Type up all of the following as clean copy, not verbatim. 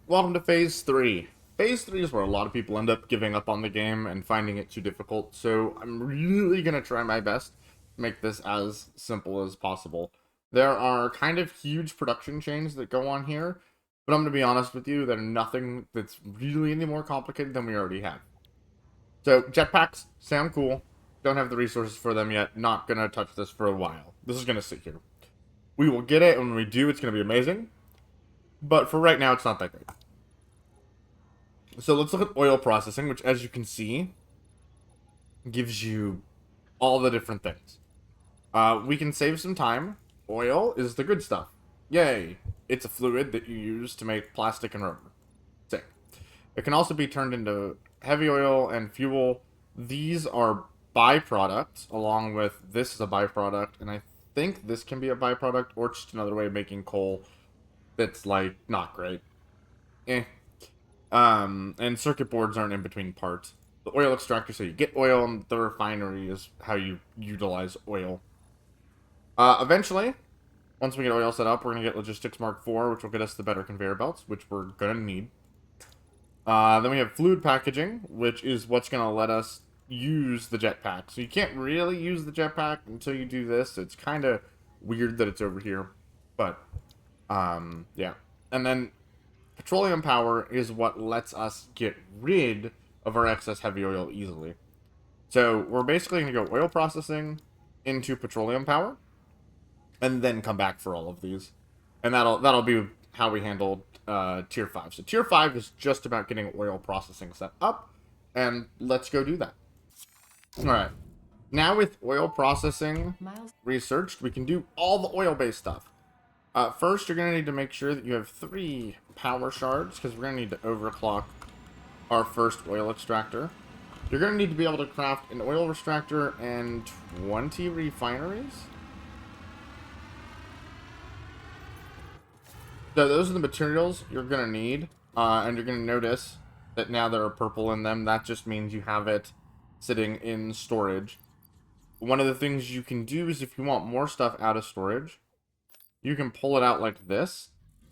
Welcome to Phase 3. Phase 3 is where a lot of people end up giving up on the game and finding it too difficult, so I'm really going to try my best to make this as simple as possible. There are kind of huge production chains that go on here, but I'm going to be honest with you, they're nothing that's really any more complicated than we already have. So, jetpacks sound cool, don't have the resources for them yet, not going to touch this for a while. This is going to sit here. We will get it, and when we do, it's going to be amazing, but for right now, it's not that great. So let's look at oil processing, which, as you can see, gives you all the different things. We can save some time. Oil is the good stuff. Yay! It's a fluid that you use to make plastic and rubber. Sick. It can also be turned into heavy oil and fuel. These are byproducts, along with this is a byproduct, and I think this can be a byproduct, or just another way of making coal that's, like, not great. Eh. And circuit boards aren't in between parts. The oil extractor, so you get oil, and the refinery is how you utilize oil. Eventually, once we get oil set up, we're going to get Logistics Mark IV, which will get us the better conveyor belts, which we're going to need. Then we have fluid packaging, which is what's going to let us use the jetpack. So you can't really use the jetpack until you do this. It's kind of weird that it's over here. But, yeah. And then petroleum power is what lets us get rid of our excess heavy oil easily. So we're basically going to go oil processing into petroleum power, and then come back for all of these. And that'll be how we handled Tier 5. So Tier 5 is just about getting oil processing set up, and let's go do that. Alright. Now with oil processing researched, we can do all the oil-based stuff. First, you're going to need to make sure that you have 3 power shards, because we're going to need to overclock our first oil extractor. You're going to need to be able to craft an oil extractor and 20 refineries. So those are the materials you're going to need, and you're going to notice that now there are purple in them. That just means you have it sitting in storage. One of the things you can do is if you want more stuff out of storage, you can pull it out like this,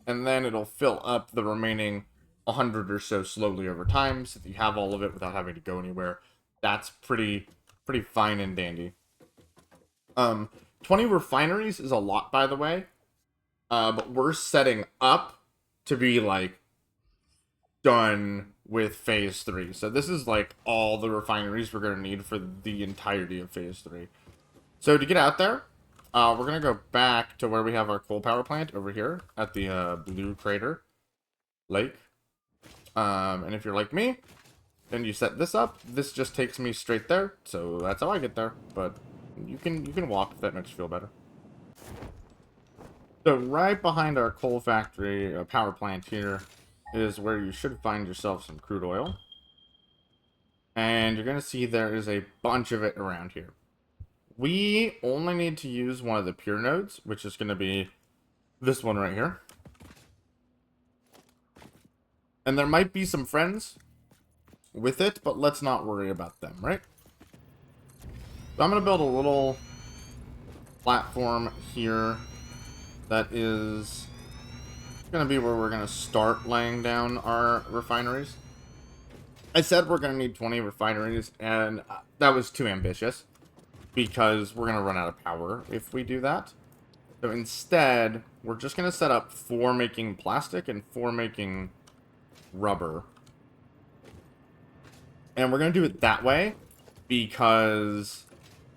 and then it'll fill up the remaining 100 or so slowly over time, so that you have all of it without having to go anywhere. That's pretty fine and dandy. 20 refineries is a lot, by the way, but we're setting up to be, like, done with Phase 3. So this is, like, all the refineries we're going to need for the entirety of Phase 3. So to get out there, we're going to go back to where we have our coal power plant over here at the Blue Crater Lake. And if you're like me, and you set this up, this just takes me straight there. So that's how I get there. But you can walk if that makes you feel better. So right behind our coal factory power plant here is where you should find yourself some crude oil. And you're going to see there is a bunch of it around here. We only need to use one of the pure nodes, which is going to be this one right here. And there might be some friends with it, but let's not worry about them, right? So I'm going to build a little platform here that is going to be where we're going to start laying down our refineries. I said we're going to need 20 refineries, and that was too ambitious, because we're going to run out of power if we do that. So instead, we're just going to set up 4 making plastic and 4 making rubber. And we're going to do it that way because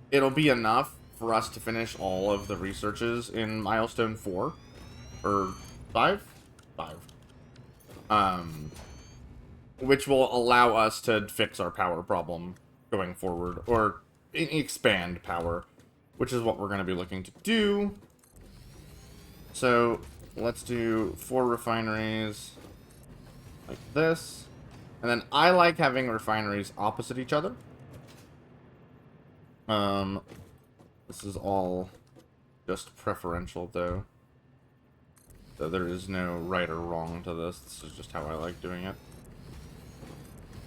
it'll be enough for us to finish all of the researches in milestone 4 or 5, which will allow us to fix our power problem going forward, or expand power, which is what we're going to be looking to do. So let's do 4 refineries like this. And then I like having refineries opposite each other. This is all just preferential, though. So there is no right or wrong to this. This is just how I like doing it.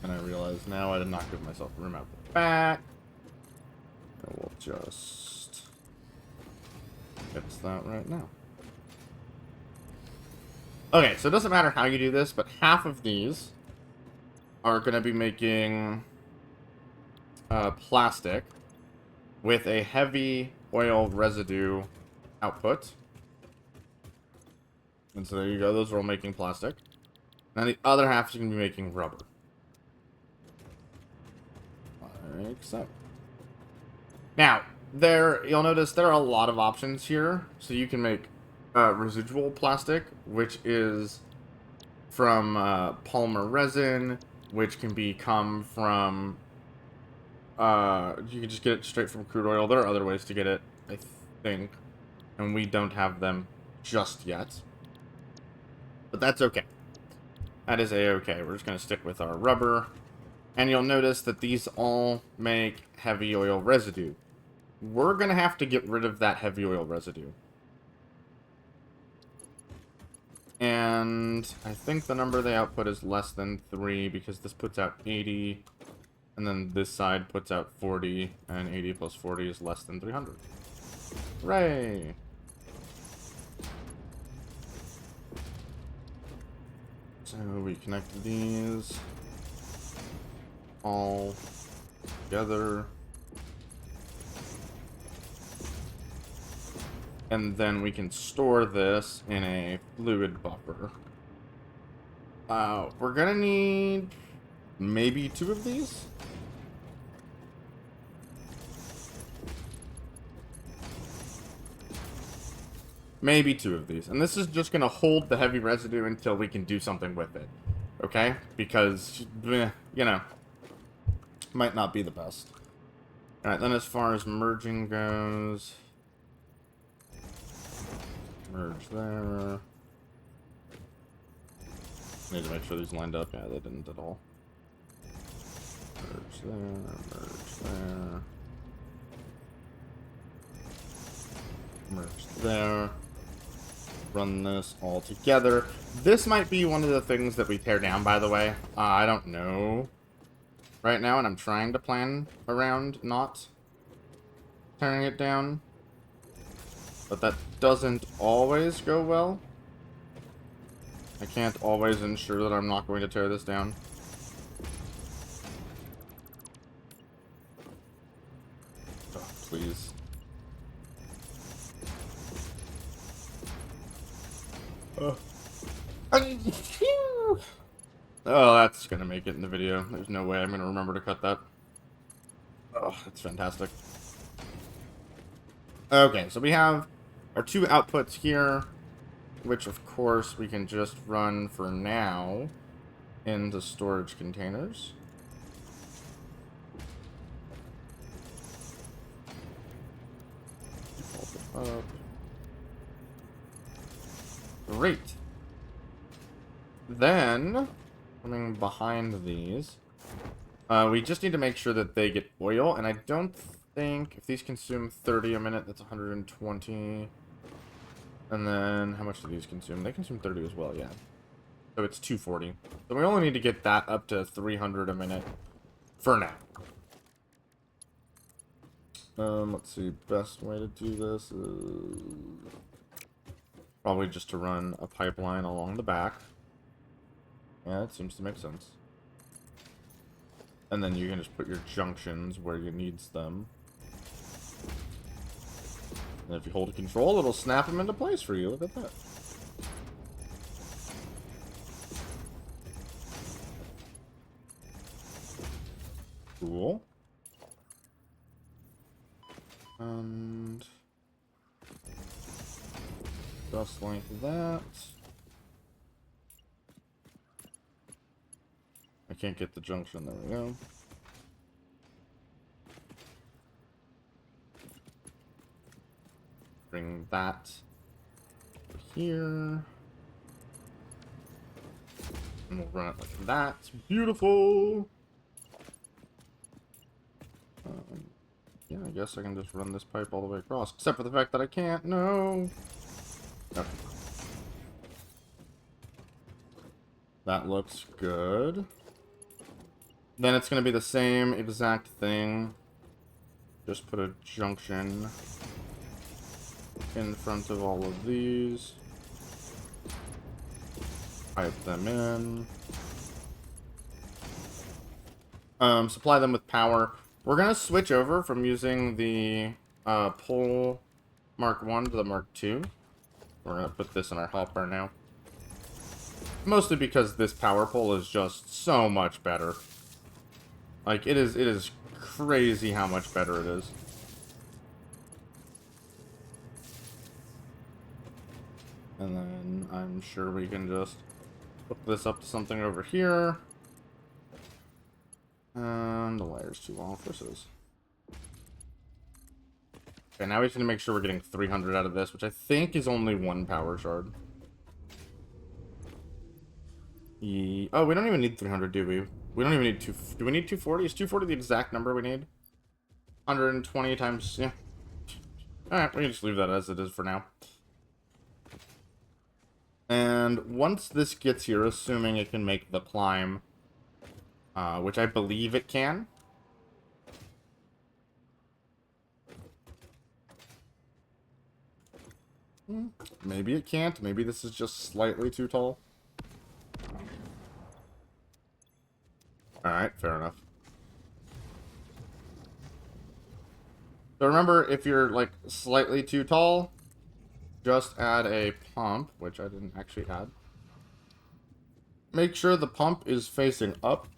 And I realize now I did not give myself room out the back. So we'll just fix that right now. Okay, so it doesn't matter how you do this, but half of these are going to be making plastic with a heavy oil residue output. And so there you go, those are all making plastic. And the other half is going to be making rubber. Like so. Now, you'll notice there are a lot of options here. So you can make residual plastic, which is from polymer resin, which can come from you can just get it straight from crude oil. There are other ways to get it, I think, and we don't have them just yet. But that's okay. That is a-okay. We're just going to stick with our rubber. And you'll notice that these all make heavy oil residue. We're going to have to get rid of that heavy oil residue. And I think the number they output is less than 3 because this puts out 80. And then this side puts out 40. And 80 plus 40 is less than 300. Hooray! So we connect these all together. And then we can store this in a fluid buffer. We're gonna need maybe 2 of these. Maybe 2 of these. And this is just gonna hold the heavy residue until we can do something with it. Okay? Because, you know, might not be the best. Alright, then as far as merging goes... Merge there. Need to make sure these lined up. Yeah, they didn't at all. Merge there, merge there. Merge there. Run this all together. This might be one of the things that we tear down, by the way. I don't know right now, and I'm trying to plan around not tearing it down. But that doesn't always go well. I can't always ensure that I'm not going to tear this down. Oh, please. Oh. Oh, that's gonna make it in the video. There's no way I'm gonna remember to cut that. Oh, that's fantastic. Okay, so we have our 2 outputs here, which of course we can just run for now into storage containers. Default it up. Great. Then, coming behind these, we just need to make sure that they get oil, and I don't think if these consume 30 a minute, that's 120. And then, how much do these consume? They consume 30 as well, yeah. So it's 240. So we only need to get that up to 300 a minute for now. Let's see, best way to do this is probably just to run a pipeline along the back. Yeah, it seems to make sense. And then you can just put your junctions where you need them. And if you hold control, it'll snap them into place for you. Look at that. Cool. And just like that. I can't get the junction. There we go. Bring that here. And we'll run it like that. Beautiful. Yeah, I guess I can just run this pipe all the way across. Except for the fact that I can't. No. Okay. That looks good. Then it's going to be the same exact thing. Just put a junction in front of all of these. Pipe them in. Supply them with power. We're gonna switch over from using the pull Mark 1 to the Mark 2. We're gonna put this in our helper now. Mostly because this power pull is just so much better. Like, it is crazy how much better it is. And then I'm sure we can just hook this up to something over here. And the wire's too long for this. Okay, now we just need to make sure we're getting 300 out of this, which I think is only one power shard. Oh, we don't even need 300, do we? We don't even need do we need 240? Is 240 the exact number we need? 120 times, yeah. Alright, we can just leave that as it is for now. And once this gets here, assuming it can make the climb, which I believe it can. Maybe it can't. Maybe this is just slightly too tall. Alright, fair enough. So remember, if you're, like, slightly too tall, just add a pump, which I didn't actually add. Make sure the pump is facing up.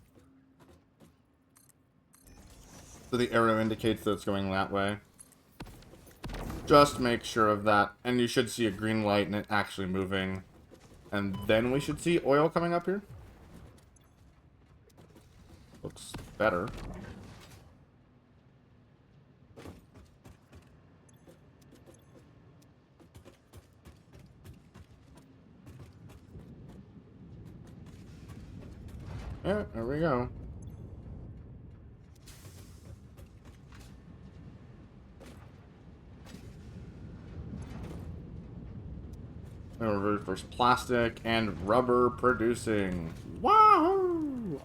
So the arrow indicates that it's going that way. Just make sure of that. And you should see a green light and it actually moving. And then we should see oil coming up here. Looks better. Yeah, there we go. Reverse plastic and rubber producing. Wahoo!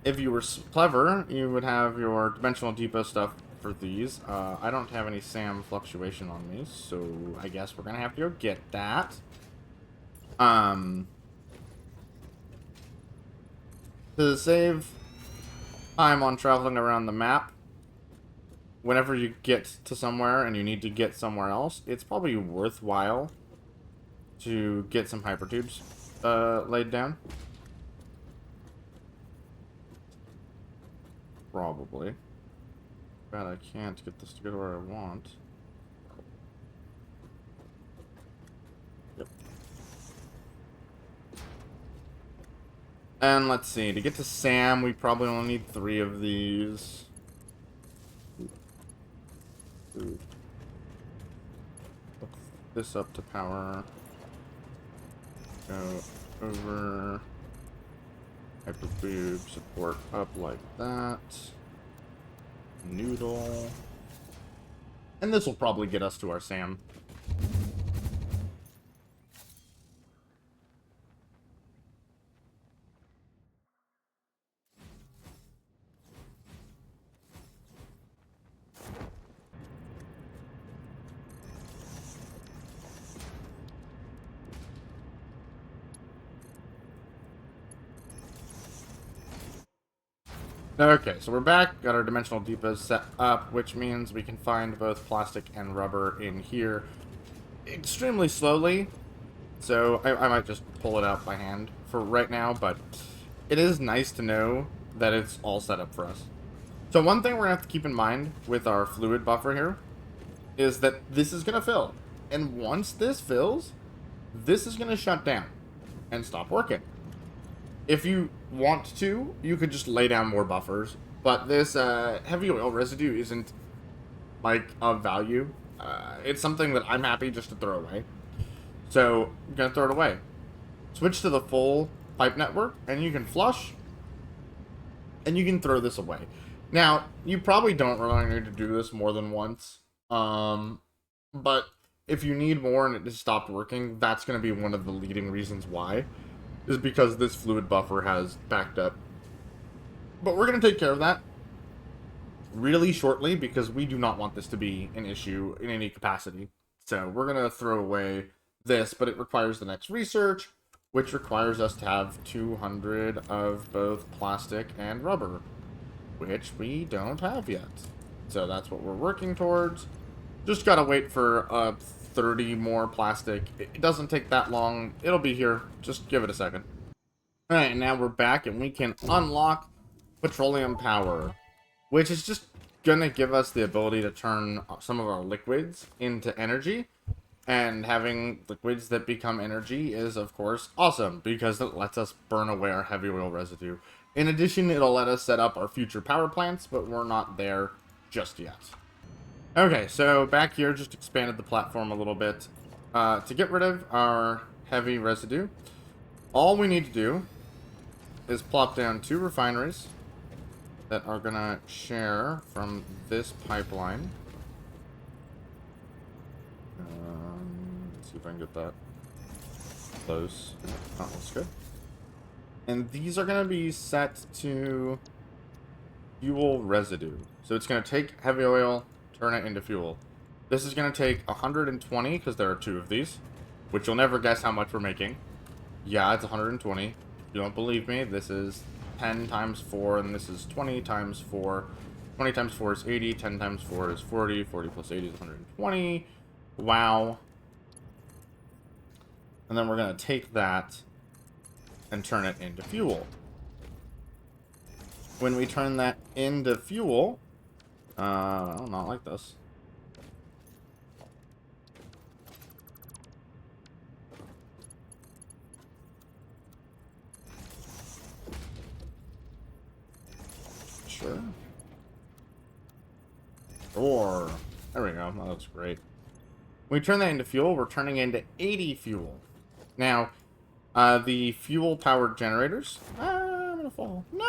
If you were clever, you would have your dimensional depot stuff for these. I don't have any SAM fluctuation on me, so I guess we're gonna have to go get that. To save time on traveling around the map, whenever you get to somewhere and you need to get somewhere else, it's probably worthwhile to get some hypertubes laid down. Probably. Bet I can't get this to go to where I want. Yep. And let's see, to get to SAM, we probably only need 3 of these. Hook this up to power. Go over. Hyperboob support up like that. Noodle. And this will probably get us to our SAM. Okay, so we're back, got our dimensional depots set up, which means we can find both plastic and rubber in here extremely slowly. So I might just pull it out by hand for right now, but it is nice to know that it's all set up for us. So one thing we're going to have to keep in mind with our fluid buffer here is that this is going to fill. And once this fills, this is going to shut down and stop working. If you want to, you could just lay down more buffers, but this heavy oil residue isn't, like, of value. It's something that I'm happy just to throw away. So, I'm going to throw it away. Switch to the full pipe network, and you can flush, and you can throw this away. Now, you probably don't really need to do this more than once, but if you need more and it just stopped working, that's going to be one of the leading reasons why. Is because this fluid buffer has backed up. But we're going to take care of that really shortly because we do not want this to be an issue in any capacity. So we're going to throw away this, but it requires the next research, which requires us to have 200 of both plastic and rubber, which we don't have yet. So that's what we're working towards. Just gotta wait for 30 more plastic. It doesn't take that long. It'll be here. Just give it a second. Alright, now we're back and we can unlock petroleum power, which is just gonna give us the ability to turn some of our liquids into energy. And having liquids that become energy is, of course, awesome, because it lets us burn away our heavy oil residue. In addition, it'll let us set up our future power plants, but we're not there just yet. Okay, so back here, just expanded the platform a little bit. To get rid of our heavy residue, all we need to do is plop down 2 refineries that are gonna share from this pipeline. Let's see if I can get that close. That looks good. And these are gonna be set to fuel residue. So it's gonna take heavy oil, turn it into fuel. This is gonna take 120 because there are 2 of these, which you'll never guess how much we're making. Yeah, it's 120. If you don't believe me, this is 10 times 4, and this is 20 times 4. 20 times 4 is 80, 10 times 4 is 40, 40 plus 80 is 120. Wow. And then we're going to take that and turn it into fuel. When we turn that into fuel, not like this. Sure. Or, there we go. That looks great. When we turn that into fuel, we're turning into 80 fuel. Now, the fuel-powered generators... I'm gonna fall. No!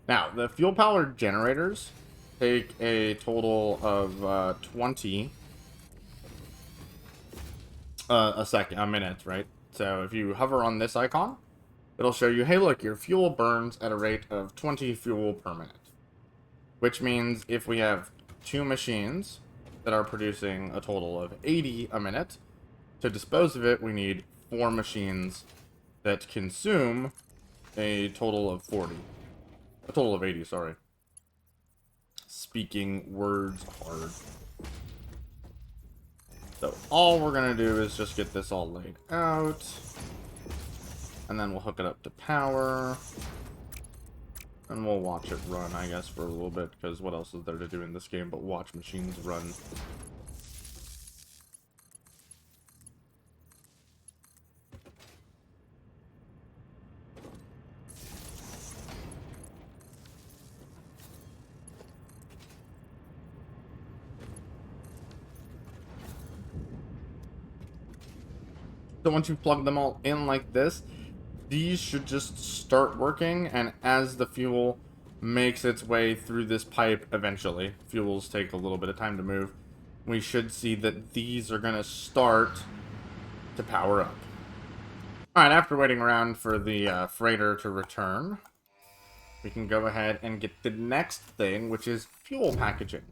Now, the fuel-powered generators take a total of 20 a minute, right? So if you hover on this icon, it'll show you, hey, look, your fuel burns at a rate of 20 fuel per minute. Which means if we have 2 machines that are producing a total of 80 a minute, to dispose of it, we need 4 machines that consume a total of 40. A total of 80, sorry. Speaking words hard. So all we're going to do is just get this all laid out. And then we'll hook it up to power. And we'll watch it run, I guess, for a little bit. Because what else is there to do in this game but watch machines run? So once you plug them all in like this, these should just start working, and as the fuel makes its way through this pipe eventually, fuels take a little bit of time to move, we should see that these are going to start to power up. Alright, after waiting around for the freighter to return, we can go ahead and get the next thing, which is fuel packaging.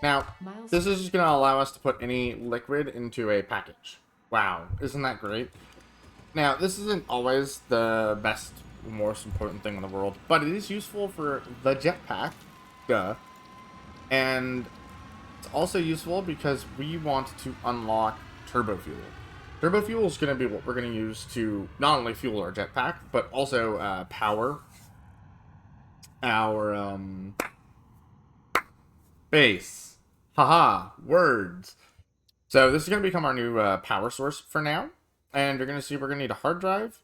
Now, this is just going to allow us to put any liquid into a package. Wow, isn't that great? Now, this isn't always the best, most important thing in the world, but it is useful for the jetpack, duh. And it's also useful because we want to unlock turbofuel. Turbofuel is going to be what we're going to use to not only fuel our jetpack, but also power our base. Haha, words. So this is going to become our new power source for now. And you're going to see we're going to need a hard drive.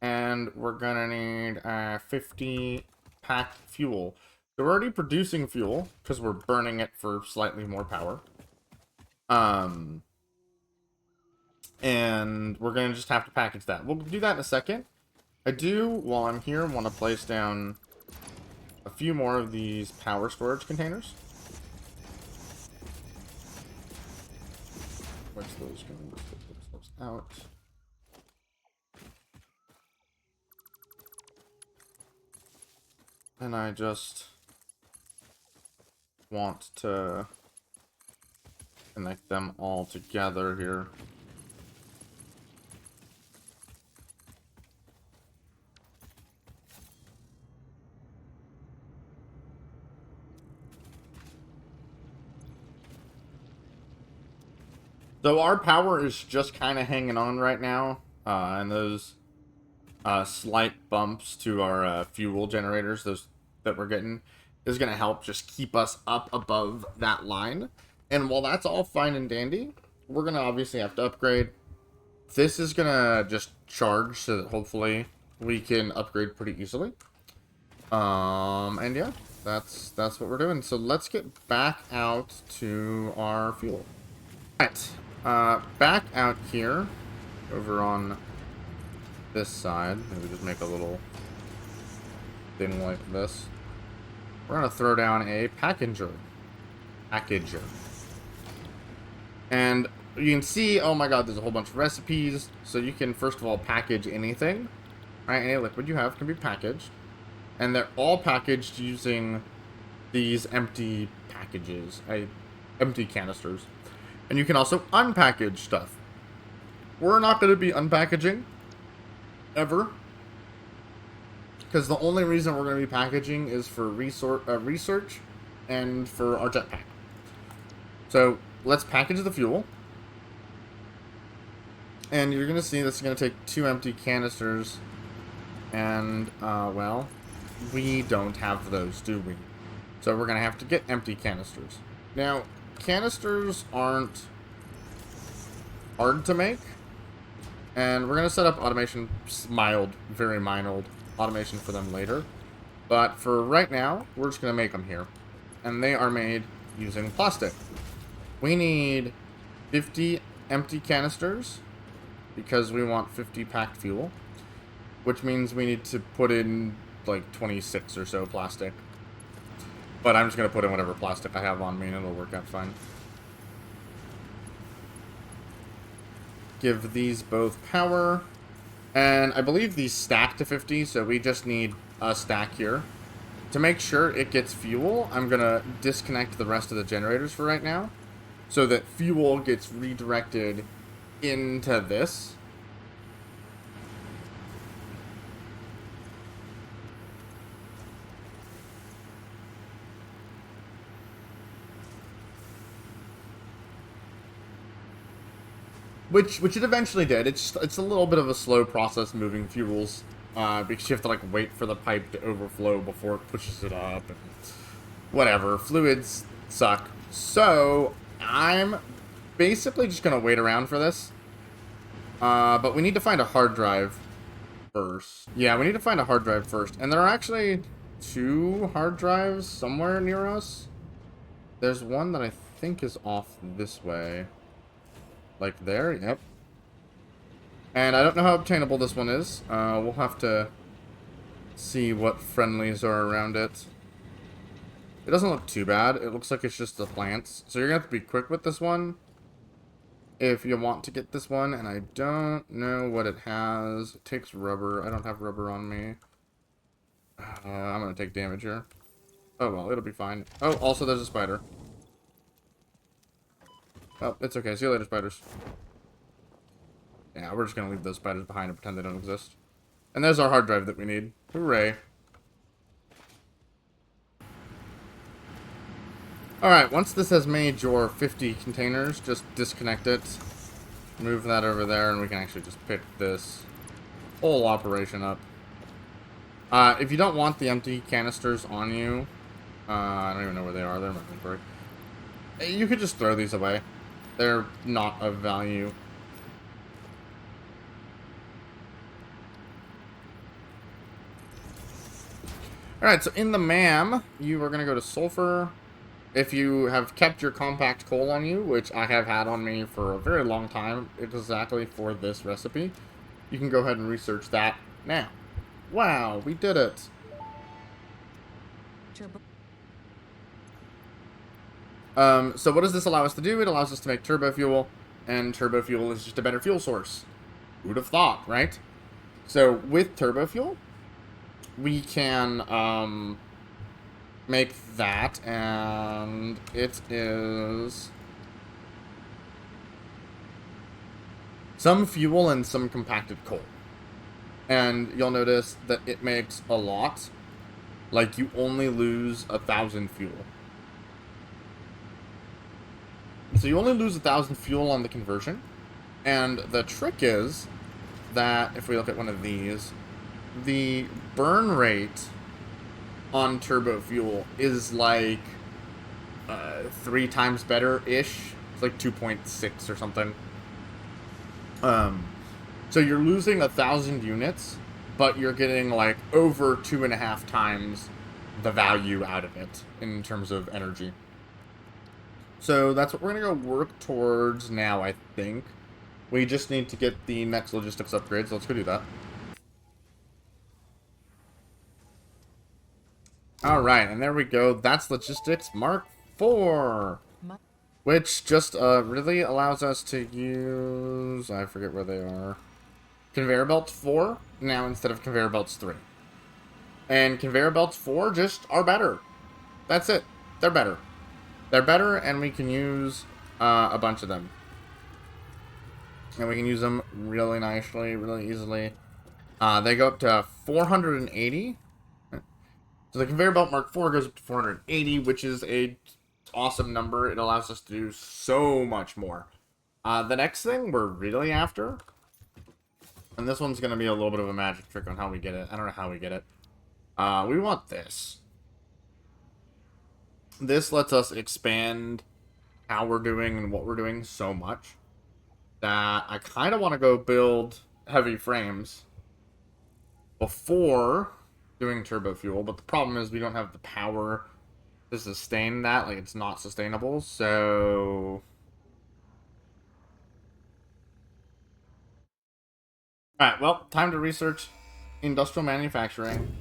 And we're going to need 50 packed fuel. So we're already producing fuel because we're burning it for slightly more power. And we're going to just have to package that. We'll do that in a second. I do, while I'm here, want to place down a few more of these power storage containers. Which those can put themselves out. And I just want to Connect them all together here. So our power is just kind of hanging on right now, and those slight bumps to our fuel generators, those that we're getting, is going to help just keep us up above that line. And while that's all fine and dandy, we're going to obviously have to upgrade. This is going to just charge so that hopefully we can upgrade pretty easily. And yeah, that's what we're doing. So let's get back out to our fuel. Alright, back out here, over on this side. Maybe just make a little thing like this. We're gonna throw down a packager. And you can see, oh my god, there's a whole bunch of recipes. So you can, first of all, package anything. Right, any liquid you have can be packaged. And they're all packaged using these empty packages, empty canisters. And you can also unpackage stuff. We're not going to be unpackaging ever, because the only reason we're going to be packaging is for research and for our jetpack. So let's package the fuel. And you're going to see this is going to take 2 empty canisters. And, well, we don't have those, do we? So we're going to have to get empty canisters. Now, canisters aren't hard to make. And we're going to set up automation, very mild automation for them later. But for right now, we're just going to make them here. And they are made using plastic. We need 50 empty canisters because we want 50 packed fuel. Which means we need to put in like 26 or so plastic. But I'm just going to put in whatever plastic I have on me and it'll work out fine. Give these both power. And I believe these stack to 50, so we just need a stack here. To make sure it gets fuel, I'm going to disconnect the rest of the generators for right now, so that fuel gets redirected into this. Which it eventually did. It's a little bit of a slow process moving fuels, because you have to like wait for the pipe to overflow before it pushes it up, and whatever. Fluids suck. So I'm basically just gonna wait around for this. But we need to find a hard drive first. Yeah, we need to find a hard drive first, and there are actually 2 hard drives somewhere near us. There's one that I think is off this way. Like there, yep. And I don't know how obtainable this one is. We'll have to see what friendlies are around it. It doesn't look too bad. It looks like it's just the plants. So you're going to have to be quick with this one if you want to get this one. And I don't know what it has. It takes rubber. I don't have rubber on me. I'm going to take damage here. Oh, well, it'll be fine. Oh, also there's a spider. Oh, it's okay. See you later, spiders. Yeah, we're just gonna leave those spiders behind and pretend they don't exist. And there's our hard drive that we need. Hooray. Alright, once this has made your 50 containers, just disconnect it. Move that over there, and we can actually just pick this whole operation up. If you don't want the empty canisters on you, I don't even know where they are. They're in my inventory. You could just throw these away. They're not of value. Alright, so in the M.A.M, you are going to go to sulfur. If you have kept your compact coal on you, which I have had on me for a very long time, exactly for this recipe, you can go ahead and research that now. Wow, we did it. So what does this allow us to do? It allows us to make turbo fuel, and turbo fuel is just a better fuel source. Who'd have thought, right? So with turbo fuel, we can make that, and it is some fuel and some compacted coal. And you'll notice that it makes a lot. Like, you only lose 1,000 fuel. So you only lose 1,000 fuel on the conversion. And the trick is that, if we look at one of these, the burn rate on turbo fuel is like 3 times better-ish. It's like 2.6 or something. So you're losing 1,000 units, but you're getting like over 2.5 times the value out of it in terms of energy. So that's what we're gonna go work towards now, I think. We just need to get the next logistics upgrades. Let's go do that. Alright, and there we go. That's logistics Mark IV. Which just really allows us to use... I forget where they are. Conveyor belts 4 now instead of conveyor belts 3. And conveyor belts 4 just are better. That's it. They're better. They're better, and we can use a bunch of them. And we can use them really nicely, really easily. They go up to 480. So the conveyor belt Mark IV goes up to 480, which is a awesome number. It allows us to do so much more. The next thing we're really after, and this one's going to be a little bit of a magic trick on how we get it. I don't know how we get it. We want this. This lets us expand how we're doing and what we're doing so much that I kind of want to go build heavy frames before doing turbo fuel, but the problem is we don't have the power to sustain that. Like, it's not sustainable, so... Alright, well, time to research industrial manufacturing,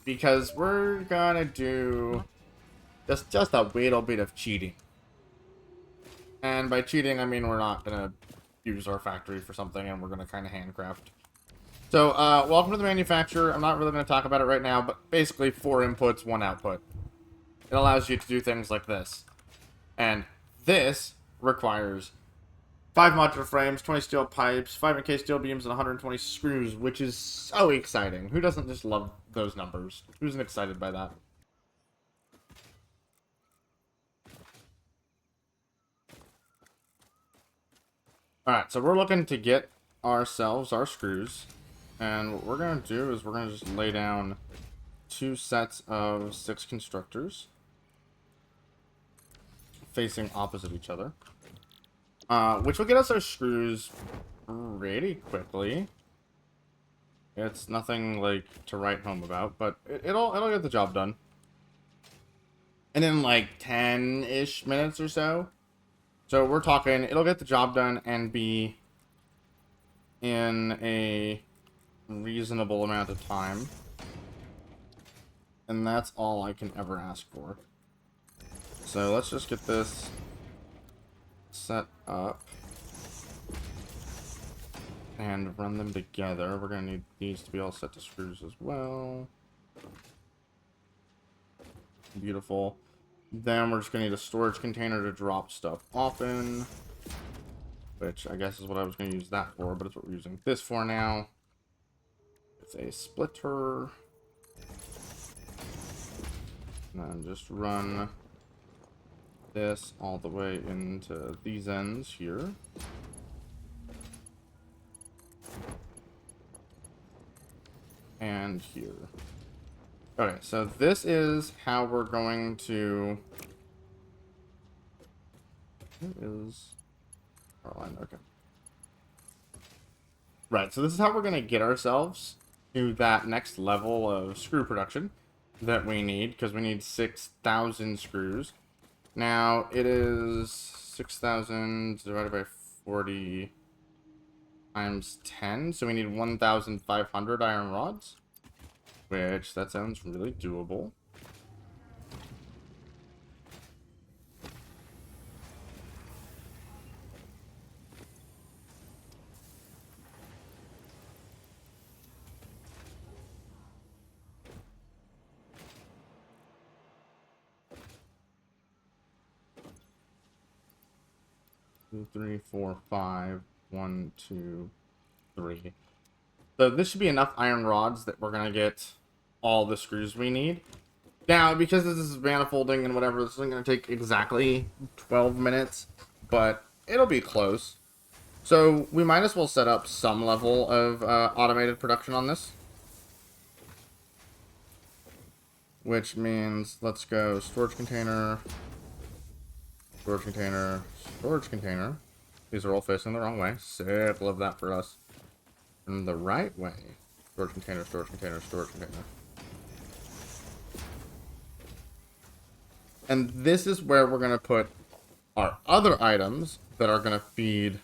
because we're gonna do just a little bit of cheating. And by cheating, I mean we're not gonna use our factory for something, and we're gonna kind of handcraft. So, welcome to the manufacturer. I'm not really going to talk about it right now, but basically 4 inputs, 1 output. It allows you to do things like this. And this requires 5 modular frames, 20 steel pipes, 5 steel beams, and 120 screws, which is so exciting. Who doesn't just love those numbers? Who's excited by that? Alright, so we're looking to get ourselves our screws. And what we're going to do is we're going to just lay down 2 sets of 6 constructors facing opposite each other. Which will get us our screws pretty quickly. It's nothing, like, to write home about, but it'll get the job done. And in, like, 10-ish minutes or so. So we're talking, it'll get the job done and be in a reasonable amount of time. And that's all I can ever ask for. So let's just get this set up and run them together. We're gonna need these to be all set to screws as well. Beautiful. Then we're just gonna need a storage container to drop stuff off in, which I guess is what I was gonna use that for, but it's what we're using this for now. It's a splitter. And then just run this all the way into these ends here. And here. Okay, so this is how we're going to... It is... Caroline, okay. Right, so this is how we're going to get ourselves to that next level of screw production that we need, because we need 6,000 screws. Now, it is 6,000 divided by 40 times 10, so we need 1,500 iron rods, which, that sounds really doable. Two, three, four, 5. 1, 2, 3. So this should be enough iron rods that we're gonna get all the screws we need. Now, because this is manifolding and whatever, this isn't gonna take exactly 12 minutes, but it'll be close. So we might as well set up some level of automated production on this. Which means, let's go storage container, storage container, storage container. These are all facing the wrong way. Sick, love that for us. And the right way. Storage container, storage container, storage container. And this is where we're going to put our other items that are going to feed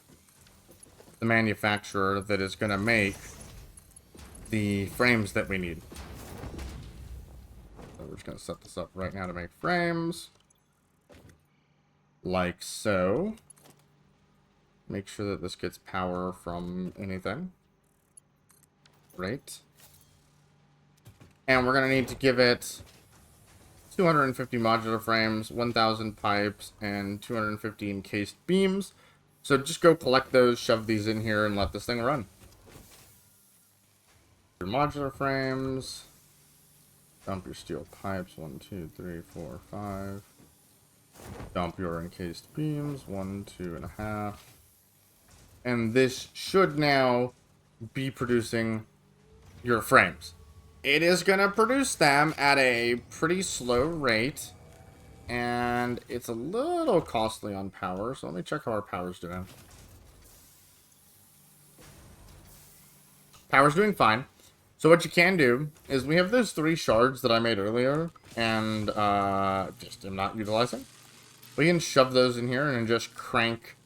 the manufacturer that is going to make the frames that we need. So we're just going to set this up right now to make frames. Like so. Make sure that this gets power from anything. Great. And we're going to need to give it 250 modular frames, 1,000 pipes, and 250 encased beams. So just go collect those, shove these in here, and let this thing run. Your modular frames. Dump your steel pipes. 1, 2, 3, 4, 5. Dump your encased beams. 1, 2.5. And this should now be producing your frames. It is going to produce them at a pretty slow rate. And it's a little costly on power. So let me check how our power's doing. Power's doing fine. So what you can do is we have those 3 shards that I made earlier. And just am not utilizing. We can shove those in here and just crank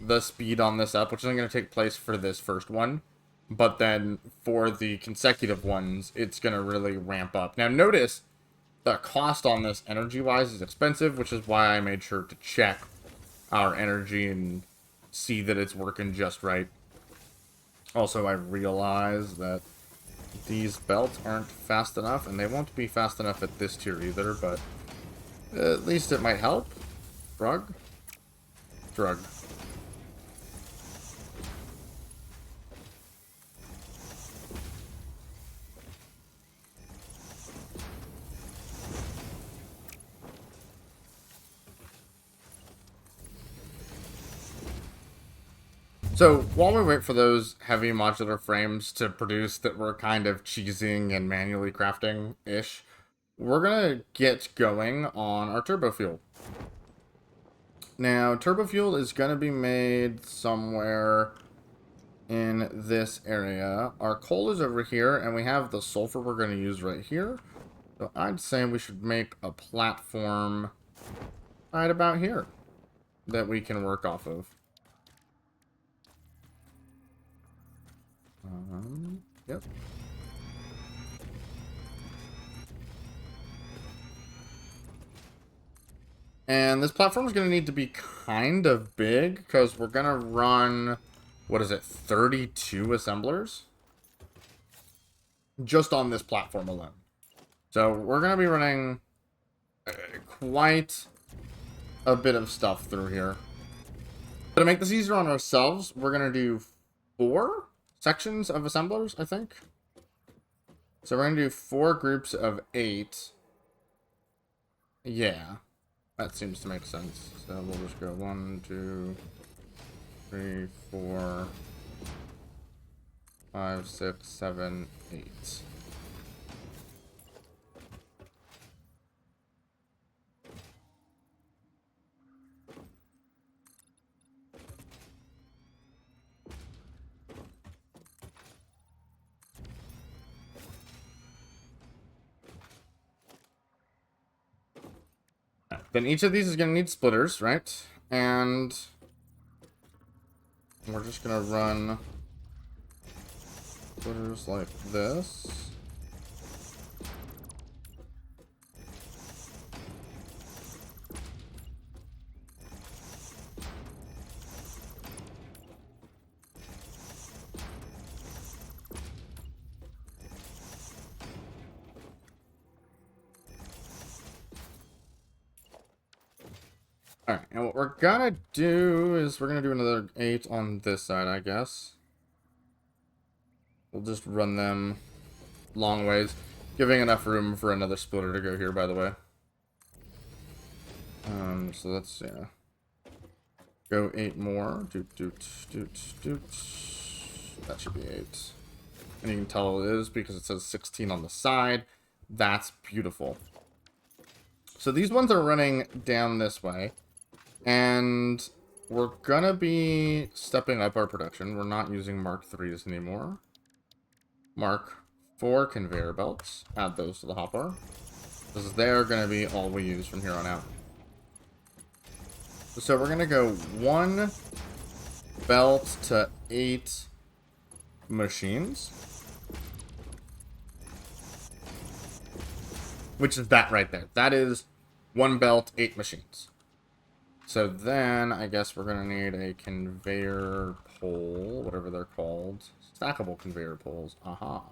the speed on this up, which isn't going to take place for this first one. But then for the consecutive ones, it's going to really ramp up. Now notice the cost on this energy-wise is expensive, which is why I made sure to check our energy and see that it's working just right. Also, I realize that these belts aren't fast enough, and they won't be fast enough at this tier either, but at least it might help. Drug. Drug. So, while we wait for those heavy modular frames to produce that we're kind of cheesing and manually crafting-ish, we're going to get going on our turbofuel. Now, turbofuel is going to be made somewhere in this area. Our coal is over here, and we have the sulfur we're going to use right here. So I'd say we should make a platform right about here that we can work off of. Yep. And this platform is going to need to be kind of big because we're going to run, what is it, 32 assemblers? Just on this platform alone. So we're going to be running quite a bit of stuff through here. But to make this easier on ourselves, we're going to do 4 sections of assemblers, I think. So we're going to do 4 groups of 8. Yeah. That seems to make sense. So we'll just go 1, 2, 3, 4, 5, 6, 7, 8. Then each of these is going to need splitters, right? And we're just going to run splitters like this. Alright, and what we're gonna do is we're gonna do another 8 on this side, I guess. We'll just run them long ways, giving enough room for another splitter to go here, by the way. So let's, yeah. Go 8 more. Doot, doot, doot, doot. That should be 8. And you can tell it is because it says 16 on the side. That's beautiful. So these ones are running down this way. And we're gonna be stepping up our production. We're not using Mark 3s anymore. Mark 4 conveyor belts. Add those to the hopper. Because they're gonna be all we use from here on out. So we're gonna go 1 belt to 8 machines. Which is that right there. That is 1 belt, 8 machines. So then, I guess we're going to need a conveyor pole, whatever they're called. Stackable conveyor poles. Aha.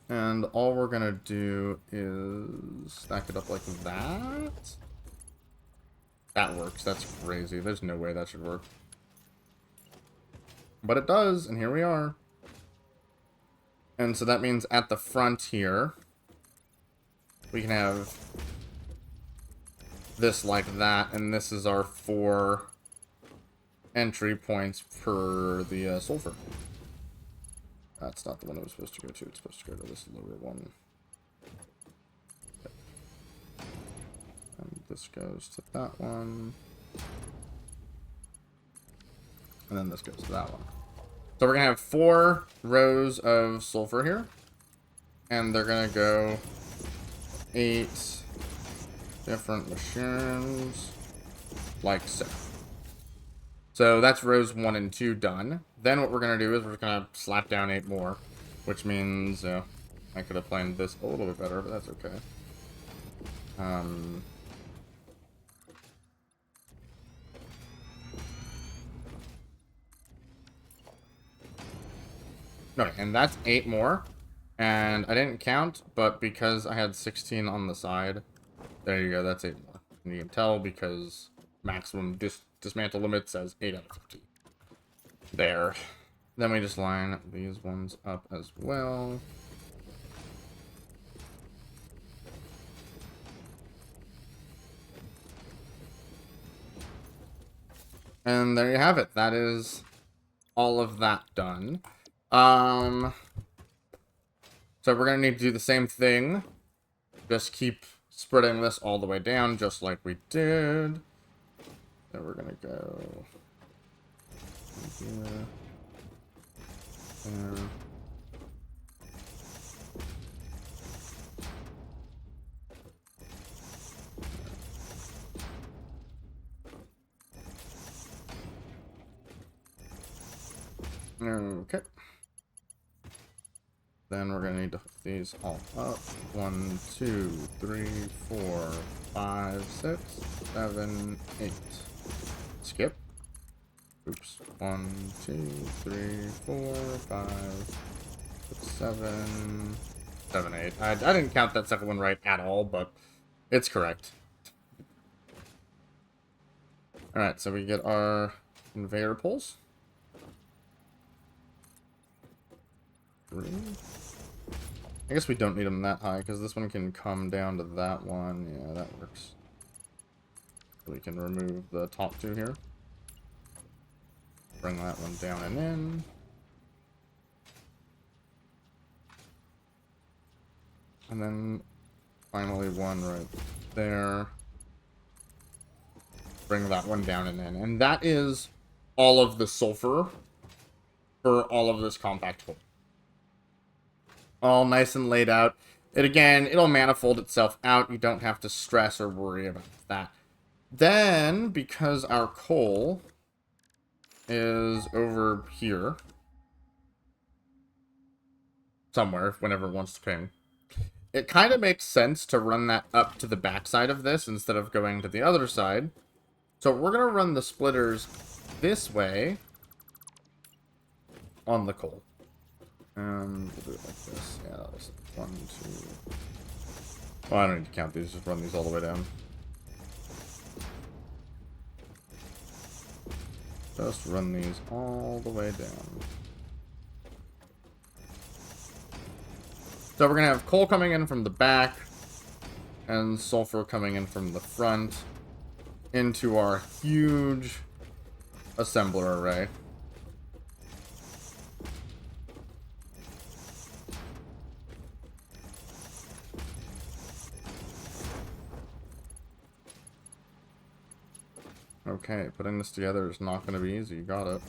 And all we're going to do is stack it up like that. That works. That's crazy. There's no way that should work. But it does, and here we are. And so that means at the front here, we can have this like that, and this is our 4 entry points per the sulfur. That's not the one it was supposed to go to. It's supposed to go to this lower one. Okay. And this goes to that one. And then this goes to that one. So we're going to have 4 rows of sulfur here. And they're going to go 8 different machines, like so. So that's rows 1 and 2 done. Then what we're going to do is we're going to slap down 8 more, which means I could have planned this a little bit better, but that's okay. Okay, and that's 8 more. And I didn't count, but because I had 16 on the side, there you go, that's 8 more. And you can tell because maximum dismantle limit says 8 out of 50. There. Then we just line these ones up as well. And there you have it. That is all of that done. So we're going to need to do the same thing. Just keep spreading this all the way down, just like we did. Then we're going to go here, there. Okay. Then we're gonna need to hook these all up. 1, 2, 3, 4, 5, 6, 7, 8. Skip. Oops. 1, 2, 3, 4, 5, 6, 7, 7, 8. I didn't count that second one right at all, but it's correct. Alright, so we get our conveyor poles. 3. I guess we don't need them that high, because this one can come down to that one. Yeah, that works. We can remove the top 2 here. Bring that one down and in. And then finally one right there. Bring that one down and in. And that is all of the sulfur for all of this compact hole. All nice and laid out. It'll manifold itself out. You don't have to stress or worry about that. Then, because our coal is over here somewhere, whenever it wants to ping, it kind of makes sense to run that up to the backside of this instead of going to the other side. So we're going to run the splitters this way on the coal. We'll do it like this. Yeah, that was 1, 2. Oh, I don't need to count these. Just run these all the way down. Just run these all the way down. So we're going to have coal coming in from the back and sulfur coming in from the front into our huge assembler array. Okay, putting this together is not going to be easy. You got it.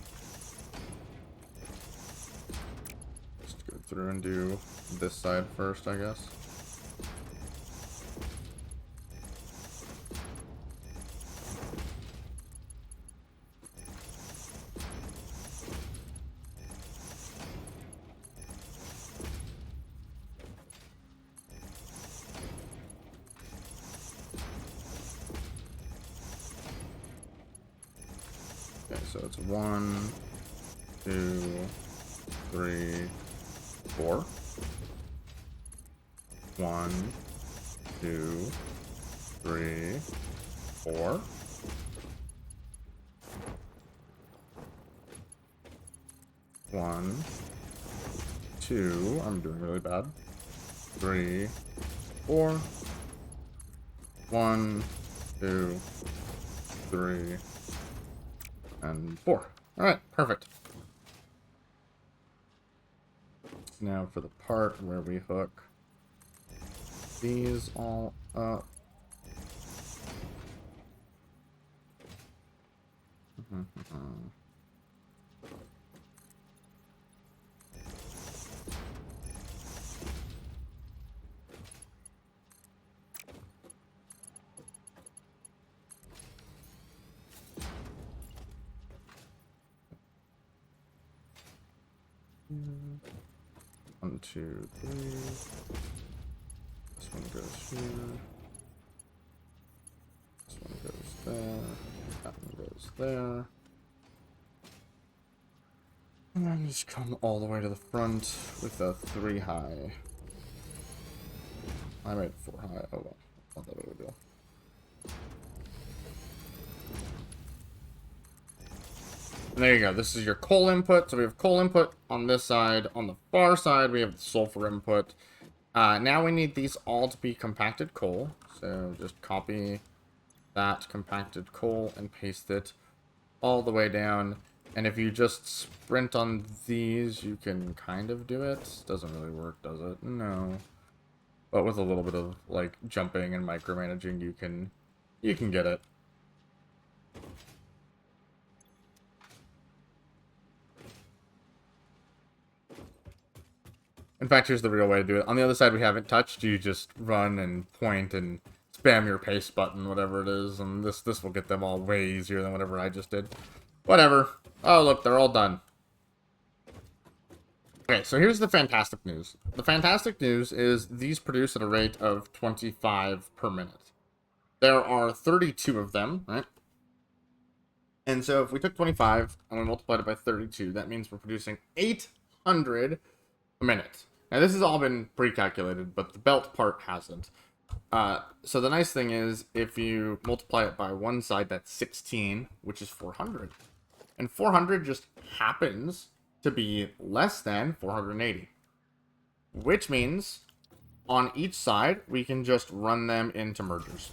Just go through and do this side first, I guess. Okay, so it's 1, 2, 3, 4. 1, 2, 3, 4. 1, 2. I'm doing really bad. 3, 4. 1, 2, 3. And 4. Alright, perfect. Now for the part where we hook these all up. One, two, three. This one goes here. This one goes there. That one goes there. And then just come all the way to the front with a 3 high. I made 4 high. Oh well. Not that big of a deal. And there you go. This is your coal input. So we have coal input on this side. On the far side, we have the sulfur input. Now we need these all to be compacted coal. So just copy that compacted coal and paste it all the way down. And if you just sprint on these, you can kind of do it. Doesn't really work, does it? No. But with a little bit of like jumping and micromanaging, you can get it. In fact, here's the real way to do it. On the other side we haven't touched. You just run and point and spam your paste button, whatever it is, and this will get them all way easier than whatever I just did. Whatever. Oh, look, they're all done. Okay, so here's the fantastic news. The fantastic news is these produce at a rate of 25 per minute. There are 32 of them, right? And so if we took 25 and we multiplied it by 32, that means we're producing 800 a minute. Now this has all been pre-calculated, but the belt part hasn't. So the nice thing is, if you multiply it by one side, that's 16, which is 400. And 400 just happens to be less than 480. Which means, on each side, we can just run them into mergers.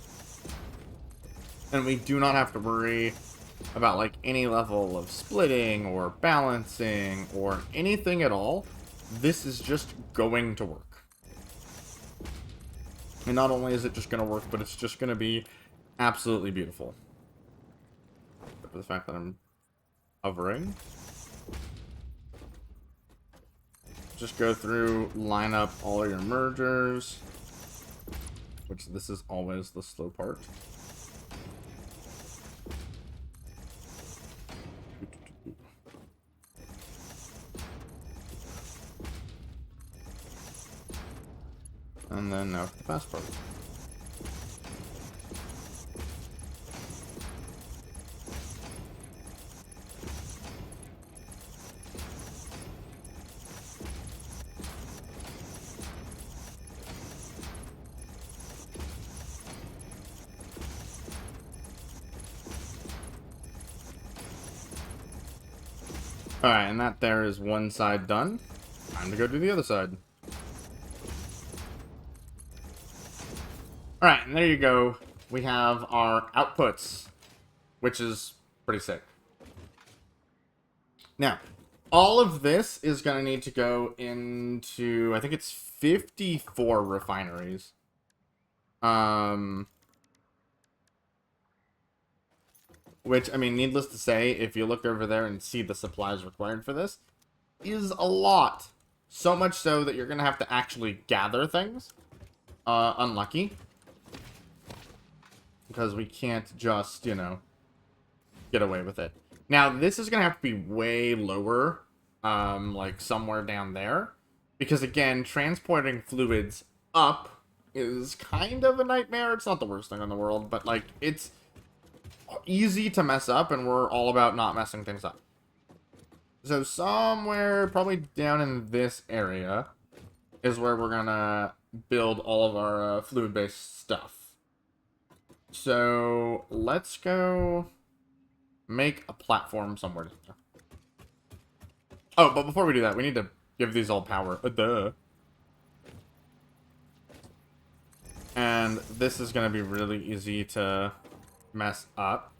And we do not have to worry about like any level of splitting or balancing or anything at all. This is just going to work. And not only is it just going to work, but it's just going to be absolutely beautiful. Except for the fact that I'm hovering. Just go through, line up all your mergers. Which this is always the slow part. And then now for the fast part. Alright, and that there is one side done. Time to go do the other side. Alright, and there you go. We have our outputs, which is pretty sick. Now, all of this is going to need to go into, I think it's 54 refineries. Which, I mean, needless to say, if you look over there and see the supplies required for this, is a lot. So much so that you're going to have to actually gather things. Unlucky. Because we can't just, you know, get away with it. Now, this is going to have to be way lower, like somewhere down there. Because, again, transporting fluids up is kind of a nightmare. It's not the worst thing in the world, but, like, it's easy to mess up, and we're all about not messing things up. So somewhere, probably down in this area, is where we're going to build all of our fluid-based stuff. So, let's go make a platform somewhere down there. Oh, but before we do that, we need to give these all power. Duh. And this is going to be really easy to mess up.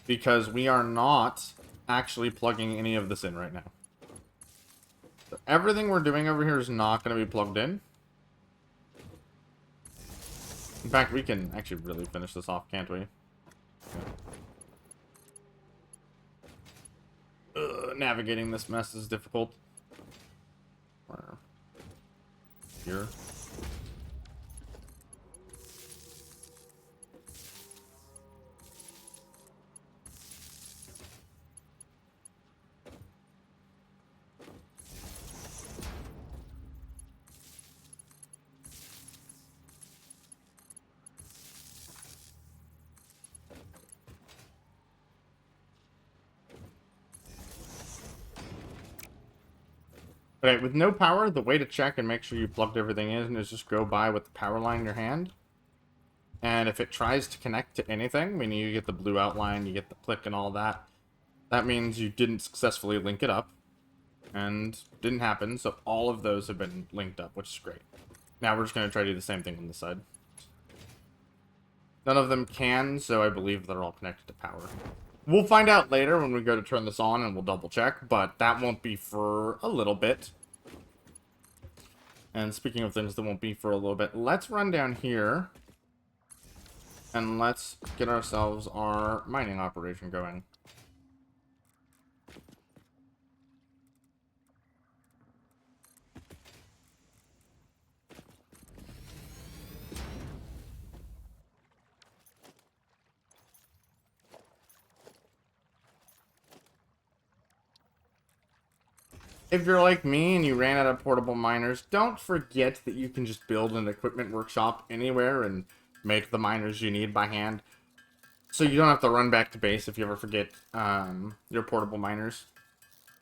Because we are not actually plugging any of this in right now. So everything we're doing over here is not going to be plugged in. In fact, we can actually really finish this off, can't we? Navigating this mess is difficult. Here. Okay, with no power, the way to check and make sure you plugged everything in is just go by with the power line in your hand. And if it tries to connect to anything, meaning you get the blue outline, you get the click and all that, that means you didn't successfully link it up. And didn't happen, so all of those have been linked up, which is great. Now we're just going to try to do the same thing on this side. None of them can, so I believe they're all connected to power. We'll find out later when we go to turn this on, and we'll double check, but that won't be for a little bit. And speaking of things that won't be for a little bit, let's run down here, and let's get ourselves our mining operation going. If you're like me and you ran out of portable miners, don't forget that you can just build an equipment workshop anywhere and make the miners you need by hand. So you don't have to run back to base if you ever forget your portable miners.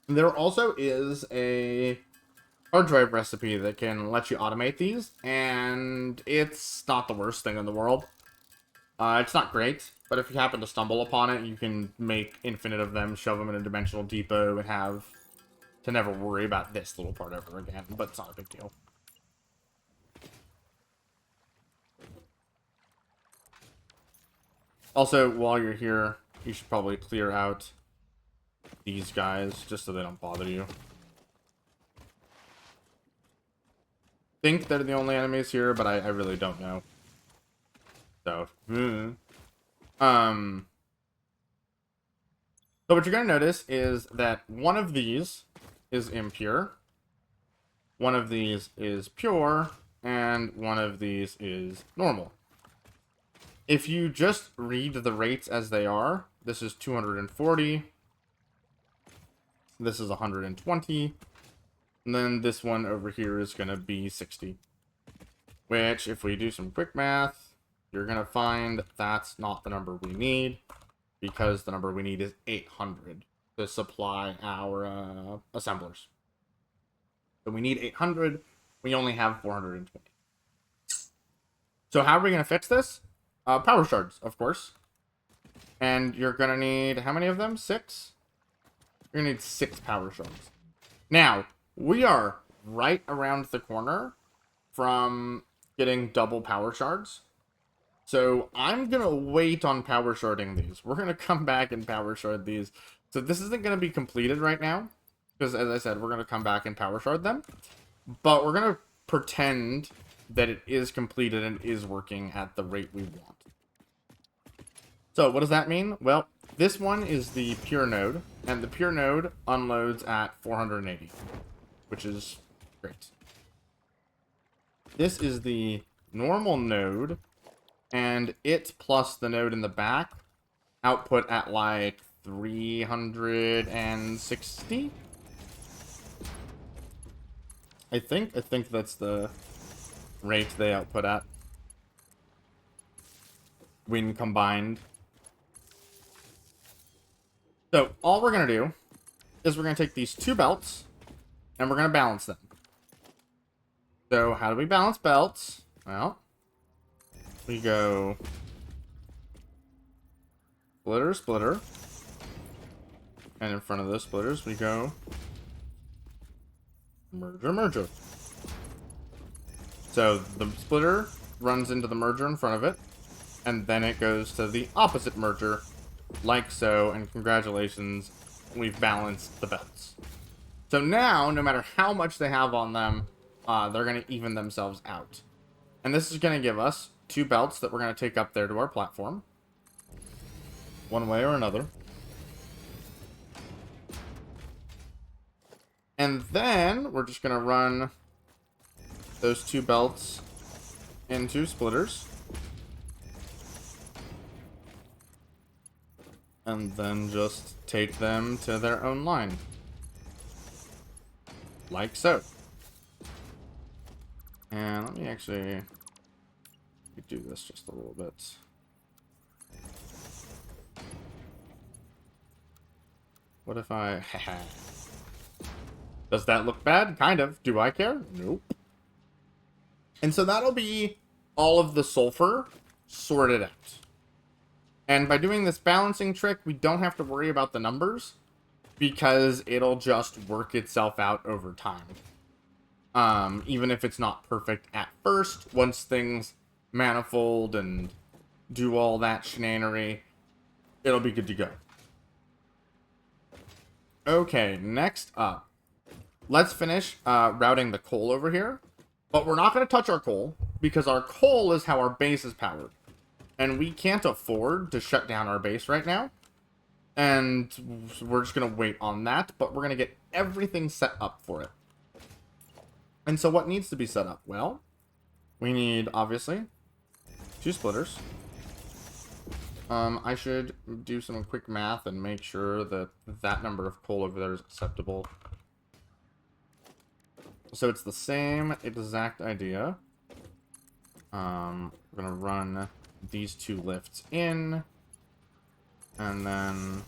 There also is a hard drive recipe that can let you automate these, and it's not the worst thing in the world. It's not great, but if you happen to stumble upon it, you can make infinite of them, shove them in a dimensional depot, and have to never worry about this little part ever again, but it's not a big deal. Also, while you're here, you should probably clear out these guys, just so they don't bother you. Think they're the only enemies here, but I really don't know. So, So what you're going to notice is that one of these is impure, one of these is pure, and one of these is normal. If you just read the rates as they are, this is 240, this is 120, and then this one over here is going to be 60. Which, if we do some quick math, you're going to find that's not the number we need, because the number we need is 800 to supply our assemblers. So we need 800, we only have 420. So how are we going to fix this? Power shards, of course. And you're going to need, how many of them? 6? You're gonna need 6 power shards. Now, we are right around the corner from getting double power shards. So I'm gonna wait on power sharding these. We're gonna come back and power shard these. So this isn't gonna be completed right now, because as I said, we're gonna come back and power shard them. But we're gonna pretend that it is completed and is working at the rate we want. So what does that mean? Well, this one is the pure node, and the pure node unloads at 480, which is great. This is the normal node, and it plus the node in the back output at like 360. I think that's the rate they output at when combined. So all we're gonna do is we're gonna take these 2 belts and we're gonna balance them. So how do we balance belts? Well, we go splitter, splitter, and in front of those splitters we go merger, merger. So the splitter runs into the merger in front of it, and then it goes to the opposite merger, like so, and congratulations, we've balanced the belts. So now, no matter how much they have on them, they're going to even themselves out. And this is going to give us 2 belts that we're going to take up there to our platform, one way or another. And then we're just going to run those 2 belts into splitters. And then just take them to their own line. Like so. And let me actually do this just a little bit. What if I... Does that look bad? Kind of. Do I care? Nope. And so that'll be all of the sulfur sorted out. And by doing this balancing trick, we don't have to worry about the numbers, because it'll just work itself out over time. Even if it's not perfect at first, once things manifold and do all that shenanery, it'll be good to go. Okay, next up, let's finish routing the coal over here. But we're not going to touch our coal, because our coal is how our base is powered. And we can't afford to shut down our base right now. And we're just going to wait on that, but we're going to get everything set up for it. And so what needs to be set up? Well, we need, obviously, 2 splitters. I should do some quick math and make sure that that number of coal over there is acceptable. So it's the same exact idea. We're going to run these 2 lifts in, and then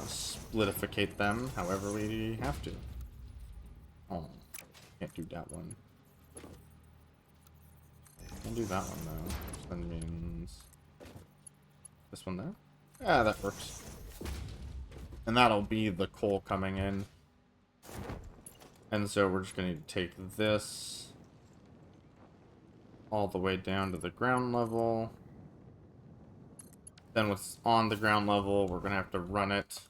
splitificate them however we have to. Oh, can't do that one. Can't do that one though. Which then means this one there. Yeah, that works. And that'll be the coal coming in. And so we're just going to take this all the way down to the ground level. Then what's on the ground level, we're going to have to run it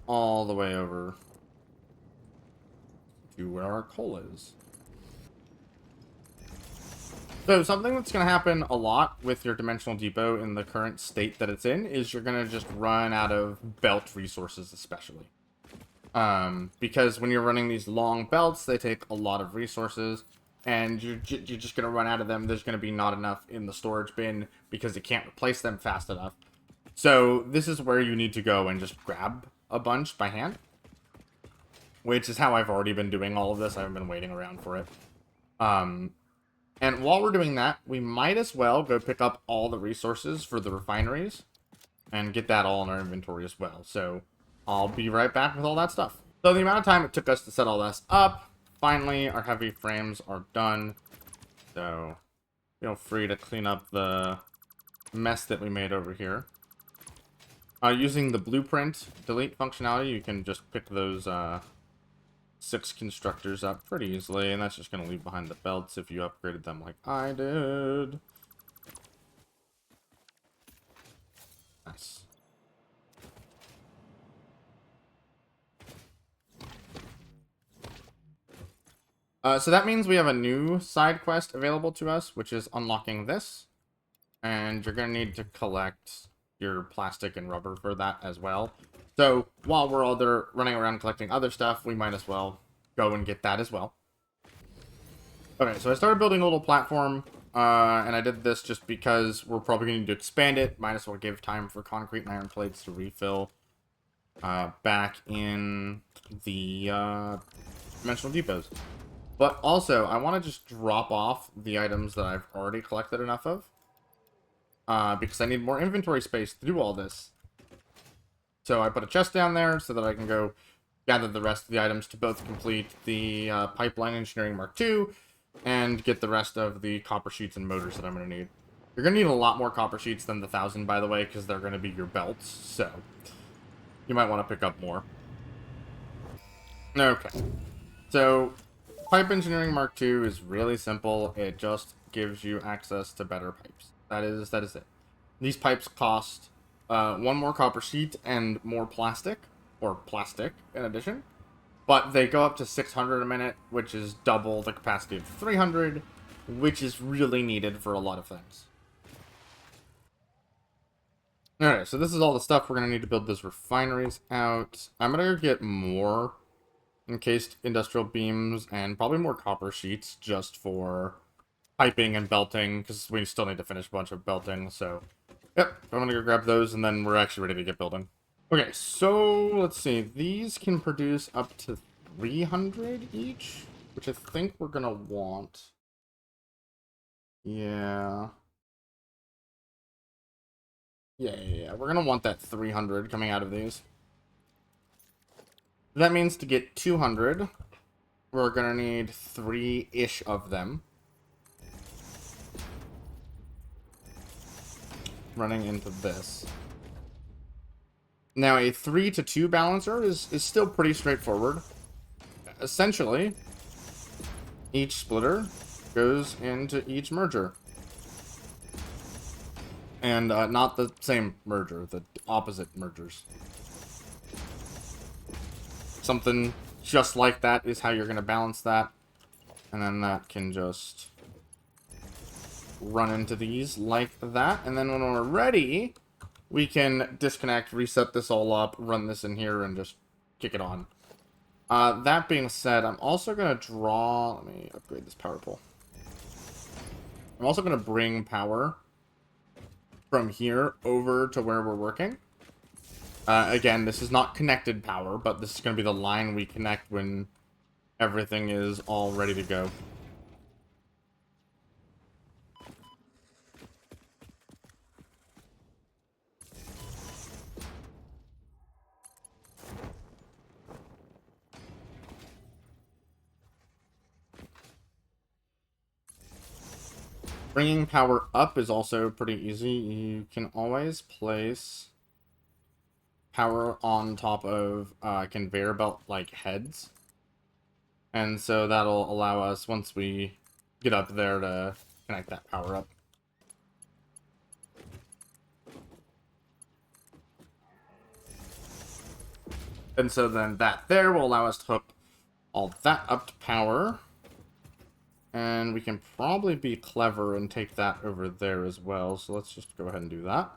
all the way over to where our coal is. So something that's going to happen a lot with your dimensional depot in the current state that it's in is you're going to just run out of belt resources, especially. Because when you're running these long belts, they take a lot of resources, and you're just going to run out of them. There's going to be not enough in the storage bin because you can't replace them fast enough. So this is where you need to go and just grab a bunch by hand, which is how I've already been doing all of this. I haven't been waiting around for it. And while we're doing that, we might as well go pick up all the resources for the refineries and get that all in our inventory as well. So I'll be right back with all that stuff. So the amount of time it took us to set all this up, finally our heavy frames are done. So feel free to clean up the mess that we made over here. Using the blueprint delete functionality, you can just pick those 6 constructors up pretty easily, and that's just going to leave behind the belts if you upgraded them like I did. Nice. So that means we have a new side quest available to us, which is unlocking this. And you're going to need to collect your plastic and rubber for that as well. So while we're all there running around collecting other stuff, we might as well go and get that as well. Okay, so I started building a little platform, and I did this just because we're probably going to need to expand it. Might as well give time for concrete and iron plates to refill back in the dimensional depots. But also, I want to just drop off the items that I've already collected enough of. Because I need more inventory space to do all this. So I put a chest down there so that I can go gather the rest of the items to both complete the Pipeline Engineering Mark II and get the rest of the copper sheets and motors that I'm going to need. You're going to need a lot more copper sheets than the 1,000, by the way, because they're going to be your belts. So you might want to pick up more. Okay. So Pipe Engineering Mark II is really simple. It just gives you access to better pipes. That is it. These pipes cost 1 more copper sheet and more plastic, or plastic in addition. But they go up to 600 a minute, which is double the capacity of 300, which is really needed for a lot of things. Alright, so this is all the stuff we're going to need to build those refineries out. I'm going to get more encased industrial beams and probably more copper sheets just for piping and belting, because we still need to finish a bunch of belting, so yep, I'm gonna go grab those and then we're actually ready to get building. Okay, so let's see, these can produce up to 300 each, which I think we're gonna want. Yeah, we're gonna want that 300 coming out of these. That means to get 200, we're gonna need 3-ish of them. Running into this. Now, a 3 to 2 balancer is still pretty straightforward. Essentially, each splitter goes into each merger. And not the same merger, the opposite mergers. Something just like that is how you're going to balance that. And then that can just run into these like that. And then when we're ready, we can disconnect, reset this all up, run this in here, and just kick it on. That being said, I'm also going to draw... Let me upgrade this power pole. I'm also going to bring power from here over to where we're working. Again, this is not connected power, but this is going to be the line we connect when everything is all ready to go. Bringing power up is also pretty easy. You can always place power on top of conveyor belt like heads. And so that'll allow us, once we get up there, to connect that power up. And so then that there will allow us to hook all that up to power. And we can probably be clever and take that over there as well. So let's just go ahead and do that.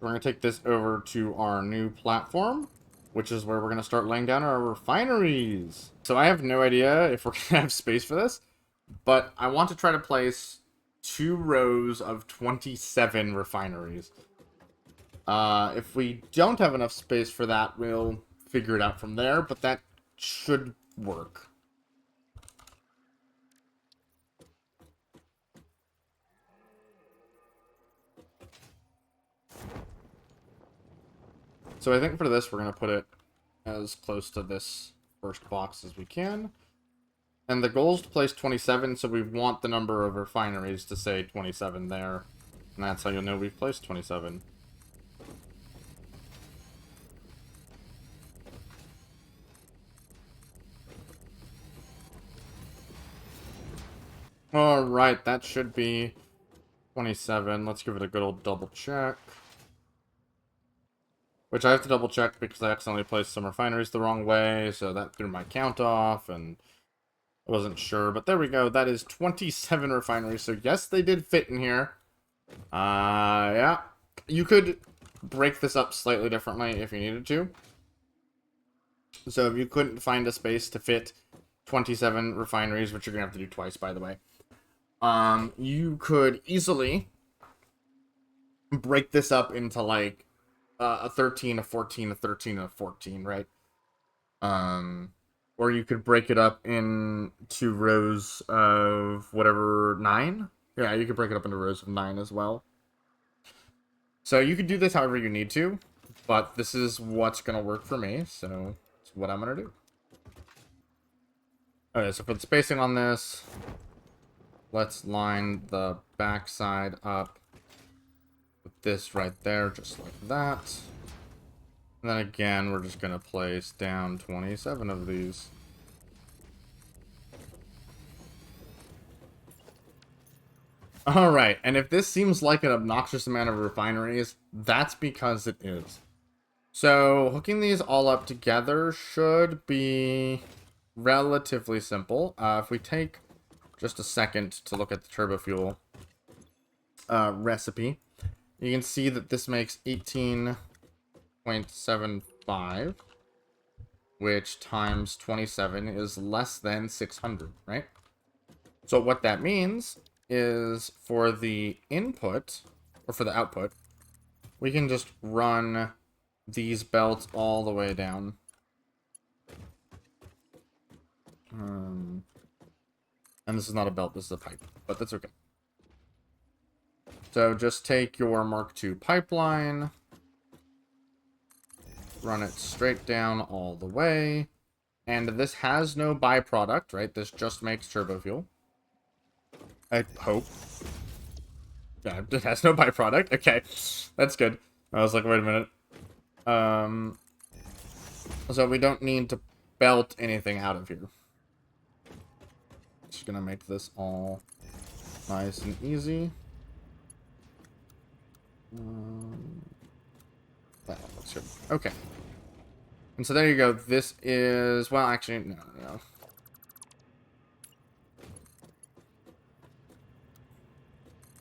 We're going to take this over to our new platform, which is where we're going to start laying down our refineries. So I have no idea if we're going to have space for this, but I want to try to place 2 rows of 27 refineries. If we don't have enough space for that, we'll figure it out from there, but that should work. So I think for this, we're going to put it as close to this first box as we can. And the goal is to place 27, so we want the number of refineries to say 27 there. And that's how you'll know we've placed 27. Alright, that should be 27. Let's give it a good old double check. Which I have to double check because I accidentally placed some refineries the wrong way, so that threw my count off, and I wasn't sure. But there we go, that is 27 refineries, so yes, they did fit in here. Yeah. You could break this up slightly differently if you needed to. So if you couldn't find a space to fit 27 refineries, which you're going to have to do twice, by the way, you could easily break this up into, like, a 13, a 14, a 13, and a 14, right? Or you could break it up into rows of whatever, 9? Yeah, you could break it up into rows of 9 as well. So you can do this however you need to, but this is what's going to work for me, so it's what I'm going to do. Okay, so for the spacing on this, let's line the backside up with this right there, just like that. And then again, we're just going to place down 27 of these. Alright, and if this seems like an obnoxious amount of refineries, that's because it is. So, hooking these all up together should be relatively simple. If we take just a second to look at the Turbofuel recipe, you can see that this makes 18.75, which times 27 is less than 600, right? So what that means is for the input, or for the output, we can just run these belts all the way down. And this is not a belt, this is a pipe, but that's okay. So just take your Mark II pipeline, run it straight down all the way, and this has no byproduct, right? This just makes turbo fuel. I hope. Yeah, it has no byproduct. Okay, that's good. I was like, wait a minute. So we don't need to belt anything out of here. Just gonna make this all nice and easy. That looks good. Okay. And so there you go. This is, well, actually, no.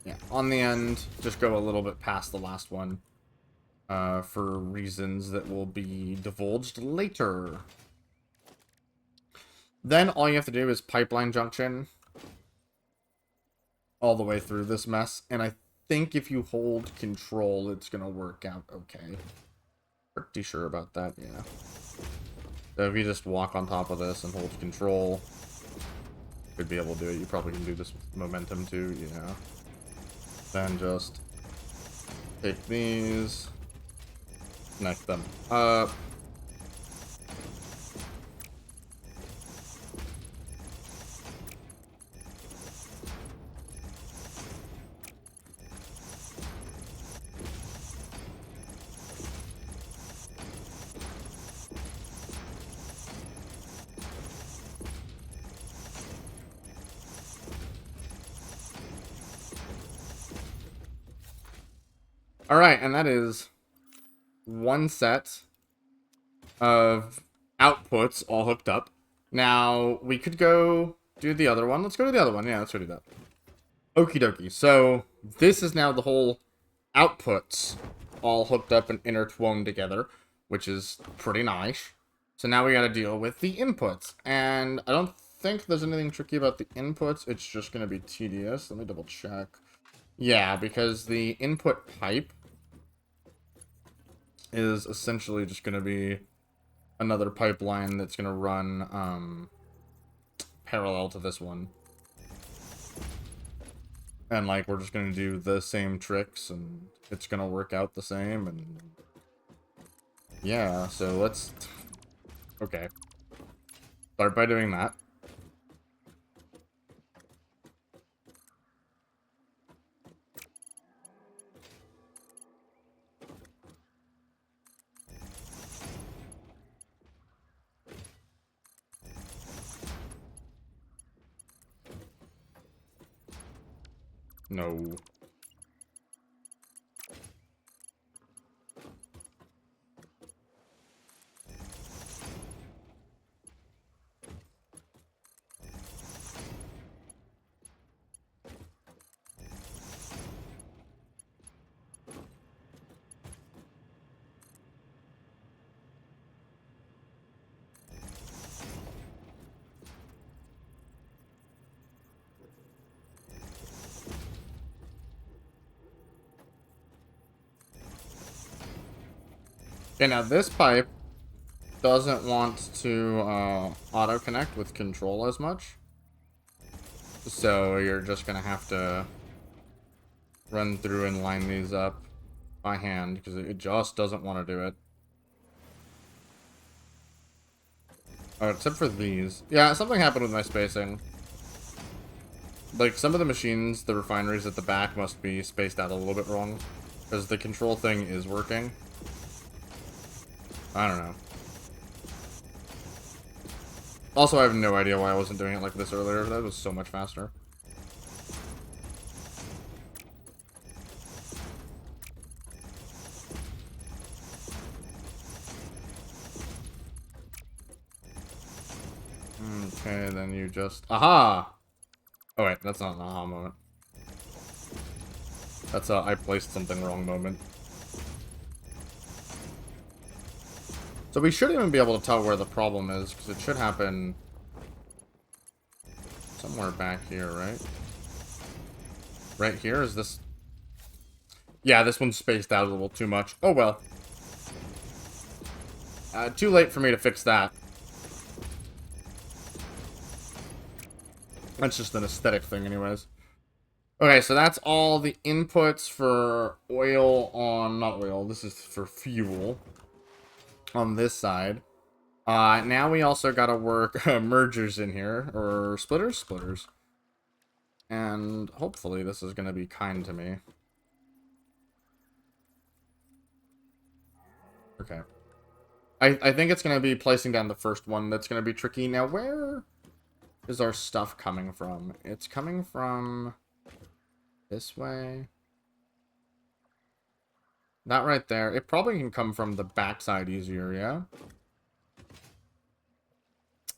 Yeah, on the end, just go a little bit past the last one. For reasons that will be divulged later. Then all you have to do is pipeline junction all the way through this mess. And I think if you hold control, it's going to work out okay. Pretty sure about that, yeah. So if you just walk on top of this and hold control, you'd be able to do it. You probably can do this with momentum too, yeah. Then just take these, connect them up. Alright, and that is one set of outputs all hooked up. Now, we could go do the other one. Let's go to the other one. Yeah, let's go do that. Okie dokie. So, this is now the whole outputs all hooked up and intertwined together, which is pretty nice. So now we gotta deal with the inputs. And I don't think there's anything tricky about the inputs. It's just gonna be tedious. Let me double check. Yeah, because the input pipe is essentially just gonna be another pipeline that's gonna run parallel to this one. And like we're just gonna do the same tricks and it's gonna work out the same, and yeah, so let's okay. Start by doing that. No. Okay, now this pipe doesn't want to auto-connect with control as much. So you're just going to have to run through and line these up by hand because it just doesn't want to do it. Oh, except for these. Yeah, something happened with my spacing. Like, some of the machines, the refineries at the back must be spaced out a little bit wrong. Because the control thing is working. I don't know. Also, I have no idea why I wasn't doing it like this earlier. That was so much faster. Okay, then you just... Aha! Oh wait, that's not an aha moment. That's a I placed something wrong moment. So we should even be able to tell where the problem is, because it should happen somewhere back here, right? Right here? Is this... Yeah, this one's spaced out a little too much. Oh well. Too late for me to fix that. That's just an aesthetic thing anyways. Okay, so that's all the inputs for oil on... Not oil, this is for fuel. On this side. Now we also gotta work mergers in here. Or splitters? Splitters. And hopefully this is gonna be kind to me. Okay. I think it's gonna be placing down the first one that's gonna be tricky. Now, where is our stuff coming from? It's coming from this way. That right there. It probably can come from the backside easier, yeah?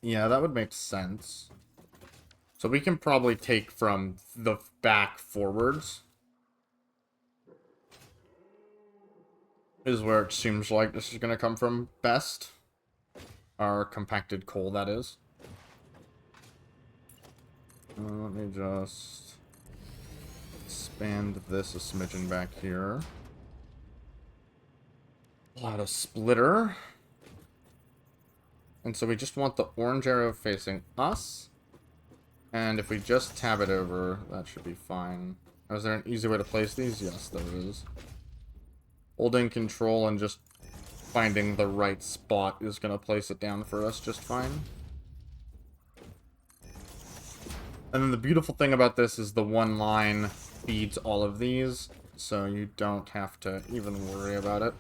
Yeah, that would make sense. So we can probably take from the back forwards. Is where it seems like this is going to come from best. Our compacted coal, that is. Let me just expand this a smidgen back here. Pull out a splitter. And so we just want the orange arrow facing us. And if we just tab it over, that should be fine. Is there an easy way to place these? Yes, there is. Holding control and just finding the right spot is going to place it down for us just fine. And then the beautiful thing about this is the one line feeds all of these, so you don't have to even worry about it.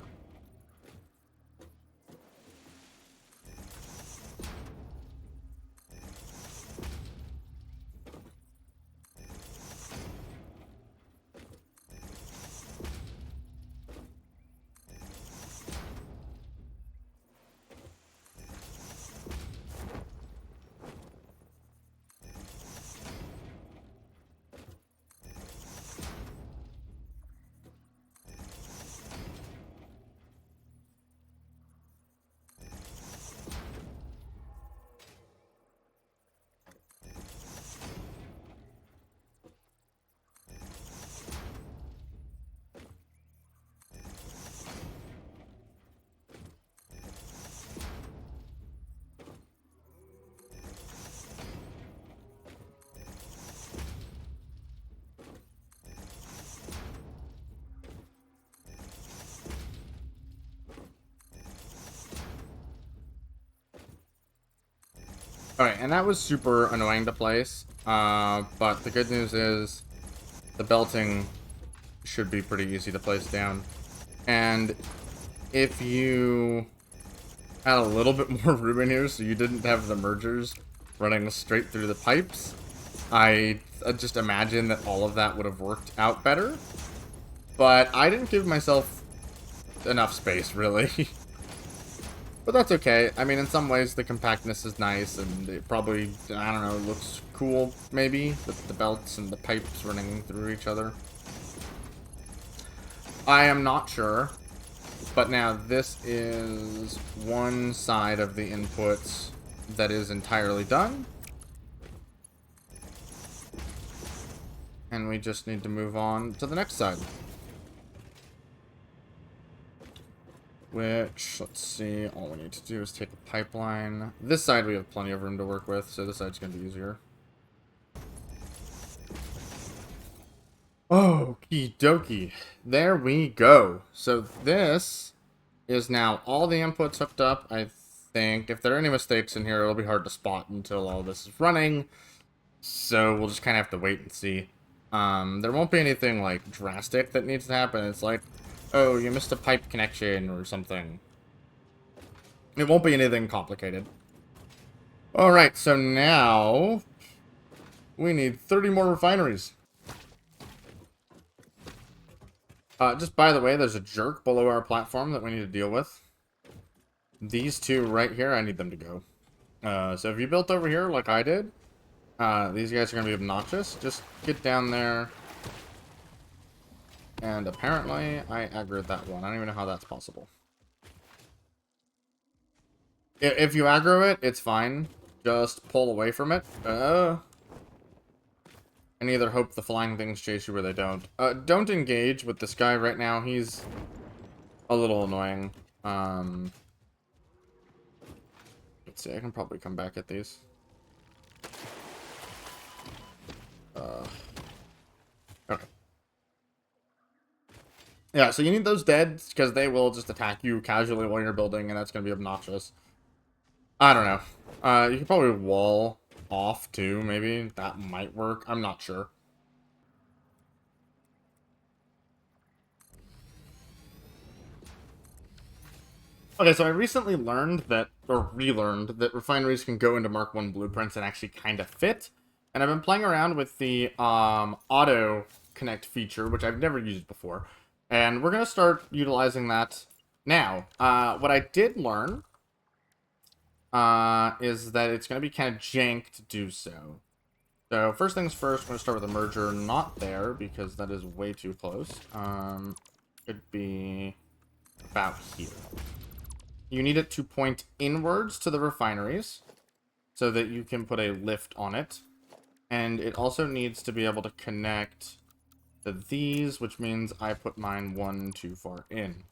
Alright, and that was super annoying to place, but the good news is the belting should be pretty easy to place down. And if you had a little bit more room in here so you didn't have the mergers running straight through the pipes, I just imagine that all of that would have worked out better. But I didn't give myself enough space, really. But that's okay. I mean, in some ways, the compactness is nice, and it probably, I don't know, looks cool, maybe, with the belts and the pipes running through each other. I am not sure. But now, this is one side of the inputs that is entirely done. And we just need to move on to the next side. Which, let's see, all we need to do is take a pipeline. This side we have plenty of room to work with, so this side's going to be easier. Okie dokie. There we go. So this is now all the inputs hooked up, I think. If there are any mistakes in here, it'll be hard to spot until all this is running. So we'll just kind of have to wait and see. There won't be anything, like, drastic that needs to happen. It's like, oh, you missed a pipe connection or something. It won't be anything complicated. Alright, so now we need 30 more refineries. Just by the way, there's a jerk below our platform that we need to deal with. These two right here, I need them to go. So if you built over here like I did, these guys are going to be obnoxious. Just get down there. And apparently, I aggroed that one. I don't even know how that's possible. If you aggro it, it's fine. Just pull away from it. And either hope the flying things chase you or they don't. Don't engage with this guy right now. He's a little annoying. Let's see. I can probably come back at these. Okay. Yeah, so you need those dead, because they will just attack you casually while you're building, and that's going to be obnoxious. I don't know. You could probably wall off, too, maybe. That might work. I'm not sure. Okay, so I recently learned that, or relearned, that refineries can go into Mark 1 blueprints and actually kind of fit. And I've been playing around with the auto connect feature, which I've never used before. And we're going to start utilizing that now. What I did learn is that it's going to be kind of jank to do so. So first things first, I'm going to start with a merger not there, because that is way too close. Could be about here. You need it to point inwards to the refineries so that you can put a lift on it. And it also needs to be able to connect to these, which means I put mine one too far in.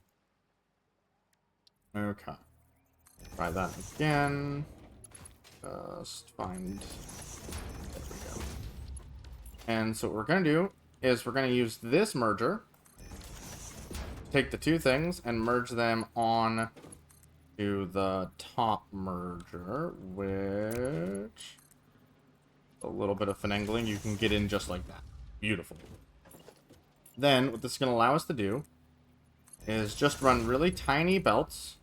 Okay. Try that again. Just find... There we go. And so what we're going to do is we're going to use this merger. Take the two things and merge them on to the top merger, which... a little bit of finagling, you can get in just like that. Beautiful. Then, what this is going to allow us to do is just run really tiny belts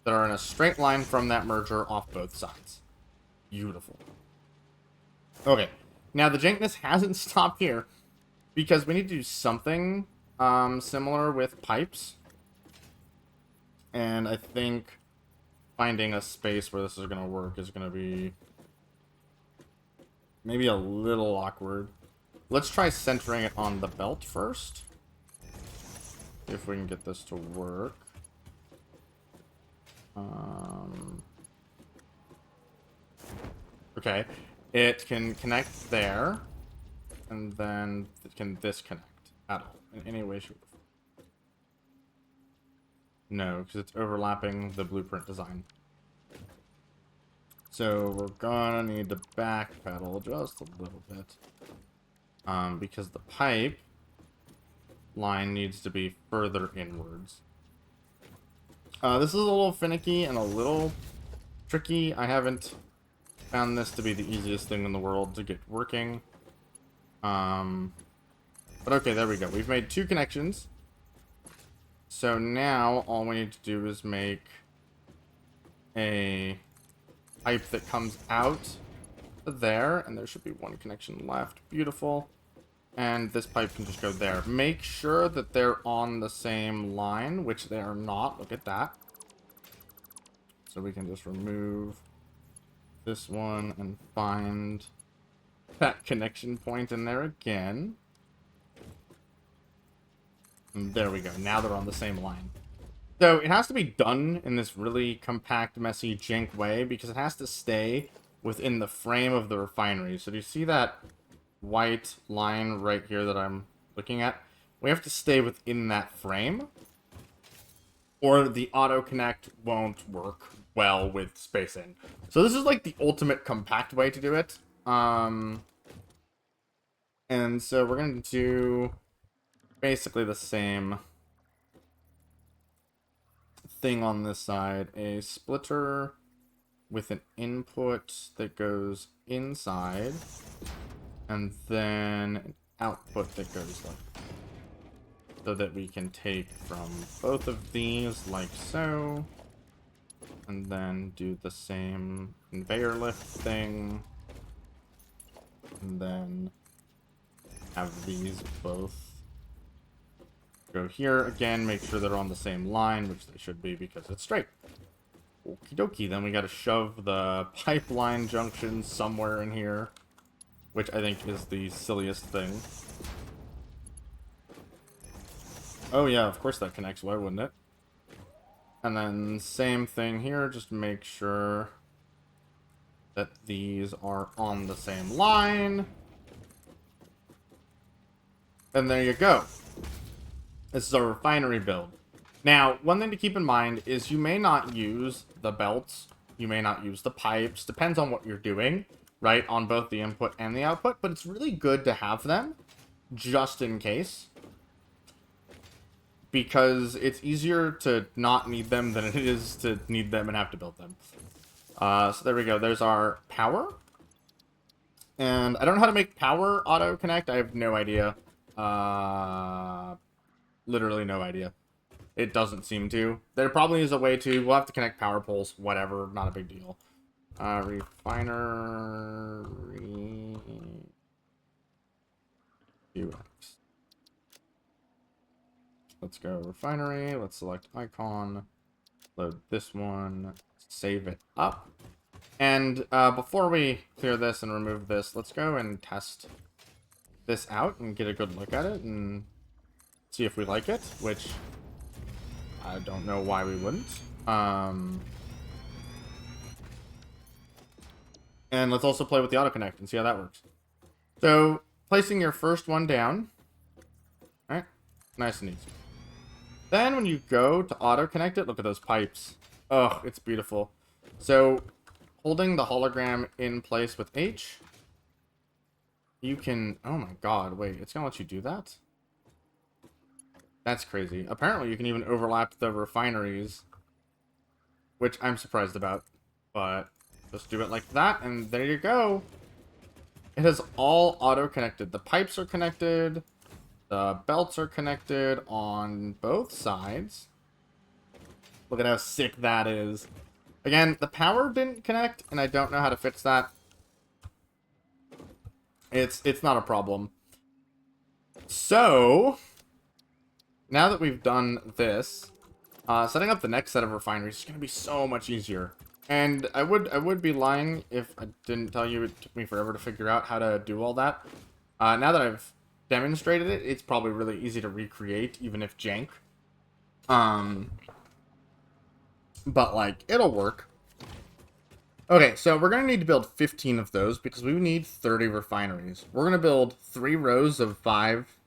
that are in a straight line from that merger off both sides. Beautiful. Okay. Now, the jankness hasn't stopped here because we need to do something similar with pipes. And I think finding a space where this is going to work is going to be maybe a little awkward. Let's try centering it on the belt first. If we can get this to work. Okay. It can connect there. And then it can disconnect at all. In any way, shape, or form. No, because it's overlapping the blueprint design. So we're gonna need to backpedal just a little bit. Because the pipe line needs to be further inwards. This is a little finicky and a little tricky. I haven't found this to be the easiest thing in the world to get working. But okay, there we go. We've made two connections. So now all we need to do is make a pipe that comes out there, and there should be one connection left. Beautiful. And this pipe can just go there. Make sure that they're on the same line, which they are not. Look at that. So we can just remove this one and find that connection point in there again. And there we go. Now they're on the same line. So it has to be done in this really compact, messy, jank way because it has to stay within the frame of the refinery. So do you see that white line right here that I'm looking at? We have to stay within that frame, or the auto connect won't work well with spacing. So this is like the ultimate compact way to do it. And so we're going to do basically the same thing on this side. A splitter with an input that goes inside, and then an output that goes like, so that we can take from both of these like so, and then do the same conveyor lift thing, and then have these both go here. Again, make sure they're on the same line, which they should be because it's straight. Okie dokie, then we gotta shove the pipeline junction somewhere in here, which I think is the silliest thing. Oh yeah, of course that connects, why wouldn't it? And then same thing here, just make sure that these are on the same line. And there you go. This is a refinery build. Now, one thing to keep in mind is you may not use the belts, you may not use the pipes, depends on what you're doing, right, on both the input and the output, but it's really good to have them, just in case, because it's easier to not need them than it is to need them and have to build them. So there we go, there's our power, and I don't know how to make power auto connect, I have no idea, literally no idea. It doesn't seem to. There probably is a way to. We'll have to connect power poles. Whatever. Not a big deal. Refinery UX. Let's go refinery. Let's select icon. Load this one. Save it up. And before we clear this and remove this, let's go and test this out and get a good look at it and see if we like it, which I don't know why we wouldn't. And let's also play with the autoconnect and see how that works. So, placing your first one down. Alright, nice and easy. Then when you go to autoconnect it, look at those pipes. Oh, it's beautiful. So, holding the hologram in place with H, you can... Oh my god, wait, it's gonna let you do that? That's crazy. Apparently, you can even overlap the refineries, which I'm surprised about. But just do it like that, and there you go. It has all auto-connected. The pipes are connected. The belts are connected on both sides. Look at how sick that is. Again, the power didn't connect, and I don't know how to fix that. It's not a problem. So... now that we've done this, setting up the next set of refineries is going to be so much easier. And I would be lying if I didn't tell you it took me forever to figure out how to do all that. Now that I've demonstrated it, it's probably really easy to recreate, even if jank. But, like, it'll work. Okay, so we're going to need to build 15 of those because we need 30 refineries. We're going to build 3 rows of 5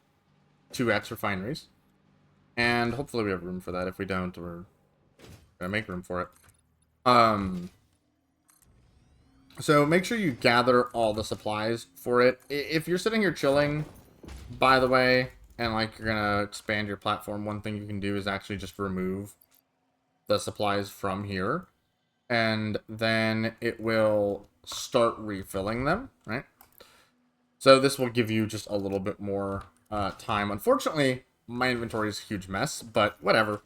2X refineries. And hopefully we have room for that. If we don't, we're gonna make room for it. So make sure you gather all the supplies for it. If you're sitting here chilling, by the way, and like you're gonna expand your platform, one thing you can do is actually just remove the supplies from here. And then it will start refilling them, right? So this will give you just a little bit more time. Unfortunately, my inventory is a huge mess, but whatever.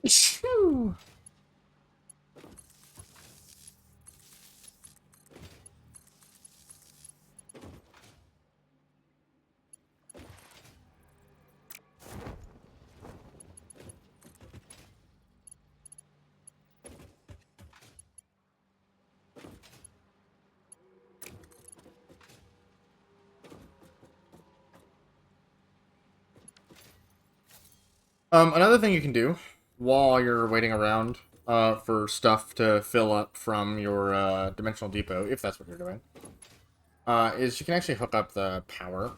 Shoo! Another thing you can do while you're waiting around for stuff to fill up from your dimensional depot, if that's what you're doing, is you can actually hook up the power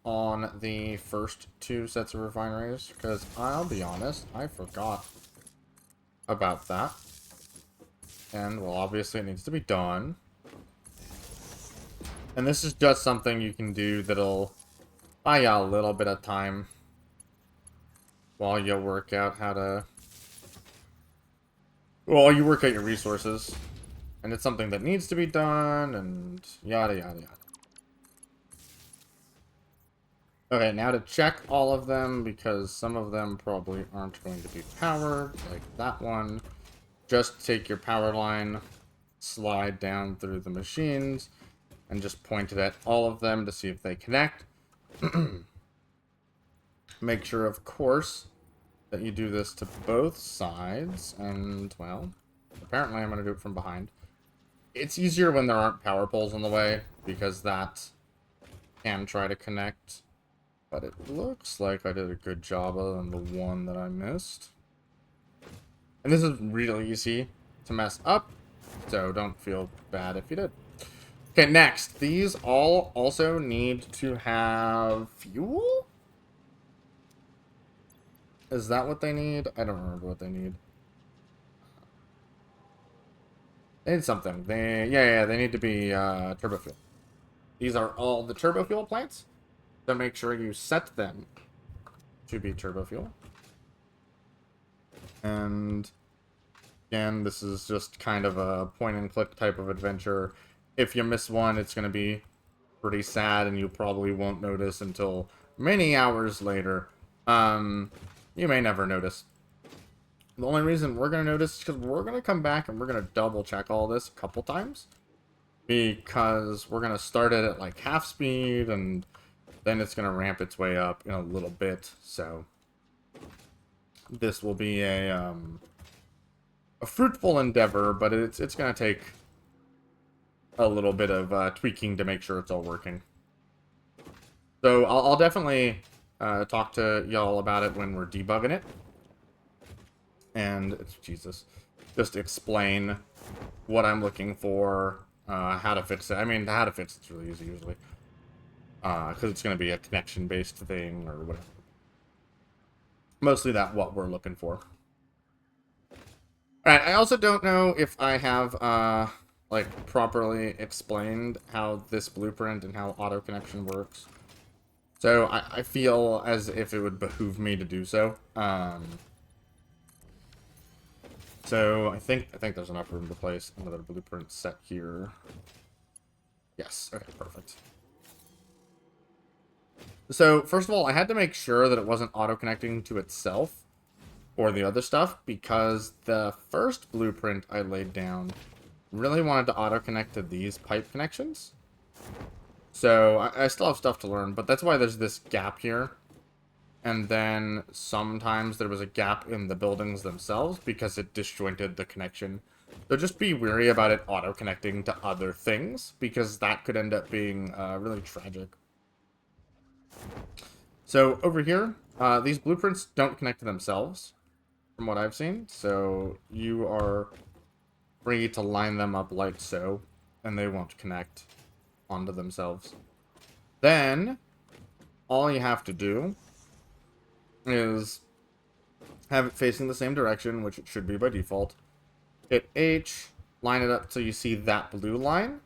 on the first two sets of refineries, because I'll be honest, I forgot about that. And, well, obviously it needs to be done. And this is just something you can do that'll buy you a little bit of time while you work out how to... Well, you work out your resources. And it's something that needs to be done, and yada yada yada. Okay, now to check all of them, because some of them probably aren't going to be powered, like that one. Just take your power line, slide down through the machines, and just point it at all of them to see if they connect. Make sure, of course, that you do this to both sides, and, well, apparently I'm going to do it from behind. It's easier when there aren't power poles in the way, because that can try to connect. But it looks like I did a good job other than the one that I missed. And this is really easy to mess up, so don't feel bad if you did. Okay, next. These all also need to have fuel? Is that what they need? I don't remember what they need. They need something. Yeah, they need to be turbofuel. These are all the turbofuel plants. So make sure you set them to be turbofuel. And again, this is just kind of a point and click type of adventure. If you miss one, it's going to be pretty sad, and you probably won't notice until many hours later. You may never notice. The only reason we're going to notice is because we're going to come back and we're going to double check all this a couple times. Because we're going to start it at like half speed, and then it's going to ramp its way up in a little bit. So this will be a fruitful endeavor, but it's going to take a little bit of tweaking to make sure it's all working. So I'll definitely talk to y'all about it when we're debugging it. And, Jesus, just explain what I'm looking for, how to fix it. I mean, how to fix it's really easy usually. Because it's going to be a connection-based thing or whatever. Mostly that what we're looking for. Alright, I also don't know if I have, like, properly explained how this blueprint and how auto connection works. So I feel as if it would behoove me to do so. So I think there's enough room to place another blueprint set here. Yes, okay, perfect. So first of all, I had to make sure that it wasn't auto-connecting to itself or the other stuff, because the first blueprint I laid down really wanted to auto-connect to these pipe connections. So I still have stuff to learn, but that's why there's this gap here. And then sometimes there was a gap in the buildings themselves because it disjointed the connection. So just be wary about it auto-connecting to other things, because that could end up being really tragic. So over here, these blueprints don't connect to themselves, from what I've seen. So you are free to line them up like so, and they won't connect onto themselves. Then, all you have to do is have it facing the same direction, which it should be by default. Hit H, line it up till you see that blue line,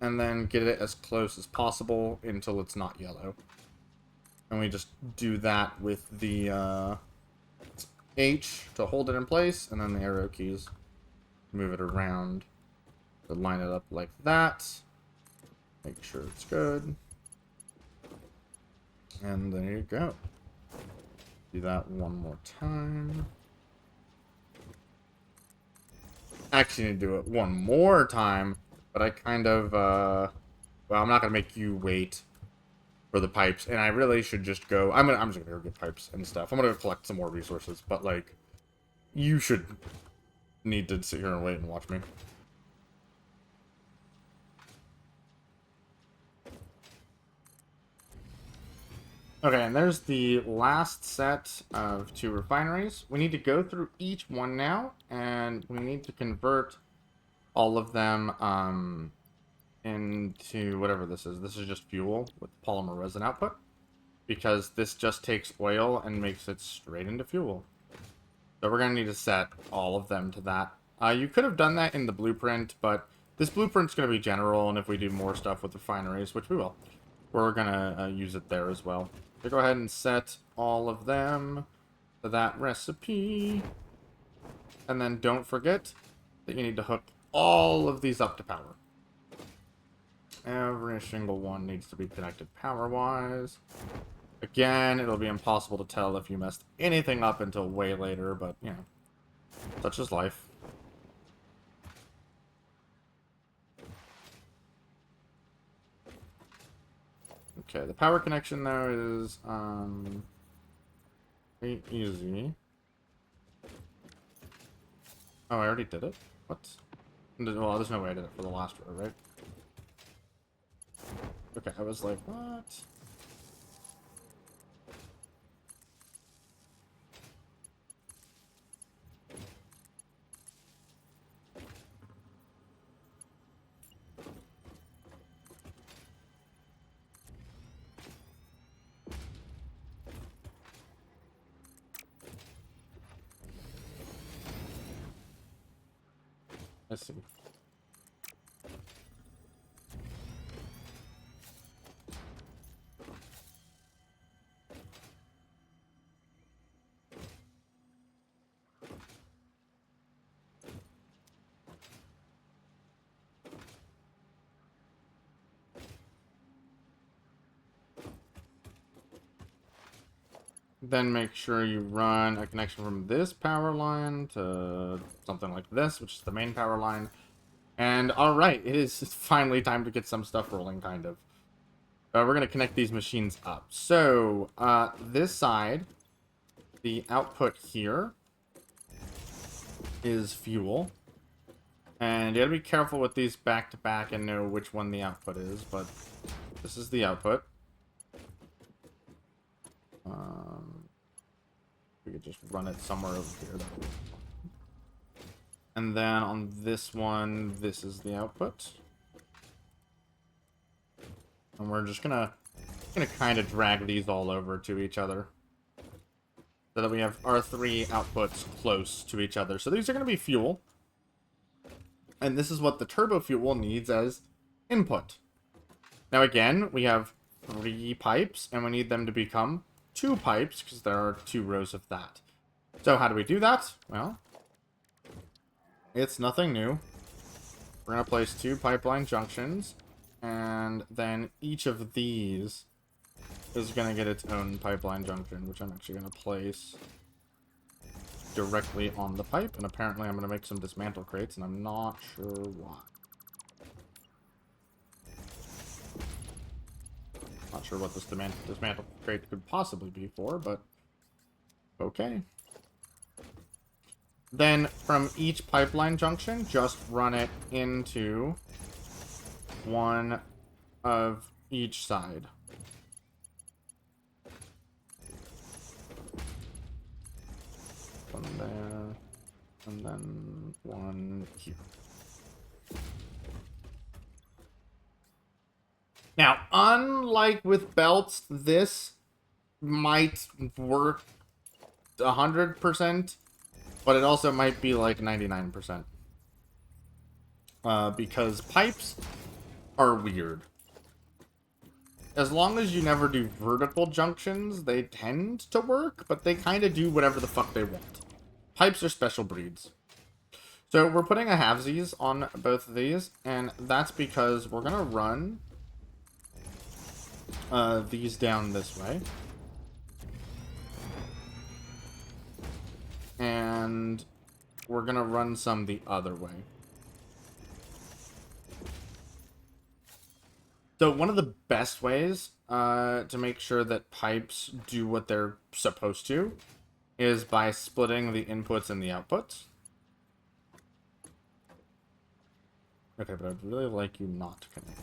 and then get it as close as possible until it's not yellow. And we just do that with the H to hold it in place, and then the arrow keys move it around to line it up like that. Make sure it's good. And there you go. Do that one more time. actually need to do it one more time, but I kind of, well, I'm not gonna make you wait for the pipes, and I really should just go, I'm just gonna go get pipes and stuff. I'm gonna collect some more resources, but, like, you should need to sit here and wait and watch me. Okay, and there's the last set of 2 refineries. We need to go through each one now, and we need to convert all of them into whatever this is. This is just fuel with polymer resin output, because this just takes oil and makes it straight into fuel. So we're going to need to set all of them to that. You could have done that in the blueprint, but this blueprint's going to be general, and if we do more stuff with refineries, which we will, we're going to use it there as well. So go ahead and set all of them to that recipe. And then don't forget that you need to hook all of these up to power. Every single one needs to be connected power-wise. Again, it'll be impossible to tell if you messed anything up until way later, but, you know, such is life. Okay, the power connection, though, is, pretty easy. Oh, I already did it? What? Well, there's no way I did it for the last row, right? Okay, I was like, what? Let's see. Then make sure you run a connection from this power line to something like this, which is the main power line. And alright, it is finally time to get some stuff rolling, kind of. We're going to connect these machines up. So, this side, the output here is fuel. And you gotta be careful with these back-to-back and know which one the output is, but this is the output. We could just run it somewhere over here. And then on this one, this is the output. And we're just gonna kind of drag these all over to each other, so that we have our 3 outputs close to each other. So these are gonna be fuel. And this is what the turbo fuel needs as input. Now again, we have 3 pipes, and we need them to become 2 pipes, because there are 2 rows of that. So how do we do that? Well, it's nothing new. We're going to place 2 pipeline junctions, and then each of these is going to get its own pipeline junction, which I'm actually going to place directly on the pipe, and apparently I'm going to make some dismantle crates, and I'm not sure why. Not sure what this dismantle crate could possibly be for, but okay. Then from each pipeline junction, just run it into one of each side. One there, and then one here. Now, unlike with belts, this might work 100%, but it also might be like 99%. Because pipes are weird. As long as you never do vertical junctions, they tend to work, but they kind of do whatever the fuck they want. Pipes are special breeds. So we're putting a halvesies on both of these, and that's because we're going to run these down this way. And we're gonna run some the other way. So one of the best ways to make sure that pipes do what they're supposed to is by splitting the inputs and the outputs. Okay, but I'd really like you not to connect.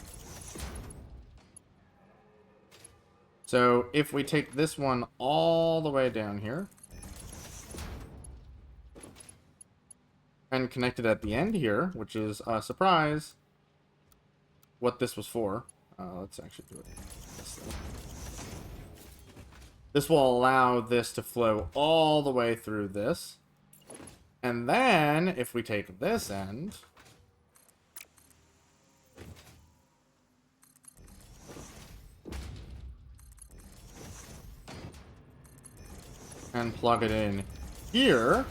So if we take this one all the way down here and connect it at the end here, which is a surprise, what this was for. Let's actually do it this way. This will allow this to flow all the way through this. And then, if we take this end, and plug it in here,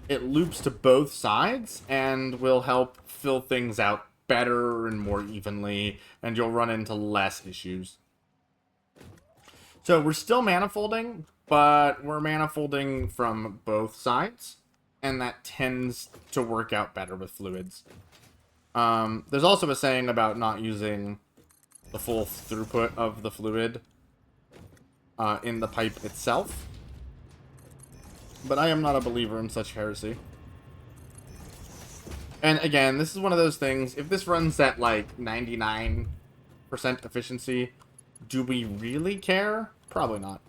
it loops to both sides and will help fill things out better and more evenly, and you'll run into less issues. So we're still manifolding, but we're manifolding from both sides, and that tends to work out better with fluids. There's also a saying about not using the full throughput of the fluid in the pipe itself, but I am not a believer in such heresy. And again, this is one of those things, if this runs at like 99% efficiency, do we really care? Probably not.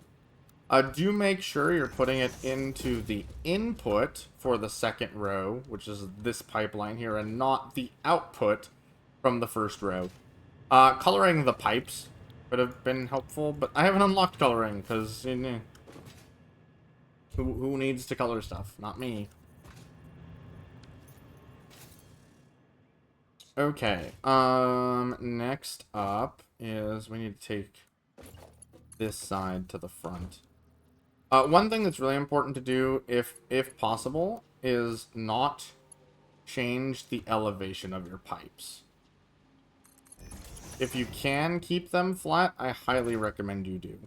Do make sure you're putting it into the input for the second row, which is this pipeline here, and not the output from the first row. Coloring the pipes would have been helpful, but I haven't unlocked coloring, because who needs to color stuff? Not me. Okay, next up is we need to take this side to the front. One thing that's really important to do, if possible, is not change the elevation of your pipes. If you can keep them flat, I highly recommend you do.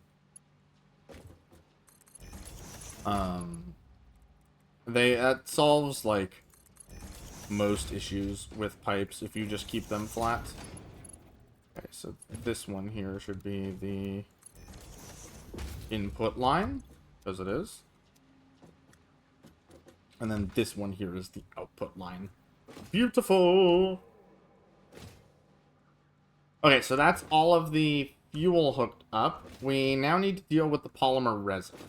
That solves, like, most issues with pipes if you just keep them flat. Okay, so this one here should be the input line, because it is. And then this one here is the output line. Beautiful! Okay, so that's all of the fuel hooked up. We now need to deal with the polymer resin.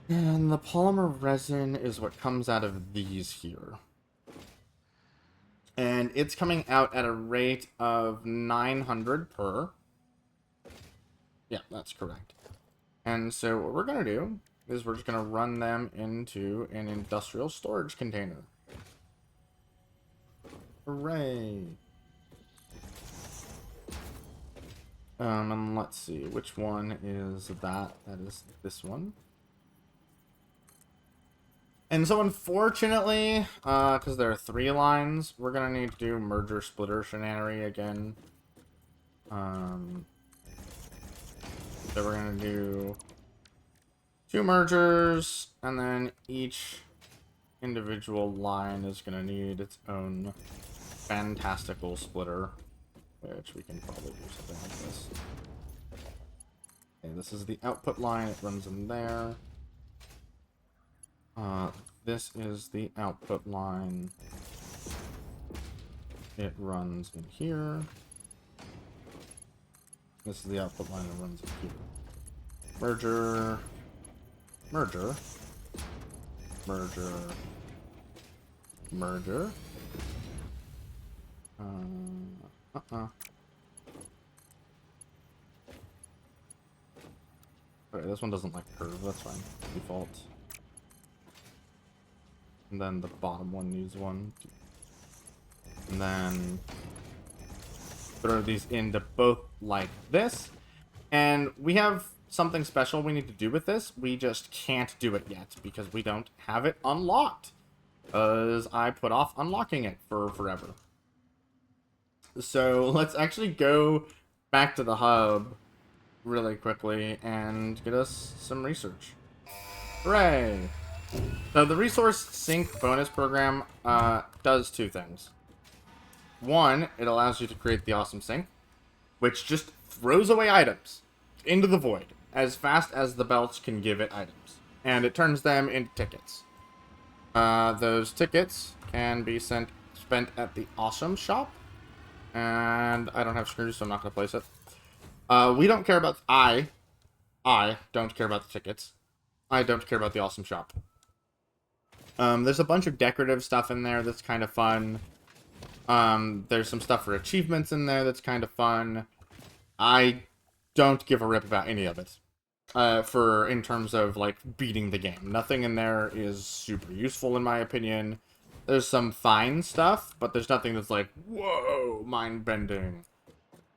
And the polymer resin is what comes out of these here. And it's coming out at a rate of 900 per. Yeah, that's correct. And so what we're going to do is we're just going to run them into an industrial storage container. Hooray! And let's see, which one is that? That is this one. And so unfortunately, because there are 3 lines, we're going to need to do merger splitter shenanigans again. So we're going to do 2 mergers, and then each individual line is going to need its own fantastical splitter, which we can probably do something like this. Okay, this is the output line, it runs in there. This is the output line. It runs in here. This is the output line that runs in here. Merger. Merger. Merger. Merger. Okay, this one doesn't like curve, that's fine. Default. And then the bottom one needs one. And then throw these into both like this. And we have something special we need to do with this. We just can't do it yet because we don't have it unlocked. Because I put off unlocking it for forever. So let's actually go back to the hub really quickly and get us some research. Hooray! So the resource sync bonus program does two things. One, it allows you to create the awesome sync, which just throws away items into the void as fast as the belts can give it items. And it turns them into tickets. Those tickets can be spent at the awesome shop. And I don't have screws, so I'm not going to place it. We don't care about... I don't care about the tickets. I don't care about the awesome shop. There's a bunch of decorative stuff in there that's kind of fun. There's some stuff for achievements in there that's kind of fun. I don't give a rip about any of it. In terms of, like, beating the game. Nothing in there is super useful, in my opinion. There's some fine stuff, but there's nothing that's like, whoa, mind-bending.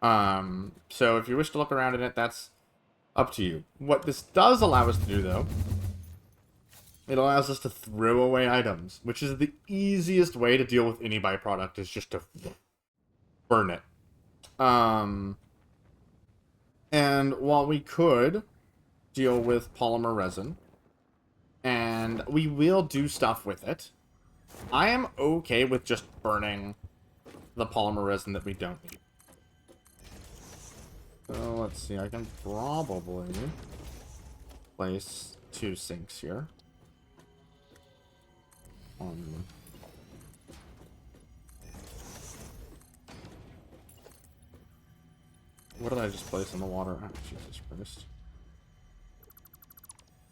So if you wish to look around in it, that's up to you. What this does allow us to do, though, it allows us to throw away items, which is the easiest way to deal with any byproduct, is just to burn it. And while we could deal with polymer resin, and we will do stuff with it, I am okay with just burning the polymer resin that we don't need. So let's see, I can probably place 2 sinks here. What did I just place in the water? Oh, Jesus Christ.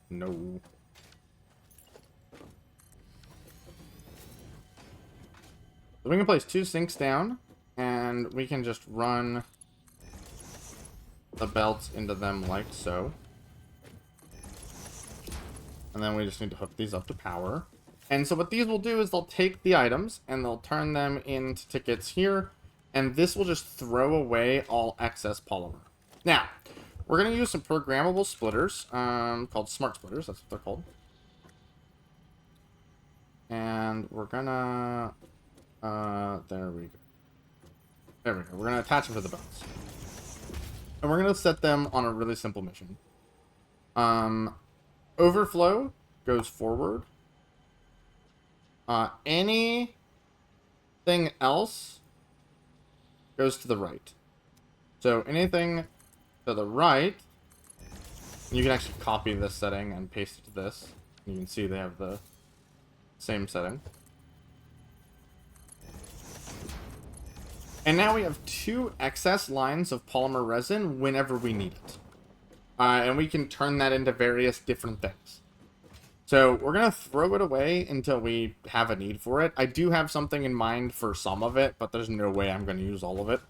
No. So we can place 2 sinks down, and we can just run the belts into them like so. And then we just need to hook these up to power. And so what these will do is they'll take the items and they'll turn them into tickets here. And this will just throw away all excess polymer. Now, we're going to use some programmable splitters called smart splitters. That's what they're called. And we're going to... there we go. There we go. We're going to attach them to the belts. And we're going to set them on a really simple mission. Overflow goes forward. Anything else goes to the right. So anything to the right, you can actually copy this setting and paste it to this. You can see they have the same setting. And now we have 2 excess lines of polymer resin whenever we need it. And we can turn that into various different things. So we're going to throw it away until we have a need for it. I do have something in mind for some of it, but there's no way I'm going to use all of it.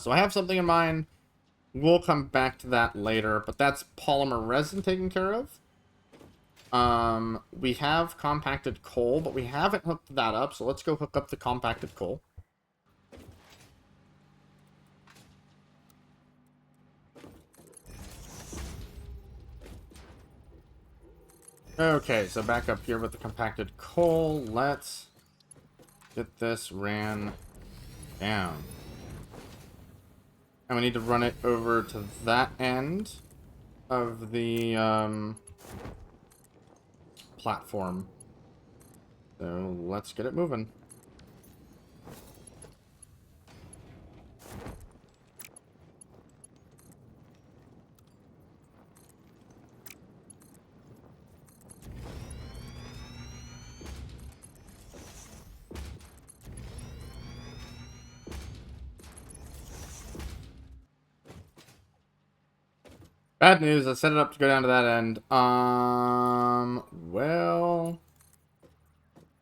So I have something in mind. We'll come back to that later, but that's polymer resin taken care of. We have compacted coal, but we haven't hooked that up, so let's go hook up the compacted coal. Okay, so back up here with the compacted coal. Let's get this ran down. And we need to run it over to that end of the platform. So let's get it moving. Bad news, I set it up to go down to that end. Well...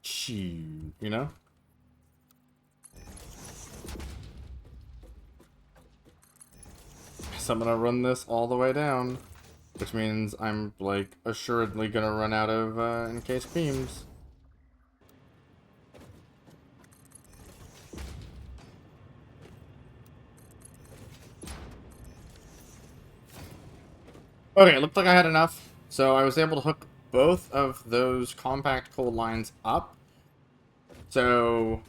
shoot, you know? So I'm gonna run this all the way down. Which means I'm, like, assuredly gonna run out of, encased beams. Okay, it looked like I had enough, so I was able to hook both of those compact coal lines up. So,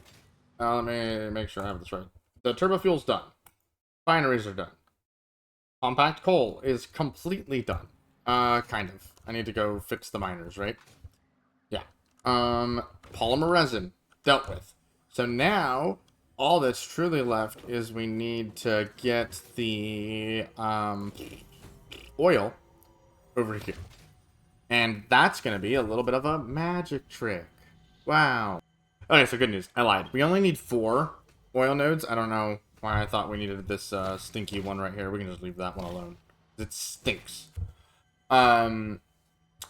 let me make sure I have this right. The turbofuel's done. Refineries are done. Compact coal is completely done. Kind of. I need to go fix the miners, right? Yeah. Polymer resin. Dealt with. So now, all that's truly left is we need to get the, oil over here. And that's going to be a little bit of a magic trick. Wow. Okay, so good news. I lied. We only need 4 oil nodes. I don't know why I thought we needed this stinky one right here. We can just leave that one alone. It stinks.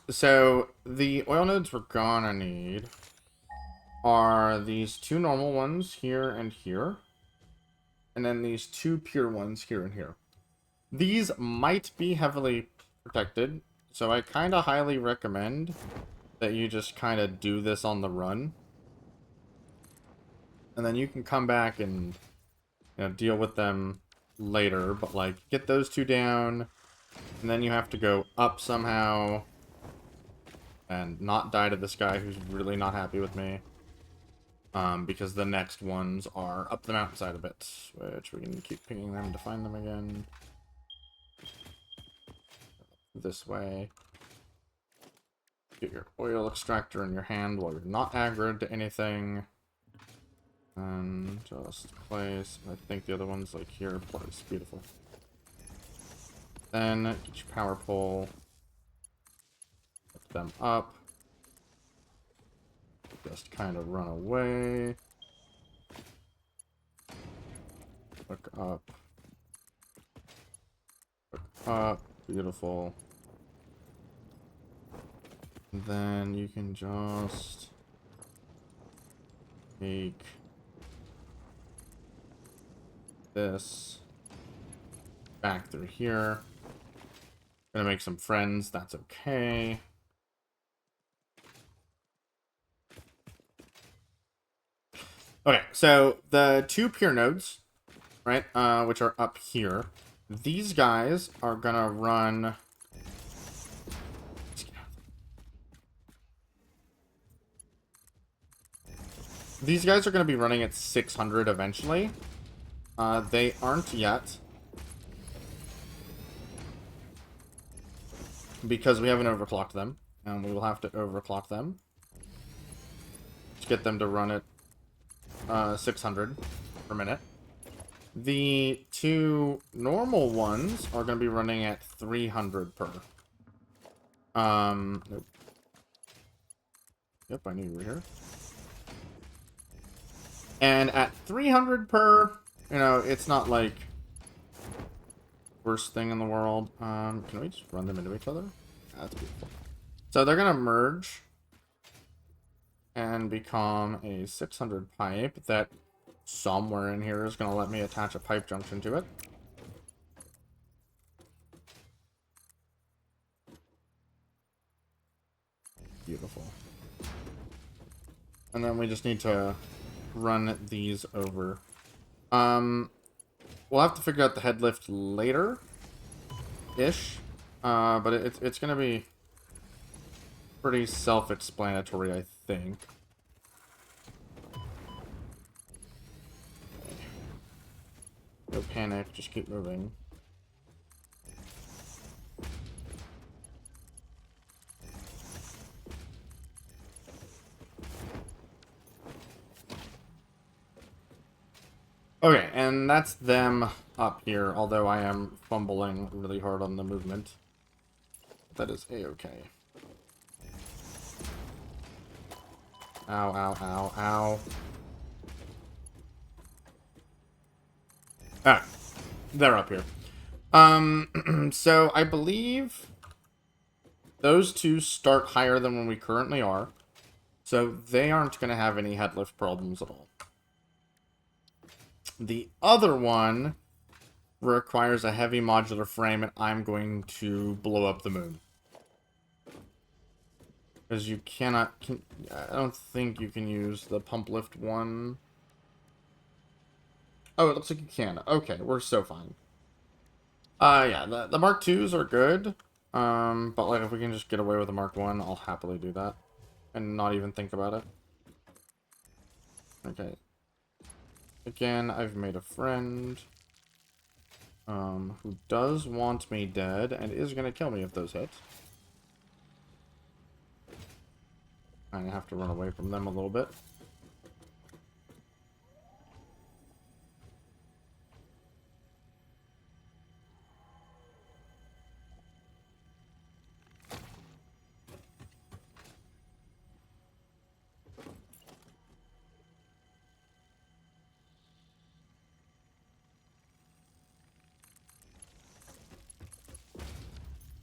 So the oil nodes we're gonna need are these 2 normal ones here and here. And then these 2 pure ones here and here. These might be heavily protected, so I kind of highly recommend that you just kind of do this on the run. And then you can come back and, you know, deal with them later, but like get those 2 down, and then you have to go up somehow and not die to this guy who's really not happy with me. Because the next ones are up the mountainside a bit, which we can keep pinging them to find them again. This way. Get your oil extractor in your hand while you're not aggroed to anything. And just place, I think the other one's like here, place. Beautiful. Then get your power pole. Put them up. Just kind of run away. Look up. Look up. Beautiful. And then you can just take this back through here. Gonna make some friends, that's okay. Okay, so the 2 pure nodes, right, which are up here, these guys are gonna run... These guys are gonna be running at 600 eventually. They aren't yet, because we haven't overclocked them, and we will have to overclock them to get them to run at 600 per minute. The 2 normal ones are going to be running at 300 per. Nope. Yep, I knew you were here. And at 300 per, you know, it's not like worst thing in the world. Can we just run them into each other? That's beautiful. So they're going to merge and become a 600 pipe that somewhere in here is going to let me attach a pipe junction to it. Beautiful. And then we just need to run these over. We'll have to figure out the head lift later-ish. But it's going to be pretty self-explanatory, I think. No panic, just keep moving. Okay, and that's them up here, although I am fumbling really hard on the movement. That is a-okay. Ow, ow, ow, ow. Ah, they're up here. So I believe those 2 start higher than when we currently are. So they aren't going to have any head lift problems at all. The other one requires a heavy modular frame, and I'm going to blow up the moon. Because you cannot... I don't think you can use the pump lift one. Oh, it looks like you can. Okay, we're so fine. Yeah, the Mark 2s are good. But like if we can just get away with the Mark 1, I'll happily do that. And not even think about it. Okay. Again, I've made a friend. Who does want me dead and is going to kill me if those hit. I have to run away from them a little bit.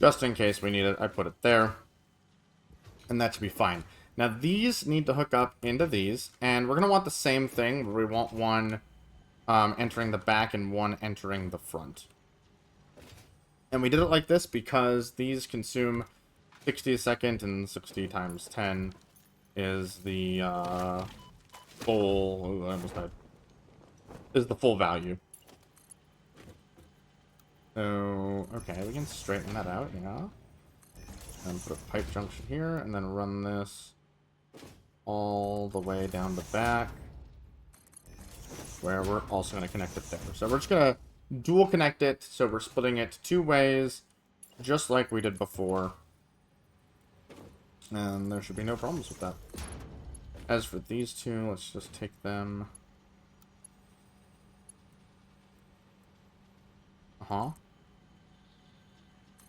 Just in case we need it, I put it there. And that should be fine. Now, these need to hook up into these. And we're going to want the same thing, where we want one entering the back and one entering the front. And we did it like this because these consume 60 a second, and 60 times 10 is the full... Oh, I almost died. Is the full value. So, okay, we can straighten that out, yeah. And put a pipe junction here, and then run this all the way down the back, where we're also going to connect it there. So we're just going to dual connect it, so we're splitting it 2 ways, just like we did before. And there should be no problems with that. As for these 2, let's just take them...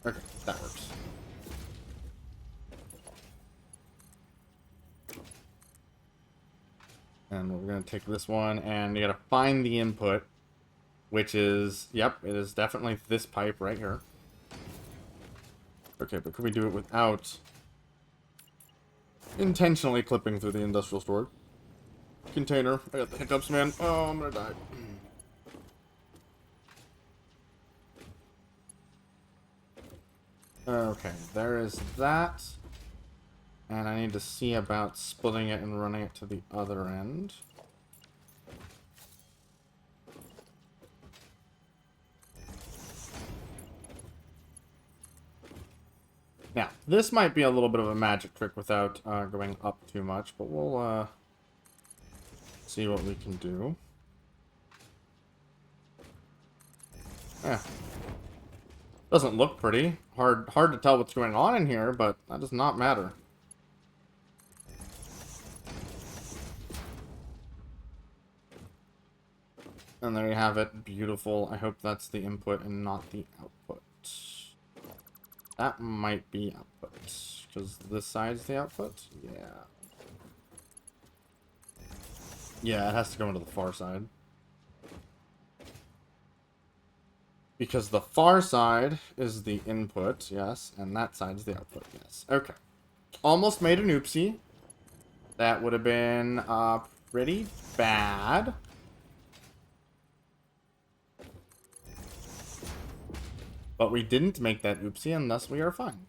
Okay, that works. And we're going to take this one, and you got to find the input, which is, yep, it is definitely this pipe right here. Okay, but could we do it without intentionally clipping through the industrial storage container? I got the hiccups, man. Oh, I'm going to die. Okay, there is that. And I need to see about splitting it and running it to the other end. Now, this might be a little bit of a magic trick without going up too much, but we'll see what we can do. Yeah. Doesn't look pretty. Hard to tell what's going on in here, but that does not matter. And there you have it. Beautiful. I hope that's the input and not the output. That might be output. Because this side's the output? Yeah. Yeah, it has to go into the far side. Because the far side is the input, yes, and that side's the output, yes. Okay. Almost made an oopsie. That would have been pretty bad. But we didn't make that oopsie, and thus we are fine.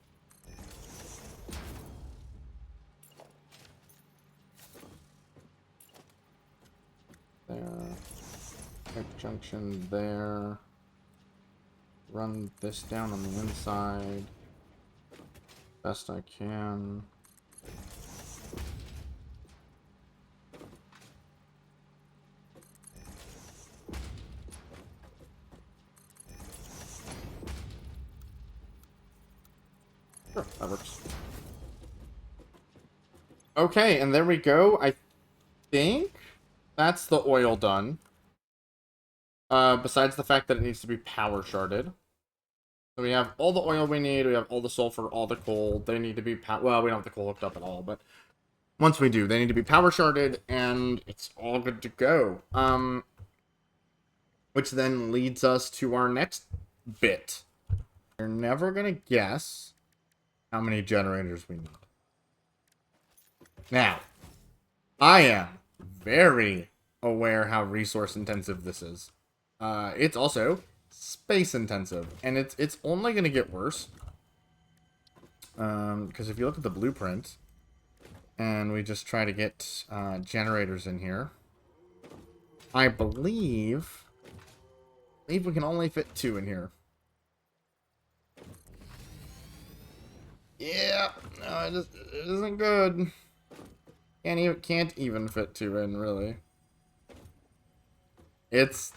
There. Pipe junction there. Run this down on the inside. Best I can. Sure, that works. Okay, and there we go. I think that's the oil done. Besides the fact that it needs to be power sharded. So we have all the oil we need, we have all the sulfur, all the coal. They need to be, well, we don't have the coal hooked up at all, but once we do, they need to be power sharded, and it's all good to go. Which then leads us to our next bit. You're never gonna guess how many generators we need. Now, I am very aware how resource intensive this is. It's also space intensive, and it's only going to get worse. Because if you look at the blueprint, and we just try to get generators in here, I believe we can only fit 2 in here. Yeah, no, it isn't good. Can't even fit 2 in, really. It's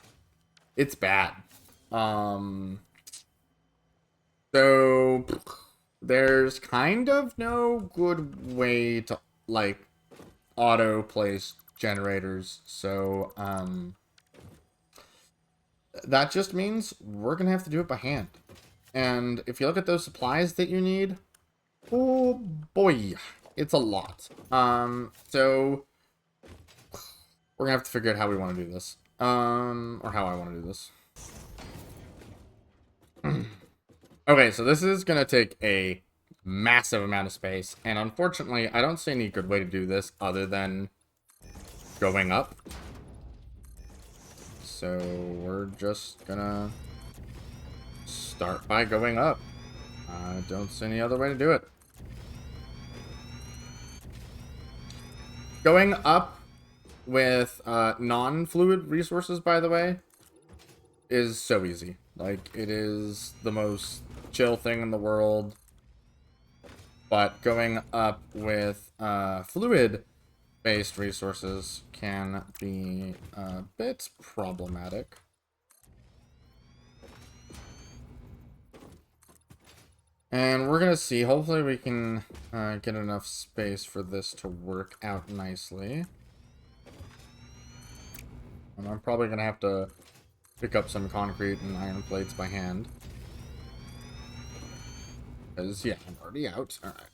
bad. So there's kind of no good way to like auto place generators. So that just means we're gonna have to do it by hand. And if you look at those supplies that you need, oh boy, it's a lot. So we're gonna have to figure out how we want to do this. Or how I want to do this. Okay, so this is gonna take a massive amount of space, and unfortunately, I don't see any good way to do this other than going up. So we're just gonna start by going up. I don't see any other way to do it. Going up with non-fluid resources, by the way, is so easy. Like, it is the most chill thing in the world. But going up with fluid-based resources can be a bit problematic. And we're going to see. Hopefully we can get enough space for this to work out nicely. And I'm probably going to have to pick up some concrete and iron plates by hand. Because, yeah, I'm already out. Alright.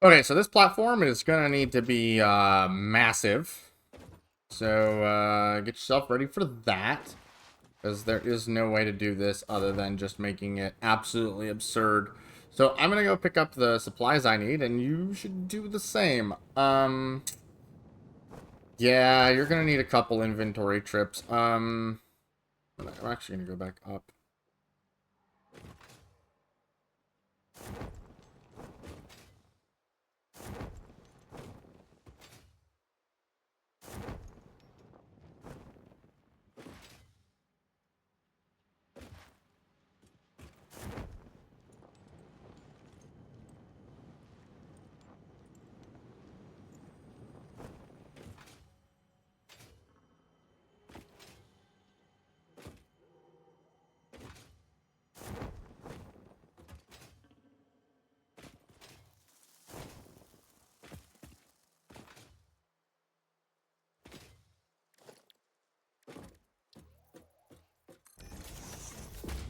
Okay, so this platform is going to need to be massive. So get yourself ready for that. Because there is no way to do this other than just making it absolutely absurd. So I'm going to go pick up the supplies I need, and you should do the same. Yeah, you're going to need a couple inventory trips. I'm actually going to go back up.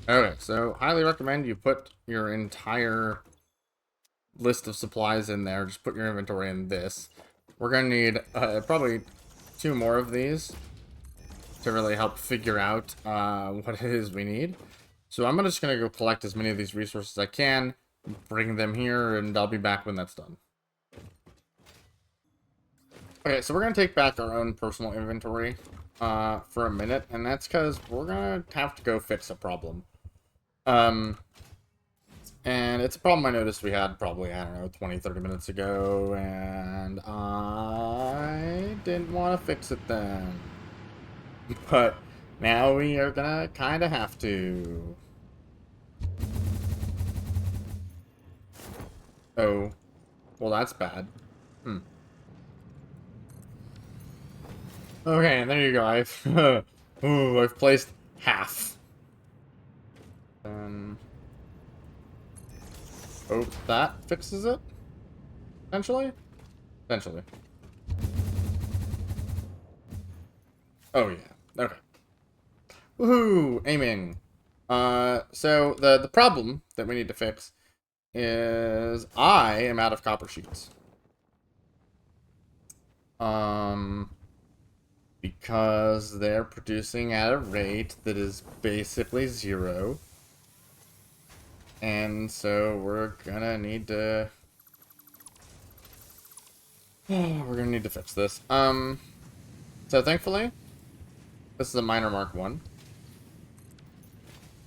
Okay, so highly recommend you put your entire list of supplies in there. Just put your inventory in this. We're going to need probably 2 more of these to really help figure out what it is we need. So I'm just going to go collect as many of these resources as I can, bring them here, and I'll be back when that's done. Okay, so we're going to take back our own personal inventory for a minute, and that's because we're going to have to go fix a problem. And it's a problem I noticed we had probably, I don't know, 20, 30 minutes ago, and I didn't want to fix it then. But now we are gonna kind of have to. Oh, well, that's bad. Okay, and there you go. I've placed half. Oh, that fixes it? Potentially? Potentially. Oh, yeah. Okay. Woohoo! Aiming. So the problem that we need to fix is I am out of copper sheets. Because they're producing at a rate that is basically 0. And so we're gonna need to fix this. So thankfully, this is a minor mark 1.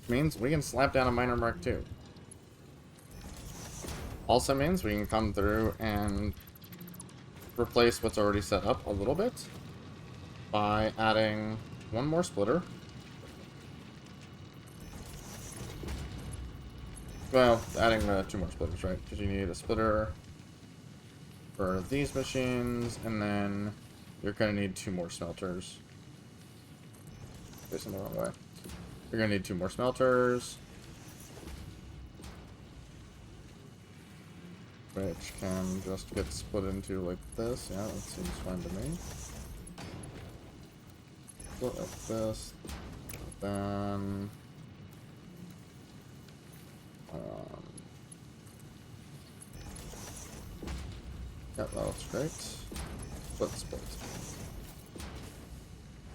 Means we can slap down a minor mark 2. Also means we can come through and replace what's already set up a little bit by adding 1 more splitter. Well, adding 2 more splitters, right? Because you need a splitter for these machines, and then you're going to need 2 more smelters. Facing the wrong way. You're gonna need 2 more smelters, which can just get split into like this. Yeah, that seems fine to me. Split like this, then yeah, that looks great. Split.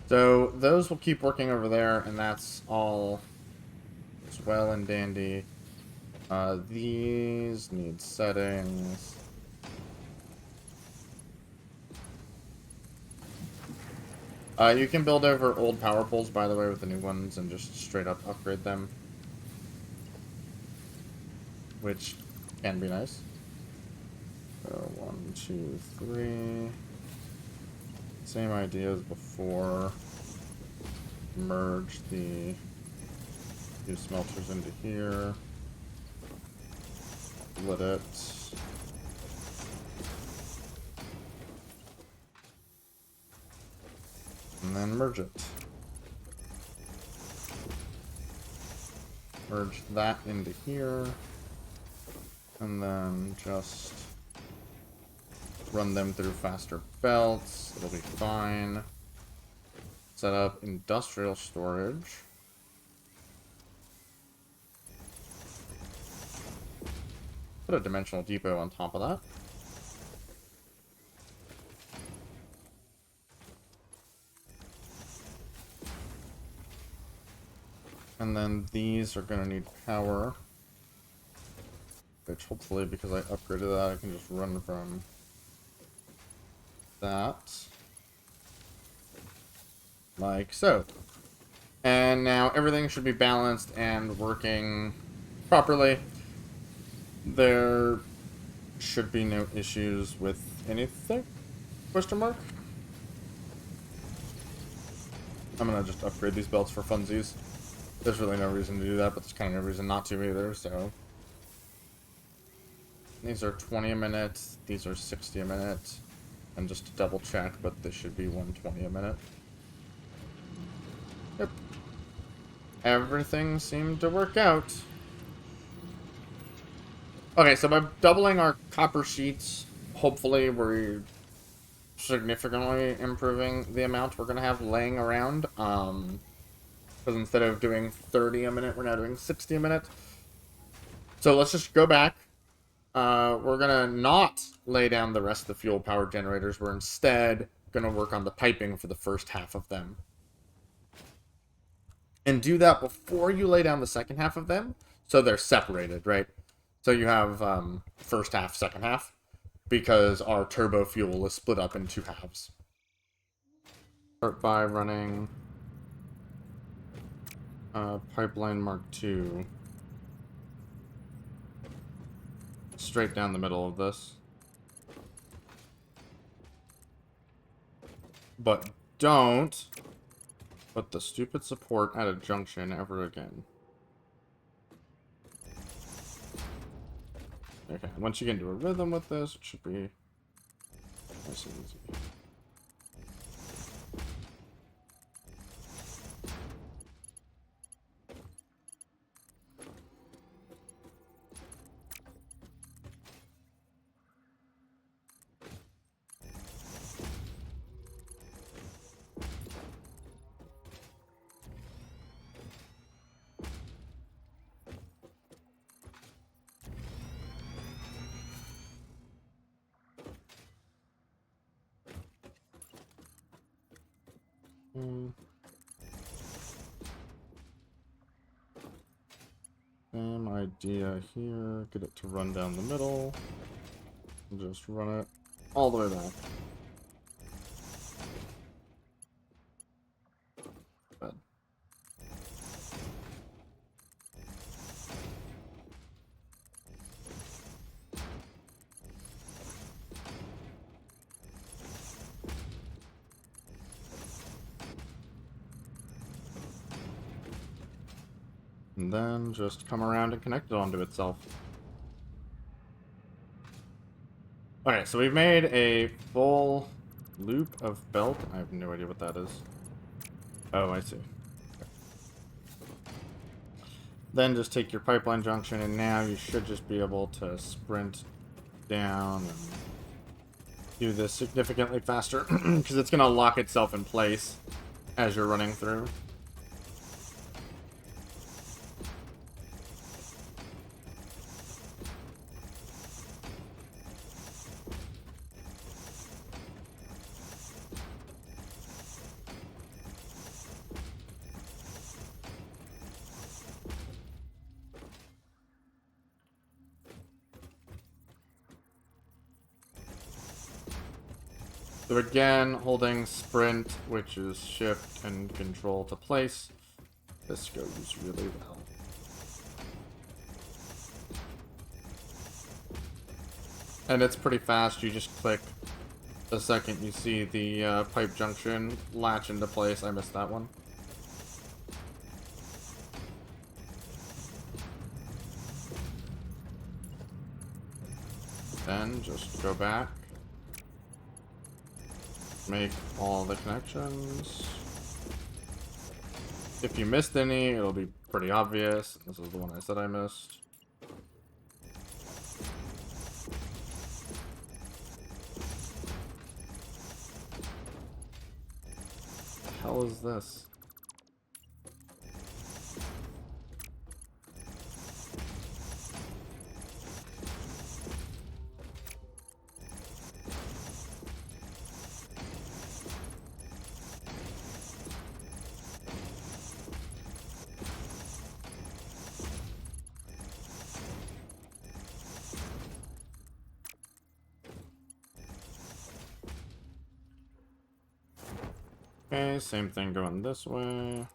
So those will keep working over there, and that's all as well and dandy. These need settings. You can build over old power poles, by the way, with the new ones, and just straight up upgrade them, which can be nice. So 1, 2, 3. Same idea as before. Merge the 2 smelters into here. Split it. And then merge it. Merge that into here. And then just run them through faster belts. It'll be fine. Set up industrial storage. Put a dimensional depot on top of that. And then these are going to need power. Which hopefully, because I upgraded that, I can just run from that. Like so. And now everything should be balanced and working properly. There should be no issues with anything? Question mark? I'm gonna just upgrade these belts for funsies. There's really no reason to do that, but there's kind of no reason not to either, so. These are 20 a minute, these are 60 a minute. And just to double check, but this should be 120 a minute. Yep. Everything seemed to work out. Okay, so by doubling our copper sheets, hopefully we're significantly improving the amount we're going to have laying around. Because instead of doing 30 a minute, we're now doing 60 a minute. So let's just go back. We're going to not lay down the rest of the fuel power generators. We're instead going to work on the piping for the first half of them. And do that before you lay down the second half of them, so they're separated, right? So you have first half, second half, because our turbo fuel is split up in 2 halves. Start by running pipeline Mark II straight down the middle of this. But don't put the stupid support at a junction ever again. Okay, once you get into a rhythm with this, it should be nice and easy. Same idea here. Get it to run down the middle. And just run it all the way back. Bad. And then just come around and connect it onto itself. Okay, so we've made a full loop of belt. I have no idea what that is. Oh, I see. Then just take your pipeline junction, and now you should just be able to sprint down and do this significantly faster, because it's going to lock itself in place as you're running through. So again, holding sprint, which is shift and control to place, this goes really well. And it's pretty fast. You just click the second you see the pipe junction latch into place. I missed that one. Then just go back. Make all the connections. If you missed any, it'll be pretty obvious. This is the one I said I missed. What the hell is this? Okay, same thing going this way.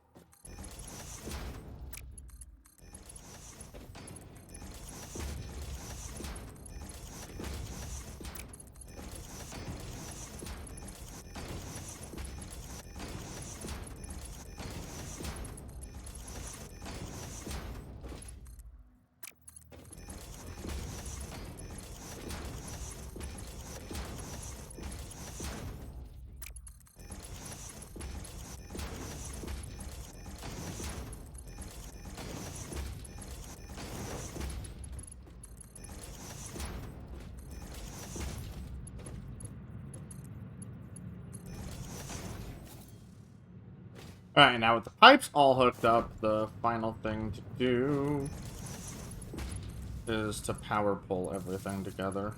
Alright, now with the pipes all hooked up, the final thing to do is to power pull everything together.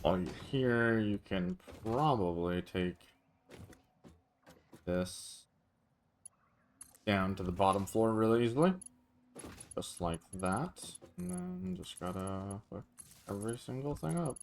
While you're here, you can probably take this down to the bottom floor really easily. Just like that. And then just gotta hook every single thing up.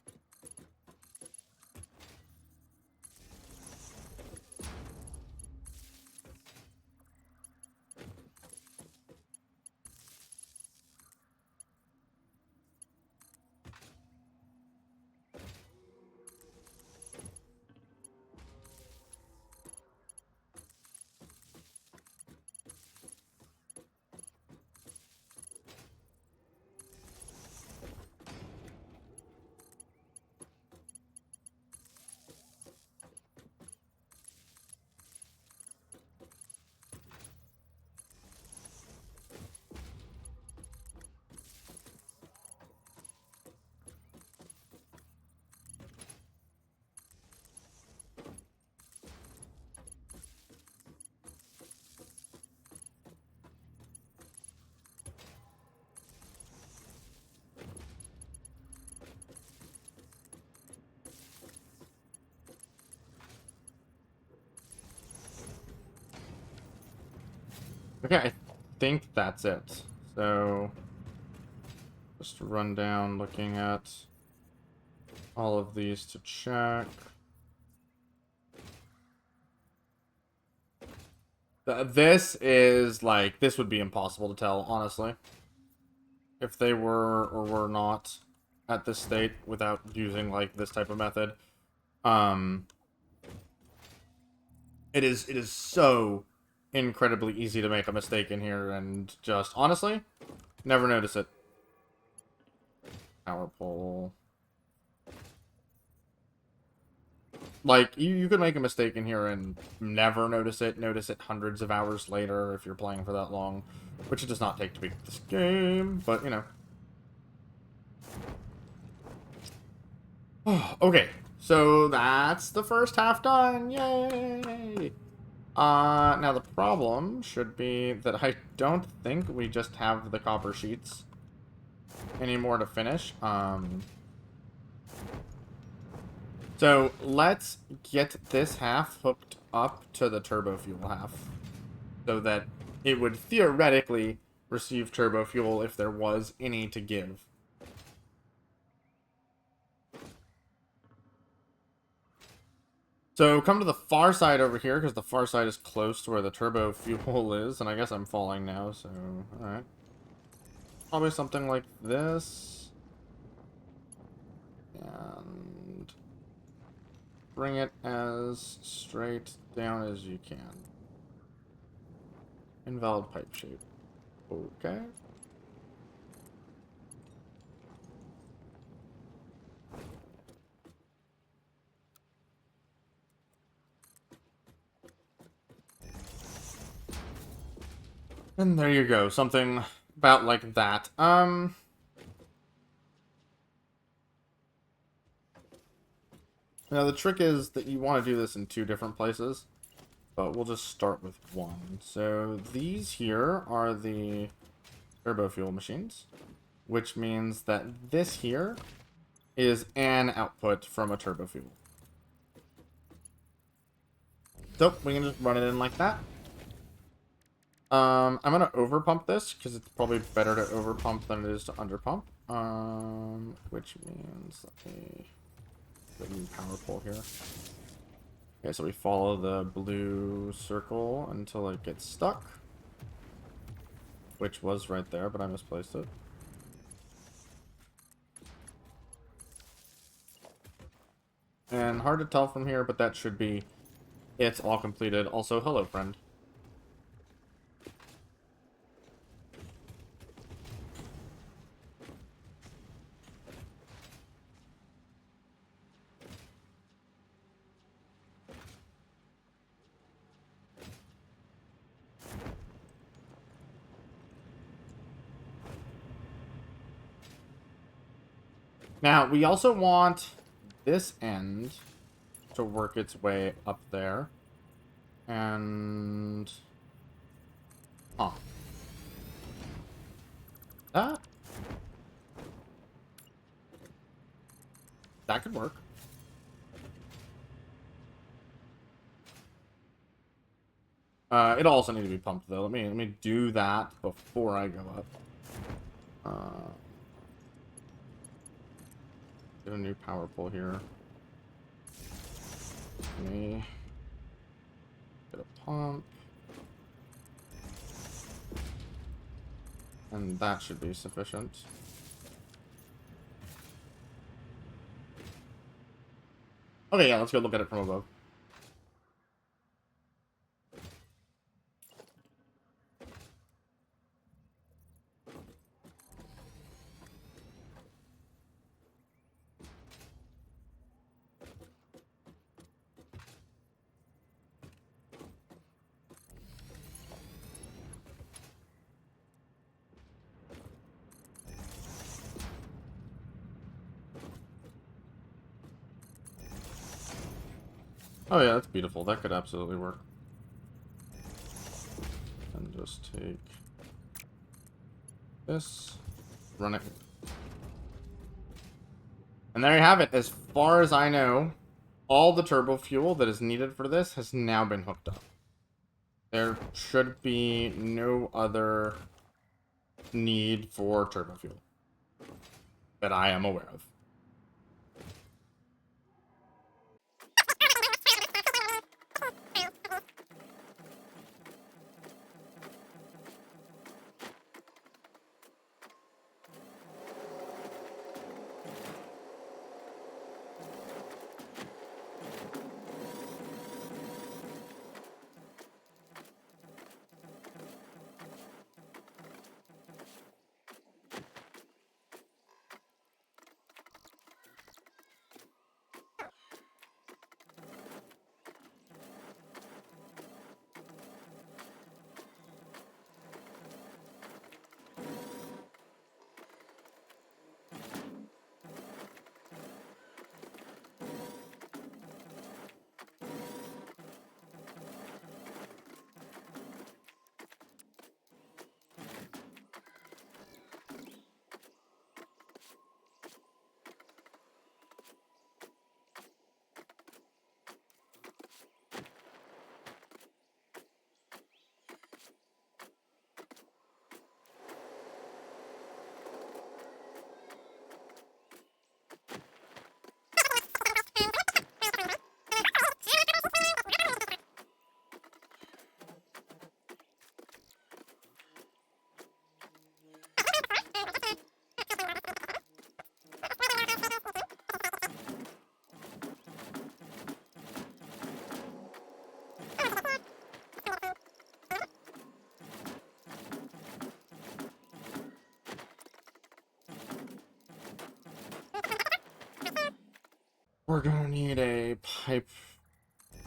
Okay, I think that's it. So, just run down looking at all of these to check. This is, like, this would be impossible to tell, honestly. If they were or were not at this state without using, like, this type of method. It is so incredibly easy to make a mistake in here and just, honestly, never notice it. Power pole. Like, you could make a mistake in here and never notice it hundreds of hours later if you're playing for that long, which it does not take to beat this game, but, you know. Okay, so that's the first half done, yay! Now the problem should be that I don't think we just have the copper sheets anymore to finish. So let's get this half hooked up to the turbo fuel half so that it would theoretically receive turbo fuel if there was any to give. So come to the far side over here, because the far side is close to where the turbo fuel is, and I guess I'm falling now, so, alright. Probably something like this. And bring it as straight down as you can. Invalid pipe shape. Okay. And there you go, something about like that. Now the trick is that you want to do this in 2 different places, but we'll just start with one. So these here are the turbo fuel machines, which means that this here is an output from a turbo fuel. So we can just run it in like that. I'm gonna overpump this because it's probably better to overpump than it is to underpump. Which means let me put a new power pole here. Okay, so we follow the blue circle until it gets stuck, which was right there, but I misplaced it. And hard to tell from here, but that should be it's all completed. Also, hello, friend. Now, we also want this end to work its way up there. And... Huh. That could work. It also need to be pumped though. Let me do that before I go up. Get a new power pole here. Let me get a pump. And that should be sufficient. Okay, yeah, let's go look at it from above. Oh yeah, that's beautiful. That could absolutely work. And just take this, run it. And there you have it. As far as I know, all the turbo fuel that is needed for this has now been hooked up. There should be no other need for turbo fuel that I am aware of. We're gonna need a pipe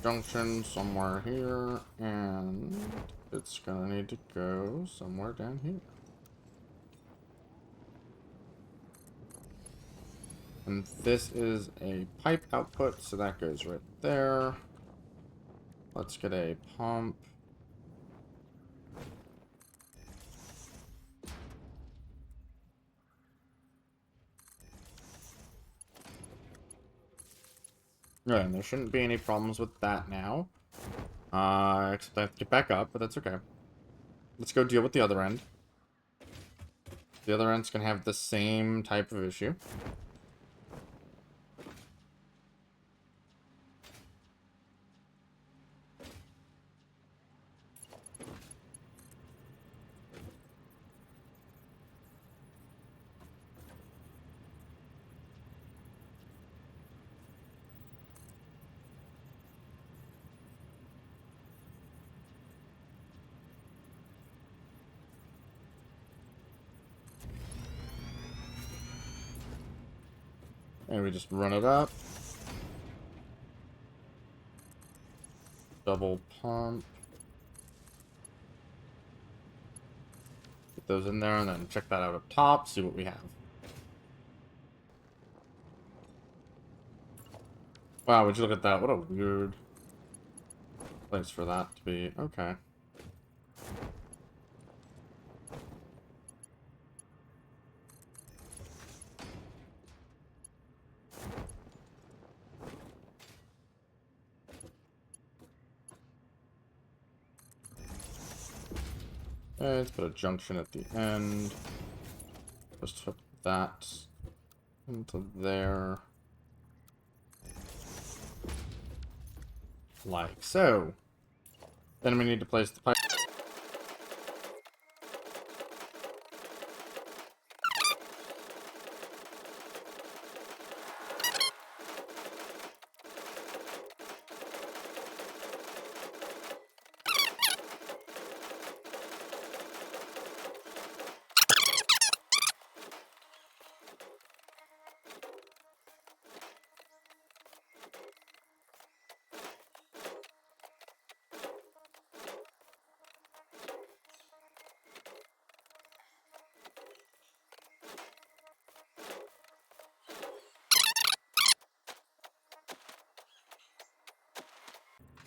junction somewhere here, and it's gonna need to go somewhere down here. And this is a pipe output, so that goes right there. Let's get a pump. Yeah, and there shouldn't be any problems with that now. Except I have to get back up, but that's okay. Let's go deal with the other end. The other end's gonna have the same type of issue. And we just run it up. Double pump. Get those in there and then check that out up top, see what we have. Wow, would you look at that? What a weird place for that to be. Okay. Let's put a junction at the end. Just put that into there. Like so. Then we need to place the pipe.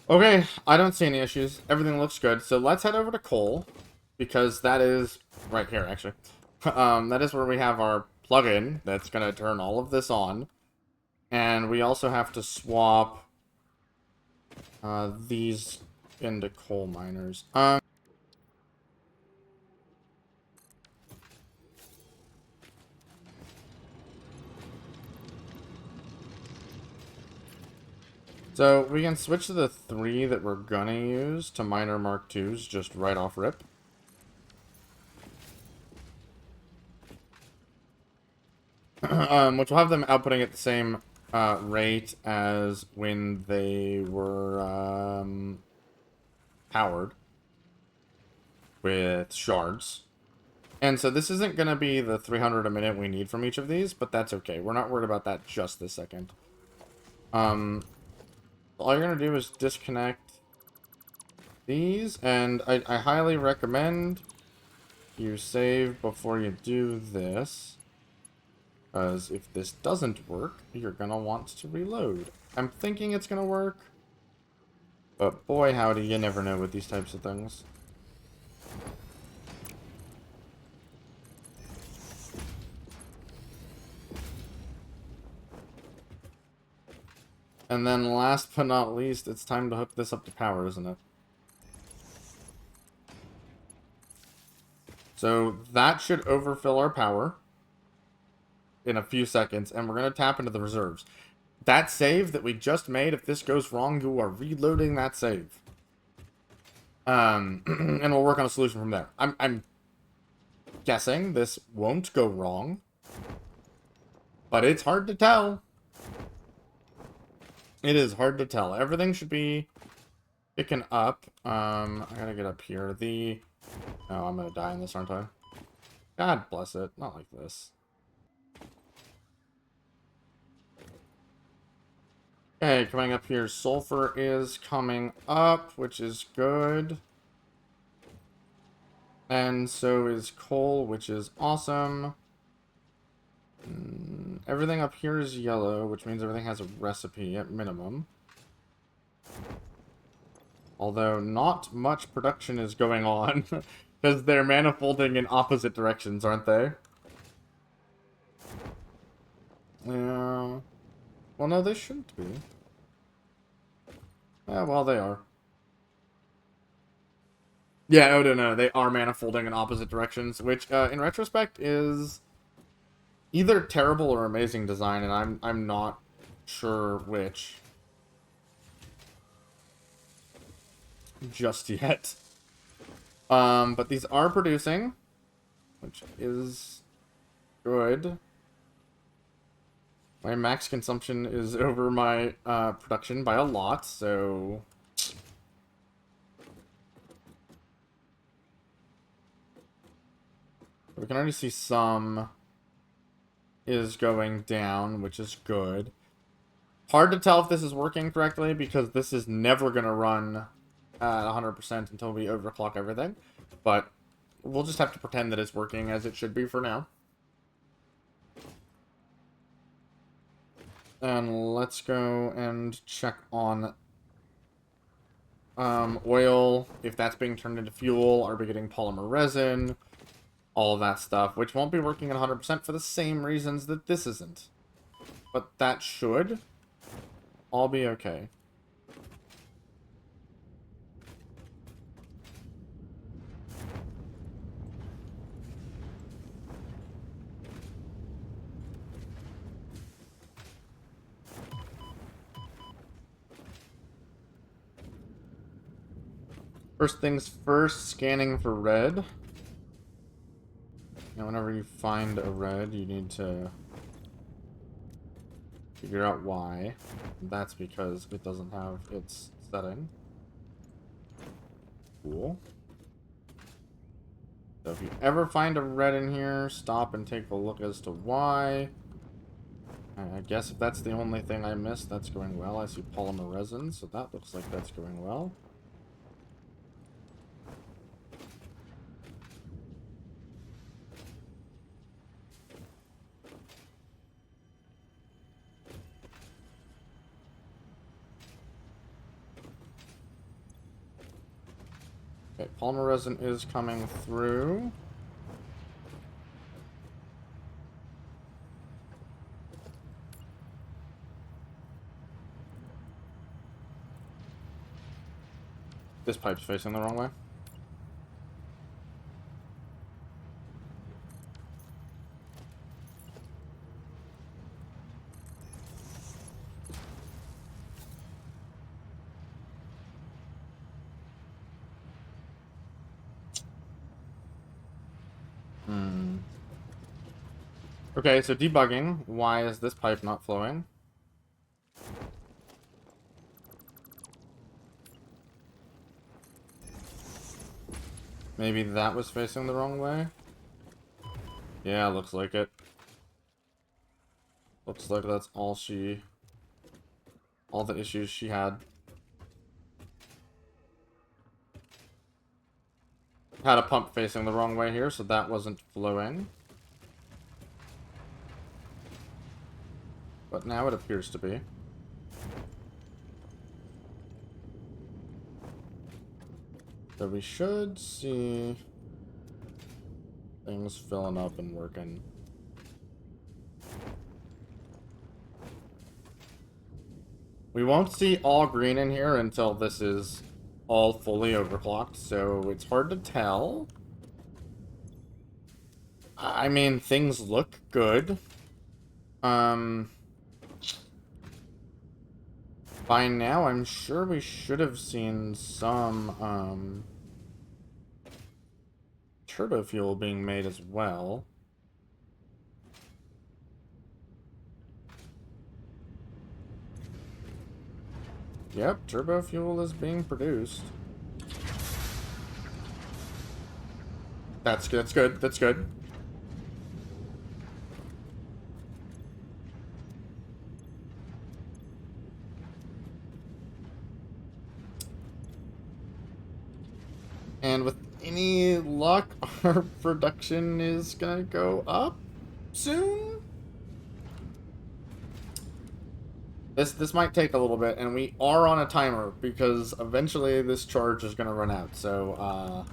Okay, I don't see any issues. Everything looks good. So let's head over to coal, because that is right here, actually. That is where we have our plugin that's going to turn all of this on. And we also have to swap these into coal miners. So we can switch to the 3 that we're gonna use to miner Mark IIs just right off rip. Which will have them outputting at the same rate as when they were powered with shards. And so this isn't going to be the 300 a minute we need from each of these, but that's okay. We're not worried about that just this second. All you're going to do is disconnect these, and I highly recommend you save before you do this. Because if this doesn't work, you're going to want to reload. I'm thinking it's going to work. But boy, howdy, you never know with these types of things. And then last but not least, it's time to hook this up to power, isn't it? So that should overfill our power in a few seconds, and we're going to tap into the reserves. That save that we just made, if this goes wrong, you are reloading that save. And we'll work on a solution from there. I'm guessing this won't go wrong, but it's hard to tell. It is hard to tell. Everything should be picking up. I gotta get up here. Oh, I'm gonna die in this, aren't I? God bless it. Not like this. Okay, coming up here, sulfur is coming up, which is good. And so is coal, which is awesome. Everything up here is yellow, which means everything has a recipe at minimum. Although not much production is going on, because they're manifolding in opposite directions, aren't they? Yeah. Well, no, they shouldn't be. Yeah, well, they are. Yeah, oh, no, they are manifolding in opposite directions, which, in retrospect, is either terrible or amazing design, and I'm not sure which just yet. But these are producing, which is good. My max consumption is over my production by a lot, so we can already see some is going down, which is good. Hard to tell if this is working correctly because this is never going to run at 100% until we overclock everything. But we'll just have to pretend that it's working as it should be for now. And let's go and check on oil, if that's being turned into fuel. Are we getting polymer resin? All of that stuff, which won't be working at 100% for the same reasons that this isn't. But that should all be okay. First things first, scanning for red. Now, whenever you find a red, you need to figure out why. That's because it doesn't have its setting. Cool. So if you ever find a red in here, stop and take a look as to why. I guess if that's the only thing I missed, that's going well. I see polymer resin, so that looks like that's going well. Okay, polymer resin is coming through. This pipe's facing the wrong way. Okay, so debugging. Why is this pipe not flowing? Maybe that was facing the wrong way? Yeah, looks like it. Looks like that's all the issues she had. Had a pump facing the wrong way here, so that wasn't flowing. But now it appears to be. So we should see things filling up and working. We won't see all green in here until this is all fully overclocked, so it's hard to tell. I mean, things look good. By now, I'm sure we should have seen some, turbo fuel being made as well. Yep, turbo fuel is being produced. That's good, that's good, that's good. And with any luck, our production is gonna go up soon? This might take a little bit, and we are on a timer, because eventually this charge is gonna run out, so,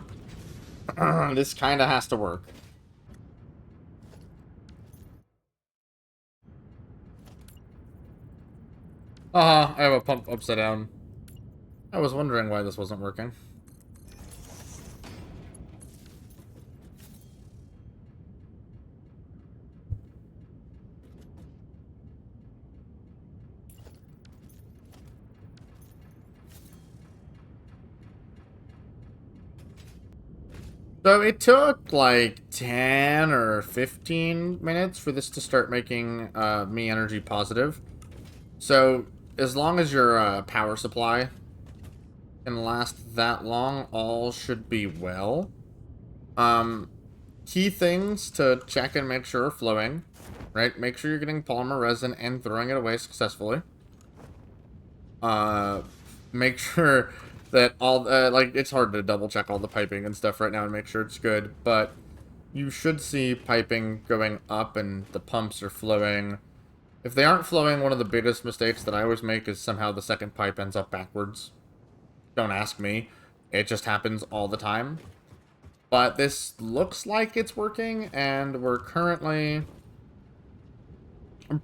this kinda has to work. I have a pump upside down. I was wondering why this wasn't working. So it took like 10 or 15 minutes for this to start making me energy positive. So as long as your power supply can last that long, all should be well. Key things to check and make sure are flowing, right? Make sure you're getting polymer resin and throwing it away successfully. Make sure that all, like, it's hard to double check all the piping and stuff right now and make sure it's good, but you should see piping going up and the pumps are flowing. If they aren't flowing, one of the biggest mistakes that I always make is somehow the second pipe ends up backwards. Don't ask me. It just happens all the time. But this looks like it's working, and we're currently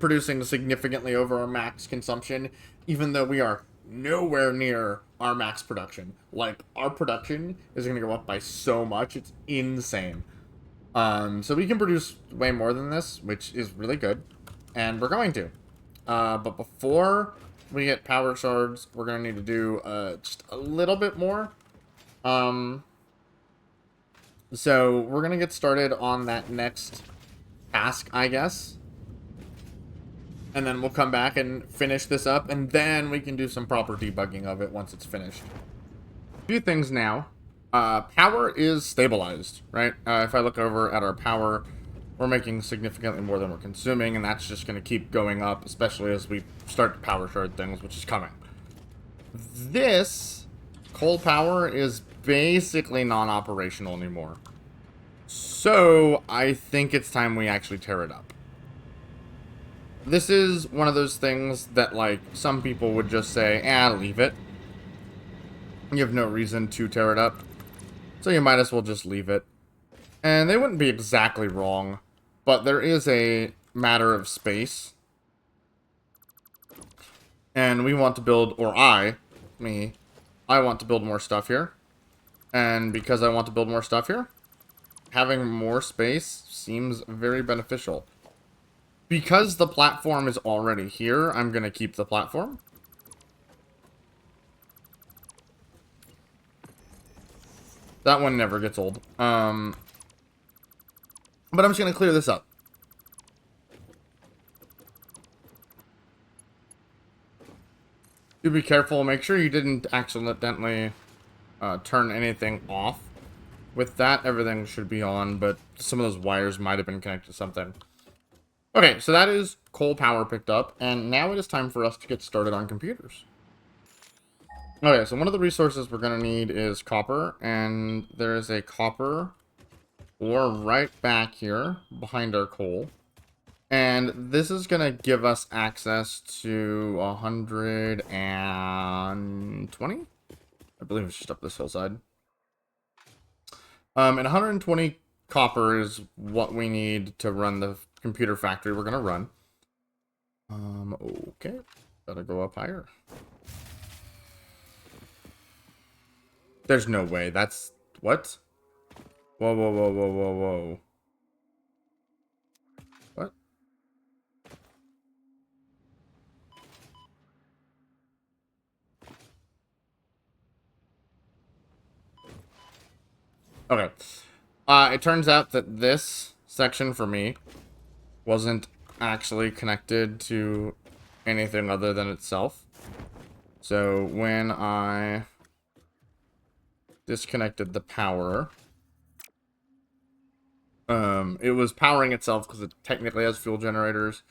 producing significantly over our max consumption, even though we are nowhere near our max production. Like, our production is going to go up by so much, it's insane. So we can produce way more than this, which is really good, and we're going to. But before we get power shards, we're going to need to do just a little bit more. So we're going to get started on that next task, I guess. And then we'll come back and finish this up, and then we can do some proper debugging of it once it's finished. A few things now. Power is stabilized, right? If I look over at our power, we're making significantly more than we're consuming, and that's just going to keep going up, especially as we start to power shard things, which is coming. This coal power is basically non-operational anymore. So I think it's time we actually tear it up. This is one of those things that, like, some people would just say, leave it. You have no reason to tear it up, so you might as well just leave it. And they wouldn't be exactly wrong, but there is a matter of space. And we want to build, or me, I want to build more stuff here. And because I want to build more stuff here, having more space seems very beneficial. Because the platform is already here, I'm going to keep the platform. That one never gets old. But I'm just going to clear this up. Do be careful. Make sure you didn't accidentally turn anything off. With that, everything should be on, but some of those wires might have been connected to something. Okay, so that is coal power picked up, and now it is time for us to get started on computers. Okay, so one of the resources we're going to need is copper, and there is a copper ore right back here behind our coal. And this is going to give us access to 120? I believe it's just up this hillside. And 120 copper is what we need to run the computer factory we're going to run. Okay. Gotta go up higher. There's no way. That's... What? Whoa, whoa, whoa, whoa, whoa, whoa. What? Okay. It turns out that this section for me wasn't actually connected to anything other than itself. So when I disconnected the power, it was powering itself because it technically has fuel generators,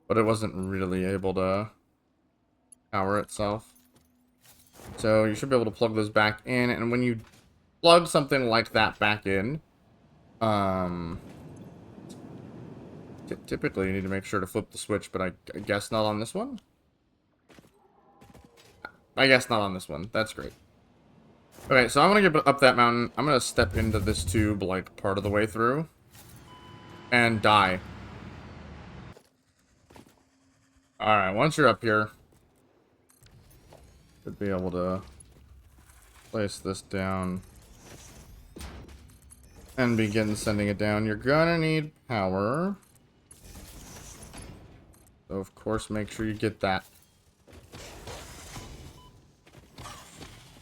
but it wasn't really able to power itself. So you should be able to plug those back in, and when you plug something like that back in, typically you need to make sure to flip the switch, but I guess not on this one. I guess not on this one. That's great. Okay, so I'm gonna get up that mountain. I'm gonna step into this tube like part of the way through and die. Alright, once you're up here, should be able to place this down and begin sending it down. You're gonna need power. So of course make sure you get that.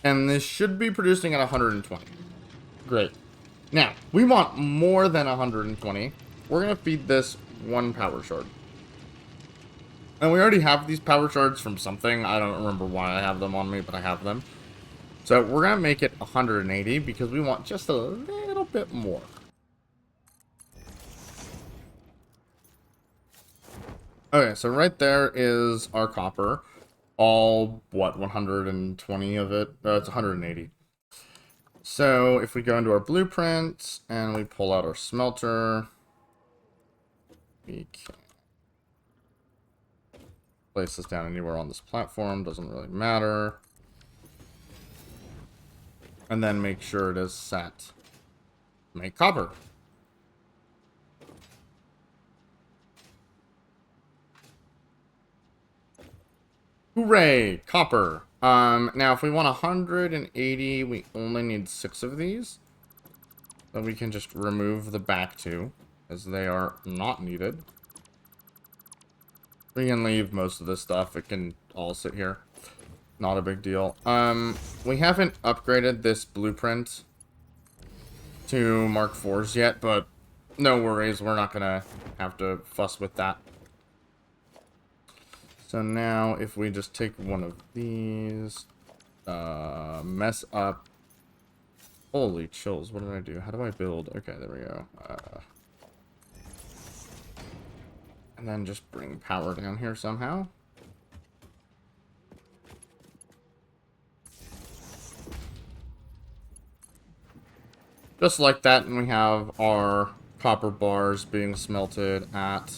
And this should be producing at 120. Great. Now, we want more than 120. We're going to feed this one power shard. And we already have these power shards from something. I don't remember why I have them on me, but I have them. So we're going to make it 180 because we want just a little bit more. Okay, so right there is our copper. All, what, 120 of it? It's 180. So if we go into our blueprint and we pull out our smelter, we can place this down anywhere on this platform, doesn't really matter. And then make sure it is set. Make copper. Hooray! Copper. Now if we want 180, we only need 6 of these. So we can just remove the back 2, as they are not needed. We can leave most of this stuff. It can all sit here. Not a big deal. We haven't upgraded this blueprint to Mark IVs yet, but no worries. We're not gonna have to fuss with that. So now, if we just take one of these, mess up. Holy chills, what did I do? How do I build? Okay, there we go. And then just bring power down here somehow. Just like that, and we have our copper bars being smelted at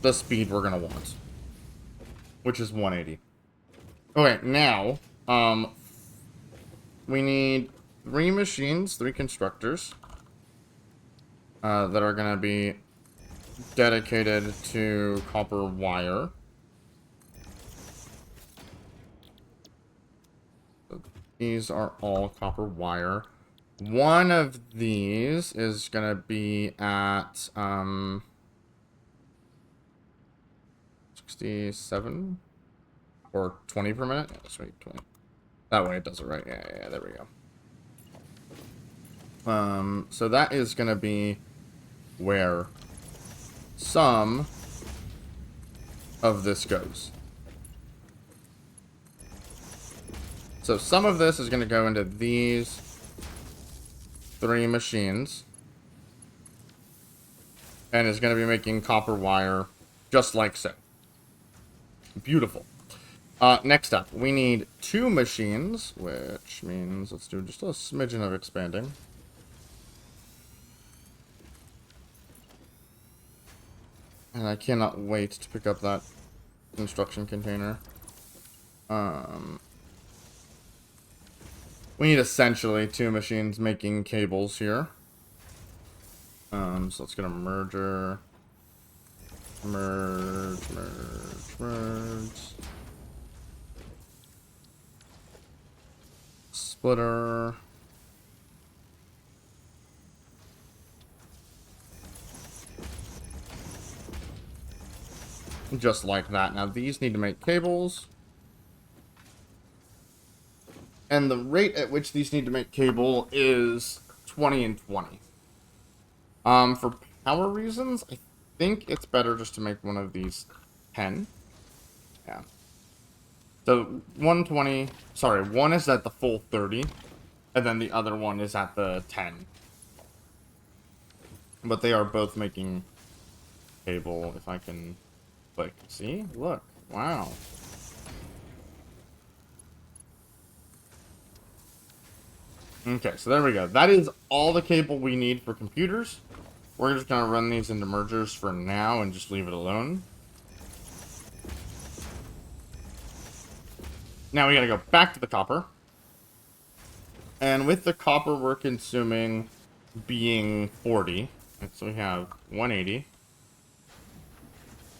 the speed we're gonna want, which is 180. Okay, now, we need 3 machines, 3 constructors, that are gonna be dedicated to copper wire. These are all copper wire. One of these is gonna be at 67 or 20 per minute. Yeah, sweet, 20. That way it does it right. Yeah, there we go. So that is gonna be where some of this goes. So some of this is gonna go into these 3 machines. And is gonna be making copper wire just like so. Beautiful. Next up, we need 2 machines, which means let's do just a smidgen of expanding. And I cannot wait to pick up that construction container. We need essentially 2 machines making cables here. So let's get a merger. Merge. Splitter. Just like that. Now these need to make cables. And the rate at which these need to make cable is 20 and 20. For power reasons, I think it's better just to make one of these 10. Yeah. So 120, sorry, one is at the full 30, and then the other one is at the 10. But they are both making cable, if I can click. See? Look. Wow. Okay, so there we go. That is all the cable we need for computers. We're just going to run these into mergers for now and just leave it alone. Now we got to go back to the copper. And with the copper we're consuming being 40. So we have 180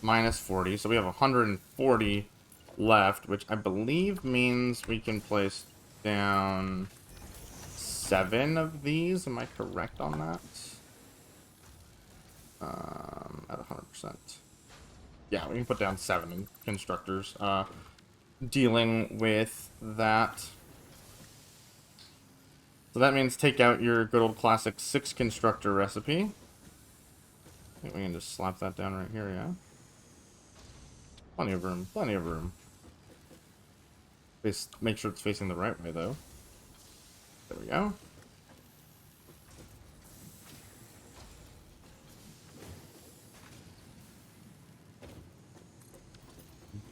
minus 40. So we have 140 left, which I believe means we can place down 7 of these. Am I correct on that? At 100%. Yeah, we can put down 7 constructors. Dealing with that. So that means take out your good old classic 6 constructor recipe. I think we can just slap that down right here, yeah. Plenty of room, plenty of room. Make sure it's facing the right way, though. There we go.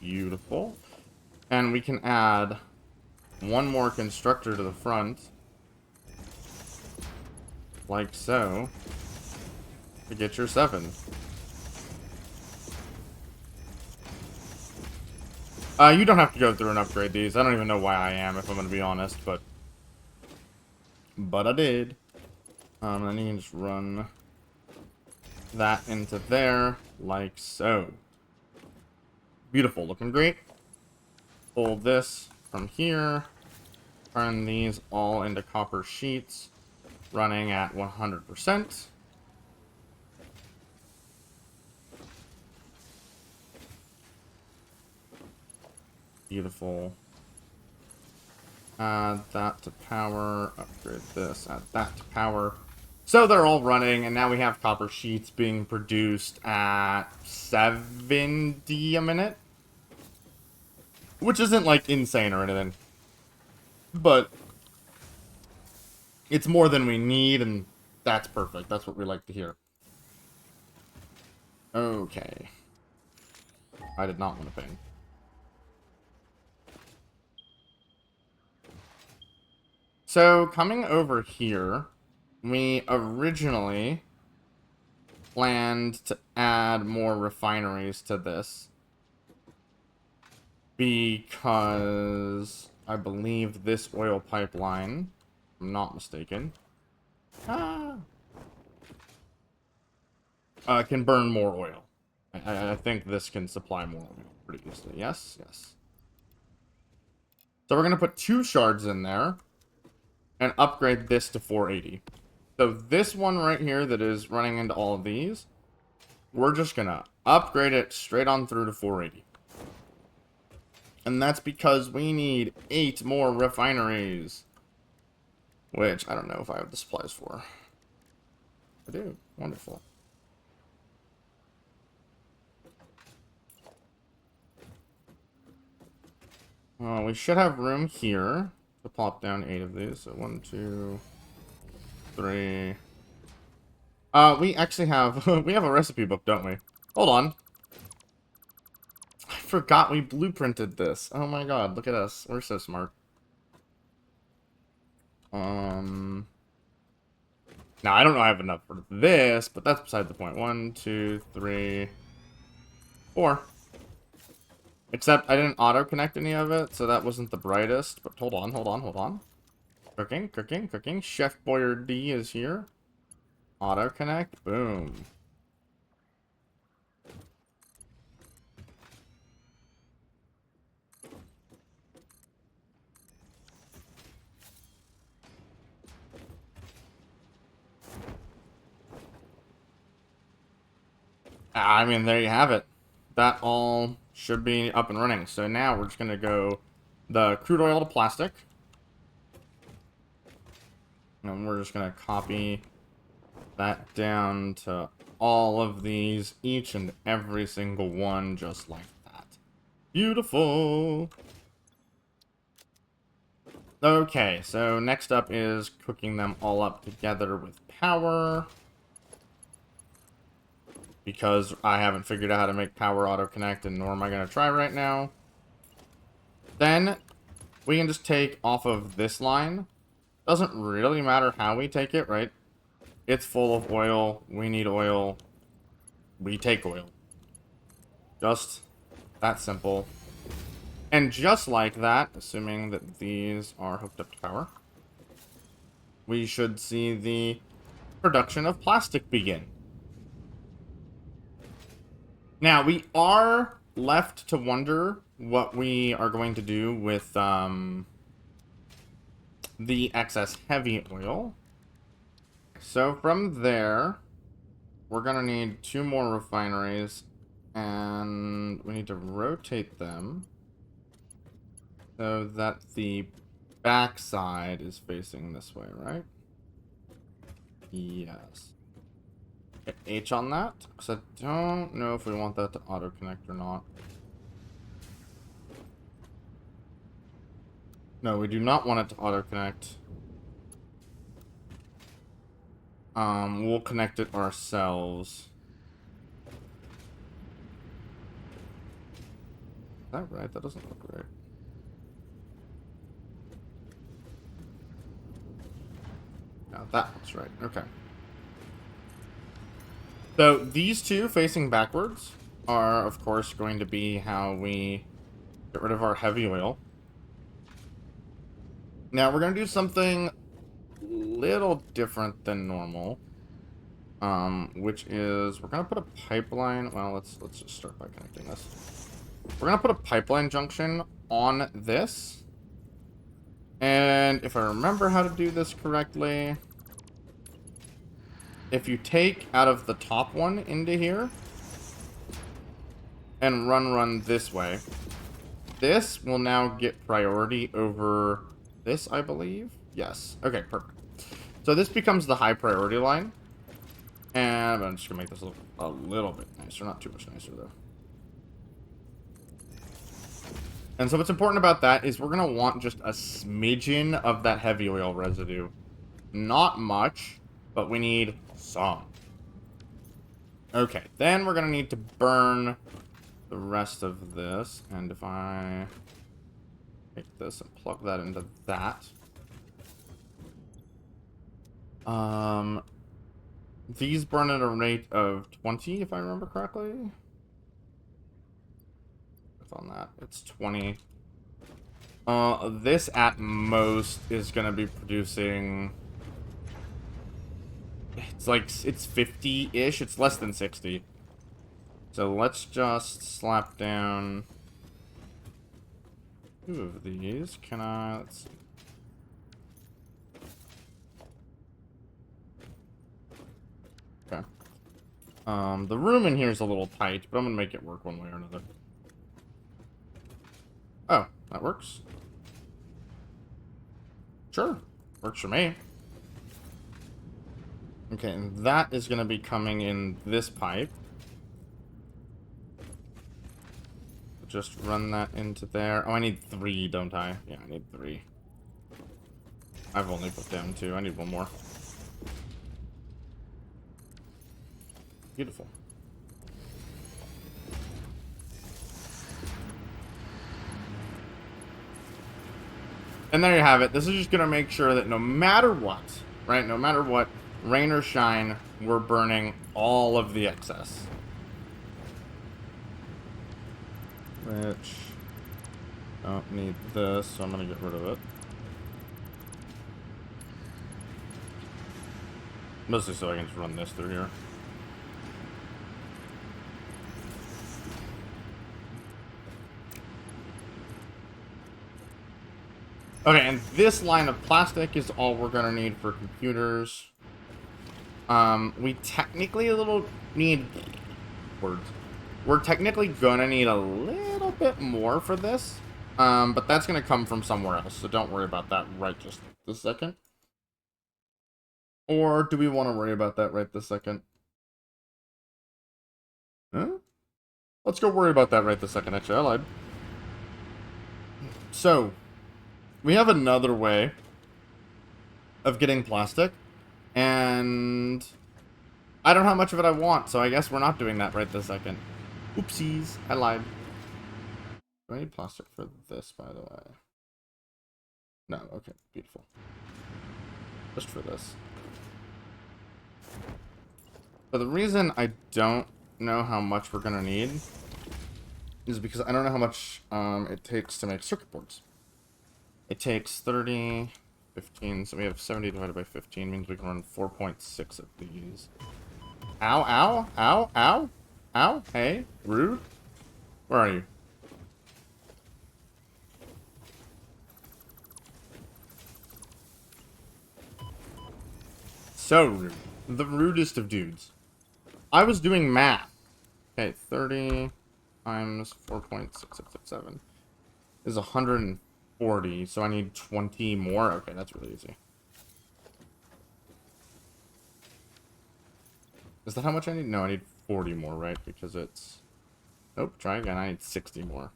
Beautiful. And we can add 1 more constructor to the front. Like so. To get your 7. You don't have to go through and upgrade these. I don't even know why I am, if I'm going to be honest, but I did. And you can just run that into there, like so. Beautiful, looking great. Pull this from here. Turn these all into copper sheets, running at 100%. Beautiful. Add that to power. Upgrade this. Add that to power. So they're all running, and now we have copper sheets being produced at 70 a minute. Which isn't, like, insane or anything. But it's more than we need, and that's perfect. That's what we like to hear. Okay. I did not want to ping. So, coming over here, we originally planned to add more refineries to this. Because I believe this oil pipeline, if I'm not mistaken, can burn more oil. I think this can supply more oil pretty easily. Yes, yes. So we're going to put 2 shards in there and upgrade this to 480. So this one right here that is running into all of these, we're just going to upgrade it straight on through to 480. And that's because we need 8 more refineries. Which, I don't know if I have the supplies for. I do. Wonderful. We should have room here to plop down 8 of these. So 1, 2, 3. We actually have we have a recipe book, don't we? Hold on. I forgot we blueprinted this. Oh my god, look at us. We're so smart. Now I don't know I have enough for this, but that's beside the point. 1, 2, 3, 4. Except I didn't auto-connect any of it, so that wasn't the brightest. But hold on, hold on, hold on. Cooking, cooking, cooking. Chef Boyardee is here. Auto-connect. Boom. I mean, there you have it. That all should be up and running. So now we're just going to go the crude oil to plastic. And we're just going to copy that down to all of these, each and every single one, just like that. Beautiful. Okay, so next up is cooking them all up together with power. Because I haven't figured out how to make power auto-connect, and nor am I going to try right now. Then, we can just take off of this line. Doesn't really matter how we take it, right? It's full of oil. We need oil. We take oil. Just that simple. And just like that, assuming that these are hooked up to power, we should see the production of plastic begin. Now, we are left to wonder what we are going to do with the excess heavy oil. So from there, we're going to need 2 more refineries, and we need to rotate them so that the backside is facing this way, right? Yes. Hit H on that, because I don't know if we want that to auto-connect or not. No, we do not want it to auto-connect. We'll connect it ourselves. Is that right? That doesn't look right. Yeah, that looks right. Okay. So these two facing backwards are, of course, going to be how we get rid of our heavy oil. Now we're going to do something a little different than normal, which is we're going to put a pipeline. Well, let's just start by connecting this. We're going to put a pipeline junction on this. And if I remember how to do this correctly, if you take out of the top one into here and run this way, this will now get priority over this, I believe. Yes. Okay, perfect. So this becomes the high priority line. And I'm just going to make this look a little bit nicer. Not too much nicer, though. And so what's important about that is we're going to want just a smidgen of that heavy oil residue. Not much, but we need some. Okay, then we're going to need to burn the rest of this. And if I take this and plug that into that. These burn at a rate of 20, if I remember correctly. On that, it's 20. This at most is gonna be producing. It's like it's 50-ish. It's less than 60. So let's just slap down Two of these. Can I... Let's see. Okay. The room in here is a little tight, but I'm gonna make it work one way or another. Oh, that works. Sure. Works for me. Okay, and that is gonna be coming in this pipe. Just run that into there. Oh, I need 3, don't I? Yeah, I need 3. I've only put down 2. I need 1 more. Beautiful. And there you have it. This is just going to make sure that no matter what, right, no matter what, rain or shine, we're burning all of the excess. Which, don't need this, so I'm going to get rid of it. Mostly so I can just run this through here. Okay, and this line of plastic is all we're gonna need for computers. We technically need words. We're technically gonna need a little bit more for this, but that's gonna come from somewhere else, so don't worry about that right just this second. Or do we want to worry about that right this second? Huh? Let's go worry about that right this second, actually. I lied. So, we have another way of getting plastic, and I don't know how much of it I want, so I guess we're not doing that right this second. Oopsies, I lied. Do I need plastic for this, by the way? No, okay, beautiful. Just for this. But the reason I don't know how much we're gonna need is because I don't know how much it takes to make circuit boards. It takes 30, 15, so we have 70 divided by 15 means we can run 4.6 of these. Ow, ow, ow, ow, ow, hey, rude. Where are you? So rude. The rudest of dudes. I was doing math. Okay, 30 times 4.6667 is 140, so I need 20 more. Okay, that's really easy. Is that how much I need? No, I need 40 more, right? Because it's... Nope, try again. I need 60 more.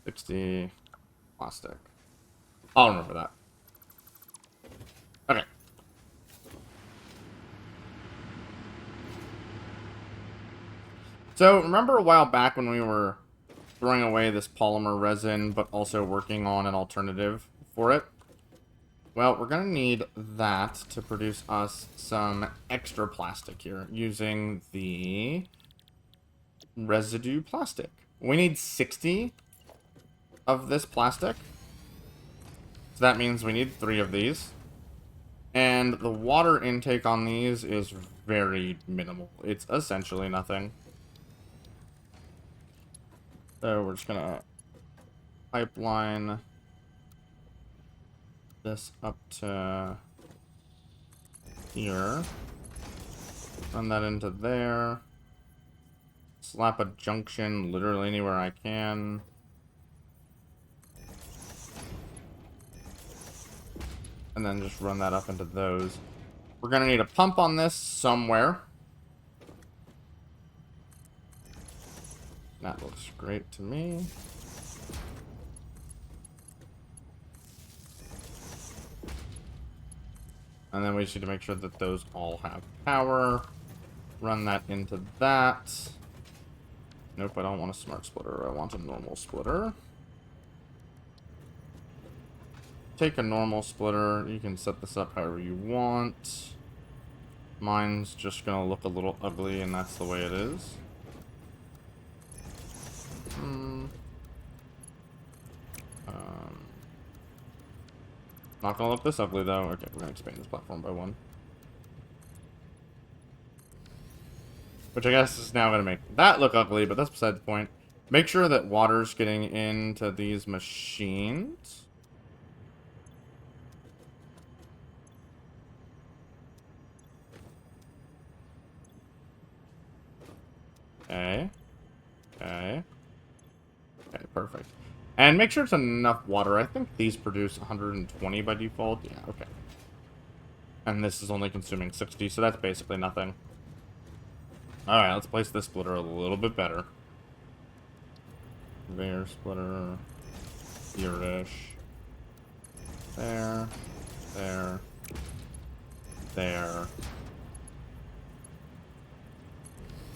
60 plastic. I'll remember that. Okay. So, remember a while back when we were throwing away this polymer resin, but also working on an alternative for it? Well, we're going to need that to produce us some extra plastic here, using the residue plastic. We need 60 of this plastic. So that means we need 3 of these. And the water intake on these is very minimal. It's essentially nothing. So we're just gonna pipeline this up to here. Run that into there. Slap a junction literally anywhere I can. And then just run that up into those. We're gonna need a pump on this somewhere. That looks great to me. And then we just need to make sure that those all have power. Run that into that. Nope, I don't want a smart splitter. I want a normal splitter. Take a normal splitter. You can set this up however you want. Mine's just gonna look a little ugly, and that's the way it is. Not gonna look this ugly though. Okay, we're gonna expand this platform by 1. Which I guess is now gonna make that look ugly, but that's beside the point. Make sure that water's getting into these machines. Okay. Okay. Okay, perfect. And make sure it's enough water. I think these produce 120 by default. Yeah, okay. And this is only consuming 60, so that's basically nothing. Alright, let's place this splitter a little bit better. Conveyor splitter. Here-ish. There. There. There.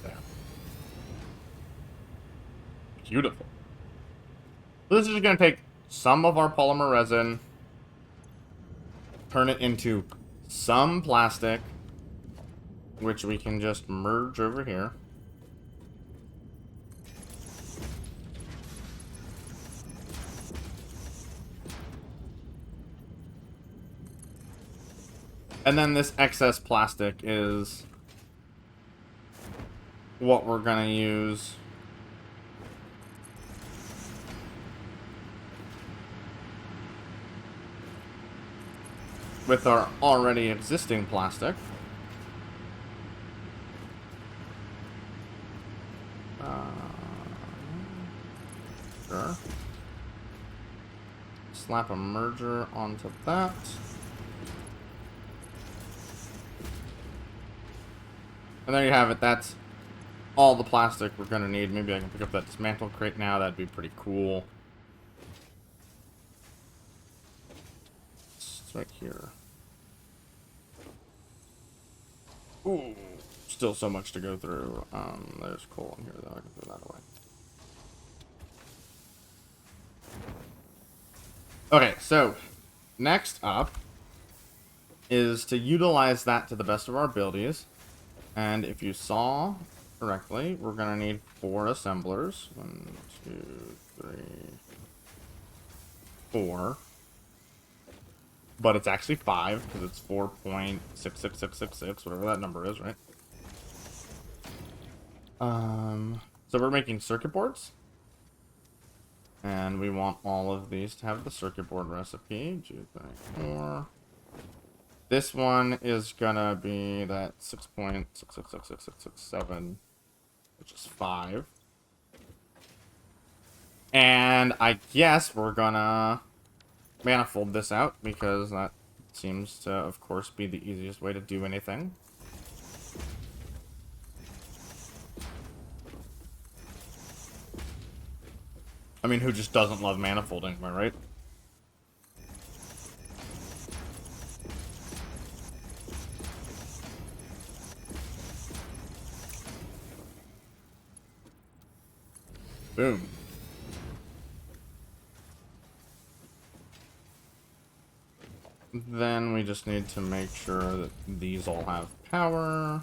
There. Beautiful. This is going to take some of our polymer resin, turn it into some plastic, which we can just merge over here. And then this excess plastic is what we're going to use with our already existing plastic. Sure. Slap a merger onto that. And there you have it. That's all the plastic we're going to need. Maybe I can pick up that dismantle crate now. That'd be pretty cool. It's right here. Ooh, still so much to go through. There's coal in here, though. I can throw that away. Okay, so next up is to utilize that to the best of our abilities. And if you saw correctly, we're going to need 4 assemblers. 1, 2, 3, 4. But it's actually 5, because it's 4.66666, whatever that number is, right? So we're making circuit boards. And we want all of these to have the circuit board recipe. 2, 3, 4. This one is gonna be that 6.666667, which is 5. And I guess we're gonna manifold this out, because that seems to, of course, be the easiest way to do anything. I mean, who just doesn't love manifolding, am I right? Boom. Then we just need to make sure that these all have power.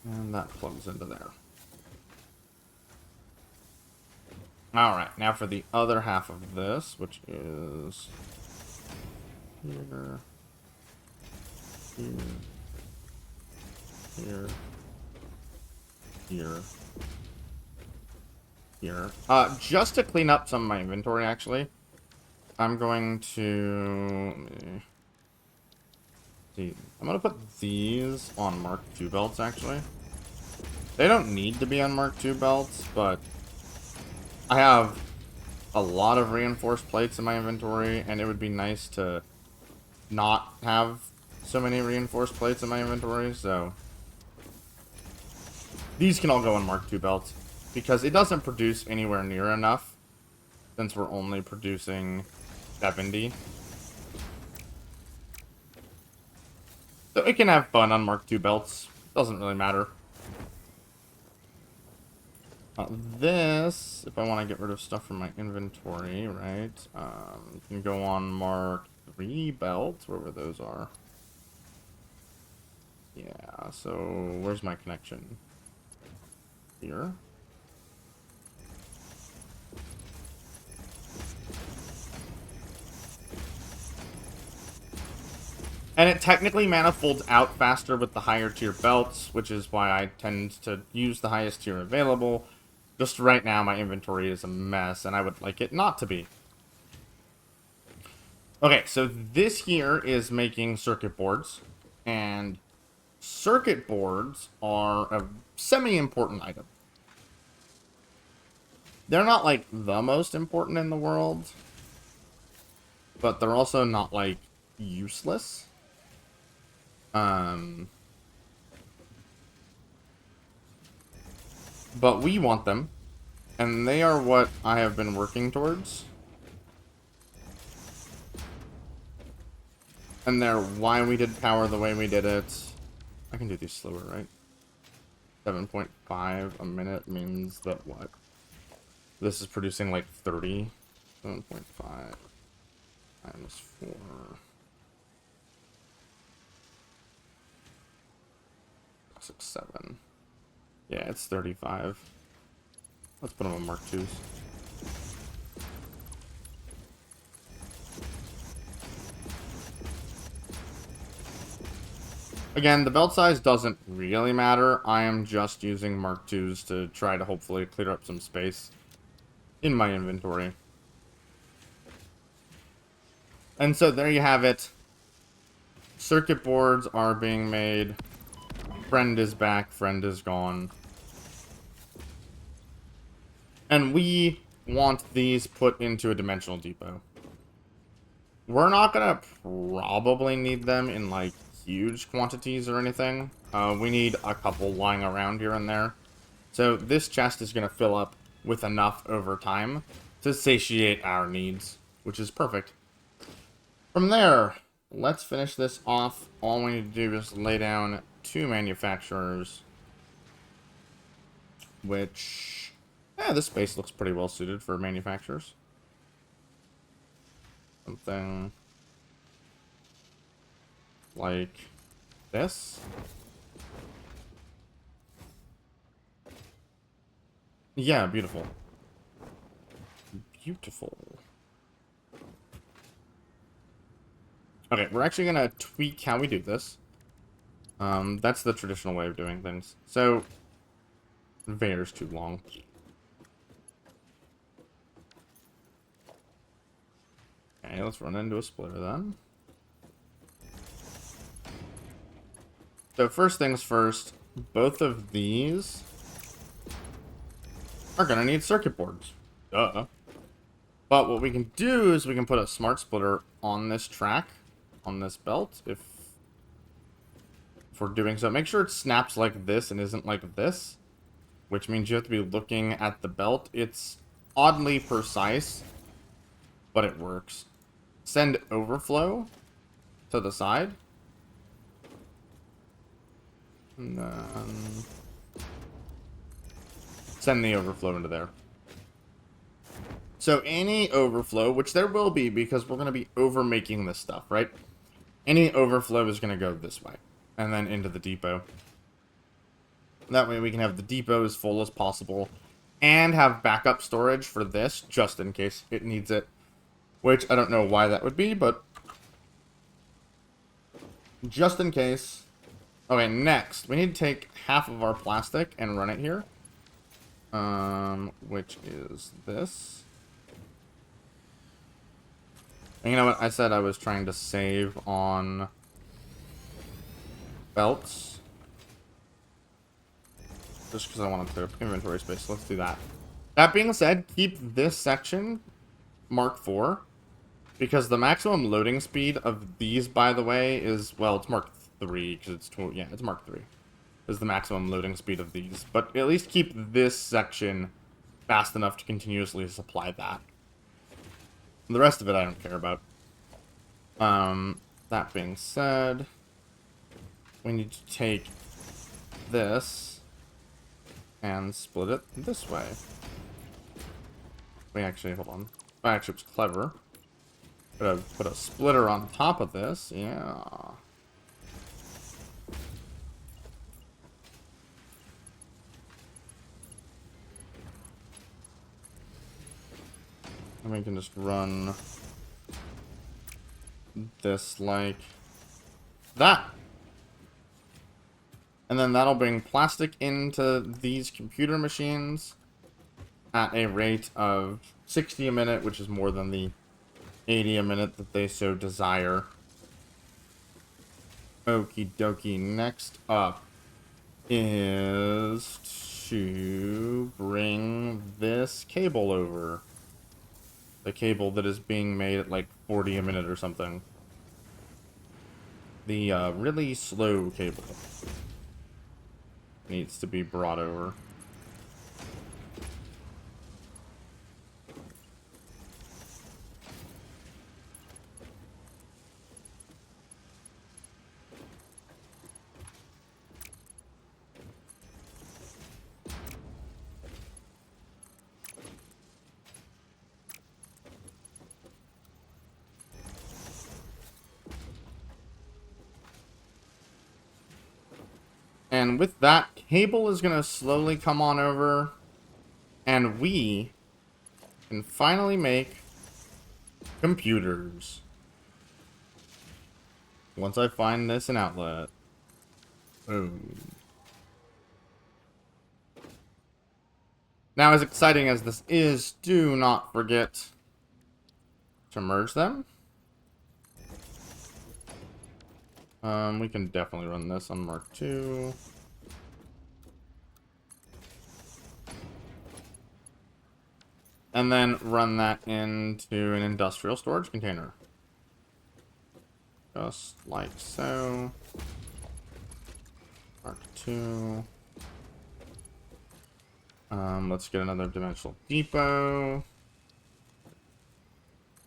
And that plugs into there. Alright, now for the other half of this, which is here, here, here, here. Just to clean up some of my inventory, actually, I'm going to... I'm going to put these on Mark II belts, actually. They don't need to be on Mark II belts, but I have a lot of reinforced plates in my inventory, and it would be nice to not have so many reinforced plates in my inventory, so these can all go on Mark II belts, because it doesn't produce anywhere near enough, since we're only producing 70. So it can have fun on Mark II belts. Doesn't really matter. This, if I want to get rid of stuff from my inventory, right? You can go on Mark III belts, wherever those are. Yeah, so where's my connection? Here. And it technically manifolds out faster with the higher tier belts, which is why I tend to use the highest tier available. Just right now, my inventory is a mess, and I would like it not to be. Okay, so this here is making circuit boards, and circuit boards are a semi-important item. They're not, like, the most important in the world, but they're also not, like, useless. But we want them, and they are what I have been working towards. And they're why we did power the way we did it. I can do these slower, right? 7.5 a minute means that what? This is producing like 30. 7.5 times 4. 6, 7. Yeah, it's 35. Let's put them on Mark IIs. Again, the belt size doesn't really matter. I am just using Mark IIs to try to hopefully clear up some space in my inventory. And so there you have it. Circuit boards are being made. Friend is back, friend is gone. And we want these put into a dimensional depot. We're not gonna probably need them in, like, huge quantities or anything. We need a couple lying around here and there. So this chest is gonna fill up with enough over time to satiate our needs, which is perfect. From there, let's finish this off. All we need to do is lay down 2 manufacturers, which, yeah, this space looks pretty well suited for manufacturers. Something like this. Yeah, beautiful. Beautiful. Okay, we're actually gonna tweak how we do this. That's the traditional way of doing things. So, Vader's too long. Okay, let's run into a splitter then. So first things first, both of these are gonna need circuit boards. Duh. But what we can do is we can put a smart splitter on this track, on this belt, if we're doing so. Make sure it snaps like this and isn't like this, which means you have to be looking at the belt. It's oddly precise, but it works. Send overflow to the side. And then send the overflow into there. So any overflow, which there will be because we're going to be over-making this stuff, right? Any overflow is going to go this way and then into the depot. That way we can have the depot as full as possible and have backup storage for this just in case it needs it. Which I don't know why that would be, but just in case. Okay, next, we need to take half of our plastic and run it here. Which is this. And you know what? I said I was trying to save on belts. Just because I wanted to inventory space. Let's do that. That being said, keep this section Mark IV. Because the maximum loading speed of these, by the way, is, well, it's Mark III, because it's, yeah, it's Mark III. Is the maximum loading speed of these. But at least keep this section fast enough to continuously supply that. The rest of it I don't care about. That being said, we need to take this and split it this way. Wait, actually, hold on. Oh, actually, it was clever. Put a splitter on top of this, yeah. And we can just run this like that. And then that'll bring plastic into these computer machines at a rate of 60 a minute, which is more than the 80 a minute that they so desire. Okie dokie. Next up is to bring this cable over. The cable that is being made at like 40 a minute or something. The really slow cable needs to be brought over. And with that, cable is going to slowly come on over, and we can finally make computers. Once I find this an outlet. Boom. Now, as exciting as this is, do not forget to merge them. We can definitely run this on Mark II. And then run that into an industrial storage container. Just like so. Mark II. Let's get another dimensional depot.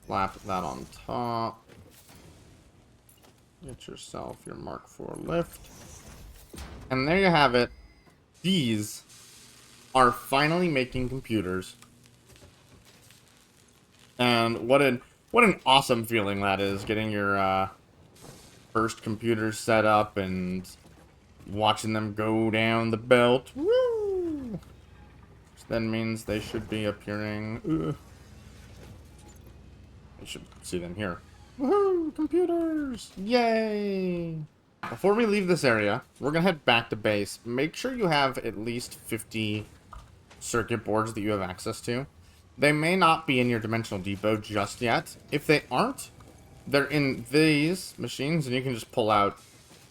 Slap that on top. Get yourself your Mark IV lift. And there you have it. These are finally making computers. And what an awesome feeling that is, getting your first computers set up and watching them go down the belt. Woo! Which then means they should be appearing. You should see them here. Woohoo! Computers! Yay! Before we leave this area, we're gonna head back to base. Make sure you have at least 50 circuit boards that you have access to. They may not be in your dimensional depot just yet. If they aren't, they're in these machines, and you can just pull out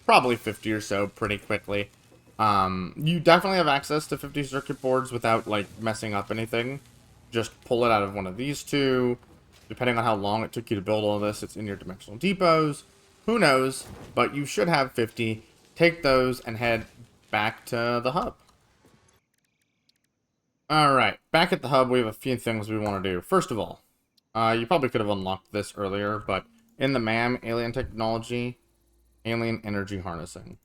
probably 50 or so pretty quickly. You definitely have access to 50 circuit boards without, like, messing up anything. Just pull it out of one of these two. Depending on how long it took you to build all this, it's in your dimensional depots. Who knows? But you should have 50. Take those and head back to the hub. Alright, back at the hub, we have a few things we want to do. First of all, you probably could have unlocked this earlier, but in the M.A.M, alien technology, alien energy harnessing.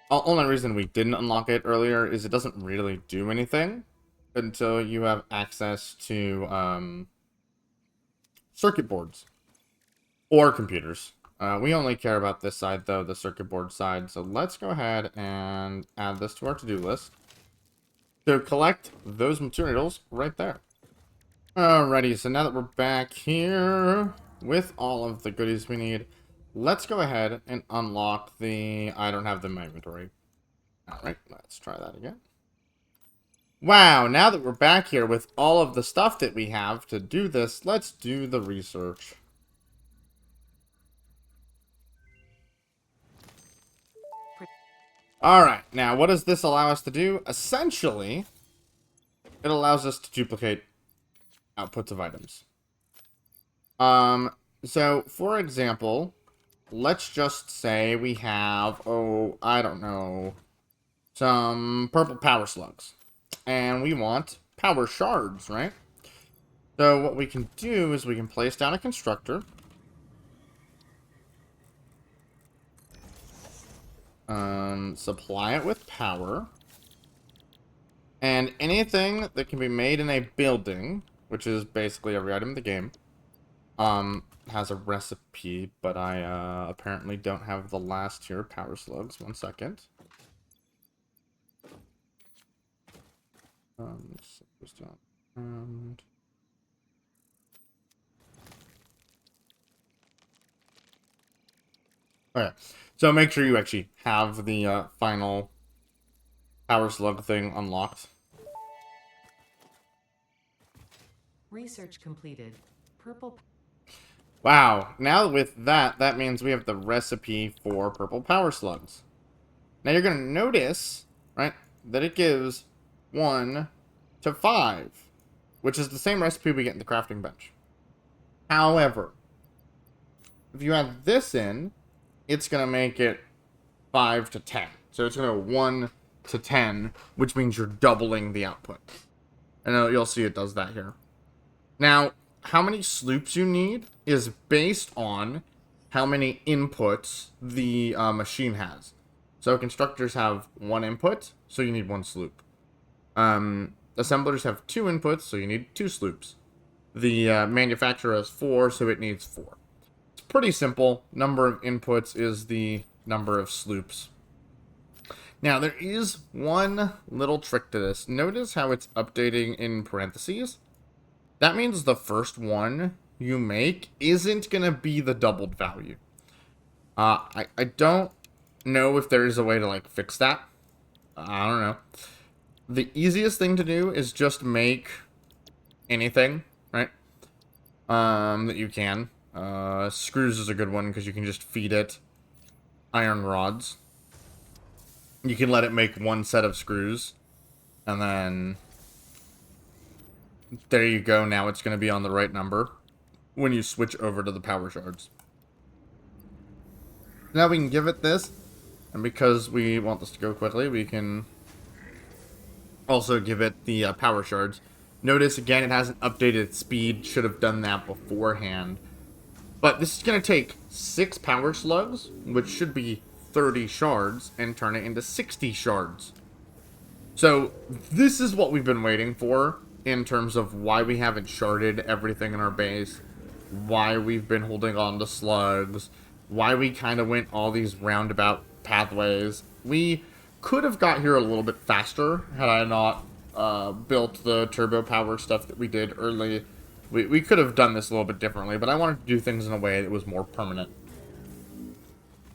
The only reason we didn't unlock it earlier is it doesn't really do anything until you have access to circuit boards or computers. We only care about this side, though, the circuit board side. So let's go ahead and add this to our to-do list. So collect those materials right there. Alrighty, so now that we're back here with all of the goodies we need, let's go ahead and unlock the... I don't have them in my inventory. Alright, let's try that again. Wow, now that we're back here with all of the stuff that we have to do this, let's do the research. Alright, now what does this allow us to do? Essentially, it allows us to duplicate outputs of items. So, for example, let's just say we have, oh, I don't know, some purple power slugs. And we want power shards, right? So what we can do is we can place down a constructor. Supply it with power. And anything that can be made in a building, which is basically every item in the game, has a recipe, but I apparently don't have the last tier of power slugs. 1 second. And Okay, so make sure you actually have the final power slug thing unlocked. Research completed. Purple. Wow, now with that, that means we have the recipe for purple power slugs. Now you're going to notice, right, that it gives 1 to 5, which is the same recipe we get in the crafting bench. However, if you add this in, it's going to make it 5 to 10. So it's going to go 1 to 10, which means you're doubling the output. And you'll see it does that here. Now, how many sloops you need is based on how many inputs the machine has. So constructors have 1 input, so you need 1 sloop. Assemblers have 2 inputs, so you need 2 sloops. The manufacturer has 4, so it needs 4. It's pretty simple. Number of inputs is the number of sloops. Now, there is one little trick to this. Notice how it's updating in parentheses. That means the first one you make isn't going to be the doubled value. I don't know if there is a way to, like, fix that. I don't know. The easiest thing to do is just make anything, right? That you can. Screws is a good one because you can just feed it iron rods. You can let it make 1 set of screws. And then there you go. Now it's going to be on the right number when you switch over to the power shards. Now we can give it this. And because we want this to go quickly, we can also give it the power shards. Notice, again, it hasn't updated speed. Should have done that beforehand. But this is going to take 6 power slugs, which should be 30 shards, and turn it into 60 shards. So, this is what we've been waiting for in terms of why we haven't sharded everything in our base, why we've been holding on to slugs, why we kind of went all these roundabout pathways. We could have got here a little bit faster had I not built the turbo power stuff that we did early. We could have done this a little bit differently, but I wanted to do things in a way that was more permanent.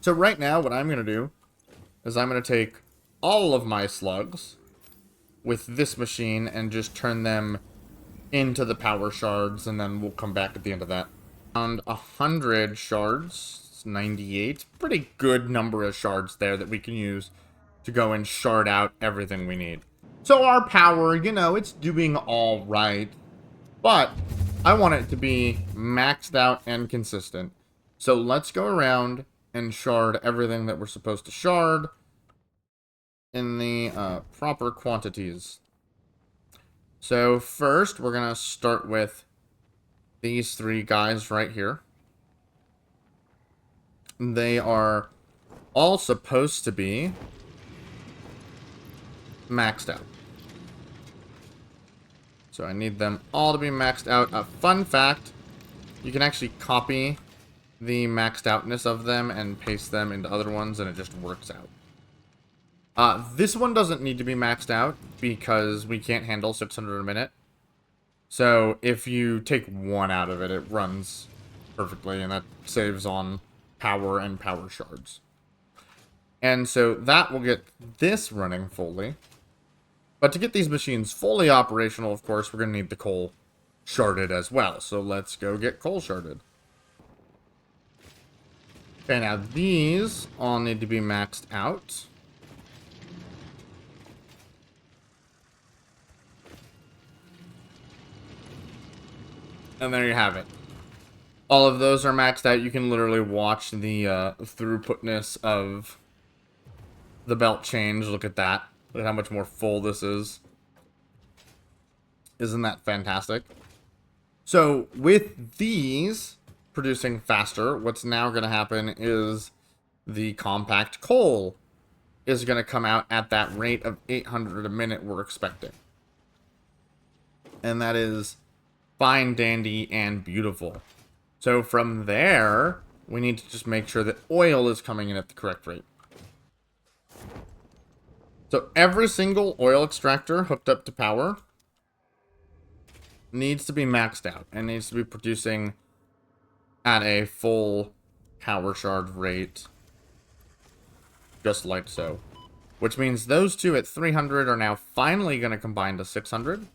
So right now, what I'm going to do is I'm going to take all of my slugs with this machine and just turn them into the power shards, and then we'll come back at the end of that. Around 100 shards, 98. Pretty good number of shards there that we can use to go and shard out everything we need. So our power, you know, it's doing all right. But I want it to be maxed out and consistent. So let's go around and shard everything that we're supposed to shard in the proper quantities. So first, we're going to start with these 3 guys right here. They are all supposed to be maxed out. So I need them all to be maxed out. A fun fact, you can actually copy the maxed outness of them and paste them into other ones, and it just works out. This one doesn't need to be maxed out because we can't handle 600 a minute. So if you take 1 out of it, it runs perfectly, and that saves on power and power shards. And so that will get this running fully. But to get these machines fully operational, of course, we're going to need the coal sharded as well. So let's go get coal sharded. Okay, now these all need to be maxed out. And there you have it. All of those are maxed out. You can literally watch the throughputness of the belt change. Look at that. Look at how much more full this is. Isn't that fantastic? So with these producing faster, what's now going to happen is the compact coal is going to come out at that rate of 800 a minute we're expecting. And that is fine, dandy, and beautiful. So from there, we need to just make sure that oil is coming in at the correct rate. So every single oil extractor hooked up to power needs to be maxed out and needs to be producing at a full power shard rate just like so. Which means those two at 300 are now finally going to combine to 600.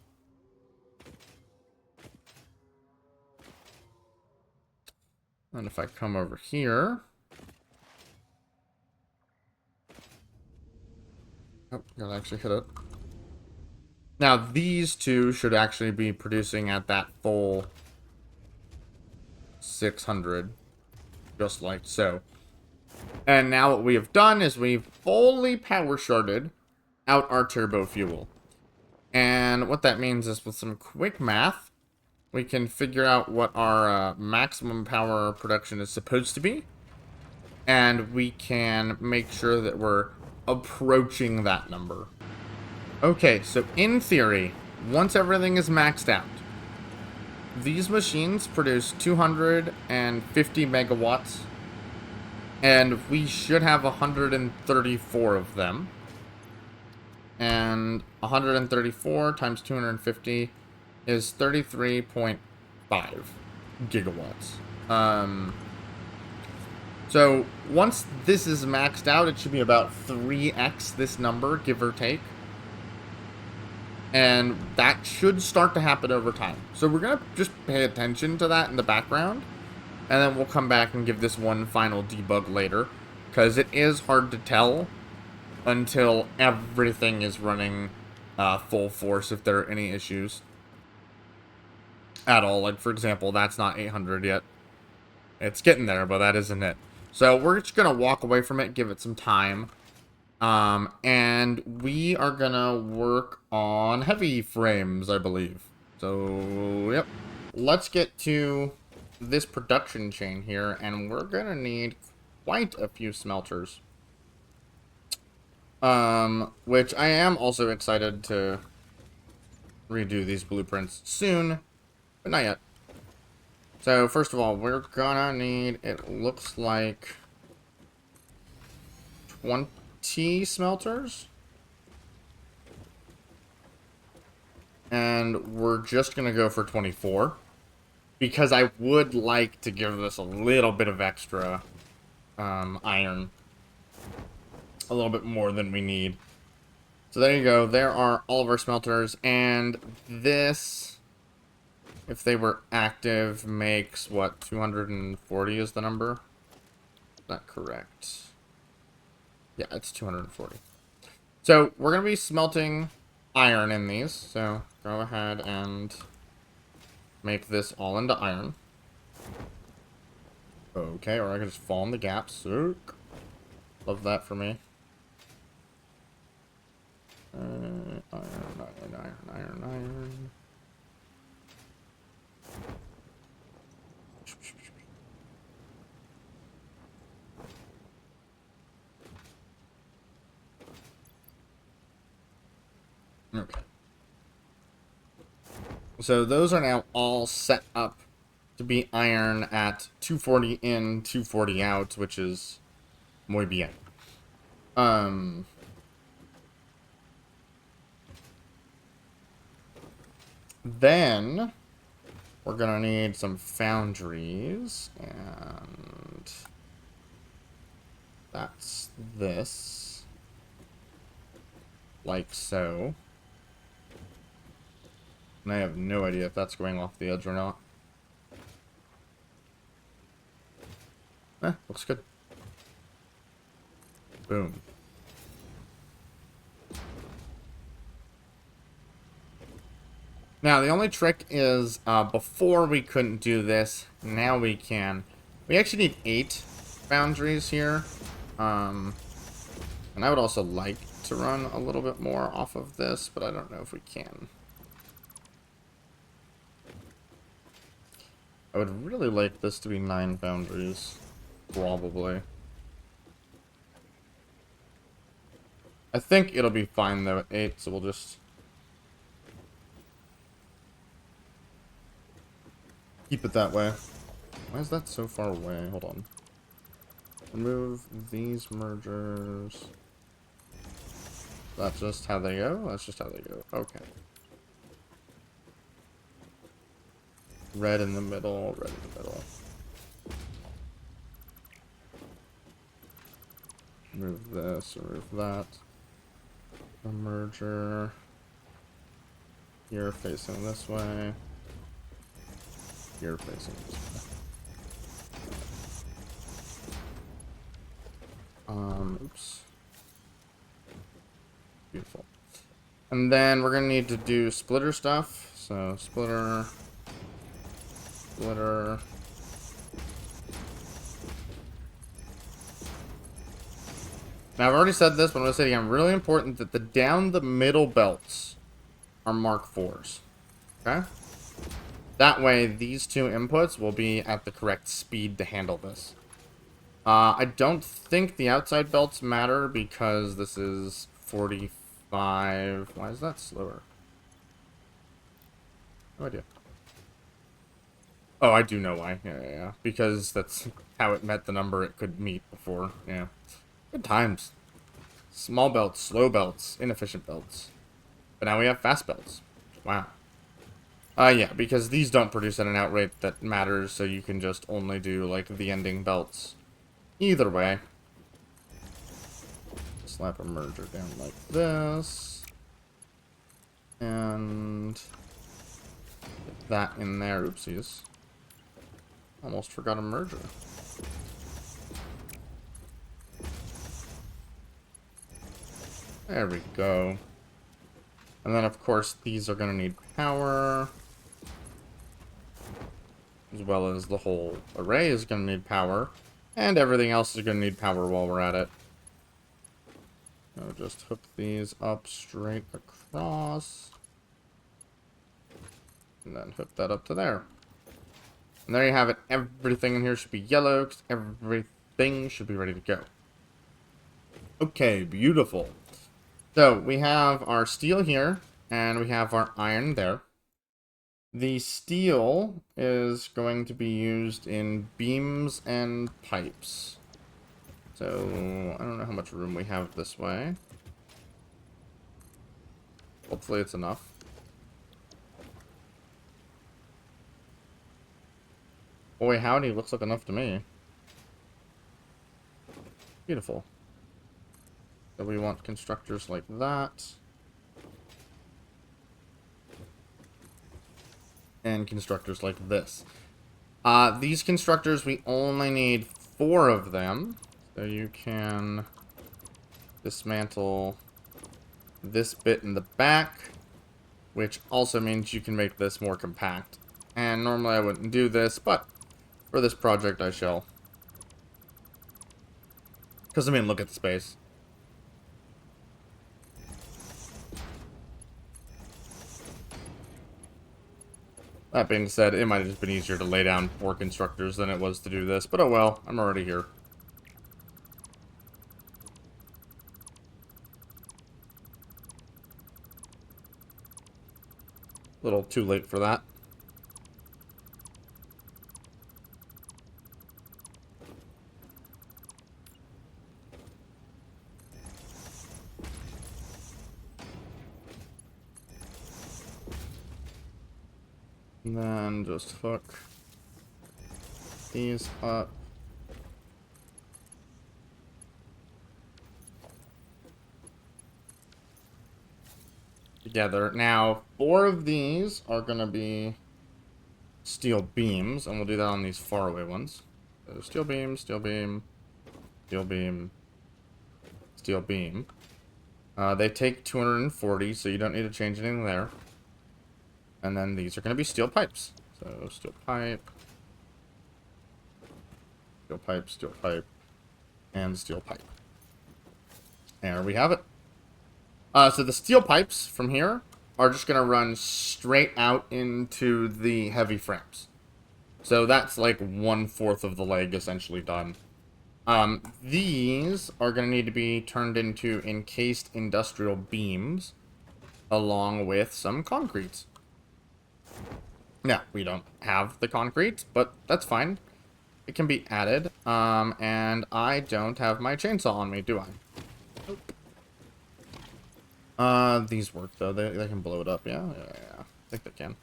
And if I come over here... Oh, gotta actually hit it. Now, these two should actually be producing at that full 600. Just like so. And now what we have done is we've fully power sharded out our turbo fuel. And what that means is with some quick math, we can figure out what our maximum power production is supposed to be. And we can make sure that we're approaching that number. Okay, so in theory, once everything is maxed out, these machines produce 250 megawatts. And we should have 134 of them. And 134 times 250 is 33.5 gigawatts. So once this is maxed out, it should be about 3x this number, give or take. And that should start to happen over time. So we're going to just pay attention to that in the background. And then we'll come back and give this one final debug later. Because it is hard to tell until everything is running full force if there are any issues at all. Like, for example, that's not 800 yet. It's getting there, but that isn't it. So we're just going to walk away from it, give it some time. And we are going to work on heavy frames, I believe. So, yep. Let's get to this production chain here, and we're going to need quite a few smelters. Which I am also excited to redo these blueprints soon, but not yet. So, first of all, we're gonna need, it looks like 20 smelters. And we're just gonna go for 24. Because I would like to give this a little bit of extra iron. A little bit more than we need. So there you go. There are all of our smelters. And this, if they were active, makes, what, 240 is the number? Is that correct? Yeah, it's 240. So we're going to be smelting iron in these. So go ahead and make this all into iron. Okay, or I can just fall in the gaps. Love that for me. Iron. Okay. So those are now all set up to be iron at 240 in, 240 out, which is muy bien. Then we're gonna need some foundries, and that's this, like so. And I have no idea if that's going off the edge or not. Looks good. Boom. Now, the only trick is, before we couldn't do this, now we can. We actually need 8 foundries here. And I would also like to run a little bit more off of this, but I don't know if we can. I would really like this to be 9 foundries. Probably. I think it'll be fine, though, at 8, so we'll just keep it that way. Why is that so far away? Hold on. Remove these mergers. That's just how they go? That's just how they go. Okay. Red in the middle, red in the middle. Remove this, remove that. The merger. You're facing this way. You're facing this way. Oops. Beautiful. And then we're gonna need to do splitter stuff. So splitter, splitter. Now I've already said this, but I'm gonna say it again. Really important that the down the middle belts are Mark IVs. Okay? That way, these two inputs will be at the correct speed to handle this. I don't think the outside belts matter because this is 45. Why is that slower? No idea. Oh, I do know why. Yeah. Because that's how it met the number it could meet before. Yeah. Good times. Small belts, slow belts, inefficient belts. But now we have fast belts. Wow. Yeah, because these don't produce at an out rate that matters, so you can just only do, like, the ending belts. Either way. Slap a merger down like this. And get that in there. Oopsies. Almost forgot a merger. There we go. And then, of course, these are going to need power. As well as the whole array is going to need power. And everything else is going to need power while we're at it. So just hook these up straight across. And then hook that up to there. And there you have it. Everything in here should be yellow, because everything should be ready to go. Okay, beautiful. So, we have our steel here, and we have our iron there. The steel is going to be used in beams and pipes. So, I don't know how much room we have this way. Hopefully it's enough. Boy, howdy, looks like enough to me. Beautiful. So we want constructors like that. And constructors like this. These constructors, we only need 4 of them. So you can dismantle this bit in the back, which also means you can make this more compact. And normally I wouldn't do this, but for this project I shall. Because, I mean, look at the space. That being said, it might have just been easier to lay down 4 constructors than it was to do this, but oh well, I'm already here. A little too late for that. And then just hook these up. Together. Now, 4 of these are going to be steel beams, and we'll do that on these faraway ones. So steel beam, steel beam, steel beam, steel beam. They take 240, so you don't need to change anything there. And then these are going to be steel pipes. So steel pipe, steel pipe, steel pipe, and steel pipe. There we have it. So the steel pipes from here are just going to run straight out into the heavy frames. So that's like 1/4 of the leg essentially done. These are going to need to be turned into encased industrial beams along with some concrete. Now, we don't have the concrete, but that's fine. It can be added. And I don't have my chainsaw on me, do I? Nope. These work, though. They can blow it up, yeah? Yeah. I think they can.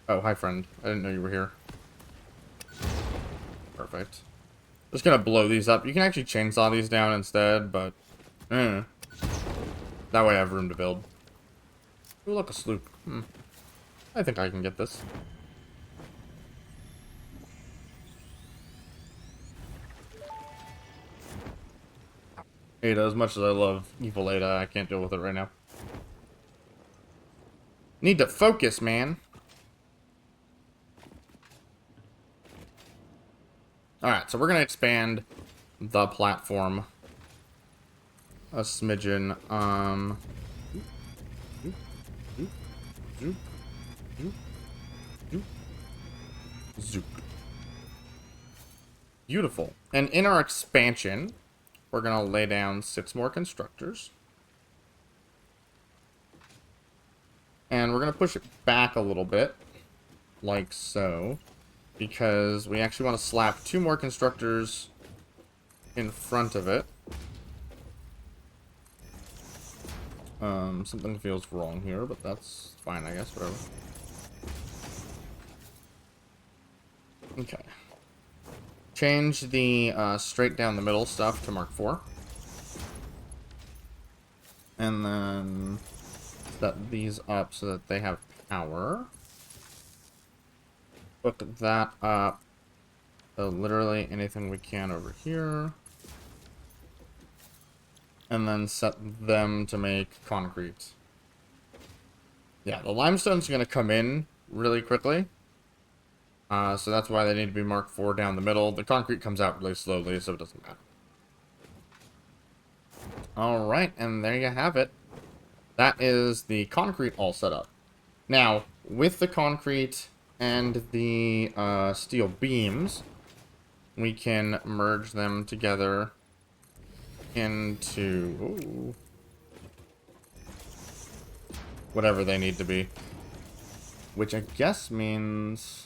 Oh, hi, friend. I didn't know you were here. Perfect. Just gonna blow these up. You can actually chainsaw these down instead, but that way I have room to build. Ooh, look, a sloop. I think I can get this. Ada, as much as I love evil Ada, I can't deal with it right now. Need to focus, man. Alright, so we're gonna expand the platform a smidgen. Zoop. Beautiful. And in our expansion, we're gonna lay down 6 more constructors. And we're gonna push it back a little bit, like so, because we actually want to slap 2 more constructors in front of it. Something feels wrong here, but that's fine, I guess, whatever. Okay. Change the straight down the middle stuff to Mark 4. And then set these up so that they have power. Hook that up. So literally anything we can over here. And then set them to make concrete. Yeah, the limestone's going to come in really quickly. So that's why they need to be Mark 4 down the middle. The concrete comes out really slowly, so it doesn't matter. Alright, and there you have it. That is the concrete all set up. Now, with the concrete and the steel beams, we can merge them together into whatever they need to be. Which I guess means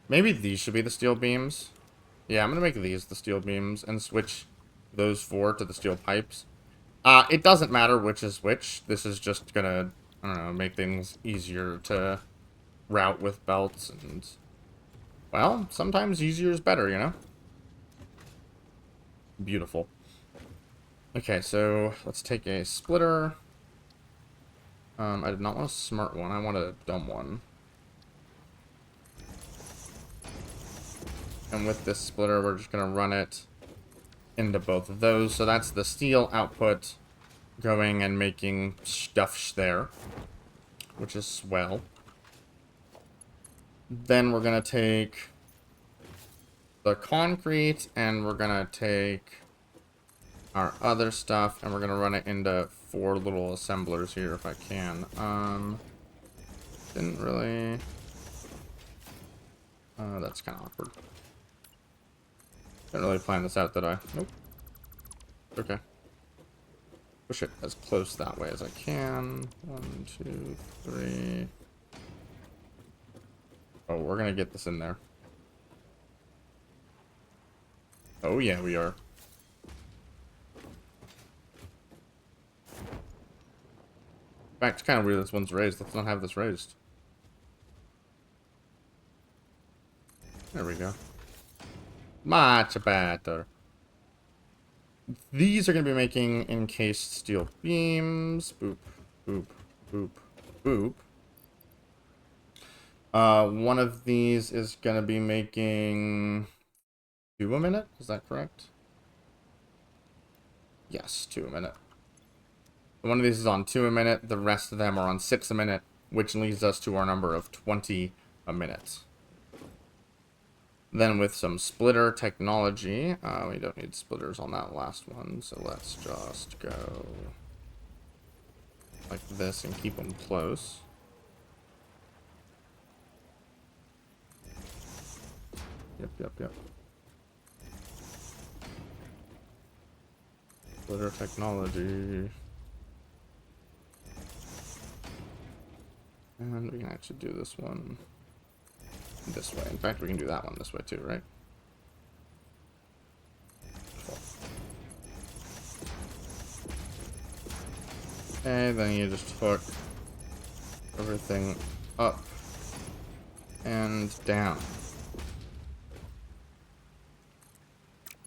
maybe these should be the steel beams. Yeah, I'm going to make these the steel beams and switch those 4 to the steel pipes. It doesn't matter which is which. This is just going to, I don't know, make things easier to route with belts. And, well, sometimes easier is better, you know? Beautiful. Okay, so let's take a splitter. I did not want a smart one. I want a dumb one. And with this splitter, we're just going to run it into both of those. So that's the steel output going and making stuff there, which is swell. Then we're going to take the concrete and we're going to take our other stuff and we're going to run it into 4 little assemblers here if I can. Didn't really... that's kind of awkward. Didn't really plan this out, did I? Nope. Okay. Push it as close that way as I can. 1, 2, 3. Oh, we're gonna get this in there. Oh yeah, we are. In fact, it's kind of weird this one's raised. Let's not have this raised. There we go. Much better. These are going to be making encased steel beams. Boop, boop, boop, boop. One of these is going to be making 2 a minute. Is that correct? Yes, 2 a minute. One of these is on 2 a minute. The rest of them are on 6 a minute, which leads us to our number of 20 a minute. Then with some splitter technology, we don't need splitters on that last one, so let's just go like this and keep them close. Yep. Splitter technology. And we can actually do this one this way. In fact, we can do that one this way too, right? Cool. Okay, then you just hook everything up and down.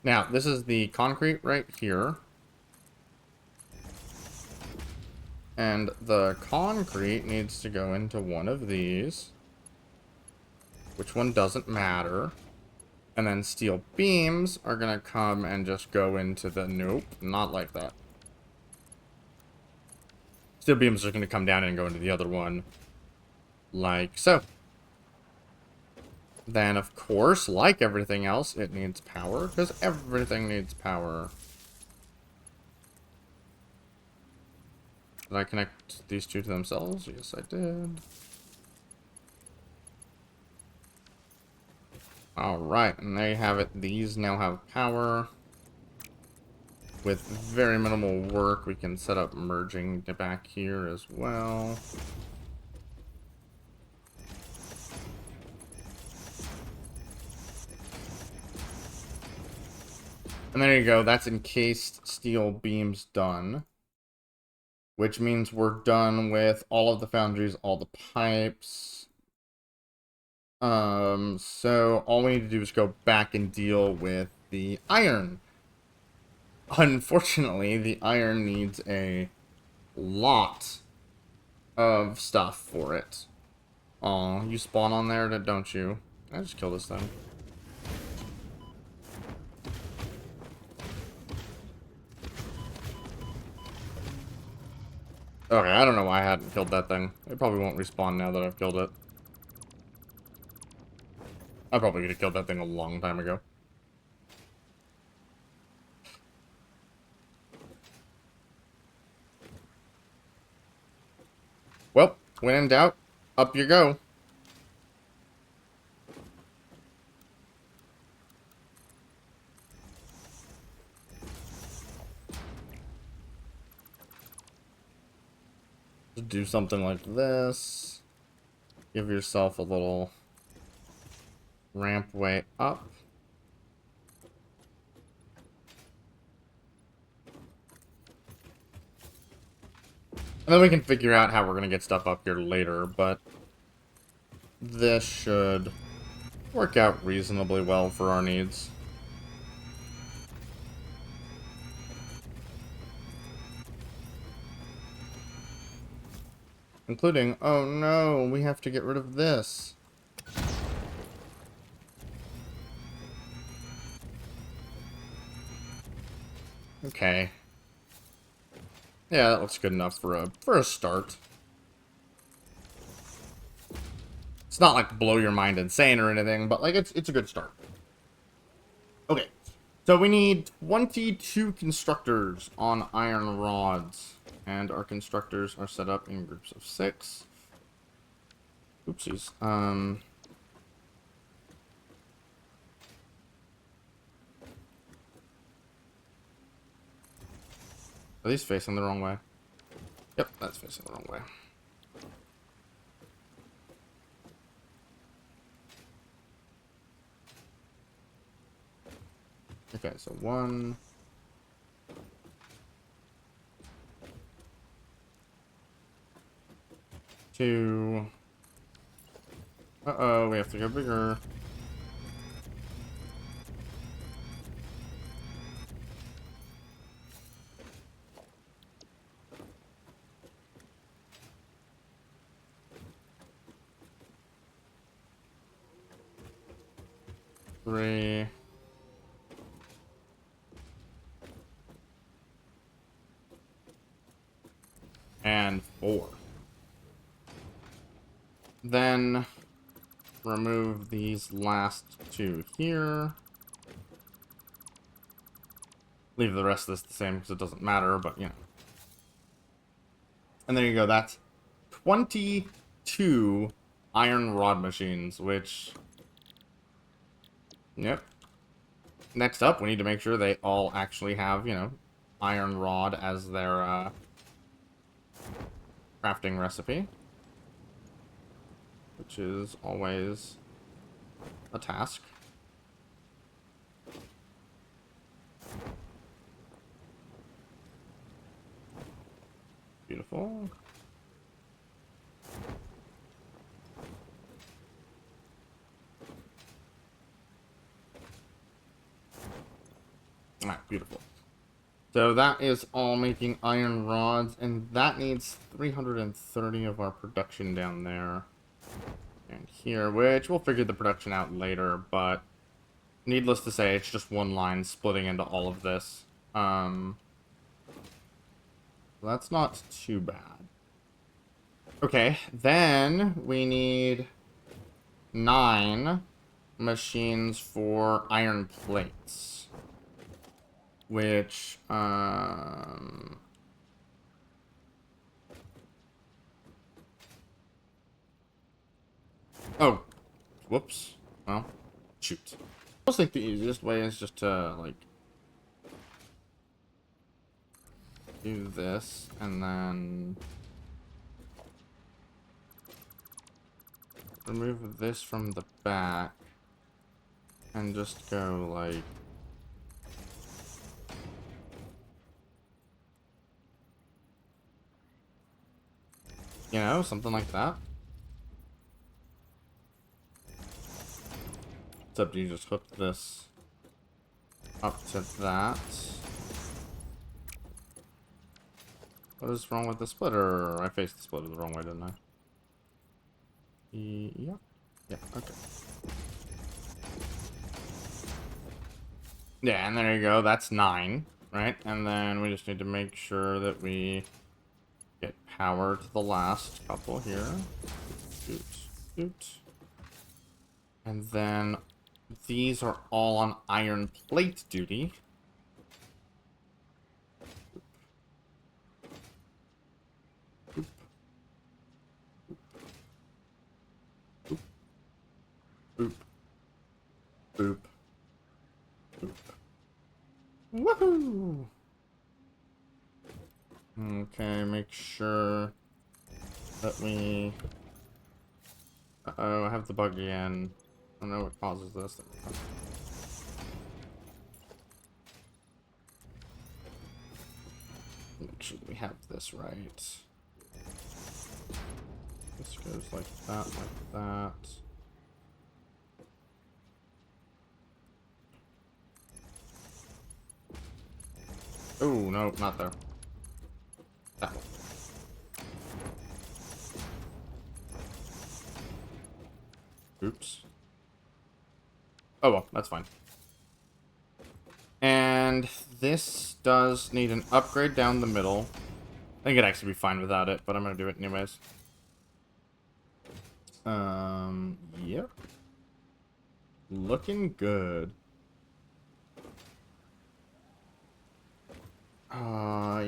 Now, this is the concrete right here. And the concrete needs to go into one of these. Which one doesn't matter. And then steel beams are going to come and just go into the... Nope, not like that. Steel beams are going to come down and go into the other one. Like so. Then, of course, like everything else, it needs power. Because everything needs power. Did I connect these two to themselves? Yes, I did. Alright, and there you have it. These now have power. With very minimal work, we can set up merging back here as well. And there you go. That's encased steel beams done. Which means we're done with all of the foundries, all the pipes. So all we need to do is go back and deal with the iron. Unfortunately, the iron needs a lot of stuff for it. Aw, you spawn on there, don't you? I just kill this thing. Okay, I don't know why I hadn't killed that thing. It probably won't respawn now that I've killed it. I probably could have killed that thing a long time ago. Well, when in doubt, up you go. Do something like this. Give yourself a little ramp way up. And then we can figure out how we're going to get stuff up here later, but this should work out reasonably well for our needs. Including, oh no, we have to get rid of this. Okay. Yeah, that looks good enough for a start. It's not like blow your mind insane or anything, but like it's a good start. Okay. So we need 22 constructors on iron rods. And our constructors are set up in groups of 6. Oopsies. Are these facing the wrong way? Yep, that's facing the wrong way. Okay, so 1, 2. Uh-oh, we have to go bigger. 3. And 4. Then remove these last 2 here. Leave the rest of this the same because it doesn't matter, but you know. And there you go, that's 22 iron rod machines, which... Yep. Next up, we need to make sure they all actually have, you know, iron rod as their crafting recipe. Which is always a task. Beautiful. Alright, beautiful. So that is all making iron rods, and that needs 330 of our production down there. And here, which we'll figure the production out later, but needless to say, it's just one line splitting into all of this. That's not too bad. Okay, then we need 9 machines for iron plates. Which, oh, whoops. Well, shoot. I think the easiest way is just to, like, do this, and then remove this from the back, and just go, like, you know, something like that. Except you just hook this up to that. What is wrong with the splitter? I faced the splitter the wrong way, didn't I? Yep. Yeah, okay. Yeah, and there you go. That's 9, right? And then we just need to make sure that we get power to the last couple here. Shoot, shoot. And then these are all on iron plate duty. Boop. Boop. Boop. Boop. Boop. Woohoo! Okay, make sure that we... Uh-oh, I have the bug again. I don't know what causes this. Make sure we have this right. This goes like that. Oh, no, not there. That one. Oops. Oh well, that's fine. And this does need an upgrade down the middle. I think it'd actually be fine without it, but I'm gonna do it anyways. Yep. Looking good.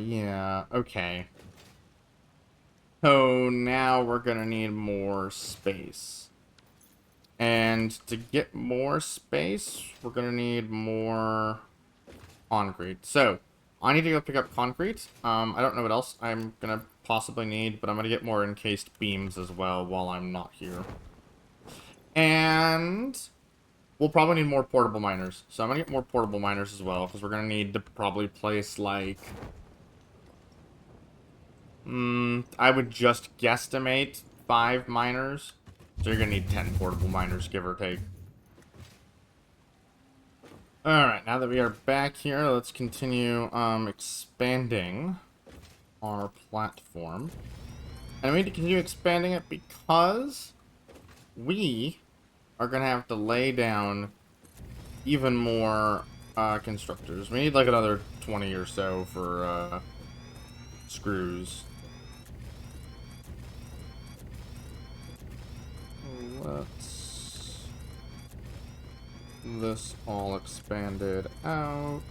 Yeah, okay. So now we're gonna need more space. And to get more space, we're gonna need more concrete. So, I need to go pick up concrete. I don't know what else I'm gonna possibly need, but I'm gonna get more encased beams as well while I'm not here. And we'll probably need more portable miners. So I'm gonna get more portable miners as well, because we're gonna need to probably place, like... I would just guesstimate 5 miners. So you're gonna need 10 portable miners, give or take. Alright, now that we are back here, let's continue expanding our platform. And we need to continue expanding it because we are gonna have to lay down even more constructors. We need like another 20 or so for screws. Let's this all expanded out.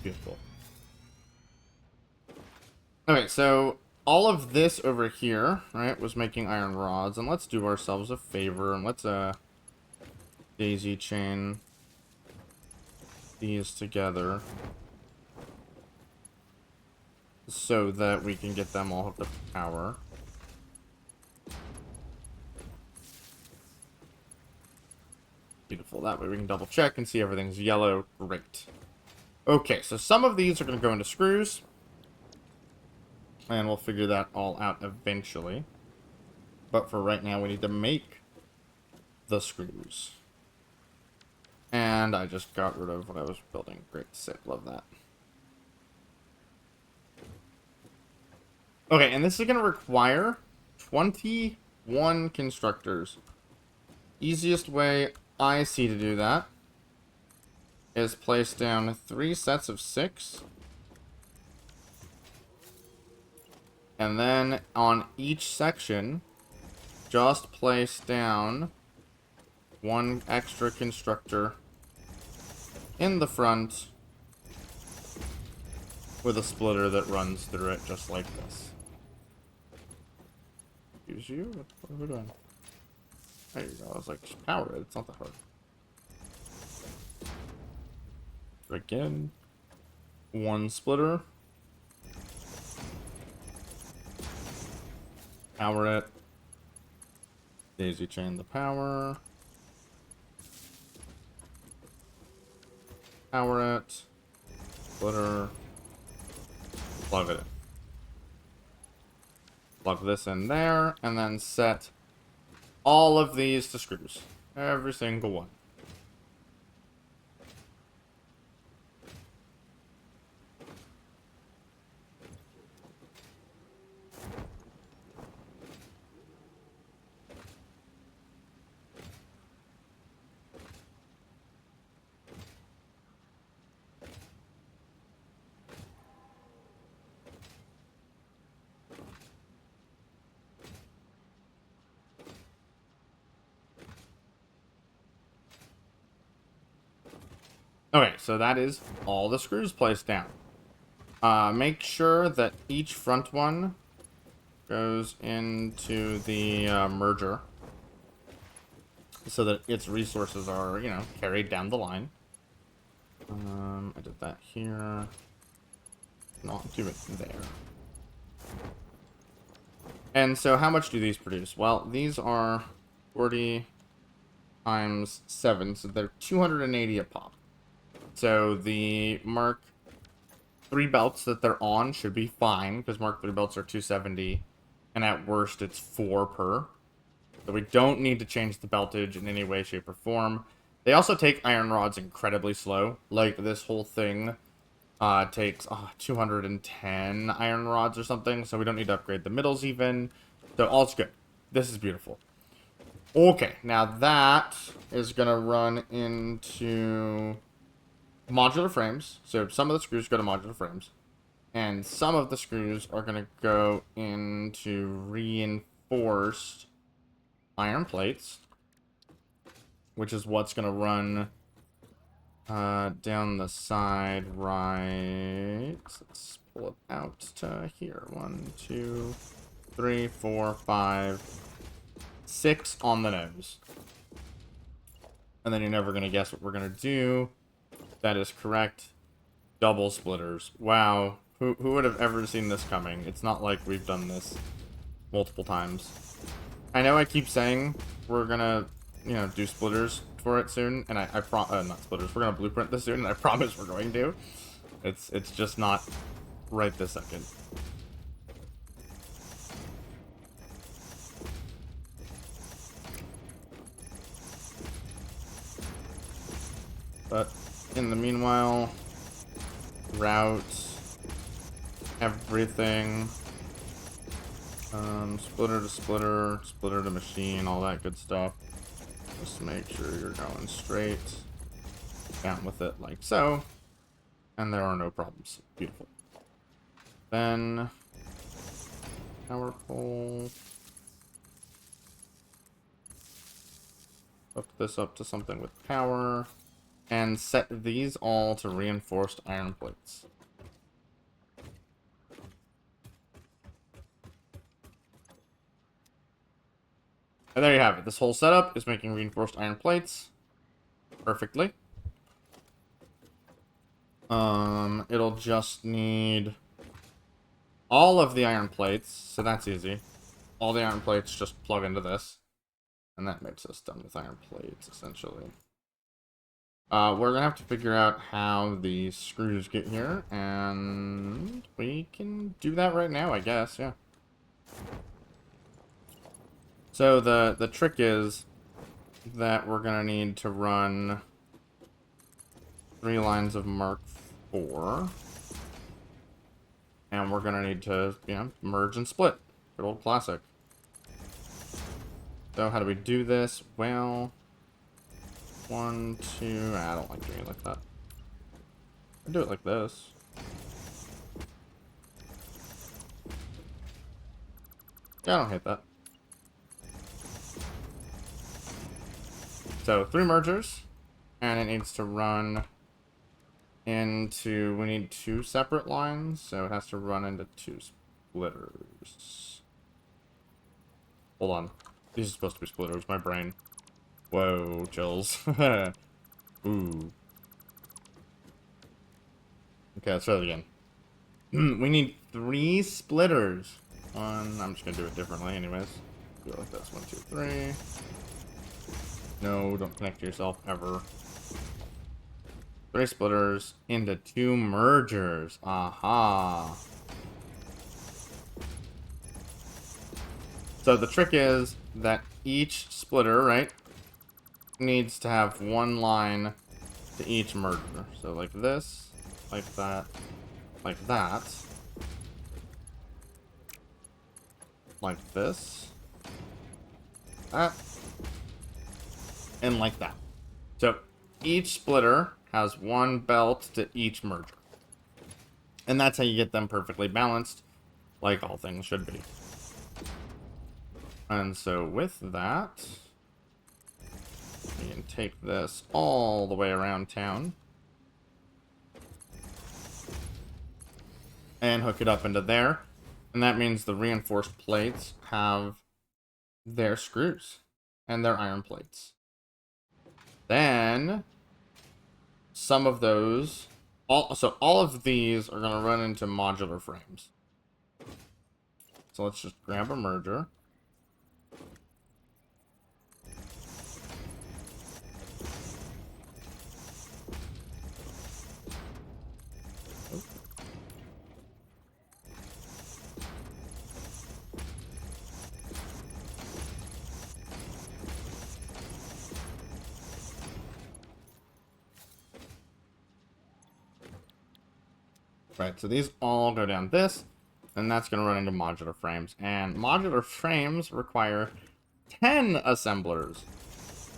Beautiful. Okay, so all of this over here, right, was making iron rods, and let's do ourselves a favor and let's daisy chain these together so that we can get them all hooked up to power. Beautiful. That way we can double check and see everything's yellow. Great. Okay, so some of these are going to go into screws. And we'll figure that all out eventually. But for right now, we need to make the screws. And I just got rid of what I was building. Great, sick, love that. Okay, and this is going to require 21 constructors. Easiest way I see to do that is place down 3 sets of 6. And then on each section, just place down 1 extra constructor in the front with a splitter that runs through it just like this. Use you? What are we doing? There you go. I was like, just power it. It's not that hard. Again, 1 splitter. Power it. Daisy chain the power. Power it. Splitter. Plug it in. Plug this in there, and then set all of these to screws. Every single one. Okay, so that is all the screws placed down. Make sure that each front one goes into the merger so that its resources are, you know, carried down the line. I did that here. Not do it there. And so how much do these produce? Well, these are 40 times 7, so they're 280 a pop. So the Mark 3 belts that they're on should be fine, because Mark 3 belts are 270, and at worst it's 4 per. So we don't need to change the beltage in any way, shape, or form. They also take iron rods incredibly slow. Like, this whole thing takes 210 iron rods or something, so we don't need to upgrade the middles even. So all's good. This is beautiful. Okay, now that is going to run into modular frames. So some of the screws go to modular frames. And some of the screws are going to go into reinforced iron plates, which is what's going to run down the side right. Let's pull it out to here. 1, 2, 3, 4, 5, 6 on the nose. And then you're never going to guess what we're going to do. That is correct. Double splitters. Wow. Who would have ever seen this coming? It's not like we've done this multiple times. I know I keep saying we're gonna, you know, do splitters for it soon, and not splitters. We're gonna blueprint this soon, and I promise we're going to. It's just not right this second. But in the meanwhile, route everything. Splitter to splitter, splitter to machine, all that good stuff. Just make sure you're going straight down with it like so. And there are no problems. Beautiful. Then power pole. Hook this up to something with power. And set these all to reinforced iron plates. And there you have it. This whole setup is making reinforced iron plates perfectly. It'll just need all of the iron plates, so that's easy. All the iron plates just plug into this, and that makes us done with iron plates, essentially. We're gonna have to figure out how the screws get here, and we can do that right now, I guess, yeah. So the trick is that we're gonna need to run 3 lines of Mark IV. And we're gonna need to, you know, merge and split. Good old classic. So how do we do this? Well, 1, 2, I don't like doing it like that. I do it like this. Yeah, I don't hate that. So 3 mergers, and it needs to run into, we need 2 separate lines, so it has to run into 2 splitters. Hold on. These are supposed to be splitters, my brain. Whoa, chills. Ooh. Okay, let's try it again. We need 3 splitters. I'm just gonna do it differently anyways. Do it like this. 1, 2, 3. No, don't connect to yourself ever. 3 splitters into 2 mergers. Aha. So the trick is that each splitter, right, needs to have 1 line to each merger. So like this, like that, like that, like this, that, and like that. So each splitter has 1 belt to each merger. And that's how you get them perfectly balanced, like all things should be. And so with that, you can take this all the way around town and hook it up into there. And that means the reinforced plates have their screws and their iron plates. Then some of those, so all of these are going to run into modular frames. So let's just grab a merger. Right, so these all go down this, and that's going to run into modular frames. And modular frames require 10 assemblers.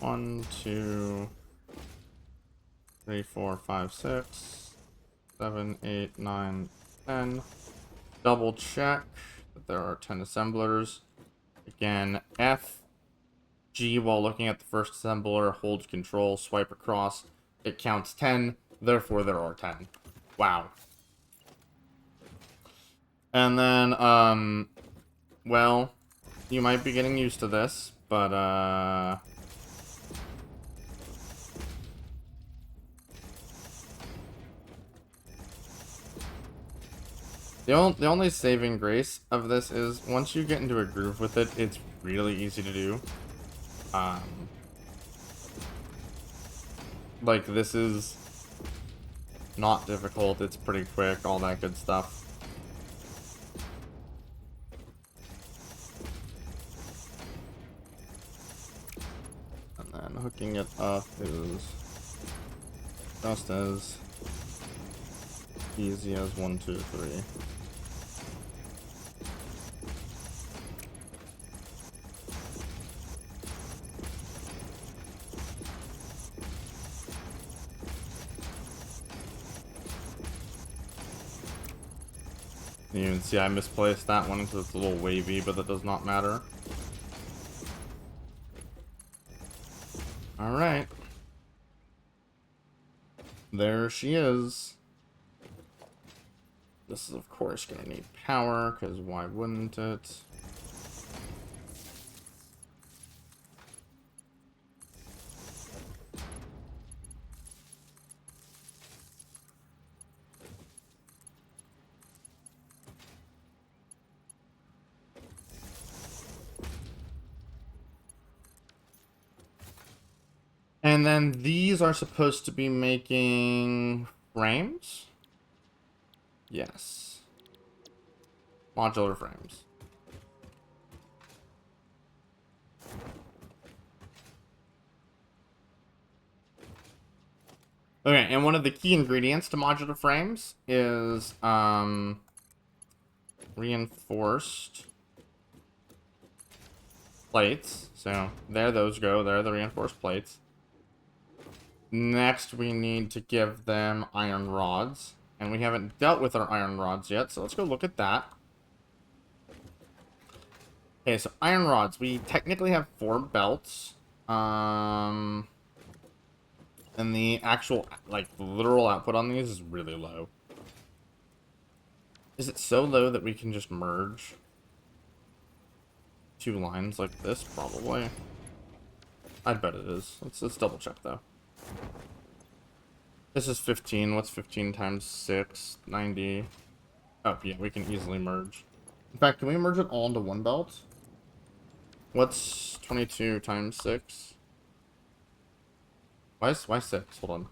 1, 2, 3, 4, 5, 6, 7, 8, 9, 10. Double check that there are 10 assemblers. Again, F, G while looking at the first assembler, hold control, swipe across. It counts 10, therefore there are 10. Wow. And then, well, you might be getting used to this, but, the only saving grace of this is once you get into a groove with it, it's really easy to do. Like, this is not difficult, it's pretty quick, all that good stuff. And then hooking it up is just as easy as 1, 2, 3. You can see I misplaced that one because it's a little wavy, but that does not matter. Alright. There she is. This is, of course, going to need power, because why wouldn't it? And then these are supposed to be making frames? Yes. Modular frames. Okay, and one of the key ingredients to modular frames is reinforced plates. So there those go. There are the reinforced plates. Next, we need to give them iron rods. And we haven't dealt with our iron rods yet, so let's go look at that. Okay, so iron rods. We technically have 4 belts. And the actual, like, the literal output on these is really low. Is it so low that we can just merge 2 lines like this? Probably. I'd bet it is. Let's double check, though. This is 15. What's 15 times 6? 90. Oh, yeah, we can easily merge. In fact, can we merge it all into one belt? What's 22 times 6? Why 6? Hold on.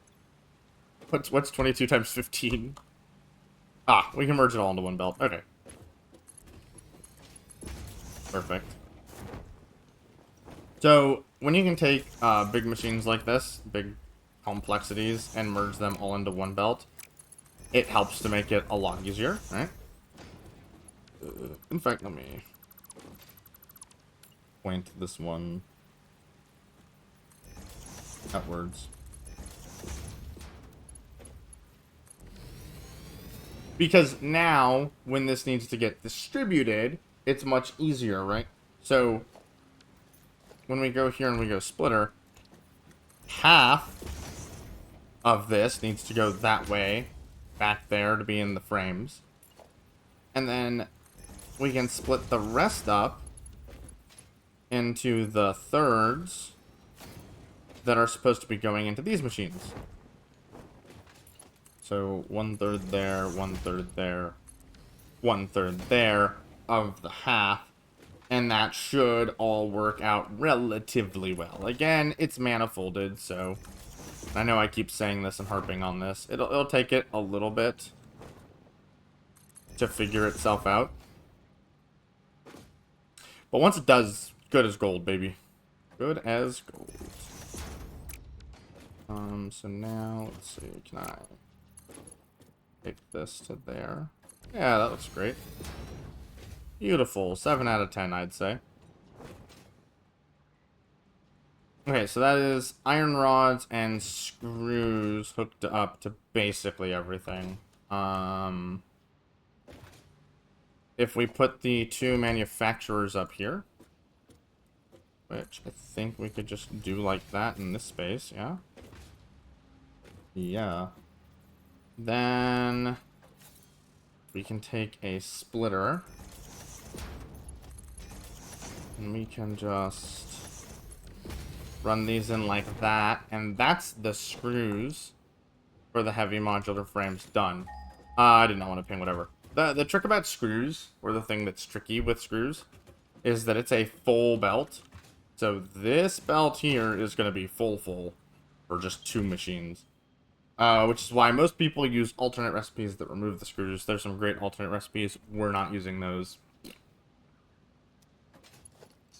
What's 22 times 15? Ah, we can merge it all into one belt. Okay. Perfect. So, when you can take big machines like this, big complexities, and merge them all into one belt, it helps to make it a lot easier, right? In fact, let me point this one outwards. Because now, when this needs to get distributed, it's much easier, right? So, when we go here and we go splitter, half of this needs to go that way, back there to be in the frames. And then we can split the rest up into the thirds that are supposed to be going into these machines. So 1/3 there, 1/3 there, 1/3 there of the half. And that should all work out relatively well. Again, it's manifolded, so I know I keep saying this and harping on this. It'll take it a little bit to figure itself out. But once it does, good as gold, baby. Good as gold. So now, let's see, can I take this to there? Yeah, that looks great. Beautiful. 7 out of 10, I'd say. Okay, so that is iron rods and screws hooked up to basically everything. If we put the 2 manufacturers up here, which I think we could just do like that in this space, yeah? Yeah. Then we can take a splitter and we can just run these in like that, and that's the screws for the heavy modular frames done. I did not want to ping whatever. The trick about screws, or the thing that's tricky with screws, is that it's a full belt. So this belt here is going to be full for just 2 machines. Which is why most people use alternate recipes that remove the screws. There's some great alternate recipes. We're not using those.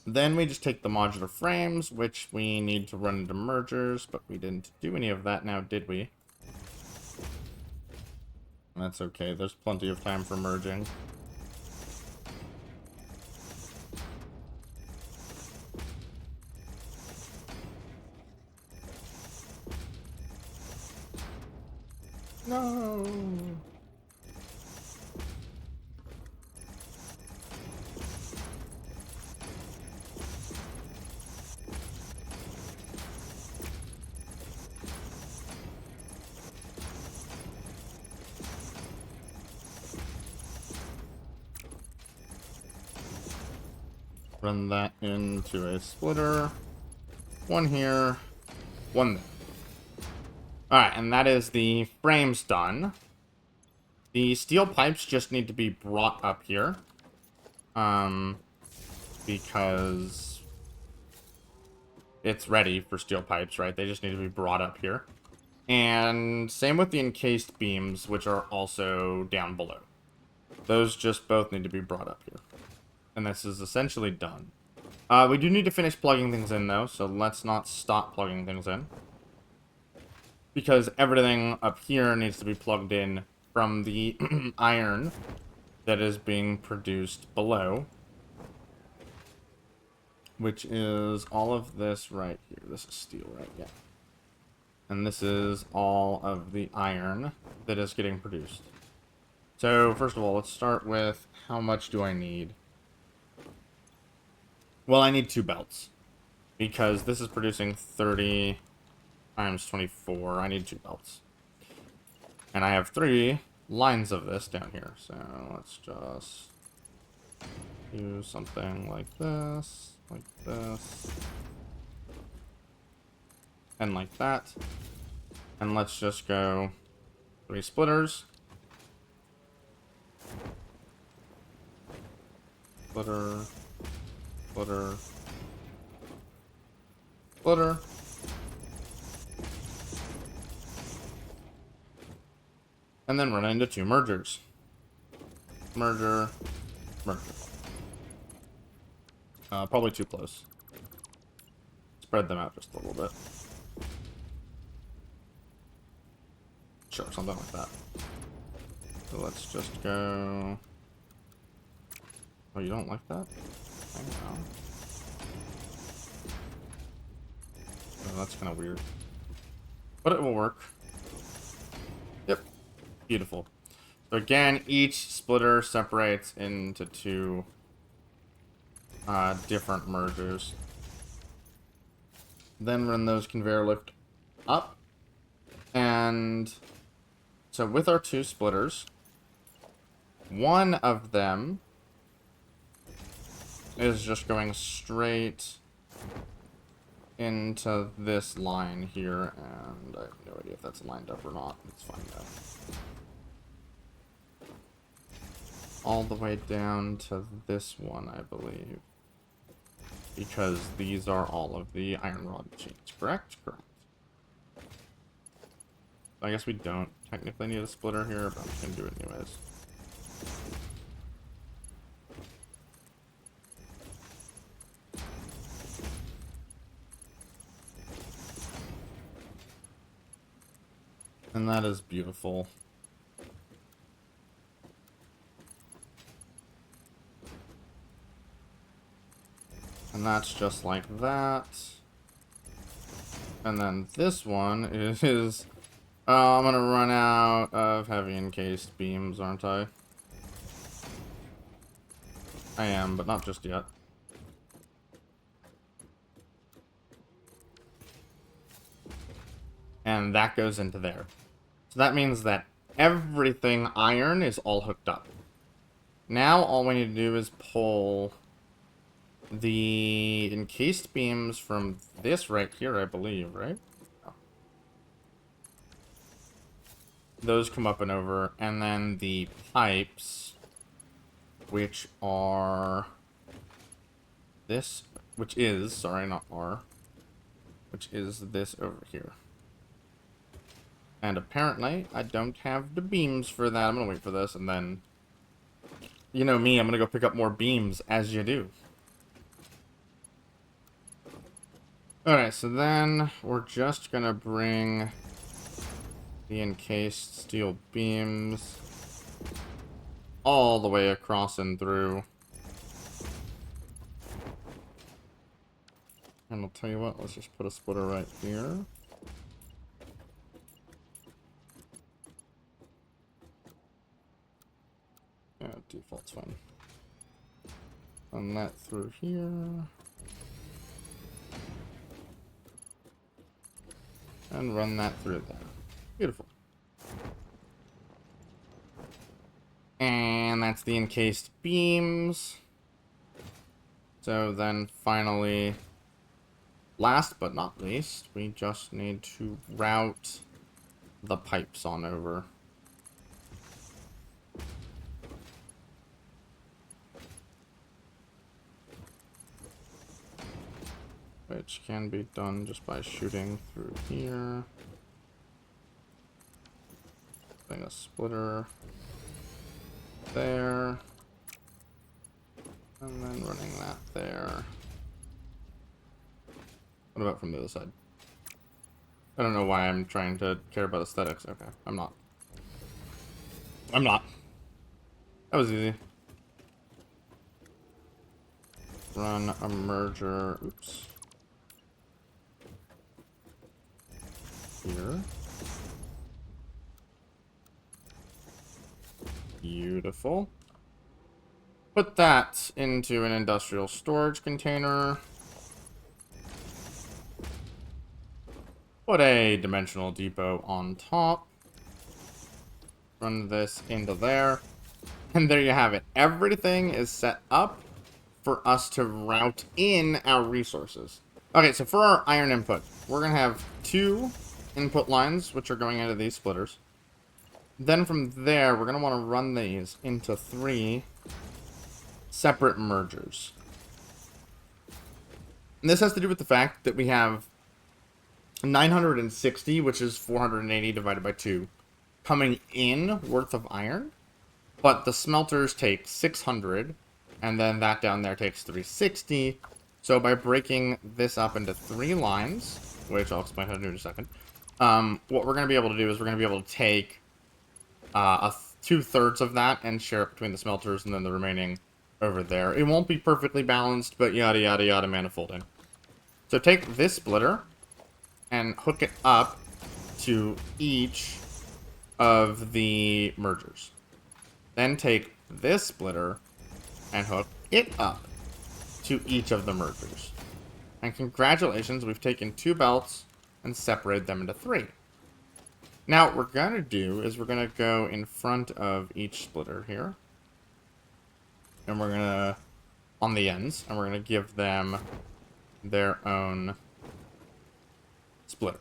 Then we just take the modular frames, which we need to run into mergers, but we didn't do any of that now, did we? That's okay. There's plenty of time for merging. No. Run that into a splitter. 1 here, 1 there. Alright, and that is the frames done. The steel pipes just need to be brought up here. Because it's ready for steel pipes, right? They just need to be brought up here. And same with the encased beams, which are also down below. Those just both need to be brought up here. And this is essentially done. We do need to finish plugging things in, though, so let's not stop plugging things in. because everything up here needs to be plugged in from the iron that is being produced below, which is all of this right here. This is steel, right? Yeah. And this is all of the iron that is getting produced. So, first of all, let's start with how much do I need? Well, I need 2 belts, because this is producing 30 times 24. I need 2 belts. And I have 3 lines of this down here. So, let's just do something like this, and like that. And let's just go 3 splitters. Splitter, splitter, splitter. And then run into 2 mergers. Merger, merger. Probably too close. Spread them out just a little bit. Sure, something like that. So let's just go... Oh, you don't like that? Hang on. Oh, that's kind of weird. But it will work. Yep. Beautiful. So again, each splitter separates into 2 different mergers. Then run those conveyor lift up. And so with our 2 splitters, one of them is just going straight into this line here, and I have no idea if that's lined up or not. It's fine though. All the way down to this one, I believe. Because these are all of the iron rod machines, correct? Correct. I guess we don't technically need a splitter here, but I'm just going to do it anyways. And that is beautiful. And that's just like that. And then this one is... I'm gonna run out of heavy encased beams, aren't I? I am, but not just yet. And that goes into there. So that means that everything iron is all hooked up. Now all we need to do is pull the encased beams from this right here, I believe, right? Oh. Those come up and over, and then the pipes, which are this, which is, sorry, not are, which is this over here. And apparently, I don't have the beams for that. I'm gonna wait for this, and then, you know me, I'm gonna go pick up more beams, as you do. Alright, so then we're just gonna bring the encased steel beams all the way across and through. And I'll tell you what, let's just put a splitter right here. Yeah, default's fine. Run that through here. And run that through there. Beautiful. And that's the encased beams. So then finally, last but not least, we just need to route the pipes on over. Which can be done just by shooting through here. Putting a splitter there. And then running that there. What about from the other side? I don't know why I'm trying to care about aesthetics. Okay, I'm not. I'm not. That was easy. Run a merger. Oops. Here. Beautiful. Put that into an industrial storage container. Put a dimensional depot on top. Run this into there. And there you have it. Everything is set up for us to route in our resources. Okay, so for our iron input, we're going to have 2 input lines, which are going into these splitters. Then from there, we're going to want to run these into 3 separate mergers. And this has to do with the fact that we have 960, which is 480 divided by 2, coming in worth of iron. But the smelters take 600, and then that down there takes 360. So by breaking this up into 3 lines, which I'll explain how to do in a second, what we're going to be able to do is we're going to be able to take 2/3 of that and share it between the smelters and then the remaining over there. It won't be perfectly balanced, but yada yada yada manifolding. So take this splitter and hook it up to each of the mergers. Then take this splitter and hook it up to each of the mergers. And congratulations, we've taken 2 belts and separated them into 3. Now, what we're going to do is we're going to go in front of each splitter here. And we're going to, on the ends, and we're going to give them their own splitter.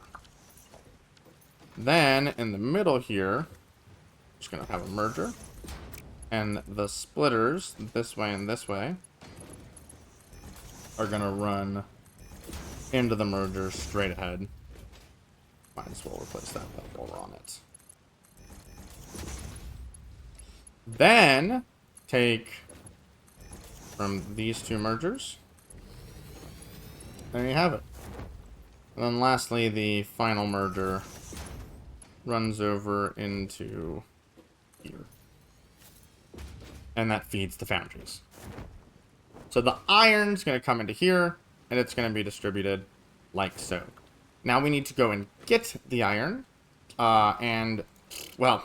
Then, in the middle here, just going to have a merger. And the splitters, this way and this way, are going to run into the merger straight ahead. Might as well replace that while we're on it. Then, take from these 2 mergers. There you have it. And then lastly, the final merger runs over into here. And that feeds the foundries. So the iron's going to come into here, and it's going to be distributed like so. Now we need to go and get the iron, and, well,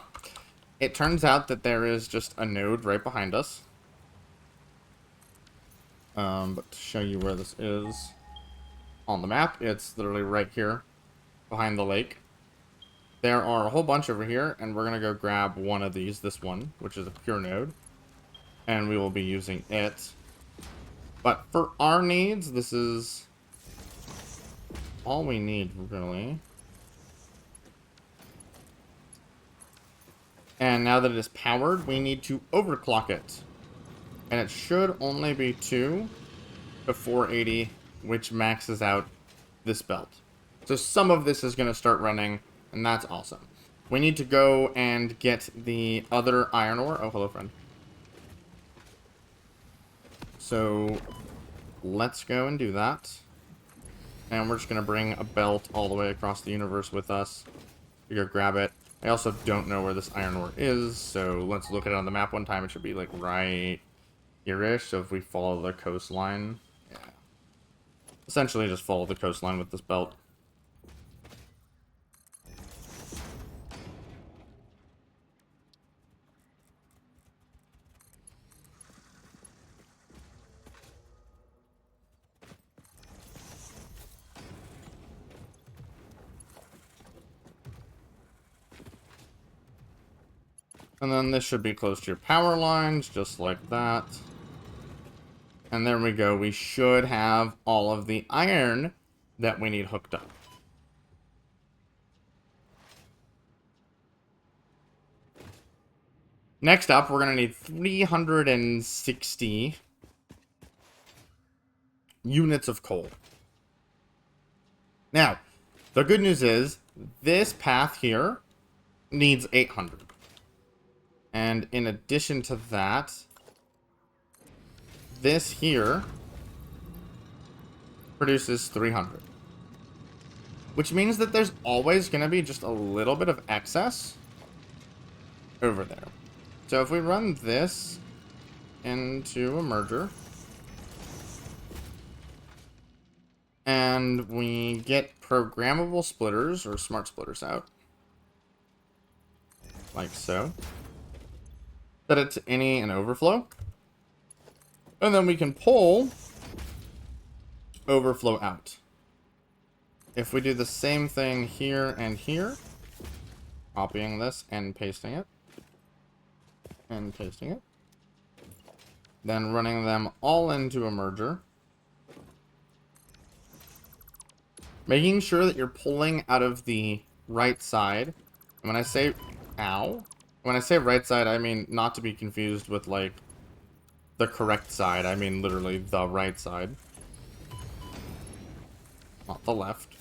it turns out that there is just a node right behind us. But to show you where this is on the map, it's literally right here behind the lake. There are a whole bunch over here, and we're going to go grab one of these, this one, which is a pure node. And we will be using it. But for our needs, this is all we need, really. And now that it is powered, we need to overclock it. And it should only be 2 to 480, which maxes out this belt. So some of this is going to start running, and that's awesome. We need to go and get the other iron ore. Oh, hello, friend. So let's go and do that. And we're just going to bring a belt all the way across the universe with us to go grab it. I also don't know where this iron ore is, so let's look at it on the map one time. It should be like right here-ish, so if we follow the coastline, yeah. Essentially just follow the coastline with this belt. And then this should be close to your power lines, just like that. And there we go. We should have all of the iron that we need hooked up. Next up, we're going to need 360 units of coal. Now, the good news is, this path here needs 800. And in addition to that, this here produces 300. which means that there's always going to be just a little bit of excess over there. So if we run this into a merger, and we get programmable splitters or smart splitters out, like so, set it to any and overflow, and then we can pull overflow out. If we do the same thing here and here, copying this and pasting it, then running them all into a merger, making sure that you're pulling out of the right side. And when I say, when I say right side, I mean not to be confused with, like, the correct side. I mean literally the right side, not the left.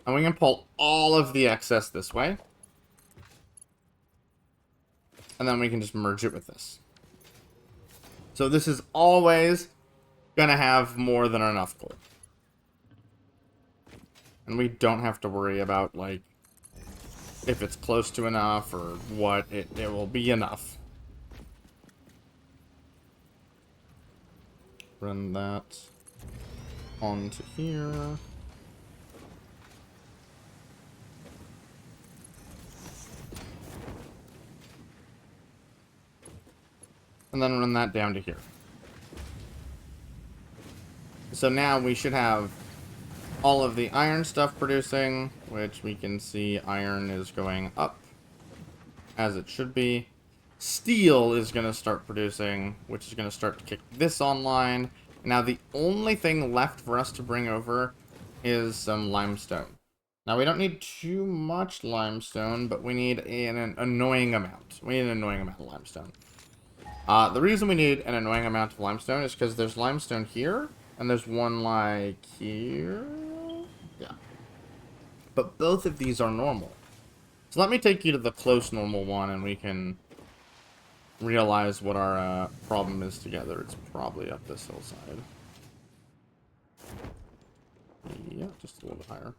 And we can pull all of the excess this way. And then we can just merge it with this. So this is always going to have more than enough coal. And we don't have to worry about, like, if it's close to enough or what. It will be enough. Run that onto here. And then run that down to here. So now we should have all of the iron stuff producing, which we can see iron is going up, as it should be. Steel is going to start producing, which is going to start to kick this online. Now the only thing left for us to bring over is some limestone. Now we don't need too much limestone, but we need an annoying amount. We need an annoying amount of limestone. The reason we need an annoying amount of limestone is because there's limestone here, and there's one like here. Yeah. But both of these are normal. So let me take you to the close normal one, and we can realize what our problem is together. It's probably up this hillside. Yeah, just a little bit higher.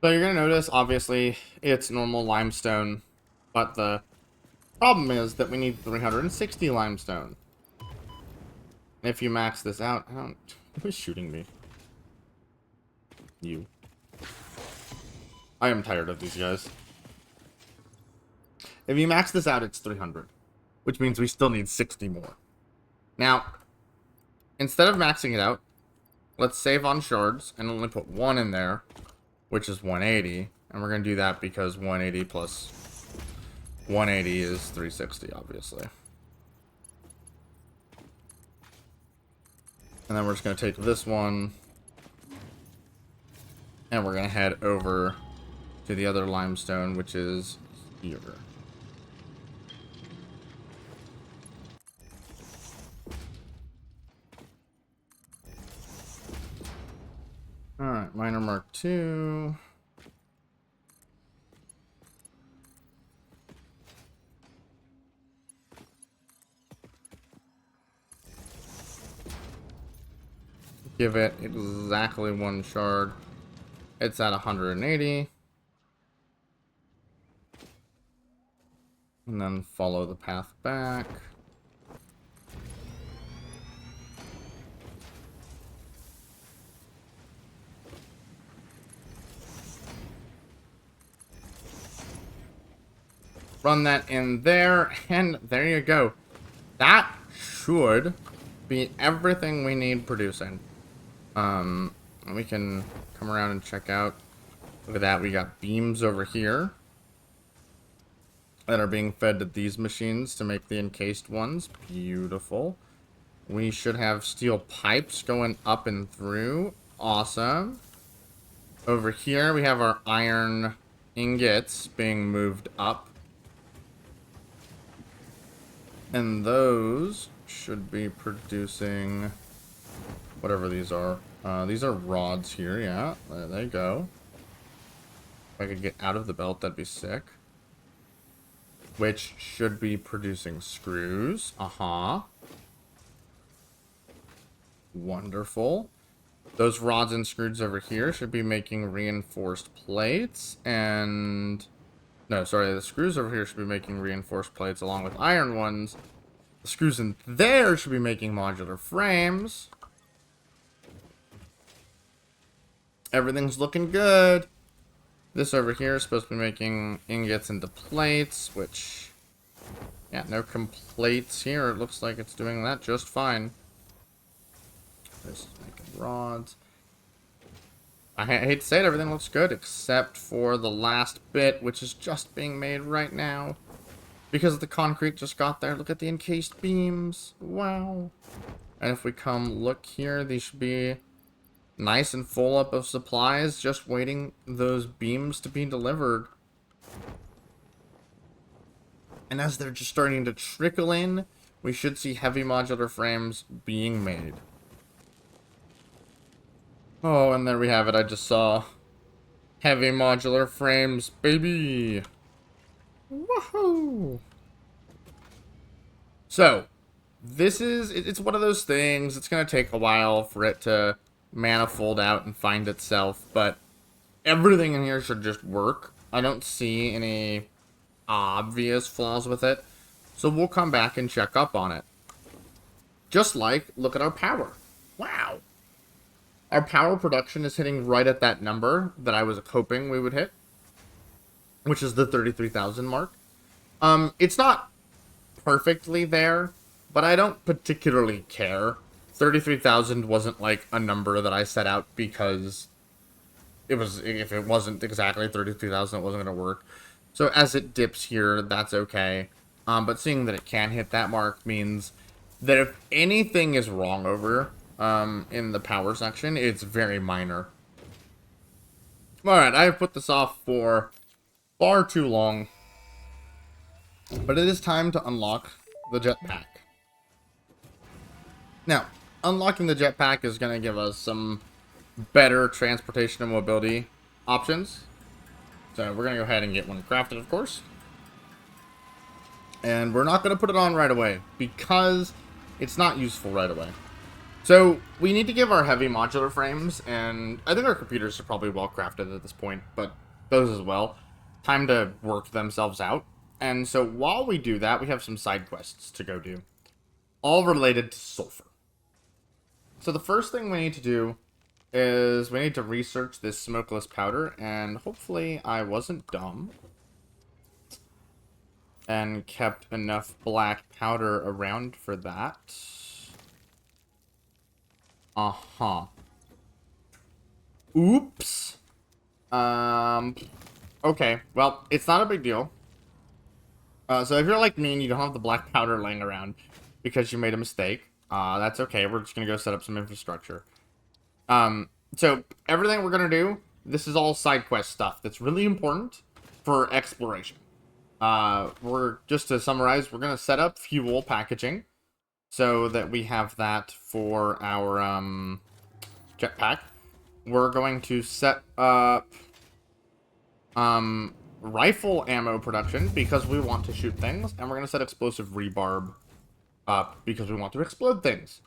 So you're going to notice, obviously, it's normal limestone, but the problem is that we need 360 limestone. If you max this out, who's shooting me? You. I am tired of these guys. If you max this out, it's 300, which means we still need 60 more. Now, instead of maxing it out, let's save on shards and only put one in there, which is 180, and we're going to do that because 180 plus 180 is 360, obviously. And then we're just going to take this one, and we're going to head over to the other limestone, which is here. Alright, miner mark 2. Give it exactly one shard. It's at 180. And then follow the path back. Run that in there, and there you go. That should be everything we need producing. We can come around and check out. Look at that, we got beams over here that are being fed to these machines to make the encased ones. Beautiful. We should have steel pipes going up and through. Awesome. Over here, we have our iron ingots being moved up. And those should be producing whatever these are. These are rods here, yeah. There they go. If I could get out of the belt, that'd be sick. which should be producing screws. Wonderful. Those rods and screws over here should be making reinforced plates, and... No, sorry, the screws over here should be making reinforced plates along with iron ones. The screws in there should be making modular frames. Everything's looking good. This over here is supposed to be making ingots into plates, which... Yeah, no complaints here. It looks like it's doing that just fine. This is making rods. I hate to say it, everything looks good, except for the last bit, which is just being made right now. Because the concrete just got there. Look at the encased beams. Wow. And if we come look here, these should be nice and full up of supplies, just waiting those beams to be delivered. And as they're just starting to trickle in, we should see heavy modular frames being made. Oh, and there we have it. I just saw heavy modular frames, baby. Woohoo! So, it's one of those things. It's going to take a while for it to manifold out and find itself, but everything in here should just work. I don't see any obvious flaws with it, so we'll come back and check up on it. Just like, look at our power. Wow. Our power production is hitting right at that number that I was hoping we would hit, which is the 33,000 mark. It's not perfectly there, but I don't particularly care. 33,000 wasn't like a number that I set out because it was, if it wasn't exactly 33,000, it wasn't going to work. So as it dips here, that's okay. But seeing that it can hit that mark means that if anything is wrong over in the power section, it's very minor. Alright, I have put this off for far too long. But it is time to unlock the jetpack. Now, unlocking the jetpack is going to give us some better transportation and mobility options. So we're going to go ahead and get one crafted, of course. And we're not going to put it on right away because it's not useful right away. So we need to give our heavy modular frames, and I think our computers are probably well crafted at this point, but those as well, time to work themselves out. And so while we do that, we have some side quests to go do, all related to sulfur. So the first thing we need to do is we need to research this smokeless powder, and hopefully I wasn't dumb and kept enough black powder around for that. Oops. Okay, well, it's not a big deal. So if you're like me and you don't have the black powder laying around because you made a mistake, that's okay. We're just gonna go set up some infrastructure. So everything we're gonna do, this is all side quest stuff that's really important for exploration. We're, just to summarize, we're gonna set up fuel packaging so that we have that for our jetpack. We're going to set up rifle ammo production because we want to shoot things, and we're going to set explosive rebarb up because we want to explode things.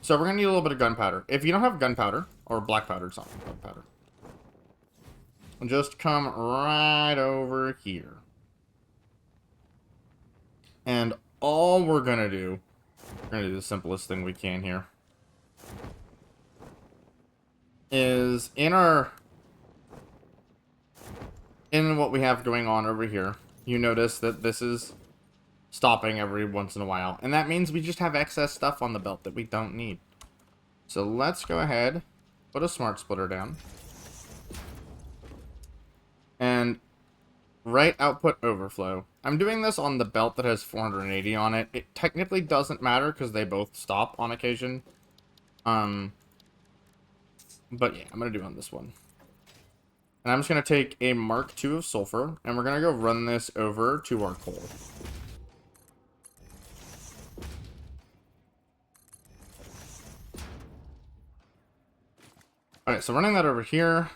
So we're going to need a little bit of gunpowder. If you don't have gunpowder, or black powder, it's not gunpowder, just come right over here. And all we're going to do, we're going to do the simplest thing we can here, is in what we have going on over here, you notice that this is stopping every once in a while. And that means we just have excess stuff on the belt that we don't need. So let's go ahead, put a smart splitter down. And right output overflow. I'm doing this on the belt that has 480 on it. It technically doesn't matter because they both stop on occasion. But yeah, I'm going to do it on this one. And I'm just going to take a Mark II of sulfur, and we're going to go run this over to our coal. Alright, so running that over here,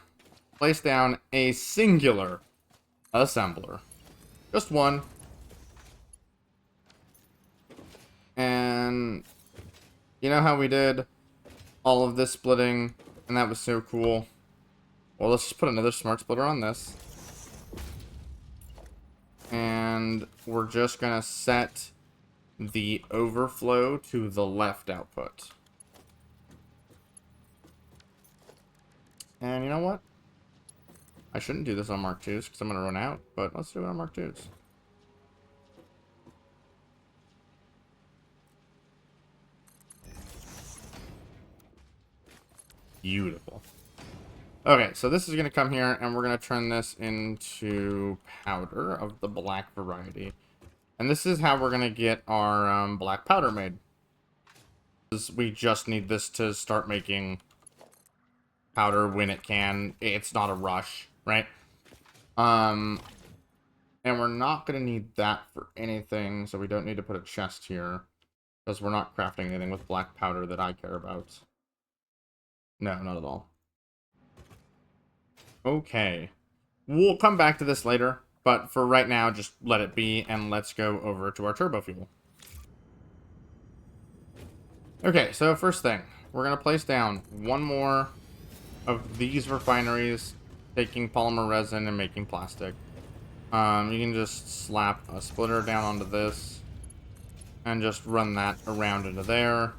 place down a singular assembler. Just one. then, you know how we did all of this splitting, and that was so cool? Well, let's just put another smart splitter on this. And we're just gonna set the overflow to the left output. And you know what? I shouldn't do this on Mark IIs because I'm gonna run out, but let's do it on Mark IIs. Beautiful. Okay, so this is going to come here, and we're going to turn this into powder of the black variety. And this is how we're going to get our black powder made. We just need this to start making powder when it can. It's not a rush, right? And we're not going to need that for anything, so we don't need to put a chest here. Because we're not crafting anything with black powder that I care about. No, not at all. Okay. We'll come back to this later, but for right now, just let it be, and let's go over to our turbo fuel. Okay, so first thing, we're going to place down one more of these refineries, taking polymer resin and making plastic. You can just slap a splitter down onto this, and just run that around into there.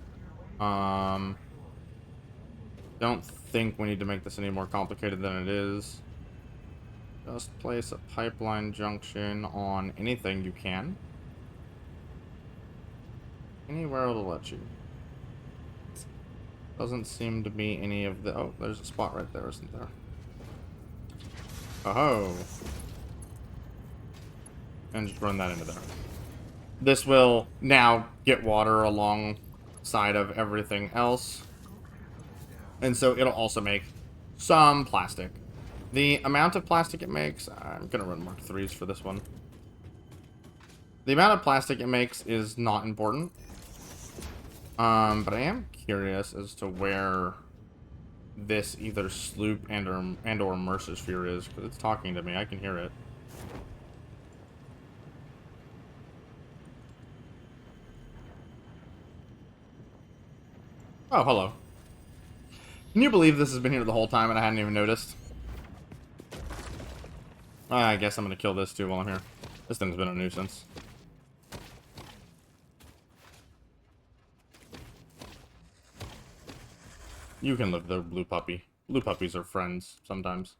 Don't think we need to make this any more complicated than it is. Just place a pipeline junction on anything you can. Anywhere it'll let you. Doesn't seem to be any of the... Oh, there's a spot right there, isn't there? Oh. And just run that into there. This will now get water alongside of everything else. And so it'll also make some plastic. The amount of plastic it makes, I'm going to run Mark IIIs for this one. The amount of plastic it makes is not important. But I am curious as to where this either Sloop and or Immersive Sphere is, because it's talking to me. I can hear it. Oh, hello. Can you believe this has been here the whole time and I hadn't even noticed? I guess I'm going to kill this too while I'm here. This thing's been a nuisance. You can live there, blue puppy. Blue puppies are friends sometimes.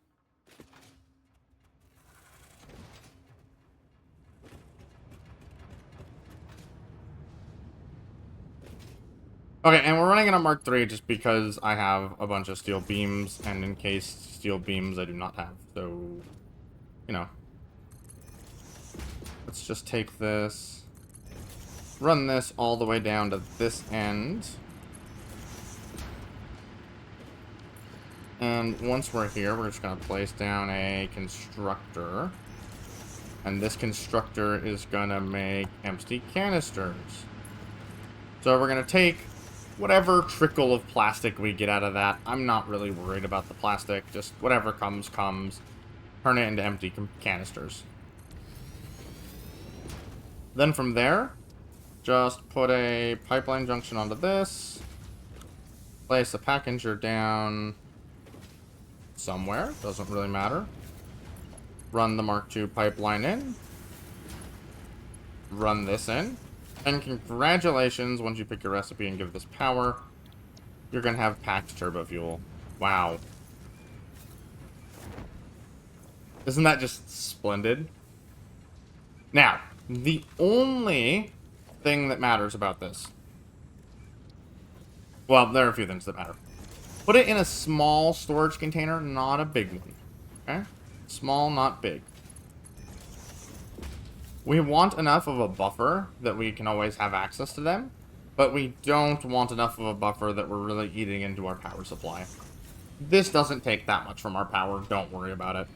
Okay, and we're running it on Mark III just because I have a bunch of steel beams, and in case steel beams I do not have. So, you know. Let's just take this, run this all the way down to this end. And once we're here, we're just going to place down a constructor. And this constructor is going to make empty canisters. So we're going to take whatever trickle of plastic we get out of that. I'm not really worried about the plastic. Just whatever comes, comes. Turn it into empty canisters. Then from there, just put a pipeline junction onto this. Place a packager down somewhere. Doesn't really matter. Run the Mark II pipeline in. Run this in. And congratulations, once you pick your recipe and give this power, you're going to have packed turbo fuel. Wow. Isn't that just splendid? Now, the only thing that matters about this... Well, there are a few things that matter. Put it in a small storage container, not a big one. Okay? Small, not big. We want enough of a buffer that we can always have access to them, but we don't want enough of a buffer that we're really eating into our power supply. This doesn't take that much from our power, don't worry about it.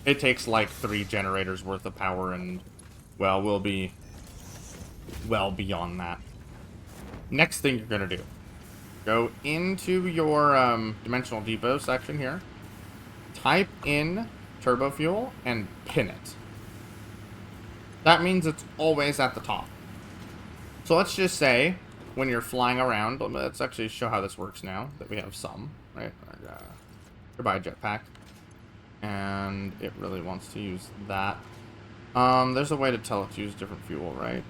It takes like 3 generators worth of power and, well, we'll be well beyond that. Next thing you're going to do, go into your dimensional depot section here, type in turbo fuel, and pin it. That means it's always at the top. So let's just say when you're flying around, let's actually show how this works now that we have some, right? Goodbye, Jetpack. And it really wants to use that. There's a way to tell it to use different fuel, right?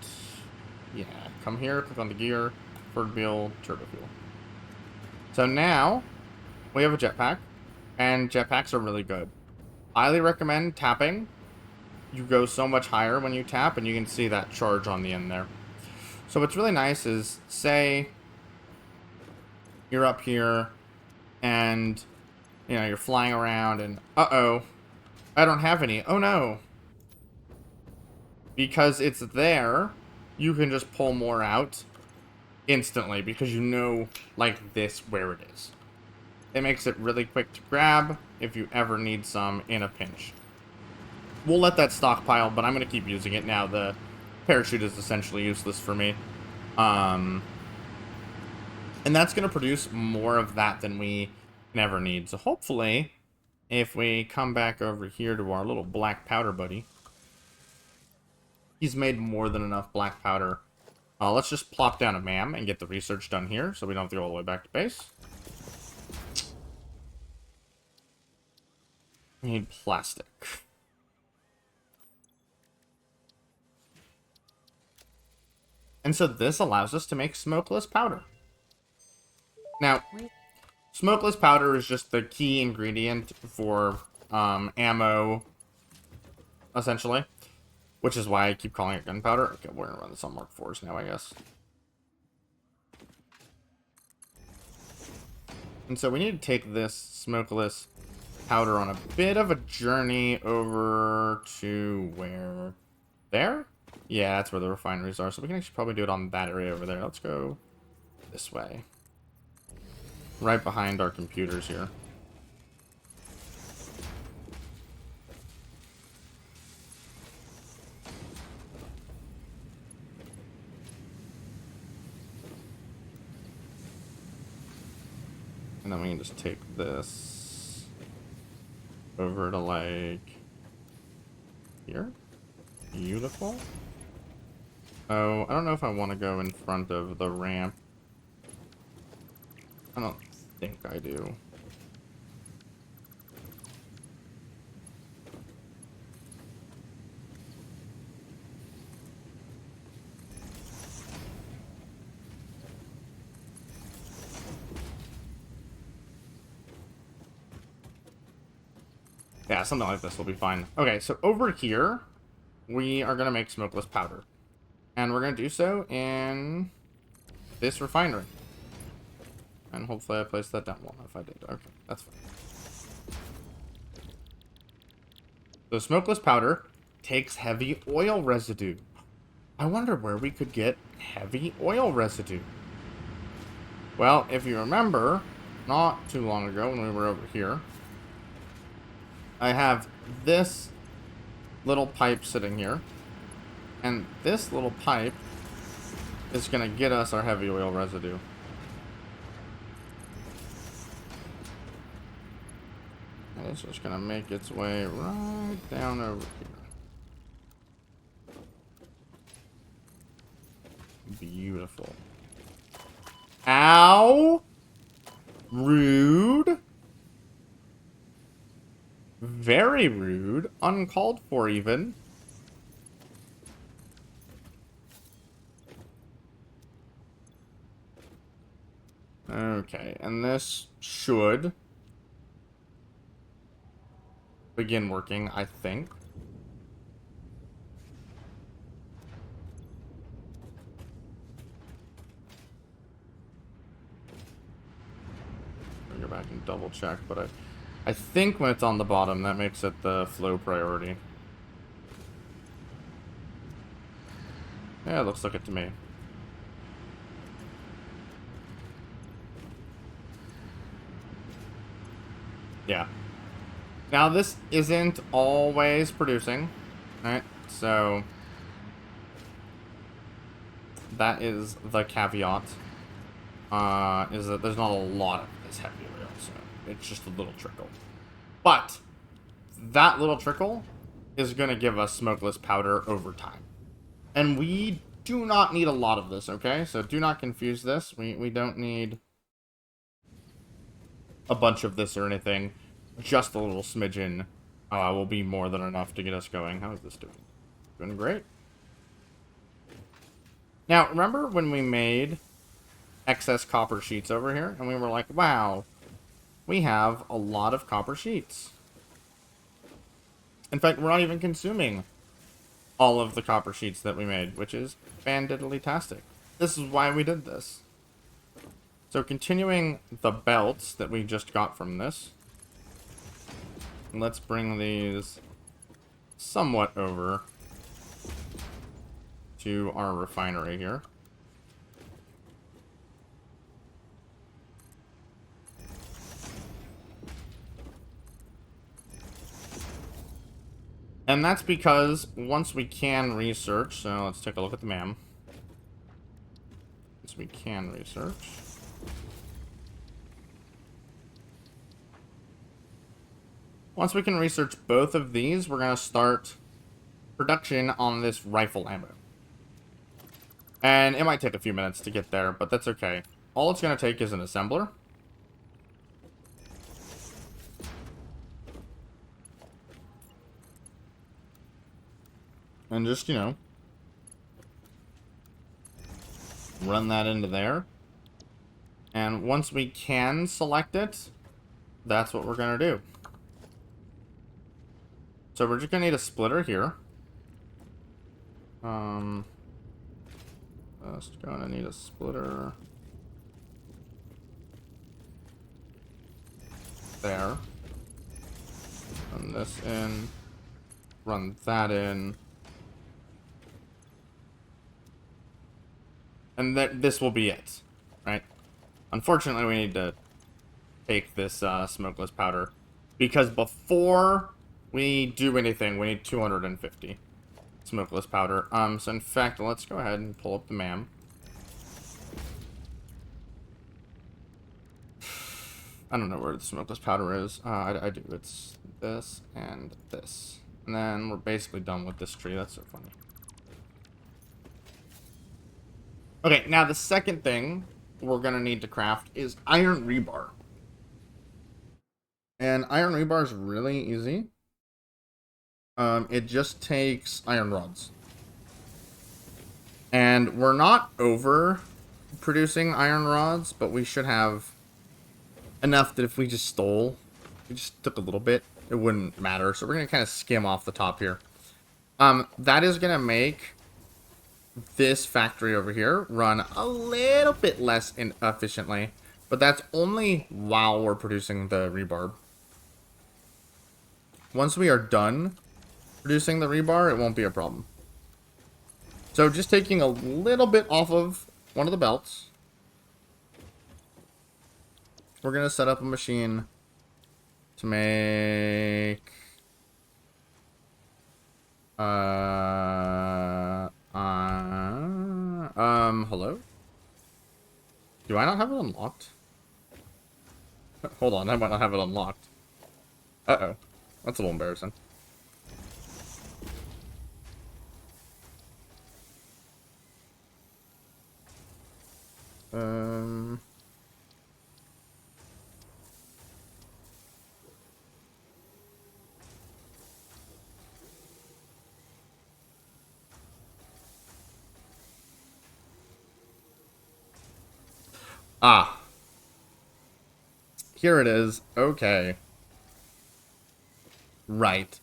Yeah, come here, click on the gear, Turbo Fuel. So now, we have a jetpack, and jetpacks are really good. Highly recommend tapping. You go so much higher when you tap, and you can see that charge on the end there. So what's really nice is, say, you're up here, and, you know, you're flying around, and, uh-oh, I don't have any. Oh, no. Because it's there, you can just pull more out instantly, because you know, like this, where it is. It makes it really quick to grab if you ever need some in a pinch. We'll let that stockpile, but I'm going to keep using it now. The parachute is essentially useless for me. And that's going to produce more of that than we never need. So hopefully, if we come back over here to our little black powder buddy, he's made more than enough black powder. Let's just plop down a M.A.M and get the research done here so we don't have to go all the way back to base. We need plastic. And so this allows us to make smokeless powder. Now, smokeless powder is just the key ingredient for ammo, essentially. Which is why I keep calling it gunpowder. Okay, we're gonna run this on Mark 4s now, I guess. And so we need to take this smokeless powder on a bit of a journey over to where? There? Yeah, that's where the refineries are. So we can actually probably do it on that area over there. Let's go this way. Right behind our computers here. And then we can just take this over to, like, here. Beautiful. Oh, I don't know if I want to go in front of the ramp. I don't think I do. Yeah, something like this will be fine. Okay, so over here, we are going to make smokeless powder. And we're going to do so in this refinery. And hopefully I placed that down. Well, if I did. Okay, that's fine. So smokeless powder takes heavy oil residue. I wonder where we could get heavy oil residue. Well, if you remember, not too long ago when we were over here, I have this little pipe sitting here, and this little pipe is going to get us our heavy oil residue. And it's just going to make its way right down over here. Beautiful. Ow! Rude. Very rude. Uncalled for, even. Okay, and this should begin working, I think. I'll go back and double check, but I think when it's on the bottom, that makes it the flow priority. Yeah, it looks like it to me. Yeah. Now, this isn't always producing, right? So, that is the caveat, is that there's not a lot of this heavy oil, so it's just a little trickle. But, that little trickle is going to give us smokeless powder over time. And we do not need a lot of this, okay? So do not confuse this. We don't need a bunch of this or anything. Just a little smidgen will be more than enough to get us going. How is this doing? Doing great. Now, remember when we made excess copper sheets over here? And we were like, wow, we have a lot of copper sheets. In fact, we're not even consuming all of the copper sheets that we made, which is fan-diddly-tastic. This is why we did this. So continuing the belts that we just got from this, let's bring these somewhat over to our refinery here. And that's because once we can research, so let's take a look at the M.A.M. Once we can research. Once we can research both of these, we're going to start production on this rifle ammo. And it might take a few minutes to get there, but that's okay. All it's going to take is an assembler. And just, you know, run that into there. And once we can select it, that's what we're going to do. So we're just going to need a splitter here. Just going to need a splitter there. Run this in. Run that in. And this will be it, right? Unfortunately, we need to take this smokeless powder, because before we do anything, we need 250 smokeless powder. So in fact, let's go ahead and pull up the M.A.M. I don't know where the smokeless powder is. I do. It's this and this. And then we're basically done with this tree. That's so funny. Okay, now the second thing we're going to need to craft is iron rebar. And iron rebar is really easy. It just takes iron rods. And we're not over producing iron rods, but we should have enough that if we just took a little bit, it wouldn't matter. So we're going to kind of skim off the top here. That is going to make this factory over here run a little bit less efficiently, but that's only while we're producing the rebar. Once we are done producing the rebar, it won't be a problem. So just taking a little bit off of one of the belts, we're going to set up a machine to make hello? Do I not have it unlocked? Hold on, I might not have it unlocked. Uh-oh. That's a little embarrassing. Ah. Here it is. Okay. Right.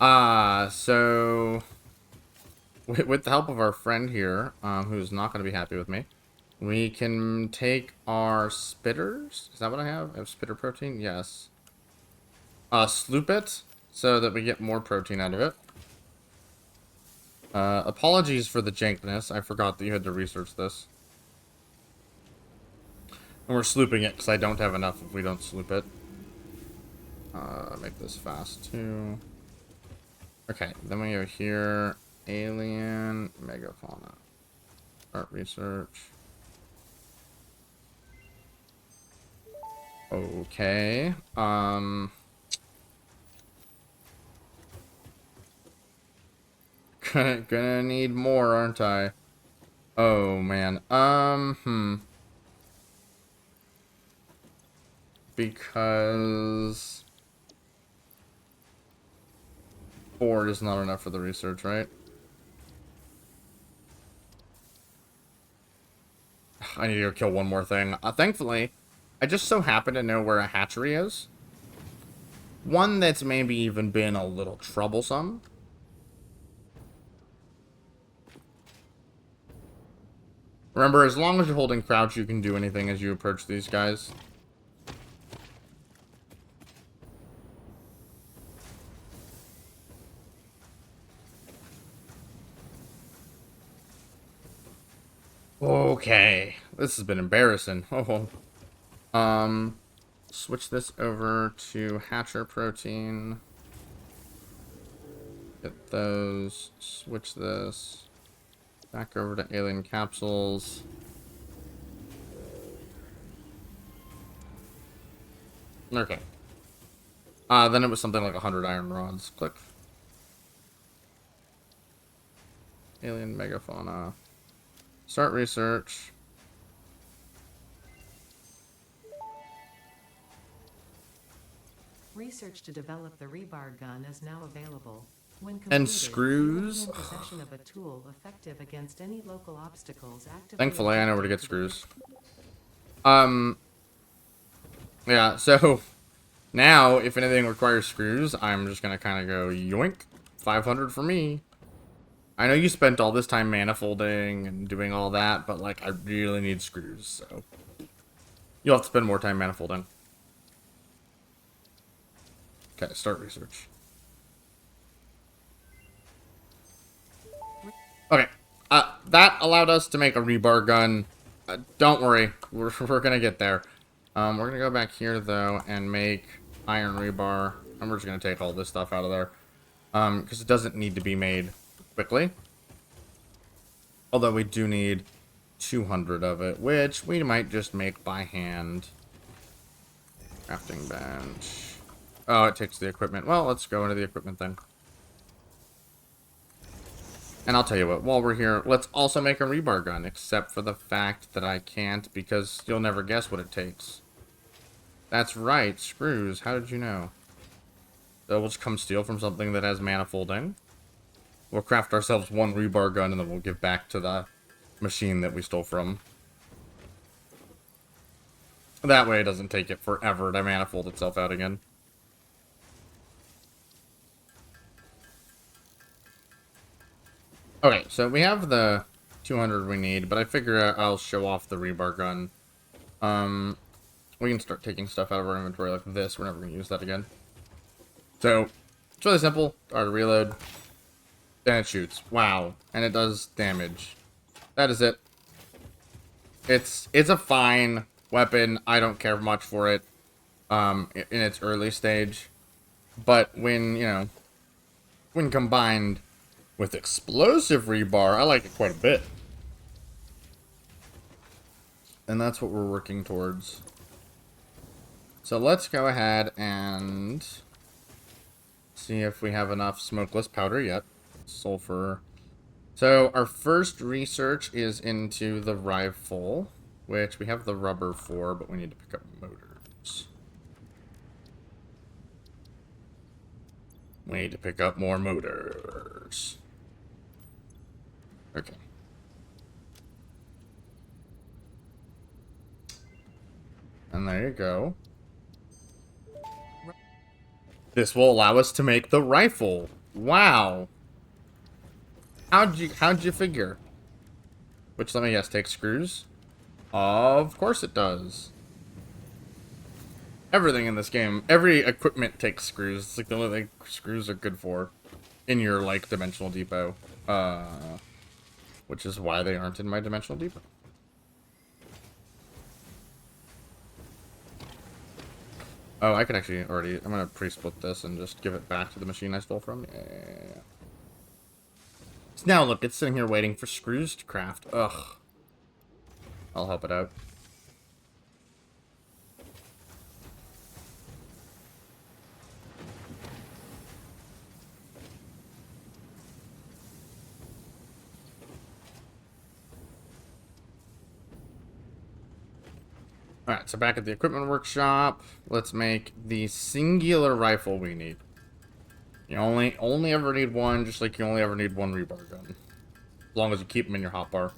So with the help of our friend here, who's not going to be happy with me, we can take our spitters. Is that what I have? I have spitter protein? Yes. Sloop it so that we get more protein out of it. Apologies for the jankness. I forgot that you had to research this. And we're slooping it because I don't have enough if we don't sloop it. Make this fast too. Okay, then we go here. Alien megafauna. Start research. Okay. Gonna need more, aren't I? Oh, man. Because 4 is not enough for the research, right? I need to go kill one more thing. Thankfully, I just so happen to know where a hatchery is. One that's maybe even been a little troublesome. Remember, as long as you're holding crouch, you can do anything as you approach these guys. Okay. This has been embarrassing. Oh. Switch this over to Hatcher protein. Get those. Switch this. Back over to alien capsules. Okay. Then it was something like 100 iron rods. Click. Alien megafauna. Start research. Research to develop the rebar gun is now available. When completed, And you will be screws. in possession of a tool effective against any local obstacles actively Thankfully, I know where to get objective to the screws. Yeah, so now, if anything requires screws, I'm just gonna kind of go yoink. 500 for me. I know you spent all this time manifolding and doing all that, but, like, I really need screws, so you'll have to spend more time manifolding. Okay, start research. Okay, that allowed us to make a rebar gun. Don't worry, we're gonna get there. We're gonna go back here, though, and make iron rebar. And we're just gonna take all this stuff out of there. Because it doesn't need to be made quickly. Although we do need 200 of it, which we might just make by hand. Crafting bench. Oh, it takes the equipment. Well, let's go into the equipment then. And I'll tell you what, while we're here, let's also make a rebar gun, except for the fact that I can't, because you'll never guess what it takes. That's right, screws. How did you know? So we'll just come steal from something that has manifolding. We'll craft ourselves one rebar gun, and then we'll give back to the machine that we stole from. That way it doesn't take it forever to manifold itself out again. Okay, so we have the 200 we need, but I figure I'll show off the rebar gun. We can start taking stuff out of our inventory like this. We're never going to use that again. So, it's really simple. Start to reload. Then it shoots. Wow. And it does damage. That is it. It's a fine weapon. I don't care much for it in its early stage. But when, you know, when combined with explosive rebar, I like it quite a bit. And that's what we're working towards. So let's go ahead and see if we have enough smokeless powder yet. Sulfur. So our first research is into the rifle, which we have the rubber for, but we need to pick up motors. We need to pick up more motors. Okay. And there you go. This will allow us to make the rifle. Wow. How'd you figure? Which, let me guess, takes screws? Of course it does. Everything in this game, every equipment takes screws. It's like the only thing screws are good for in your, like, dimensional depot. Which is why they aren't in my dimensional depot. Oh, I can actually already... I'm going to pre-split this and just give it back to the machine I stole from. Yeah. So now, look, it's sitting here waiting for screws to craft. Ugh. I'll help it out. Alright, so back at the equipment workshop, let's make the singular rifle we need. You only ever need one, just like you only ever need one rebar gun. As long as you keep them in your hotbar.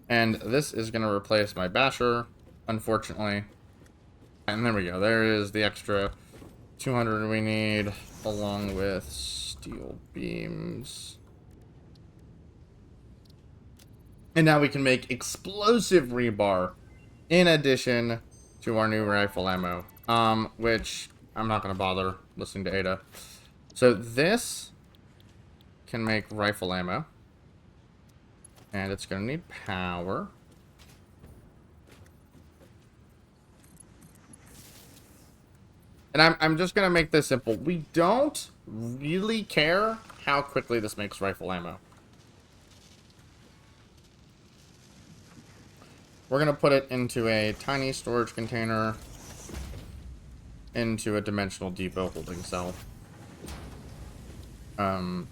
And this is going to replace my basher, unfortunately. And there we go. There is the extra 200 we need, along with steel beams. And now we can make explosive rebar in addition to our new rifle ammo. Which I'm not going to bother listening to Ada. So this can make rifle ammo. And it's going to need power. And I'm just going to make this simple. We don't really care how quickly this makes rifle ammo. We're going to put it into a tiny storage container, into a dimensional depot holding cell. And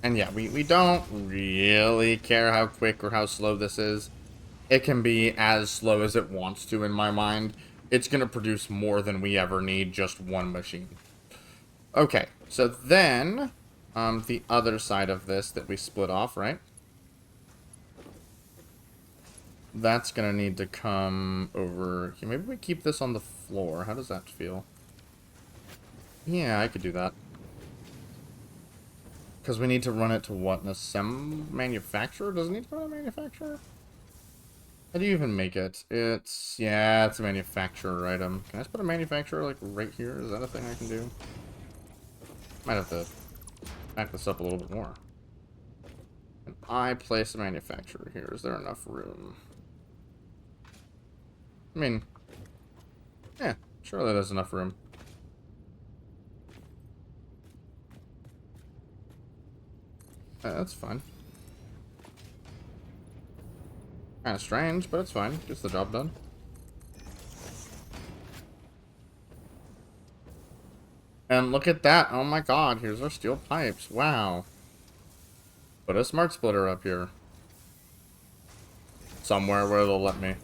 yeah, we don't really care how quick or how slow this is. It can be as slow as it wants to in my mind. It's going to produce more than we ever need, just one machine. Okay, so then, the other side of this that we split off, right? That's going to need to come over here. Maybe we keep this on the floor. How does that feel? Yeah, I could do that. Because we need to run it to what? An M.A.M manufacturer? Does it need to go to a manufacturer? How do you even make it? Yeah, it's a manufacturer item. Can I just put a manufacturer, like, right here? Is that a thing I can do? Might have to back this up a little bit more. Can I place a manufacturer here? Is there enough room? I mean, yeah, surely there's enough room. That's fine. Kind of strange, but it's fine. Gets the job done. And look at that. Oh my god, here's our steel pipes. Wow. Put a smart splitter up here. Somewhere where they'll let me.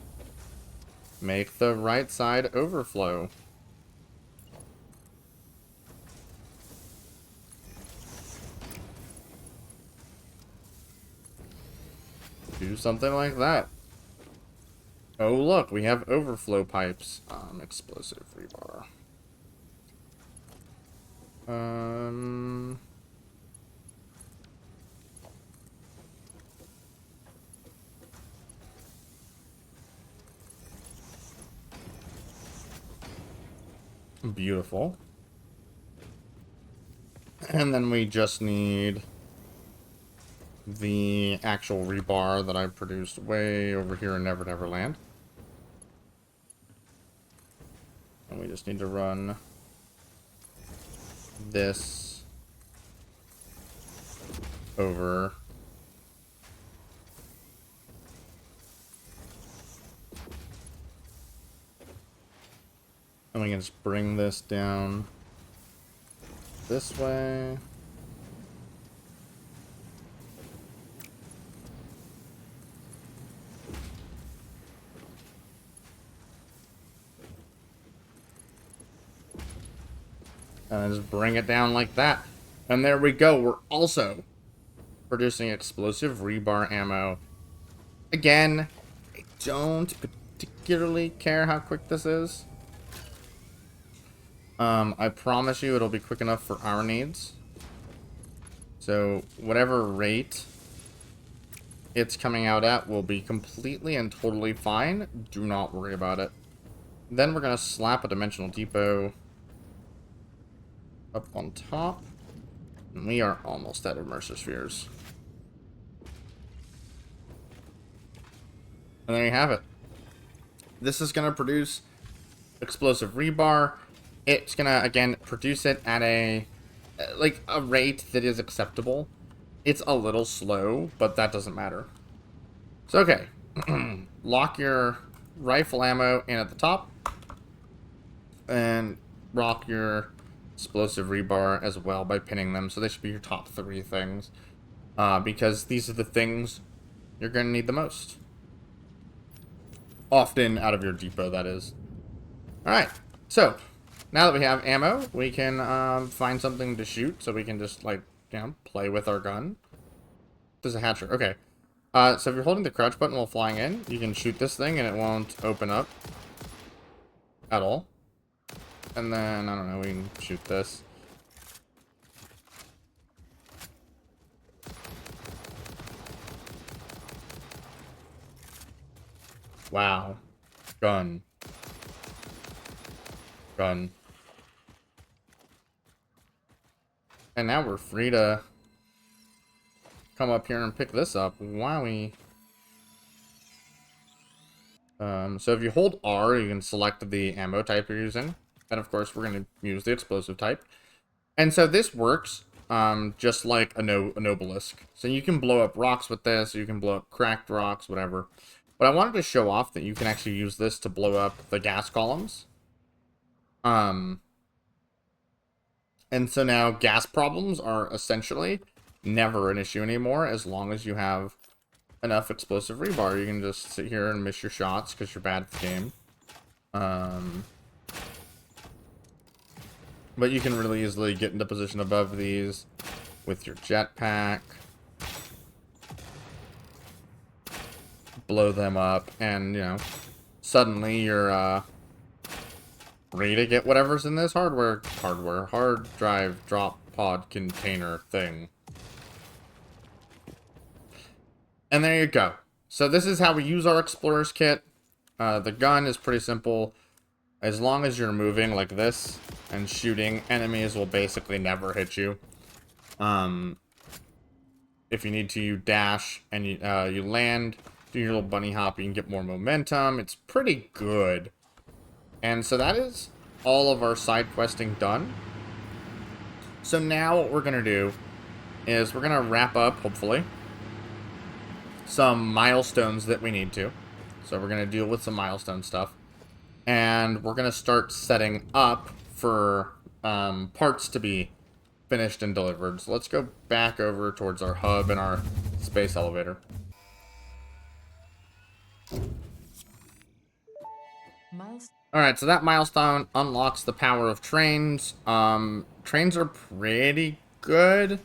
Make the right side overflow. Do something like that. Oh, look, we have overflow pipes. Explosive rebar. Beautiful. And then we just need the actual rebar that I produced way over here in Never Never Land. And we just need to run this over and we can just bring this down this way. And then just bring it down like that. And there we go. We're also producing explosive rebar ammo. Again, I don't particularly care how quick this is. I promise you it'll be quick enough for our needs. So whatever rate it's coming out at will be completely and totally fine. Do not worry about it. Then we're going to slap a dimensional depot up on top. And we are almost at immersive spheres. And there you have it. This is going to produce explosive rebar. It's going to, again, produce it at a rate that is acceptable. It's a little slow, but that doesn't matter. So, okay. Lock your rifle ammo in at the top. And rock your explosive rebar as well by pinning them. So they should be your top 3 things. Because these are the things you're going to need the most. Often out of your depot, that is. Alright, so now that we have ammo, we can find something to shoot so we can just, like, you know, play with our gun. There's a hatcher. Okay. So if you're holding the crouch button while flying in, you can shoot this thing and it won't open up at all. And then, I don't know, we can shoot this. Wow. Gun. Gun. And now we're free to come up here and pick this up. Wowie. So if you hold R, you can select the ammo type you're using. And of course, we're going to use the explosive type. And so this works just like an obelisk. So you can blow up rocks with this, you can blow up cracked rocks, whatever. But I wanted to show off that you can actually use this to blow up the gas columns. And so now gas problems are essentially never an issue anymore as long as you have enough explosive rebar. You can just sit here and miss your shots because you're bad at the game. But you can really easily get into position above these with your jetpack. Blow them up, and, you know, suddenly you're ready to get whatever's in this hard drive drop pod container thing. And there you go. So this is how we use our explorer's kit. The gun is pretty simple. As long as you're moving like this and shooting, enemies will basically never hit you. If you need to, you dash and you land, do your little bunny hop, you can get more momentum. It's pretty good. And so that is all of our side questing done. So now what we're going to do is we're going to wrap up, hopefully, some milestones that we need to. So we're going to deal with some milestone stuff. And we're going to start setting up for parts to be finished and delivered. So let's go back over towards our hub and our space elevator. Alright, so that milestone unlocks the power of trains. Trains are pretty good.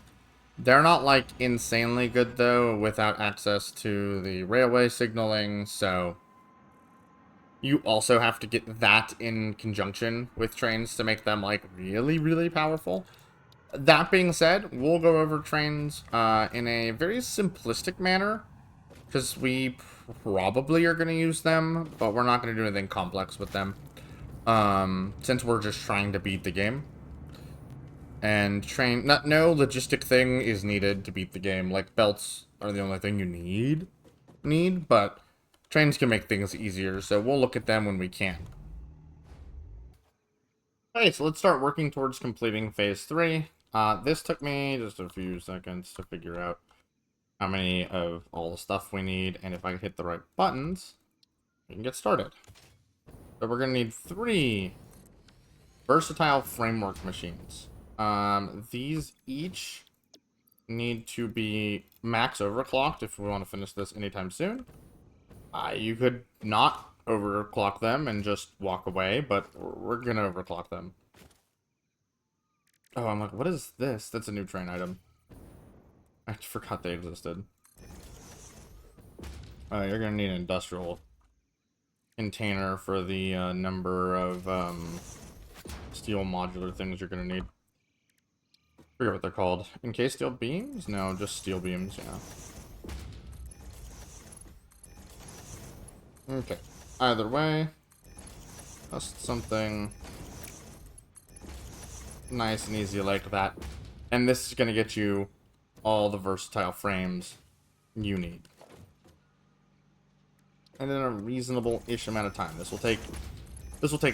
They're not, like, insanely good, though, without access to the railway signaling, so you also have to get that in conjunction with trains to make them, like, really, really powerful. That being said, we'll go over trains in a very simplistic manner, because we probably are going to use them, but we're not going to do anything complex with them, since we're just trying to beat the game. And no logistic thing is needed to beat the game. Like, belts are the only thing you need, but trains can make things easier, so we'll look at them when we can. Okay, so let's start working towards completing phase 3. This took me just a few seconds to figure out how many of all the stuff we need, and if I hit the right buttons, we can get started. So we're going to need 3 versatile framework machines. These each need to be max overclocked if we want to finish this anytime soon. You could not overclock them and just walk away, but we're going to overclock them. Oh, I'm like, what is this? That's a new train item. I forgot they existed. You're going to need an industrial container for the number of steel modular things you're going to need. I forget what they're called. Encased steel beams? No, just steel beams, yeah. Okay. Either way, just something nice and easy like that. And this is going to get you all the versatile frames you need. And in a reasonable-ish amount of time. This will take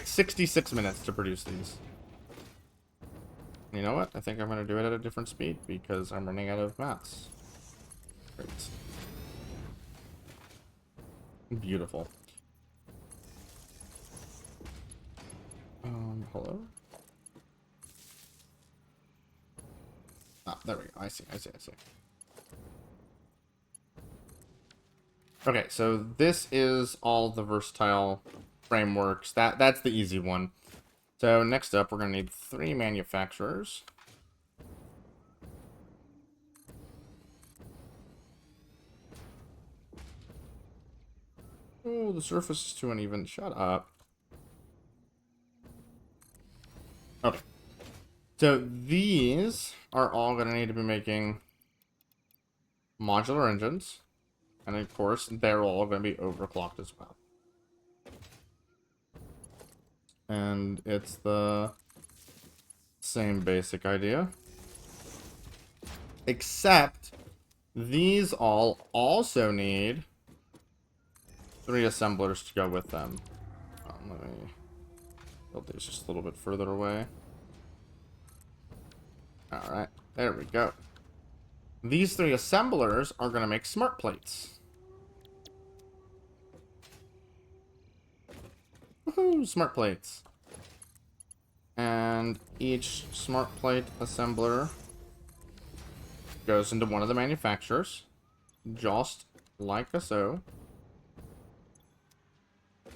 66 minutes to produce these. You know what? I think I'm going to do it at a different speed because I'm running out of mats. Great. Beautiful. Hello? Ah, there we go. I see. Okay, so this is all the versatile frameworks. That's the easy one. So next up, we're going to need 3 manufacturers. Oh, the surface is too uneven. Shut up. Okay. So these are all going to need to be making modular engines. And of course, they're all going to be overclocked as well. And it's the same basic idea. Except these all also need 3 assemblers to go with them. Let me build these just a little bit further away. Alright, there we go. These 3 assemblers are going to make smart plates. Woohoo, smart plates. And each smart plate assembler goes into one of the manufacturers, just like so.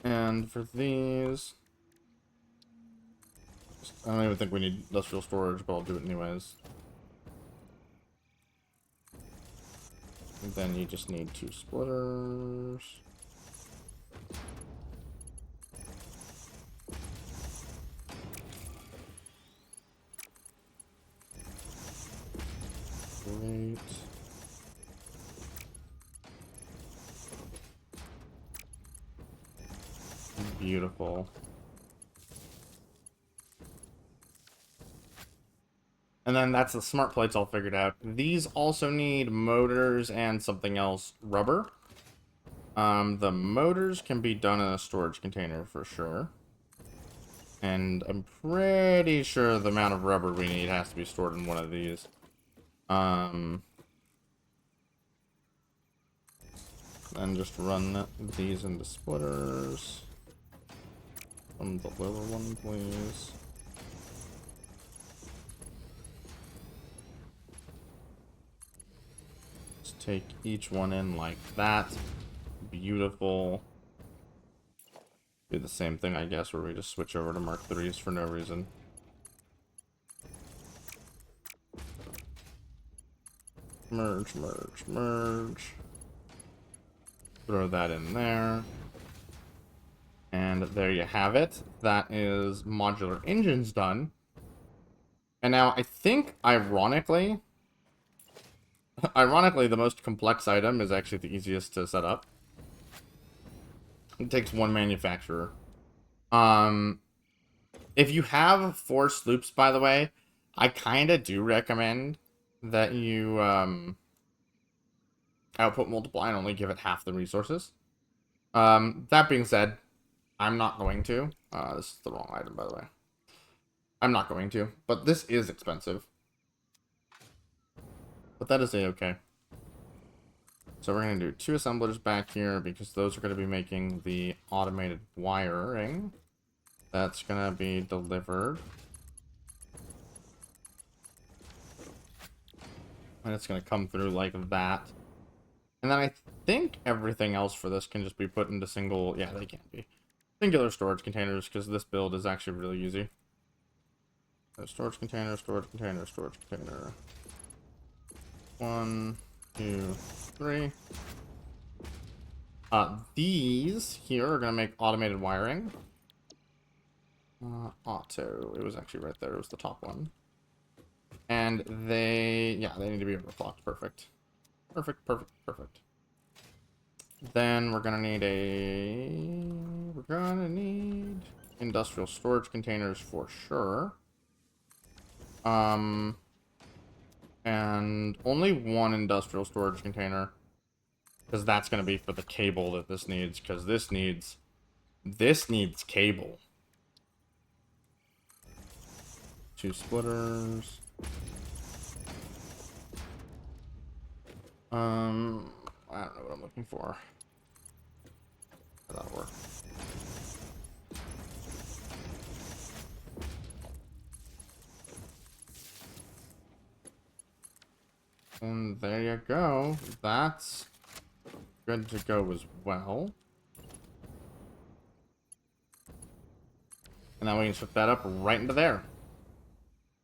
And for these, I don't even think we need industrial storage, but I'll do it anyways. And then you just need 2 splitters. Great. Beautiful. And then that's the smart plates all figured out. These also need motors and something else, rubber. The motors can be done in a storage container for sure. And I'm pretty sure the amount of rubber we need has to be stored in one of these. Then just run these into splitters. From the lower one, please. Just take each one in like that. Beautiful. Do the same thing, I guess, where we just switch over to Mark 3s for no reason. Merge, merge, merge. Throw that in there. And there you have it. That is modular engines done. And now I think, ironically, the most complex item is actually the easiest to set up. It takes 1 manufacturer. If you have 4 sloops, by the way, I kind of do recommend that you output multiply and only give it half the resources. That being said, I'm not going to. This is the wrong item, by the way. I'm not going to, but this is expensive. But that is a-okay. So we're going to do 2 assemblers back here because those are going to be making the automated wiring. That's going to be delivered. And it's going to come through like that. And then I think everything else for this can just be put into single... Yeah, they can be. Singular storage containers, because this build is actually really easy. So storage container, storage container, storage container. 1, 2, 3. These here are going to make automated wiring. Auto. It was actually right there. It was the top one. And they need to be overclocked. Perfect. Perfect, perfect, perfect. Then we're going to need industrial storage containers for sure. And only 1 industrial storage container. Because that's going to be for the cable that this needs. Because this needs cable. 2 splitters. I don't know what I'm looking for. That'll work. And there you go. That's good to go as well. And now we can hook that up right into there.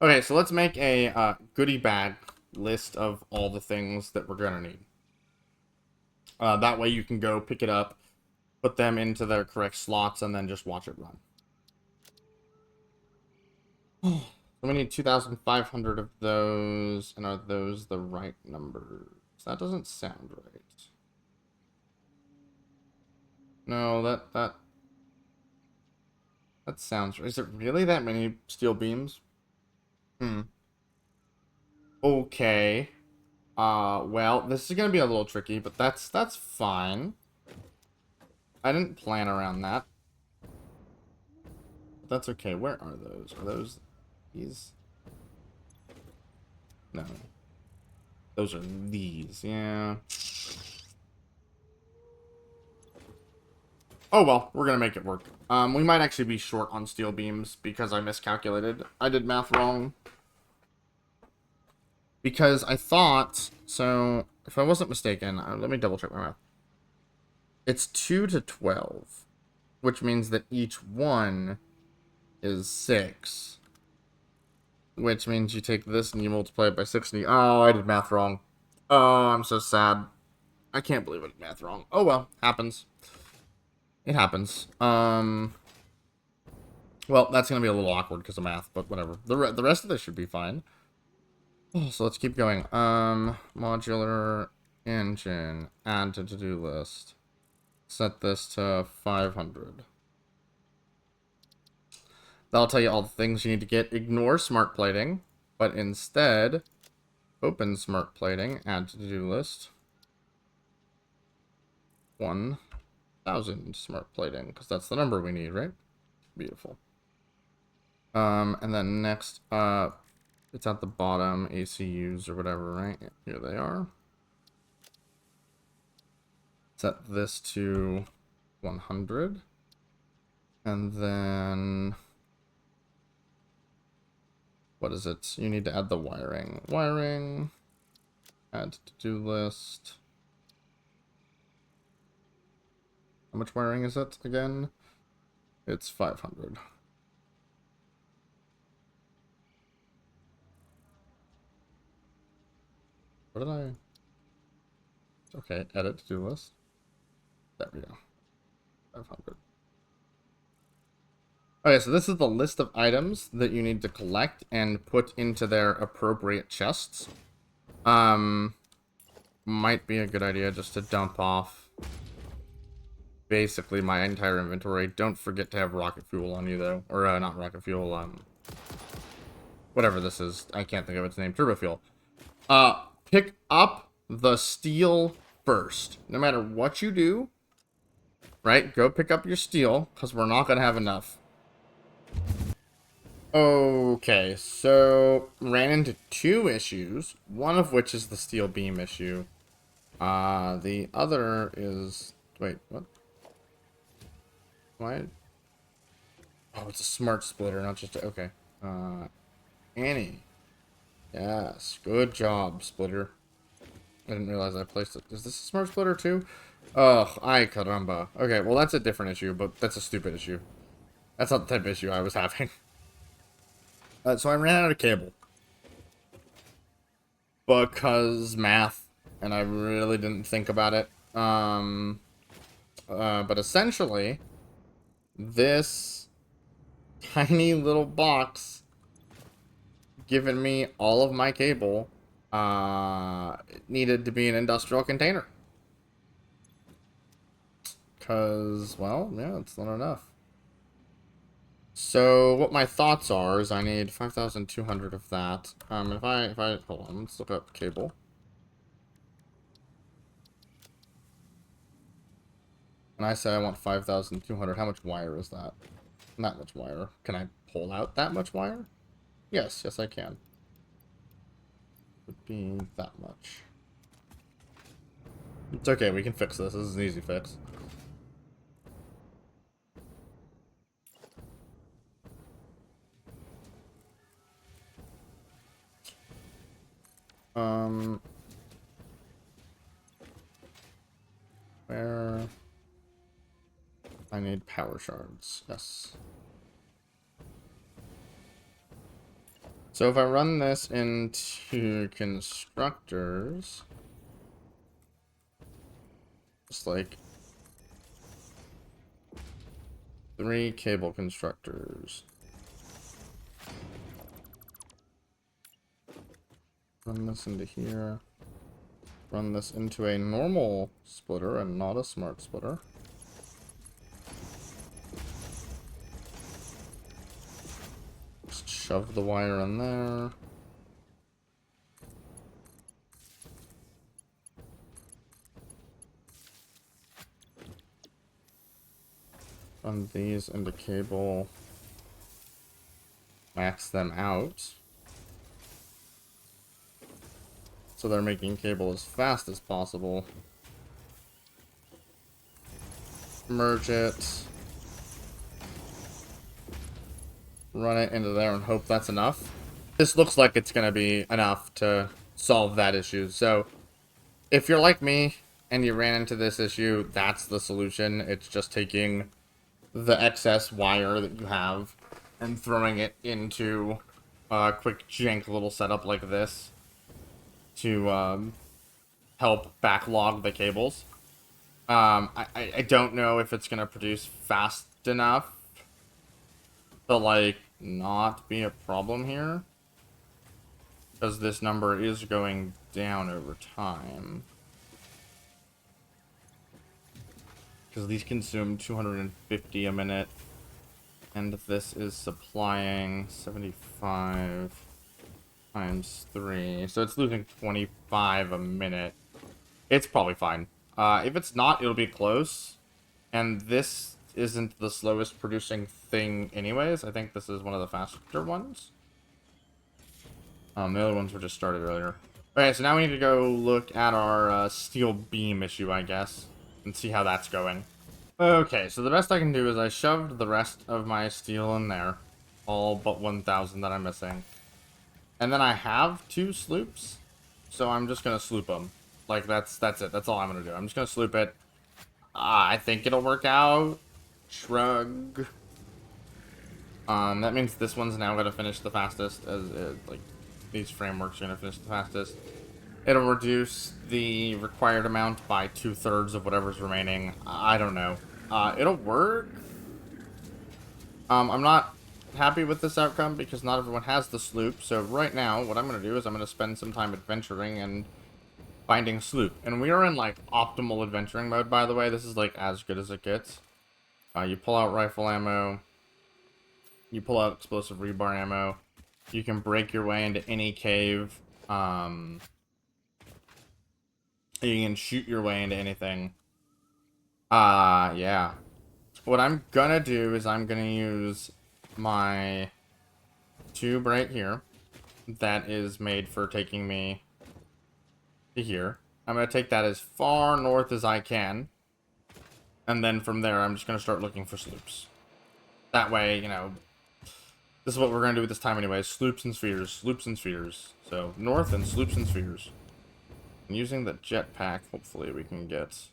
Okay, so let's make a goodie bag list of all the things that we're gonna need. That way you can go pick it up, put them into their correct slots, and then just watch it run. So we need 2,500 of those, and are those the right numbers? That doesn't sound right. No, that sounds right. Is it really that many steel beams? Hmm. Okay. Well, this is gonna be a little tricky, but that's fine. I didn't plan around that. But that's okay. Where are those? Are those these? No. Those are these, yeah. Oh well, we're gonna make it work. We might actually be short on steel beams because I miscalculated. I did math wrong. Because I thought, so, if I wasn't mistaken, let me double check my math. It's 2 to 12, which means that each one is 6. Which means you take this and you multiply it by 60. Oh, I did math wrong. Oh, I'm so sad. I can't believe I did math wrong. Oh well, happens. It happens. Well, that's gonna be a little awkward because of math, but whatever. The rest of this should be fine. So let's keep going. Modular engine, add to to-do list. Set this to 500. That'll tell you all the things you need to get. Ignore smart plating, but instead open smart plating, add to to-do list. 1,000 smart plating, because that's the number we need, right? Beautiful. And then next, it's at the bottom, ACUs or whatever, right? Here they are. Set this to 100. And then, what is it? You need to add the wiring. Wiring, add to-do list. How much wiring is it again? It's 500. What did I? Okay, edit to-do list. There we go. 500. Okay, so this is the list of items that you need to collect and put into their appropriate chests. Might be a good idea just to dump off basically my entire inventory. Don't forget to have rocket fuel on you, though. Or, not rocket fuel, whatever this is. I can't think of its name. Turbofuel. Pick up the steel first. No matter what you do, right? Go pick up your steel, because we're not going to have enough. Okay, so ran into 2 issues, one of which is the steel beam issue. The other is... Wait, what? Why? Oh, it's a smart splitter, not just... Okay. Annie. Yes, good job, splitter. I didn't realize I placed it. Is this a smart splitter too? Ugh, ay caramba. Okay, well that's a different issue, but that's a stupid issue. That's not the type of issue I was having. So I ran out of cable. Because math, and I really didn't think about it. But essentially, this tiny little box giving me all of my cable needed to be an industrial container. Because, well, yeah, it's not enough. So what my thoughts are is I need 5,200 of that. If I hold on, let's look up cable. And I say I want 5,200. How much wire is that? Not much wire. Can I pull out that much wire? Yes, yes I can. Would be that much. It's okay, we can fix this. This is an easy fix. I need power shards. Yes. So if I run this into constructors, it's like 3 cable constructors. Run this into here. Run this into a normal splitter and not a smart splitter. Just shove the wire in there. Run these into cable. Max them out. So they're making cable as fast as possible. Merge it. Run it into there and hope that's enough. This looks like it's going to be enough to solve that issue. So if you're like me and you ran into this issue, that's the solution. It's just taking the excess wire that you have and throwing it into a quick jank little setup like this to help backlog the cables. I don't know if it's going to produce fast enough to, like, not be a problem here. Because this number is going down over time. Because these consume 250 a minute. And this is supplying 75 times 3. So it's losing 25 a minute. It's probably fine. If it's not, it'll be close. And this isn't the slowest producing thing anyways. I think this is one of the faster ones. The other ones were just started earlier. Okay, so now we need to go look at our steel beam issue, I guess. And see how that's going. Okay, so the best I can do is I shoved the rest of my steel in there. All but 1,000 that I'm missing. And then I have 2 sloops. So I'm just going to sloop them. Like, that's it. That's all I'm going to do. I'm just going to sloop it. I think it'll work out. Shrug. That means this one's now going to finish the fastest. Like, these frameworks are going to finish the fastest. It'll reduce the required amount by 2/3 of whatever's remaining. I don't know. It'll work. I'm not happy with this outcome because not everyone has the sloop. So right now, what I'm going to do is I'm going to spend some time adventuring and finding sloop. And we are in, like, optimal adventuring mode, by the way. This is, like, as good as it gets. You pull out rifle ammo. You pull out explosive rebar ammo. You can break your way into any cave. You can shoot your way into anything. Yeah. What I'm gonna do is I'm gonna use my tube right here. That is made for taking me to here. I'm gonna take that as far north as I can. And then from there, I'm just gonna start looking for sloops. That way, you know, this is what we're gonna do with this time anyway. Sloops and spheres. Sloops and spheres. So, north and sloops and spheres. And using the jetpack, hopefully we can get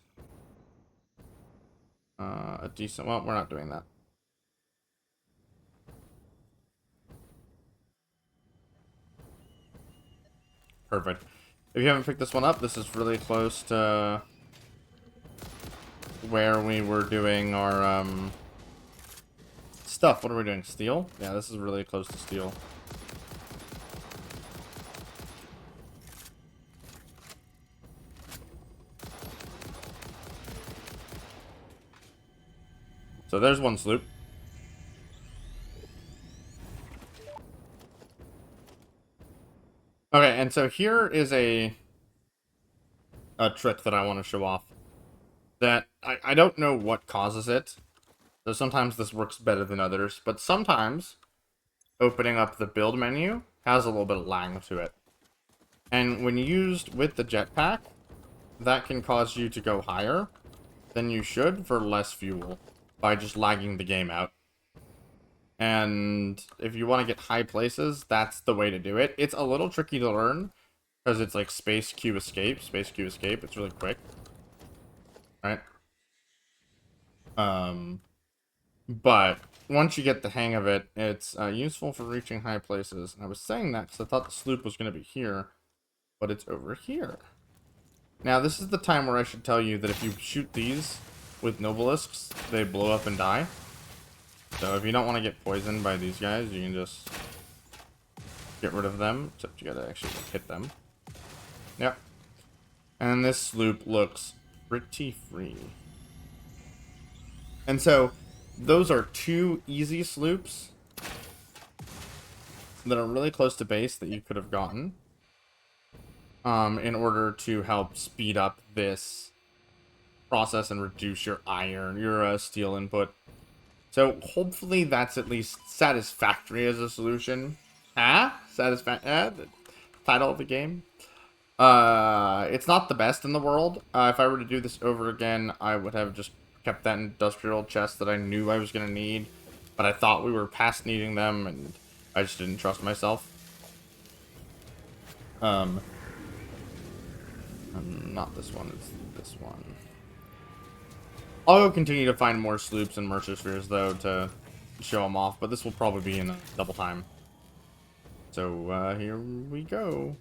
a decent... Well, we're not doing that. Perfect. If you haven't picked this one up, this is really close to where we were doing our stuff. What are we doing? Steel? Yeah, this is really close to steel. So there's one sloop. Okay, and so here is a trick that I want to show off. That I don't know what causes it. So sometimes this works better than others, but sometimes opening up the build menu has a little bit of lag to it. And when used with the jetpack, that can cause you to go higher than you should for less fuel by just lagging the game out. And if you want to get high places, that's the way to do it. It's a little tricky to learn because it's like space Q escape, space Q escape. It's really quick. Right? But once you get the hang of it, it's useful for reaching high places. And I was saying that because I thought the sloop was going to be here, but it's over here. Now, this is the time where I should tell you that if you shoot these with Nobelisks, they blow up and die. So if you don't want to get poisoned by these guys, you can just get rid of them. Except you gotta actually hit them. Yep. And this sloop looks pretty free. And so, those are two easy sloops that are really close to base that you could have gotten. In order to help speed up this process and reduce your iron, your steel input. So hopefully that's at least satisfactory as a solution. The title of the game. It's not the best in the world. If I were to do this over again, I would have just kept that industrial chest that I knew I was going to need. But I thought we were past needing them, and I just didn't trust myself. Um, not this one, it's this one. I'll continue to find more sloops and mercer spheres, though, to show them off, but this will probably be in a double time. So, here we go.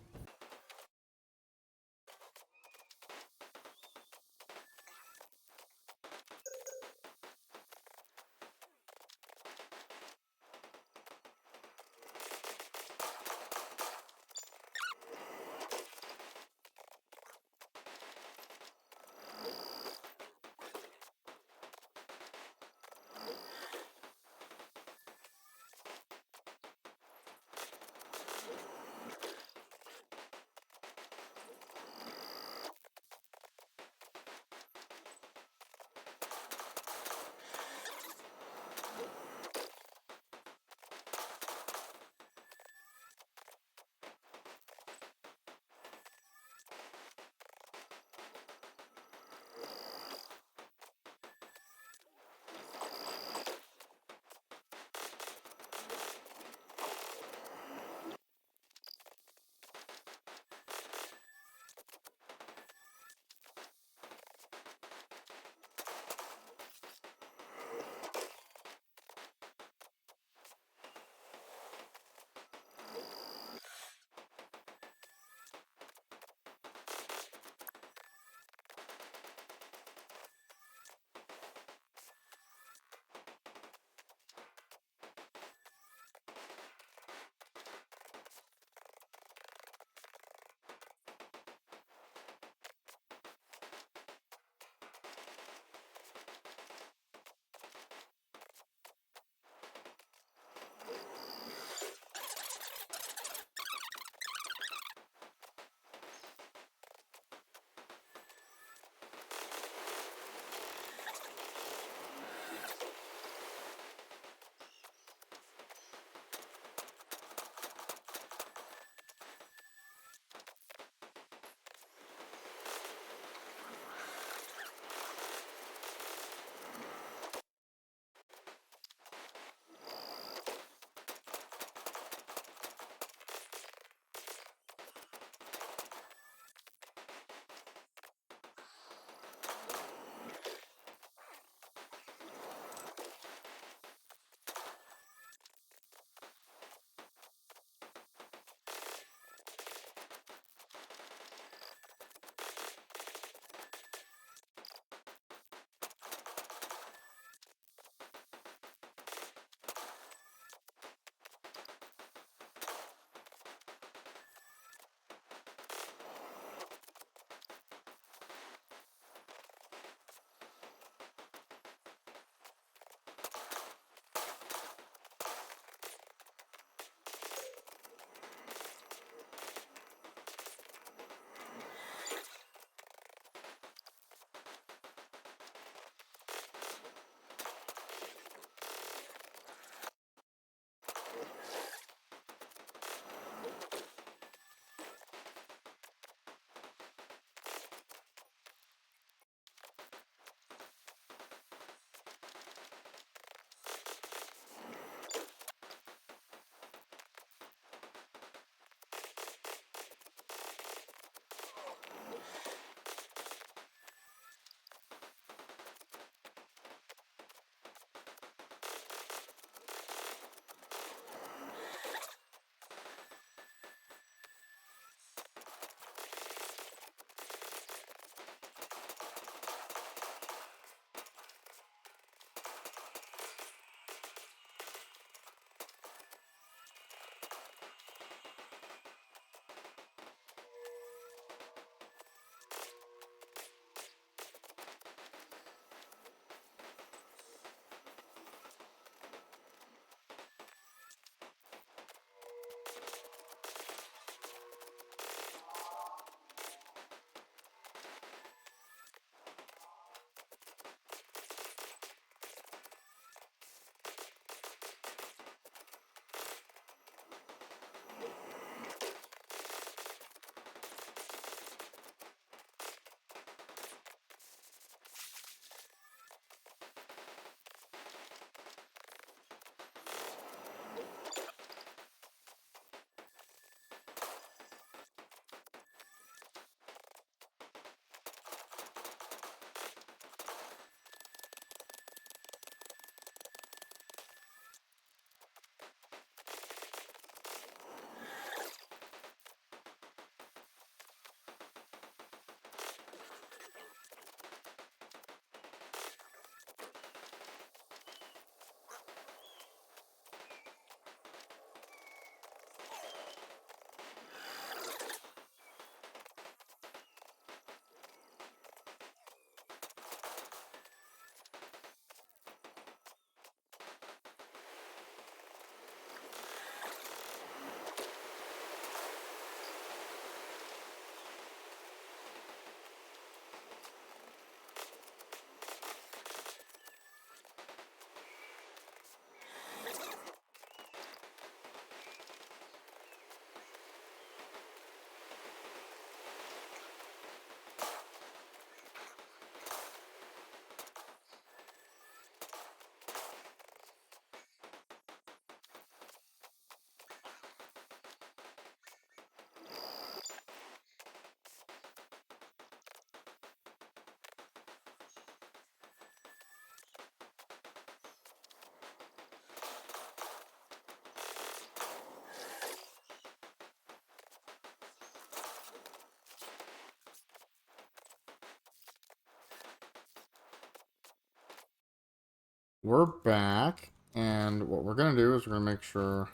we're back, and what we're gonna do is we're gonna make sure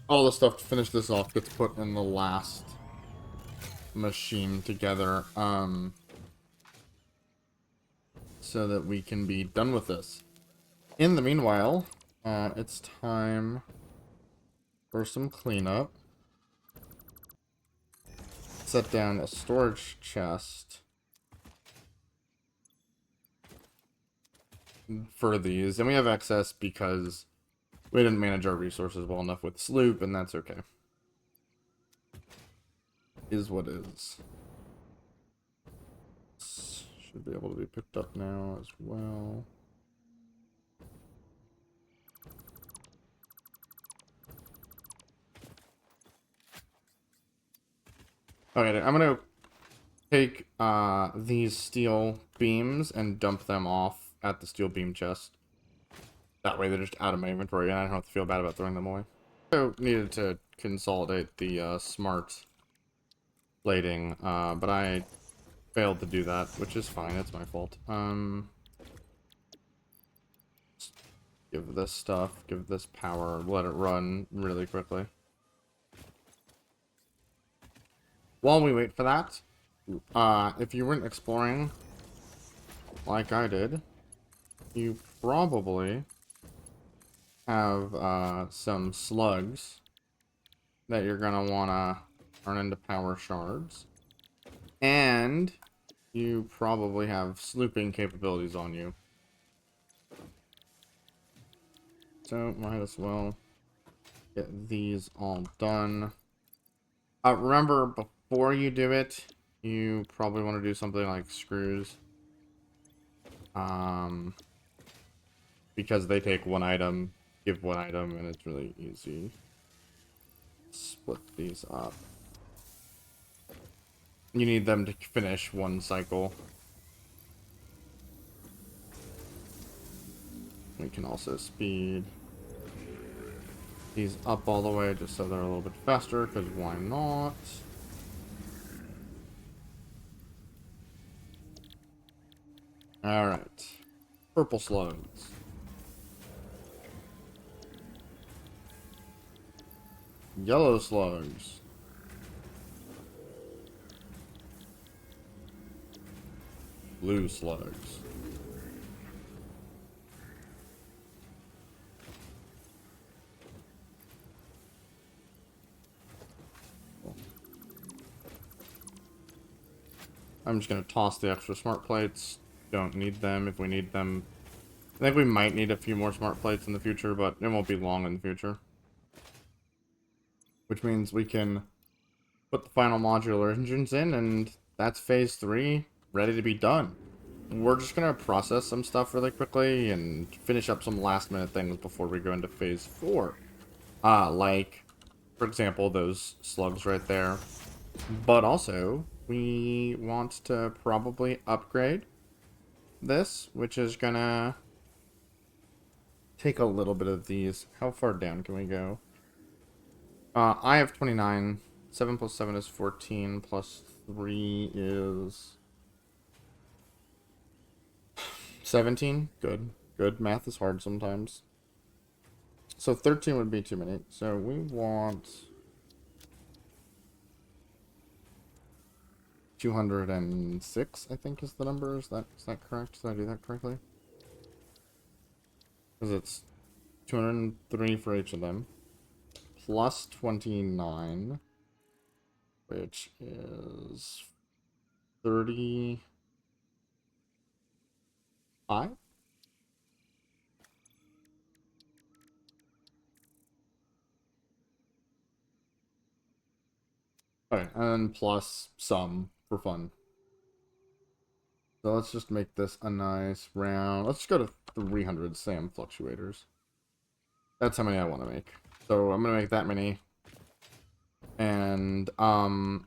all the stuff to finish this off gets put in the last machine together, so that we can be done with this. In the meanwhile, it's time for some cleanup. Set down a storage chest for these, and we have excess because we didn't manage our resources well enough with Sloop, and that's okay. Is what is. Should be able to be picked up now as well. Okay, I'm gonna take these steel beams and dump them off at the steel beam chest. That way they're just out of my inventory and I don't have to feel bad about throwing them away. So needed to consolidate the smart plating, but I failed to do that, which is fine, it's my fault. Give this stuff, give this power, let it run really quickly. While we wait for that, if you weren't exploring like I did, you probably have some slugs that you're gonna wanna turn into power shards. And you probably have slooping capabilities on you. So might as well get these all done. Remember, before you do it, you probably want to do something like screws. Because they take one item, give one item, and it's really easy. Split these up. You need them to finish one cycle. We can also speed these up all the way just so they're a little bit faster, because why not? Alright. Purple slugs. Yellow slugs. Blue slugs. I'm just going to toss the extra smart plates. Don't need them. If we need them, I think we might need a few more smart plates in the future, but it won't be long in the future. Which means we can put the final modular engines in, and that's phase 3 ready to be done. We're just going to process some stuff really quickly and finish up some last minute things before we go into phase 4. Like, for example, those slugs right there. But also, we want to probably upgrade this, which is gonna take a little bit of these. How far down can we go? I have 29. 7 plus 7 is 14, plus 3 is 17. Good. Good. Math is hard sometimes. So 13 would be too many. So we want 206, I think is the number. Is that correct? Did I do that correctly? Because it's 203 for each of them. Plus 29, which is 35? Okay, and plus some for fun. So let's just make this a nice round. Let's go to 300 SAM fluctuators. That's how many I want to make. So I'm gonna make that many. And yeah,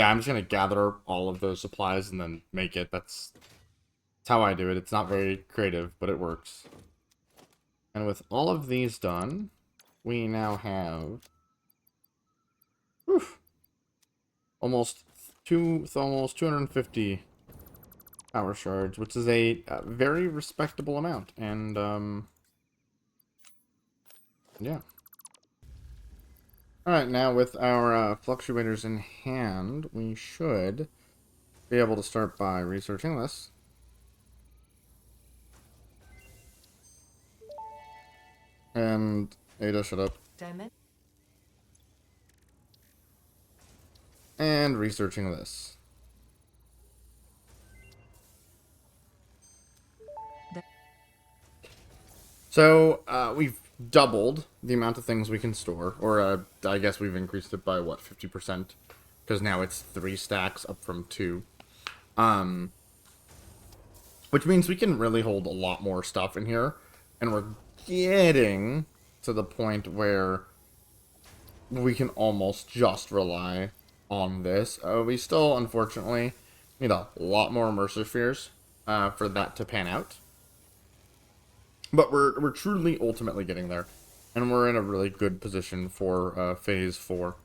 I'm just gonna gather all of those supplies and then make it. That's how I do it. It's not very creative, but it works. And with all of these done, we now have whew, almost 250 power shards, which is a very respectable amount. And, yeah. Alright, now with our fluctuators in hand, we should be able to start by researching this. And Ada, shut up. Dimen And researching this. So, we've doubled the amount of things we can store, or I guess we've increased it by, what, 50%? Because now it's 3 stacks up from 2. Which means we can really hold a lot more stuff in here, and we're getting to the point where we can almost just rely on this. We still, unfortunately, need a lot more immersive spheres for that to pan out. But we're truly ultimately getting there. And we're in a really good position for phase 4.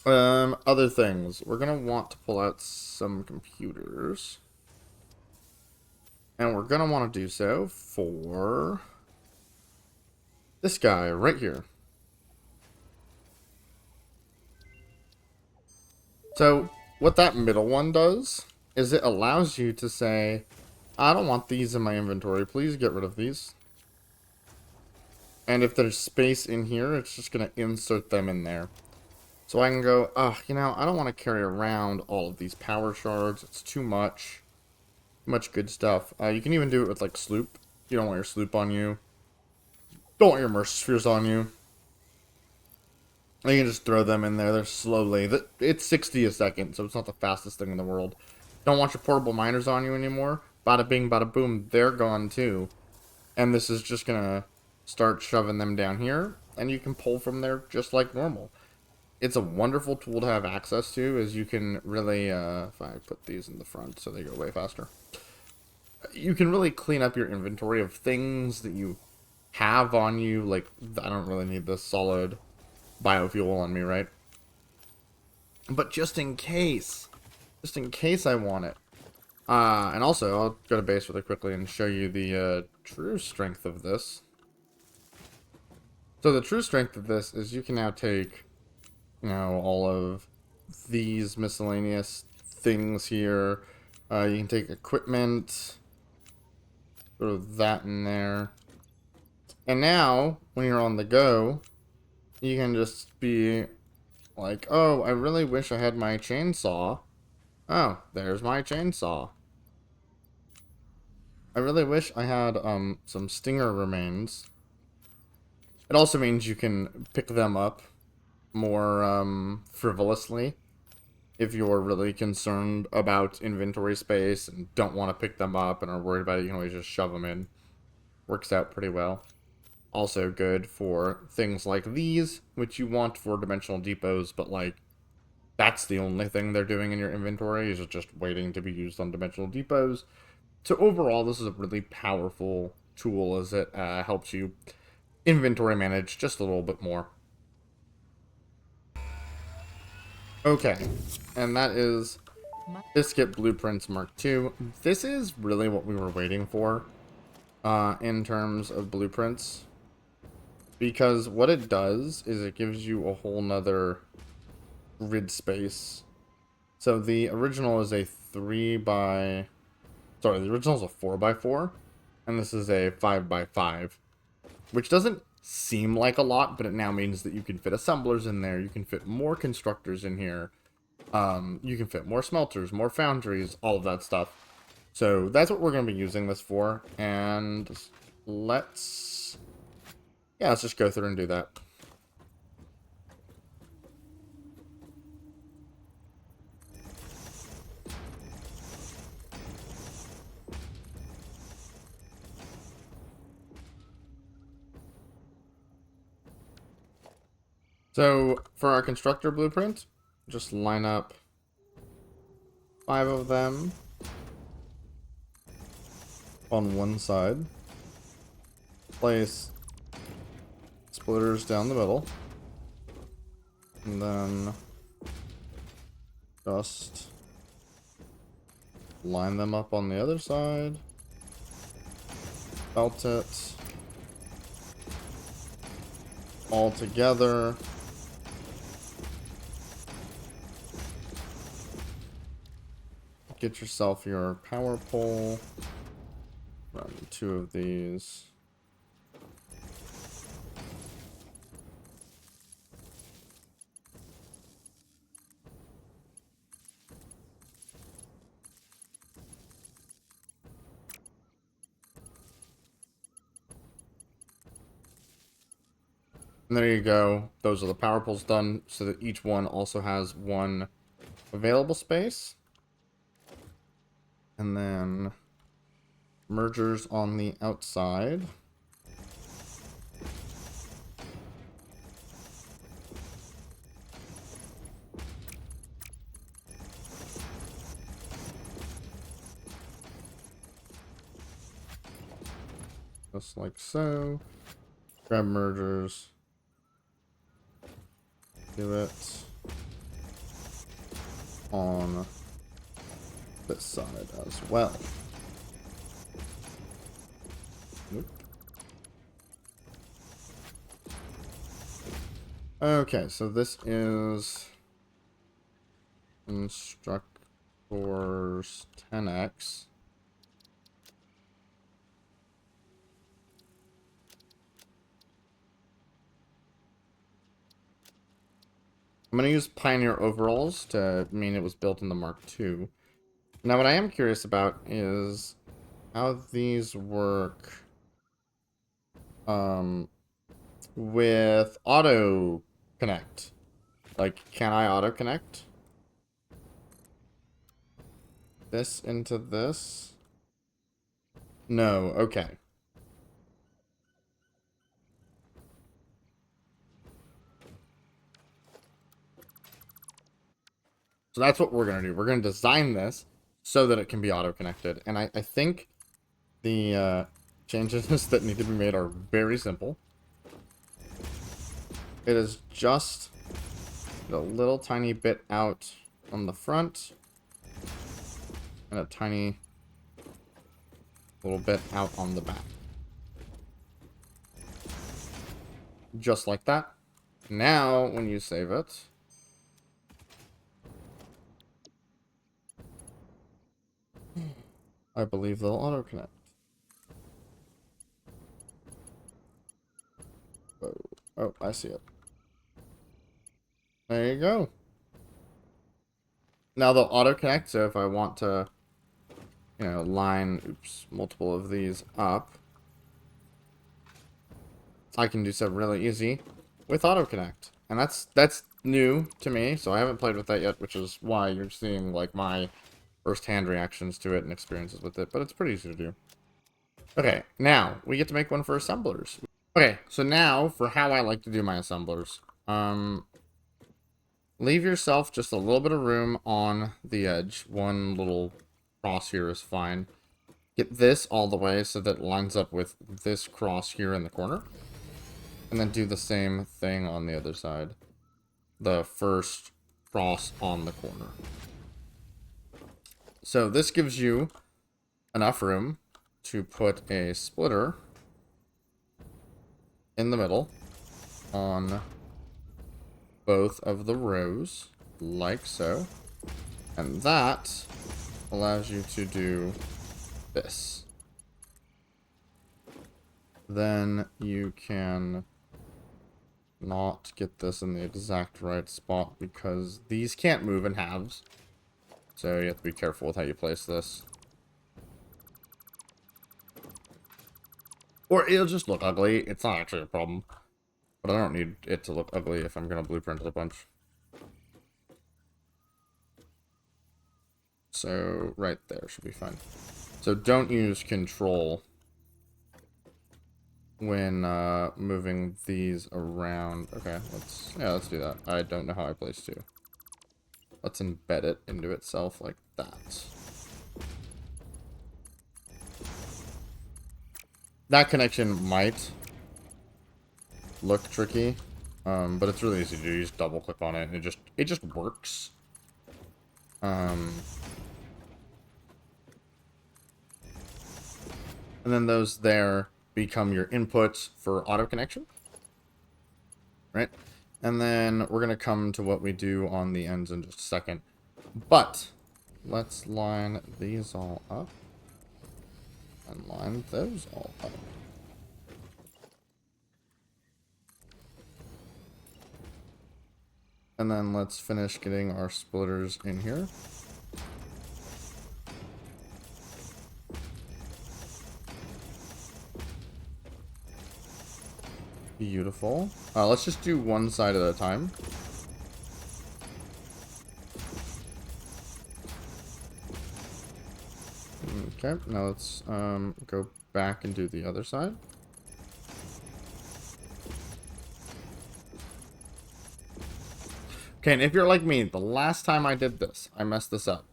Other things. We're going to want to pull out some computers. And we're going to want to do so for this guy right here. So, what that middle one does is it allows you to say, I don't want these in my inventory. Please get rid of these. And if there's space in here, it's just going to insert them in there. So I can go, you know, I don't want to carry around all of these power shards. It's too much. Much good stuff. You can even do it with, like, Sloop. You don't want your Sloop on you. Don't want your immersive spheres on you. You can just throw them in there. They're slowly. It's 60 a second, so it's not the fastest thing in the world. Don't want your portable miners on you anymore. Bada bing, bada boom. They're gone, too. And this is just going to start shoving them down here. And you can pull from there just like normal. It's a wonderful tool to have access to, as you can really, if I put these in the front so they go way faster, you can really clean up your inventory of things that you have on you. Like, I don't really need this solid biofuel on me, right? But just in case I want it. And also, I'll go to base really quickly and show you the true strength of this. So the true strength of this is you can now take, you know, all of these miscellaneous things here. You can take equipment, throw that in there. And now, when you're on the go, you can just be like, oh, I really wish I had my chainsaw. Oh, there's my chainsaw. I really wish I had some stinger remains. It also means you can pick them up more frivolously if you're really concerned about inventory space and don't want to pick them up and are worried about it. You can always just shove them in. Works out pretty well. Also good for things like these, which you want for dimensional depots, but like that's the only thing they're doing in your inventory, is just waiting to be used on dimensional depots. So overall, this is a really powerful tool, as it helps you inventory manage just a little bit more. Okay, and that is Biscuit Blueprints Mark II. This is really what we were waiting for in terms of blueprints, because what it does is it gives you a whole nother grid space. So the original is a 3x... Sorry, the original is a 4x4, and this is a 5x5, which doesn't seem like a lot, but it now means that you can fit assemblers in there, you can fit more constructors in here, you can fit more smelters, more foundries, all of that stuff. So that's what we're going to be using this for, and let's just go through and do that. So, for our constructor blueprint, just line up 5 of them on one side. Place splitters down the middle. And then just Line them up on the other side. Belt it. All together. Get yourself your power pole. Run 2 of these. And there you go. Those are the power poles done, so that each one also has 1 available space. And then mergers on the outside. Just like so. Grab mergers. Do it on this side as well. Nope. Okay, so this is instructors 10x. I'm going to use Pioneer overalls to mean it was built in the Mark II. Now, what I am curious about is how these work with auto connect. Like, can I auto connect this into this? No, okay. So that's what we're going to do. We're going to design this so that it can be auto-connected. And I think the changes that need to be made are very simple. It is just a little tiny bit out on the front. And a tiny little bit out on the back. Just like that. Now, when you save it... I believe they'll auto-connect. Whoa. Oh, I see it. There you go. Now they'll auto-connect, so if I want to, you know, line, multiple of these up, I can do so really easy with auto-connect. And that's new to me, so I haven't played with that yet, which is why you're seeing, like, my first-hand reactions to it and experiences with it, but it's pretty easy to do. Okay, now, we get to make one for assemblers. Okay, so now, for how I like to do my assemblers. Leave yourself just a little bit of room on the edge. One little cross here is fine. Get this all the way so that it lines up with this cross here in the corner. And then do the same thing on the other side. The first cross on the corner. So this gives you enough room to put a splitter in the middle on both of the rows, like so. And that allows you to do this. Then you can not get this in the exact right spot because these can't move in halves. So you have to be careful with how you place this. Or it'll just look ugly. It's not actually a problem. But I don't need it to look ugly if I'm going to blueprint it a bunch. So right there should be fine. So don't use control when moving these around. Okay, let's do that. I don't know how I place 2. Let's embed it into itself like that. That connection might look tricky, but it's really easy to do. You just double click on it and it just works. And then those there become your inputs for auto connection. Right? And then we're going to come to what we do on the ends in just a second. But let's line these all up. And line those all up. And then let's finish getting our splitters in here. Beautiful. Let's just do one side at a time. Okay, now let's go back and do the other side. Okay, and if you're like me, the last time I did this, I messed this up.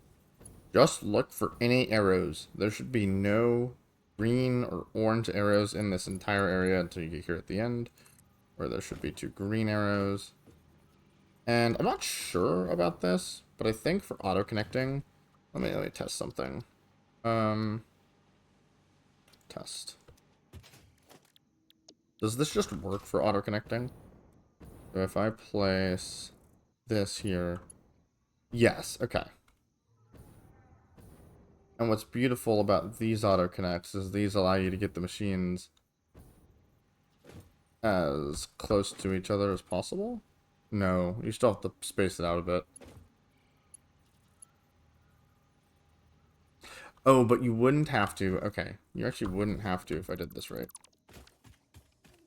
Just look for any arrows. There should be no green or orange arrows in this entire area until you get here at the end, where there should be 2 green arrows. And I'm not sure about this, but I think for auto connecting, let me test something. Test. Does this just work for auto connecting? So if I place this here, yes, okay. And what's beautiful about these auto connects is these allow you to get the machines as close to each other as possible. No, you still have to space it out a bit. Oh, but you wouldn't have to. Okay, you actually wouldn't have to if I did this right.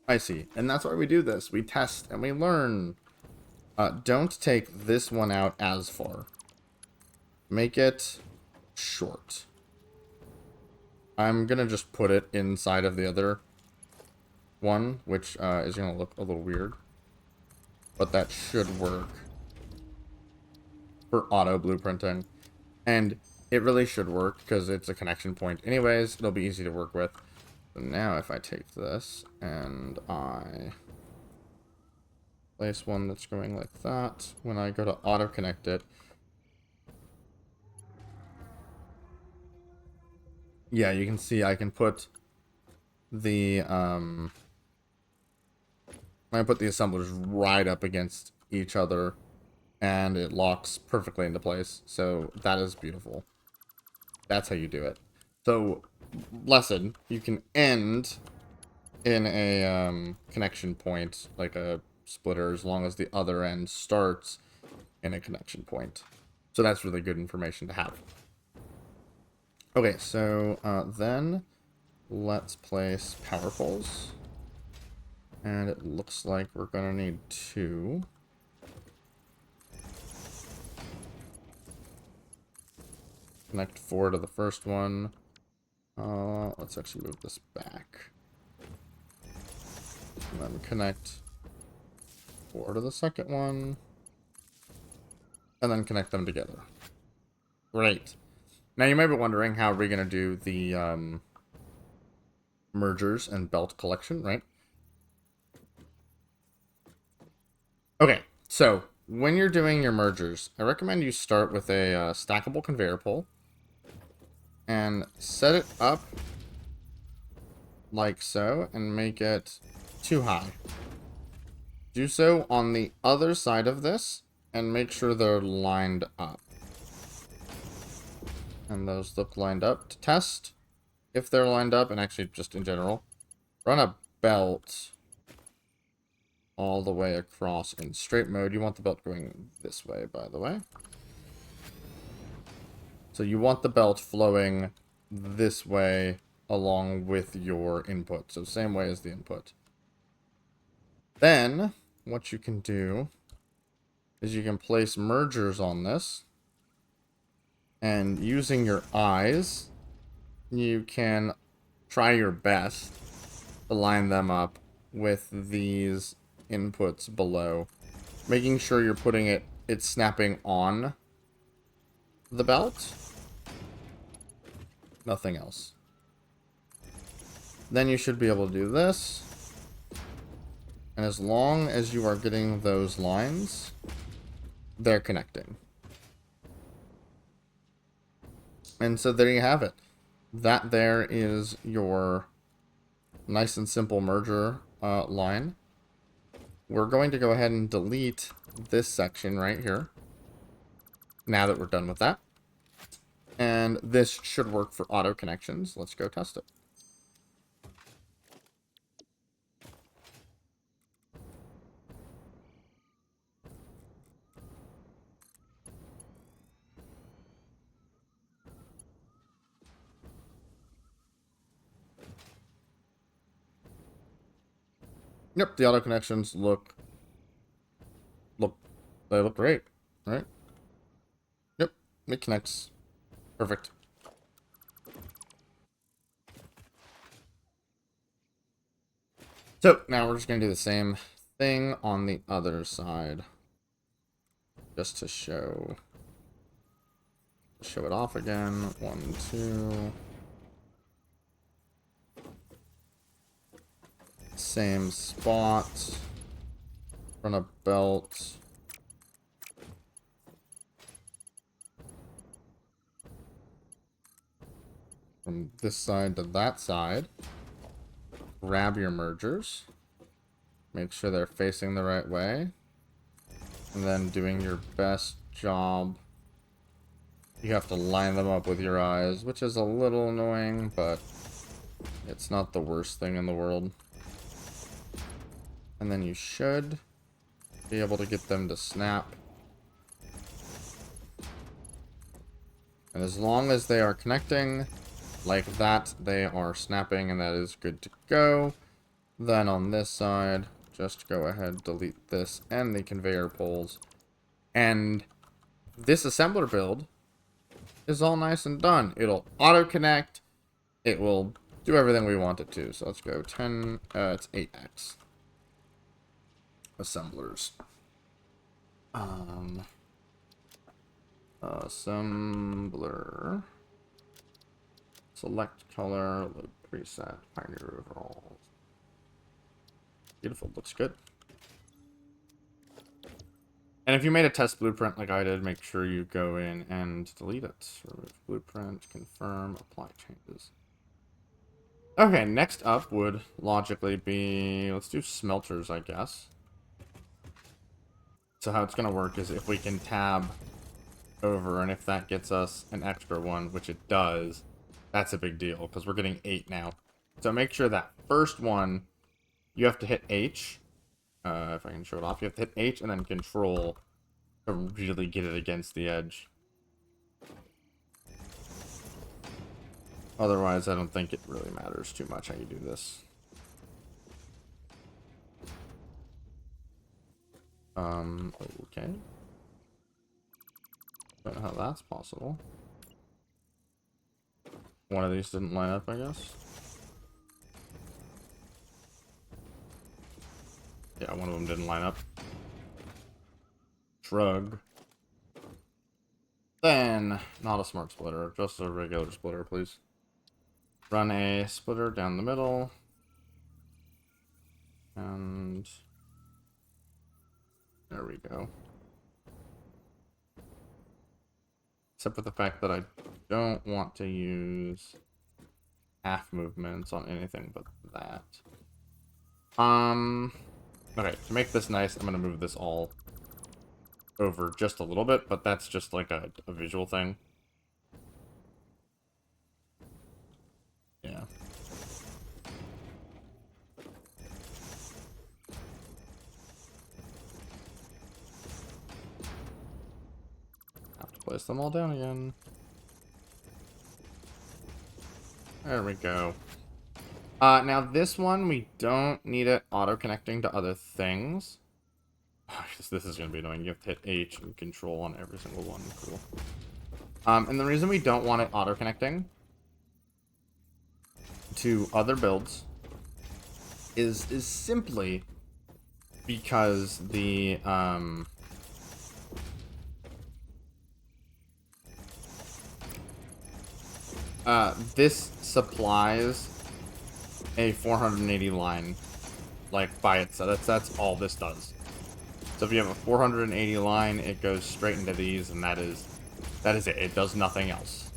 I see. And that's why we do this. We test and we learn. Don't take this one out as far. Make it short. I'm going to just put it inside of the other one, which is going to look a little weird. But that should work for auto blueprinting. And it really should work because it's a connection point anyways. It'll be easy to work with. So now if I take this and I place one that's going like that, when I go to auto connect it, yeah, you can see I can put the I put the assemblers right up against each other and it locks perfectly into place. So that is beautiful. That's how you do it. So lesson, you can end in a connection point, like a splitter, as long as the other end starts in a connection point. So that's really good information to have. Okay, so then let's place power poles. And it looks like we're going to need 2. Connect 4 to the first one. Let's actually move this back. And then connect 4 to the second one. And then connect them together. Great. Now you might be wondering how we're going to do the mergers and belt collection, right? Okay, so when you're doing your mergers, I recommend you start with a stackable conveyor pole and set it up like so and make it too high. Do so on the other side of this and make sure they're lined up. And those look lined up. To test if they're lined up, and actually just in general, run a belt all the way across in straight mode. You want the belt going this way, by the way. So you want the belt flowing this way along with your input. So same way as the input. Then what you can do is you can place mergers on this. And using your eyes, you can try your best to line them up with these inputs below. Making sure you're putting it's snapping on the belt. Nothing else. Then you should be able to do this. And as long as you are getting those lines, they're connecting. And so there you have it. that there is your nice and simple merger line. We're going to go ahead and delete this section right here, now that we're done with that. And this should work for auto connections. Let's go test it. Yep, the auto connections look they look great, right? Yep, it connects. Perfect. So now we're just gonna do the same thing on the other side, just to show it off again. 1, 2. Same spot. Run a belt. From this side to that side. Grab your mergers. Make sure they're facing the right way. And then doing your best job. You have to line them up with your eyes, which is a little annoying, but it's not the worst thing in the world. And then you should be able to get them to snap. And as long as they are connecting like that, they are snapping, and that is good to go. Then on this side, just go ahead, delete this and the conveyor poles. And this assembler build is all nice and done. It'll auto-connect. It will do everything we want it to. So let's go 10, it's 8x. Assemblers. Assembler. Select color, load preset, Pioneer overalls. Beautiful, looks good. And if you made a test blueprint like I did, make sure you go in and delete it. Remove blueprint, confirm, apply changes. Okay, next up would logically be, let's do smelters, I guess. So how it's going to work is if we can tab over, and if that gets us an extra one, which it does, that's a big deal, because we're getting 8 now. So make sure that first one, you have to hit H. If I can show it off, you have to hit H and then Control to really get it against the edge. Otherwise, I don't think it really matters too much how you do this. Okay. Don't know how that's possible. One of these didn't line up, I guess. Yeah, one of them didn't line up. Shrug. Then, not a smart splitter, just a regular splitter, please. Run a splitter down the middle. And there we go. Except for the fact that I don't want to use half movements on anything but that. Okay, to make this nice, I'm gonna move this all over just a little bit, but that's just like a visual thing. Yeah. Have to place them all down again. There we go. Now this one, we don't need it auto-connecting to other things. This is going to be annoying. You have to hit H and Control on every single one. Cool. And the reason we don't want it auto-connecting to other builds is simply because the this supplies a 480 line, like, by itself. That's all this does. So if you have a 480 line, it goes straight into these, and that is it. It does nothing else.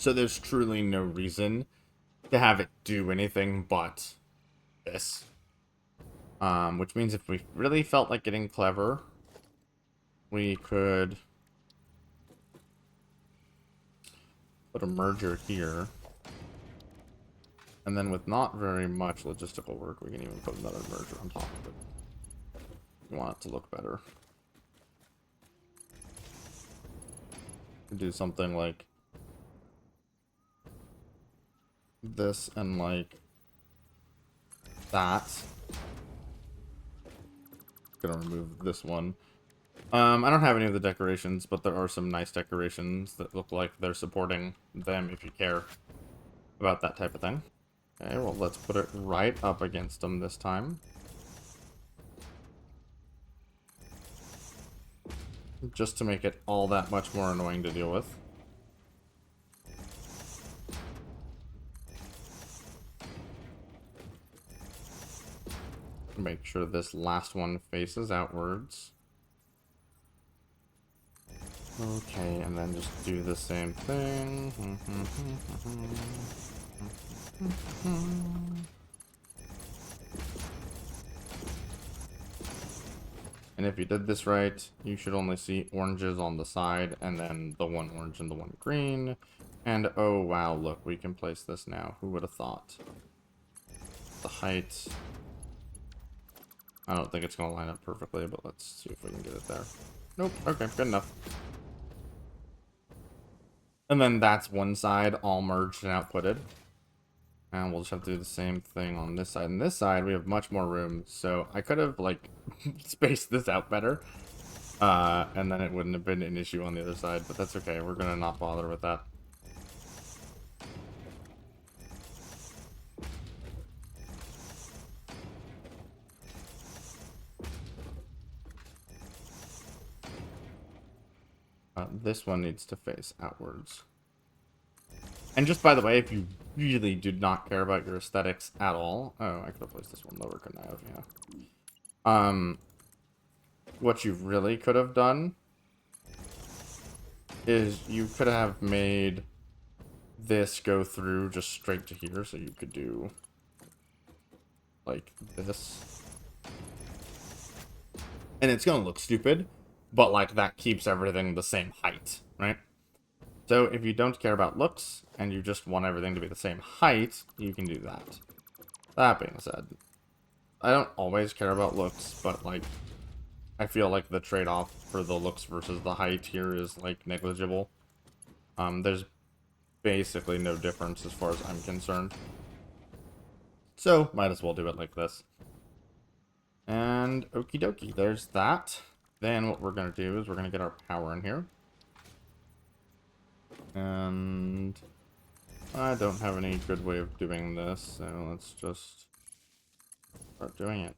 So there's truly no reason to have it do anything but this. Which means if we really felt like getting clever, we could put a merger here. And then with not very much logistical work, we can even put another merger on top of it. We want it to look better. Do something like this and like that. Gonna remove this one. I don't have any of the decorations, but there are some nice decorations that look like they're supporting them if you care about that type of thing. Okay, well, let's put it right up against them this time. Just to make it all that much more annoying to deal with. Make sure this last one faces outwards. Okay, and then just do the same thing. And if you did this right, you should only see oranges on the side, and then the one orange and the one green. And oh wow, look, we can place this now. Who would have thought? The height. I don't think it's going to line up perfectly, but let's see if we can get it there. Nope, okay, good enough. And then that's one side all merged and outputted. And we'll just have to do the same thing on this side. And this side, we have much more room. So I could have, like, spaced this out better. And then it wouldn't have been an issue on the other side. But that's okay. We're going to not bother with that. This one needs to face outwards. And just by the way, if you really did not care about your aesthetics at all... Oh, I could have placed this one lower, couldn't I have? Yeah. What you really could have done is you could have made this go through just straight to here, so you could do like this. And it's gonna look stupid, but like that keeps everything the same height, right? So if you don't care about looks and you just want everything to be the same height, you can do that. That being said, I don't always care about looks, but like I feel like the trade-off for the looks versus the height here is like negligible. There's basically no difference as far as I'm concerned. So might as well do it like this. And okie dokie, there's that. Then what we're gonna do is we're gonna get our power in here. And I don't have any good way of doing this, so let's just start doing it.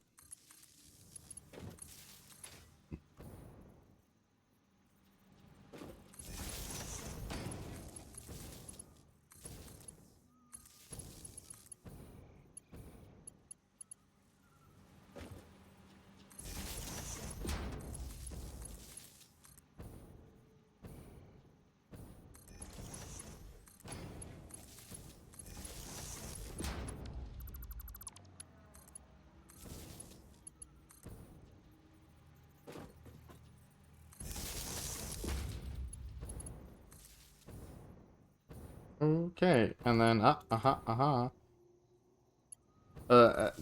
Okay, and then,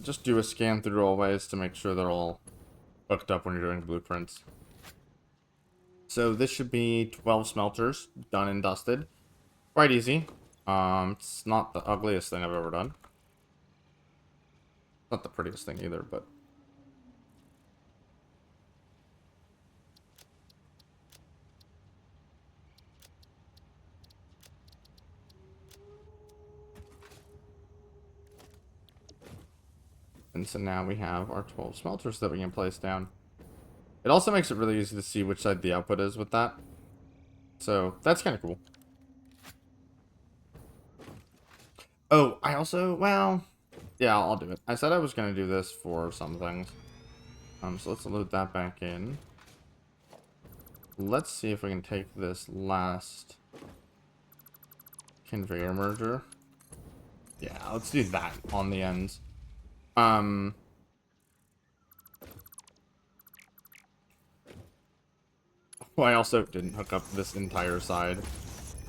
just do a scan through always to make sure they're all hooked up when you're doing blueprints. So this should be 12 smelters, done and dusted. Quite easy. It's not the ugliest thing I've ever done. Not the prettiest thing either, but... And so now we have our 12 smelters that we can place down. It also makes it really easy to see which side the output is with that. So that's kind of cool. Oh, I also, well, yeah, I'll do it. I said I was going to do this for some things. So let's load that back in. Let's see if we can take this last conveyor merger. Yeah, let's do that on the ends. Well, I also didn't hook up this entire side.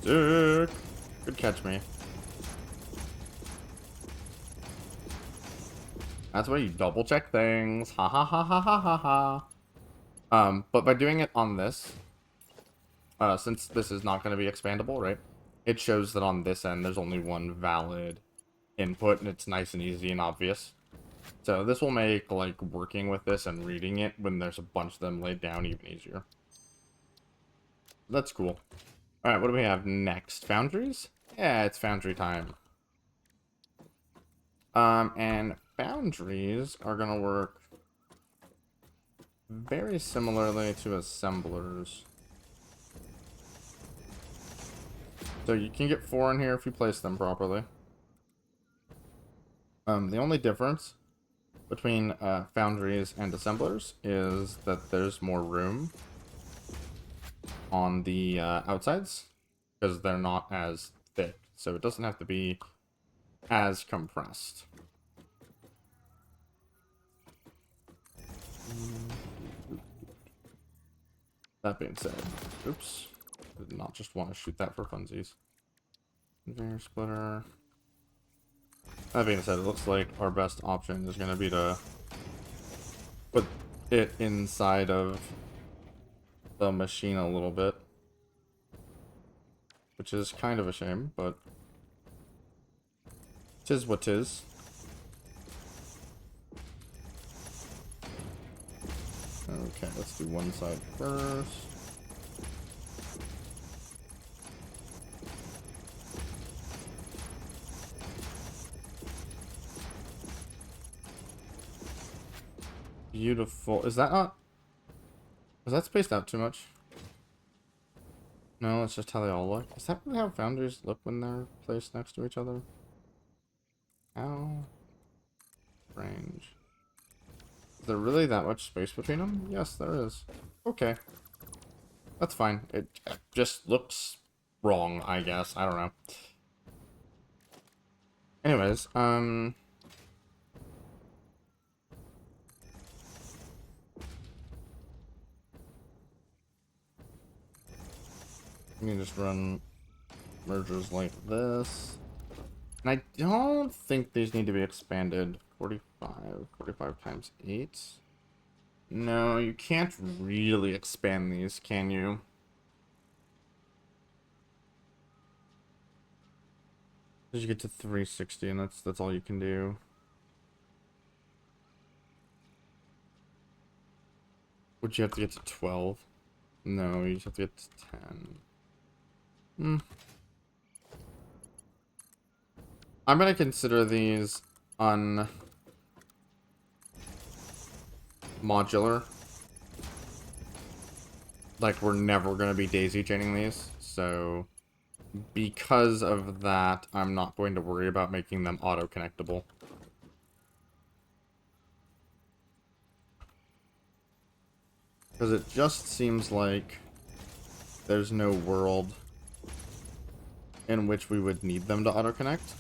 Sick. Good catch me. That's why you double check things. Ha ha ha ha ha ha ha. But by doing it on this, since this is not going to be expandable, right? It shows that on this end, there's only one valid input, and it's nice and easy and obvious. So this will make, like, working with this and reading it when there's a bunch of them laid down even easier. That's cool. Alright, what do we have next? Foundries? Yeah, it's foundry time. And foundries are gonna work very similarly to assemblers. So you can get 4 in here if you place them properly. The only difference between foundries and assemblers is that there's more room on the outsides because they're not as thick, so it doesn't have to be as compressed. That being said, oops, I did not just want to shoot that for funsies. Conveyor splitter. That being said, it looks like our best option is going to be to put it inside of the machine a little bit, which is kind of a shame, but tis what tis. Okay, let's do one side first. Beautiful. Is that not... Is that spaced out too much? No, it's just how they all look. Is that really how foundries look when they're placed next to each other? How? Range. Is there really that much space between them? Yes, there is. Okay. That's fine. It just looks wrong, I guess. I don't know. Anyways, you can just run mergers like this. And I don't think these need to be expanded. 45 times 8. No, you can't really expand these, can you? Because you get to 360, and that's all you can do. Would you have to get to 12? No, you just have to get to 10. I'm gonna consider these modular. Like, we're never gonna be daisy chaining these, so because of that, I'm not going to worry about making them auto-connectable. Because it just seems like there's no world in which we would need them to auto-connect.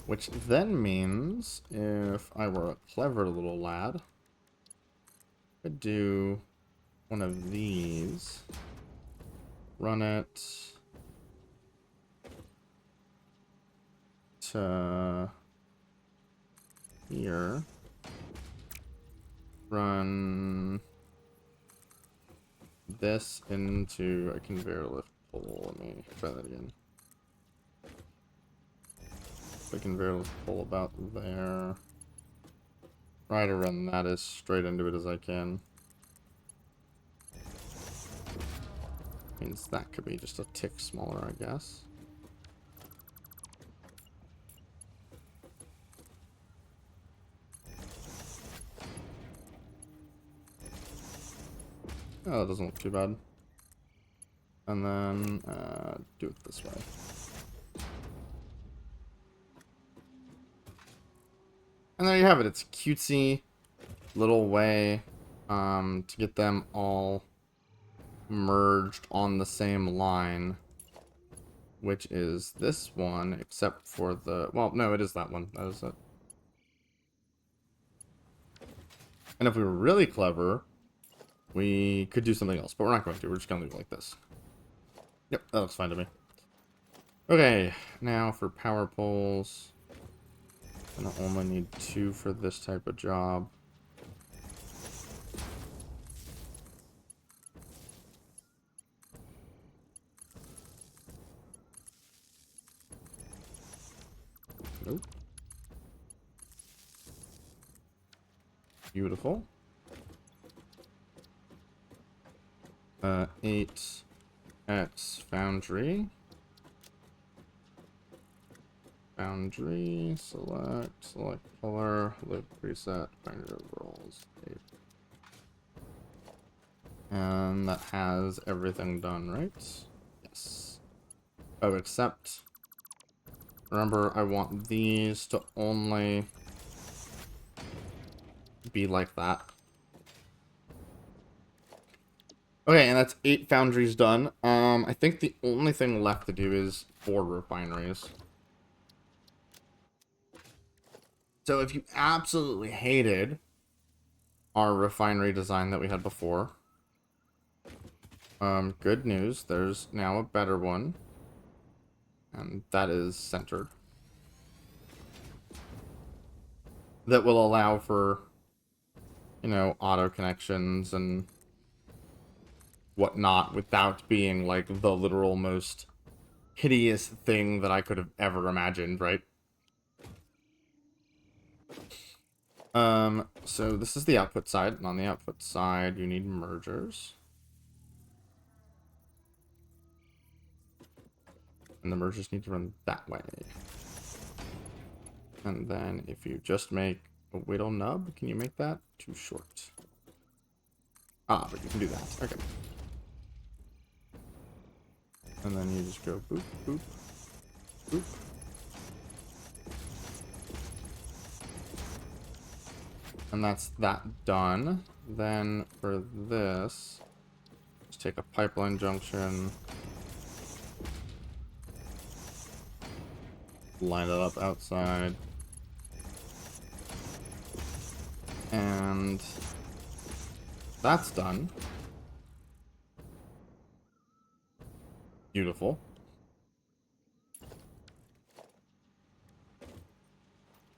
Which then means, if I were a clever little lad, I could do one of these, run it to here, run this into a conveyor lift pull. Let me try that again. I can barely pull about there. Try to run that as straight into it as I can. Means that could be just a tick smaller, I guess. Oh, that doesn't look too bad. And then do it this way. And there you have it. It's a cutesy little way to get them all merged on the same line, which is this one, except for the... Well, no, it is that one. That is it. And if we were really clever, we could do something else, but we're not going to. We're just going to leave it like this. Yep, that looks fine to me. Okay, now for power poles. I'm going to only need 2 for this type of job. Nope. Beautiful. 8x foundry. Foundry, select color, loop preset, binder rolls. 8. And that has everything done, right? Yes. Oh, except, remember, I want these to only be like that. Okay, and that's 8 foundries done. I think the only thing left to do is 4 refineries. So if you absolutely hated our refinery design that we had before, good news, there's now a better one, and that is centered. That will allow for, you know, auto connections and whatnot without being like the literal most hideous thing that I could have ever imagined, right? So this is the output side, and on the output side, you need mergers. And the mergers need to run that way. And then if you just make a whittle nub, can you make that? Too short. Ah, but you can do that. Okay. And then you just go boop, boop, boop. And that's that done. Then for this, just take a pipeline junction, line it up outside, and that's done. Beautiful.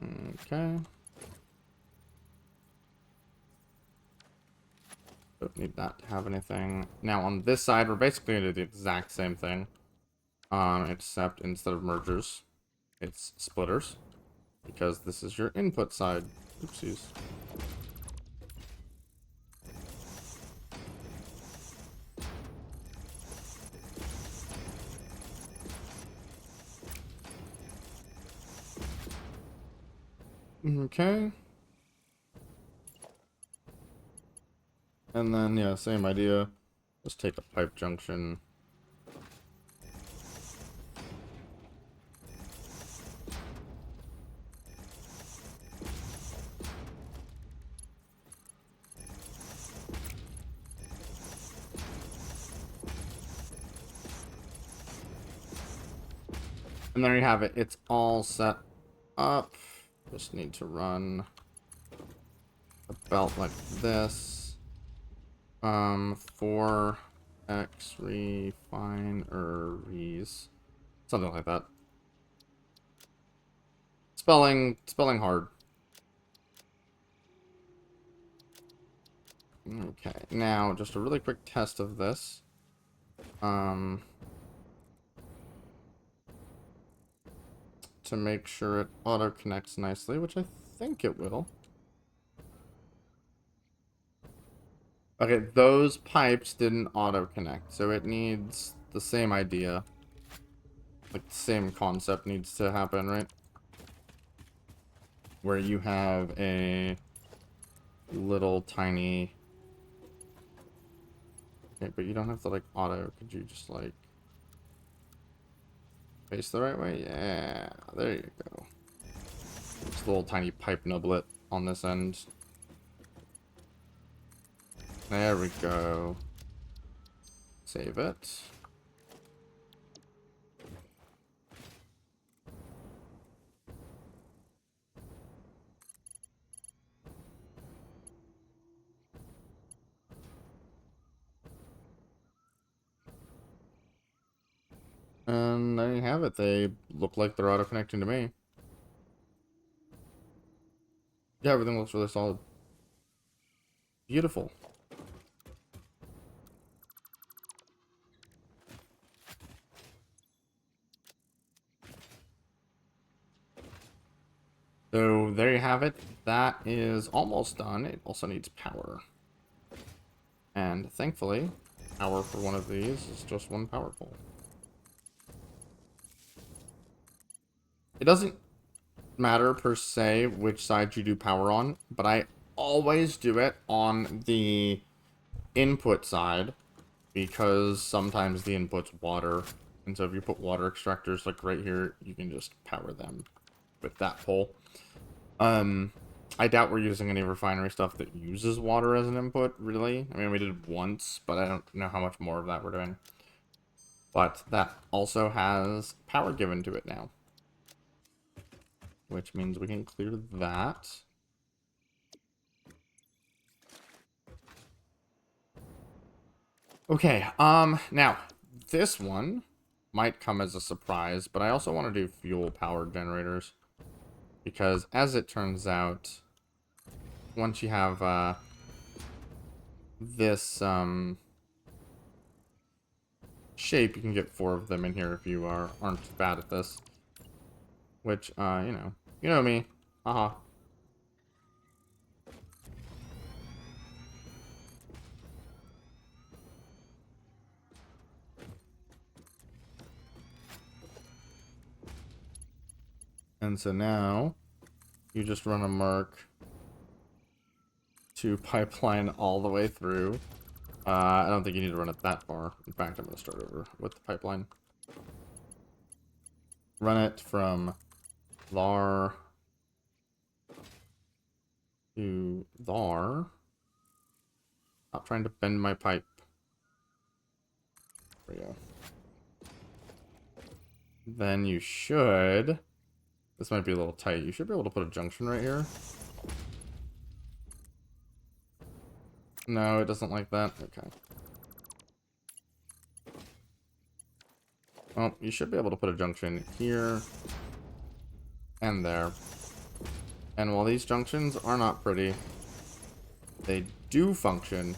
Okay. Don't need that to have anything. Now on this side, we're basically going to do the exact same thing. Except instead of mergers, it's splitters. Because this is your input side. Oopsies. Okay. And then, yeah, same idea. Just take a pipe junction. And there you have it. It's all set up. Just need to run a belt like this. 4x refineries. Something like that. Spelling hard. Okay, now just a really quick test of this. To make sure it auto connects nicely, which I think it will. Okay, those pipes didn't auto connect, so it needs the same idea. Like the same concept needs to happen, right? Where you have a little tiny... Okay, but you don't have to like auto. Could you just like face the right way? Yeah, there you go. Just a little tiny pipe nublet on this end. There we go. Save it. And there you have it. They look like they're auto-connecting to me. Yeah, everything looks really solid. Beautiful. So there you have it. That is almost done. It also needs power. And thankfully, power for one of these is just one power pole. It doesn't matter per se which side you do power on, but I always do it on the input side because sometimes the input's water. And so if you put water extractors like right here, you can just power them with that pole. I doubt we're using any refinery stuff that uses water as an input, really. I mean, we did once, but I don't know how much more of that we're doing. But that also has power given to it now. Which means we can clear that. Okay, now, this one might come as a surprise, but I also want to do fuel-powered generators. Because, as it turns out, once you have, this, shape, you can get 4 of them in here if you aren't bad at this. Which, you know me. Haha. And so now, you just run a mark to pipeline all the way through. I don't think you need to run it that far. In fact, I'm going to start over with the pipeline. Run it from there to there. Stop trying to bend my pipe. There we go. Then you should... This might be a little tight. You should be able to put a junction right here. No, it doesn't like that. Okay. Well, you should be able to put a junction here and there. And while these junctions are not pretty, they do function.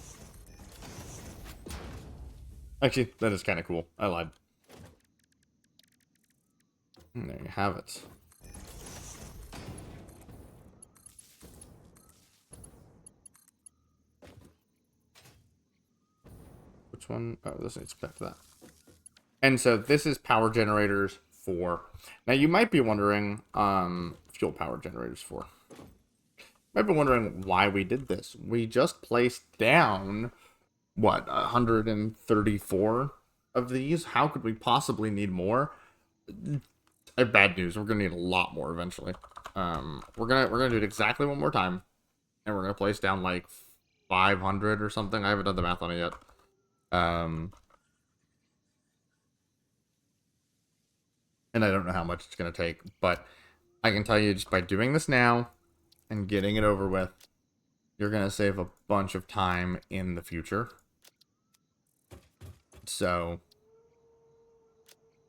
Actually, that is kind of cool. I lied. And there you have it. Which one? Oh, this needs to connect to that. And so this is power generators 4. Now you might be wondering, fuel power generators 4. You might be wondering why we did this. We just placed down, what, 134 of these? How could we possibly need more? I have bad news. We're gonna need a lot more eventually. We're gonna do it exactly one more time, and we're gonna place down like 500 or something. I haven't done the math on it yet. And I don't know how much it's gonna take, but I can tell you just by doing this now and getting it over with, you're gonna save a bunch of time in the future. So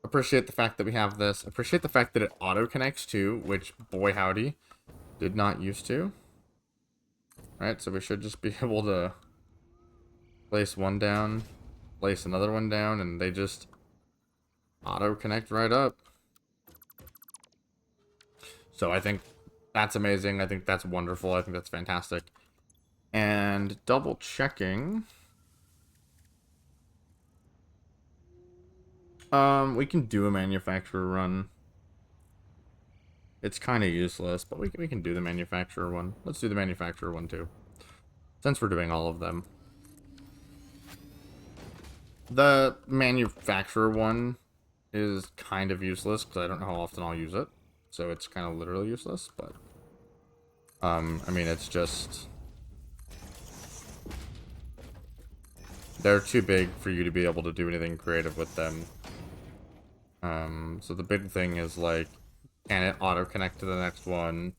appreciate the fact that we have this. Appreciate the fact that it auto connects too, which boy howdy, did not used to. Right, so we should just be able to place one down, place another one down, and they just auto connect right up. So I think that's amazing. I think that's wonderful. I think that's fantastic. And double checking. We can do a manufacturer run. It's kind of useless, but we can do the manufacturer one. Let's do the manufacturer one too, since we're doing all of them. The manufacturer one is kind of useless because I don't know how often I'll use it, so it's kind of literally useless. But I mean, it's just They're too big for you to be able to do anything creative with them. So the big thing is, like, can it auto-connect to the next one?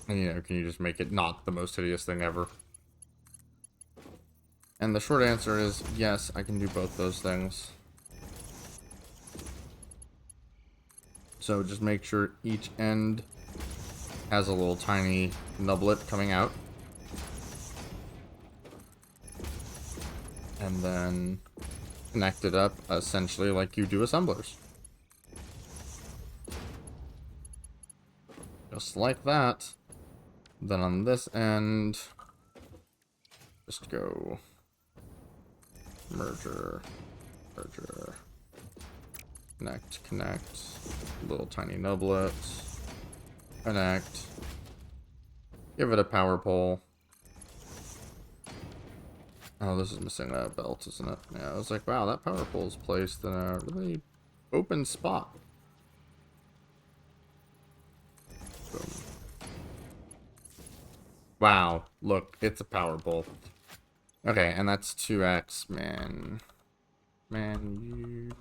And, you know, can you just make it not the most hideous thing ever? And the short answer is yes, I can do both those things. So just make sure each end has a little tiny nublet coming out. And then connect it up essentially like you do assemblers. Just like that. Then on this end, just go merger, merger, connect, connect, little tiny nublets, connect, give it a power pole. Oh, this is missing a belt, isn't it? Yeah, I was like, wow, that power pole is placed in a really open spot. Boom. Wow, look, it's a power pole. Okay, and that's 2x, man. Manufacturer.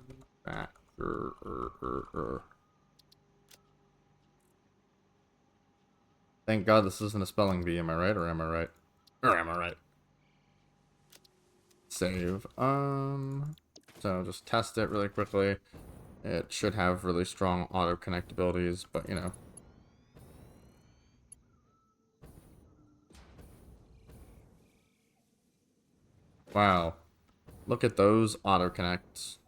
Thank God this isn't a spelling bee, am I right, or am I right? Or am I right? Save. So just test it really quickly. It should have really strong auto connect abilities, but you know. Wow. Look at those auto connects.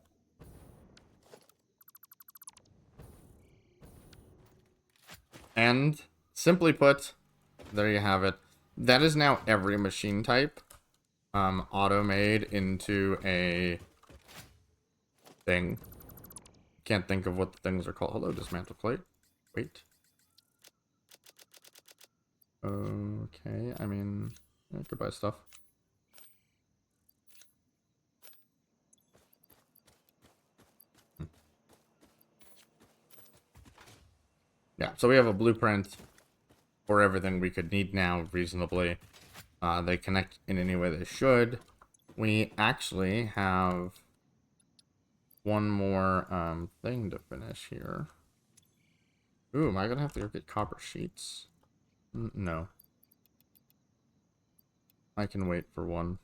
And simply put, there you have it. That is now every machine type auto made into a thing. Can't think of what the things are called. Hello, dismantle plate. Wait. Okay, I mean, yeah, goodbye stuff. Yeah, so we have a blueprint for everything we could need now reasonably. They connect in any way they should. We actually have one more thing to finish here. Ooh, am I gonna have to go get copper sheets? No. I can wait for one.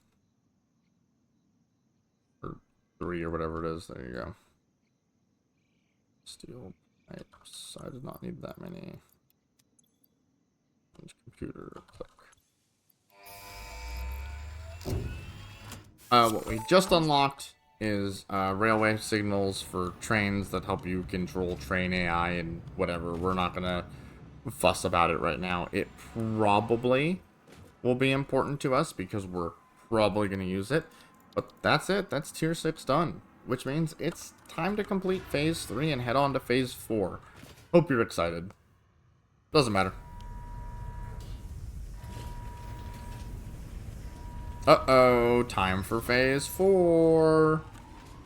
Or 3 or whatever it is. There you go. Steel pipes. I did not need that many. Computer, click. What we just unlocked is railway signals for trains that help you control train AI and whatever. We're not gonna fuss about it right now. It probably will be important to us because we're probably gonna use it. But that's it. That's tier 6 done. Which means it's time to complete phase 3 and head on to phase 4. Hope you're excited. Doesn't matter. Uh-oh, time for phase 4.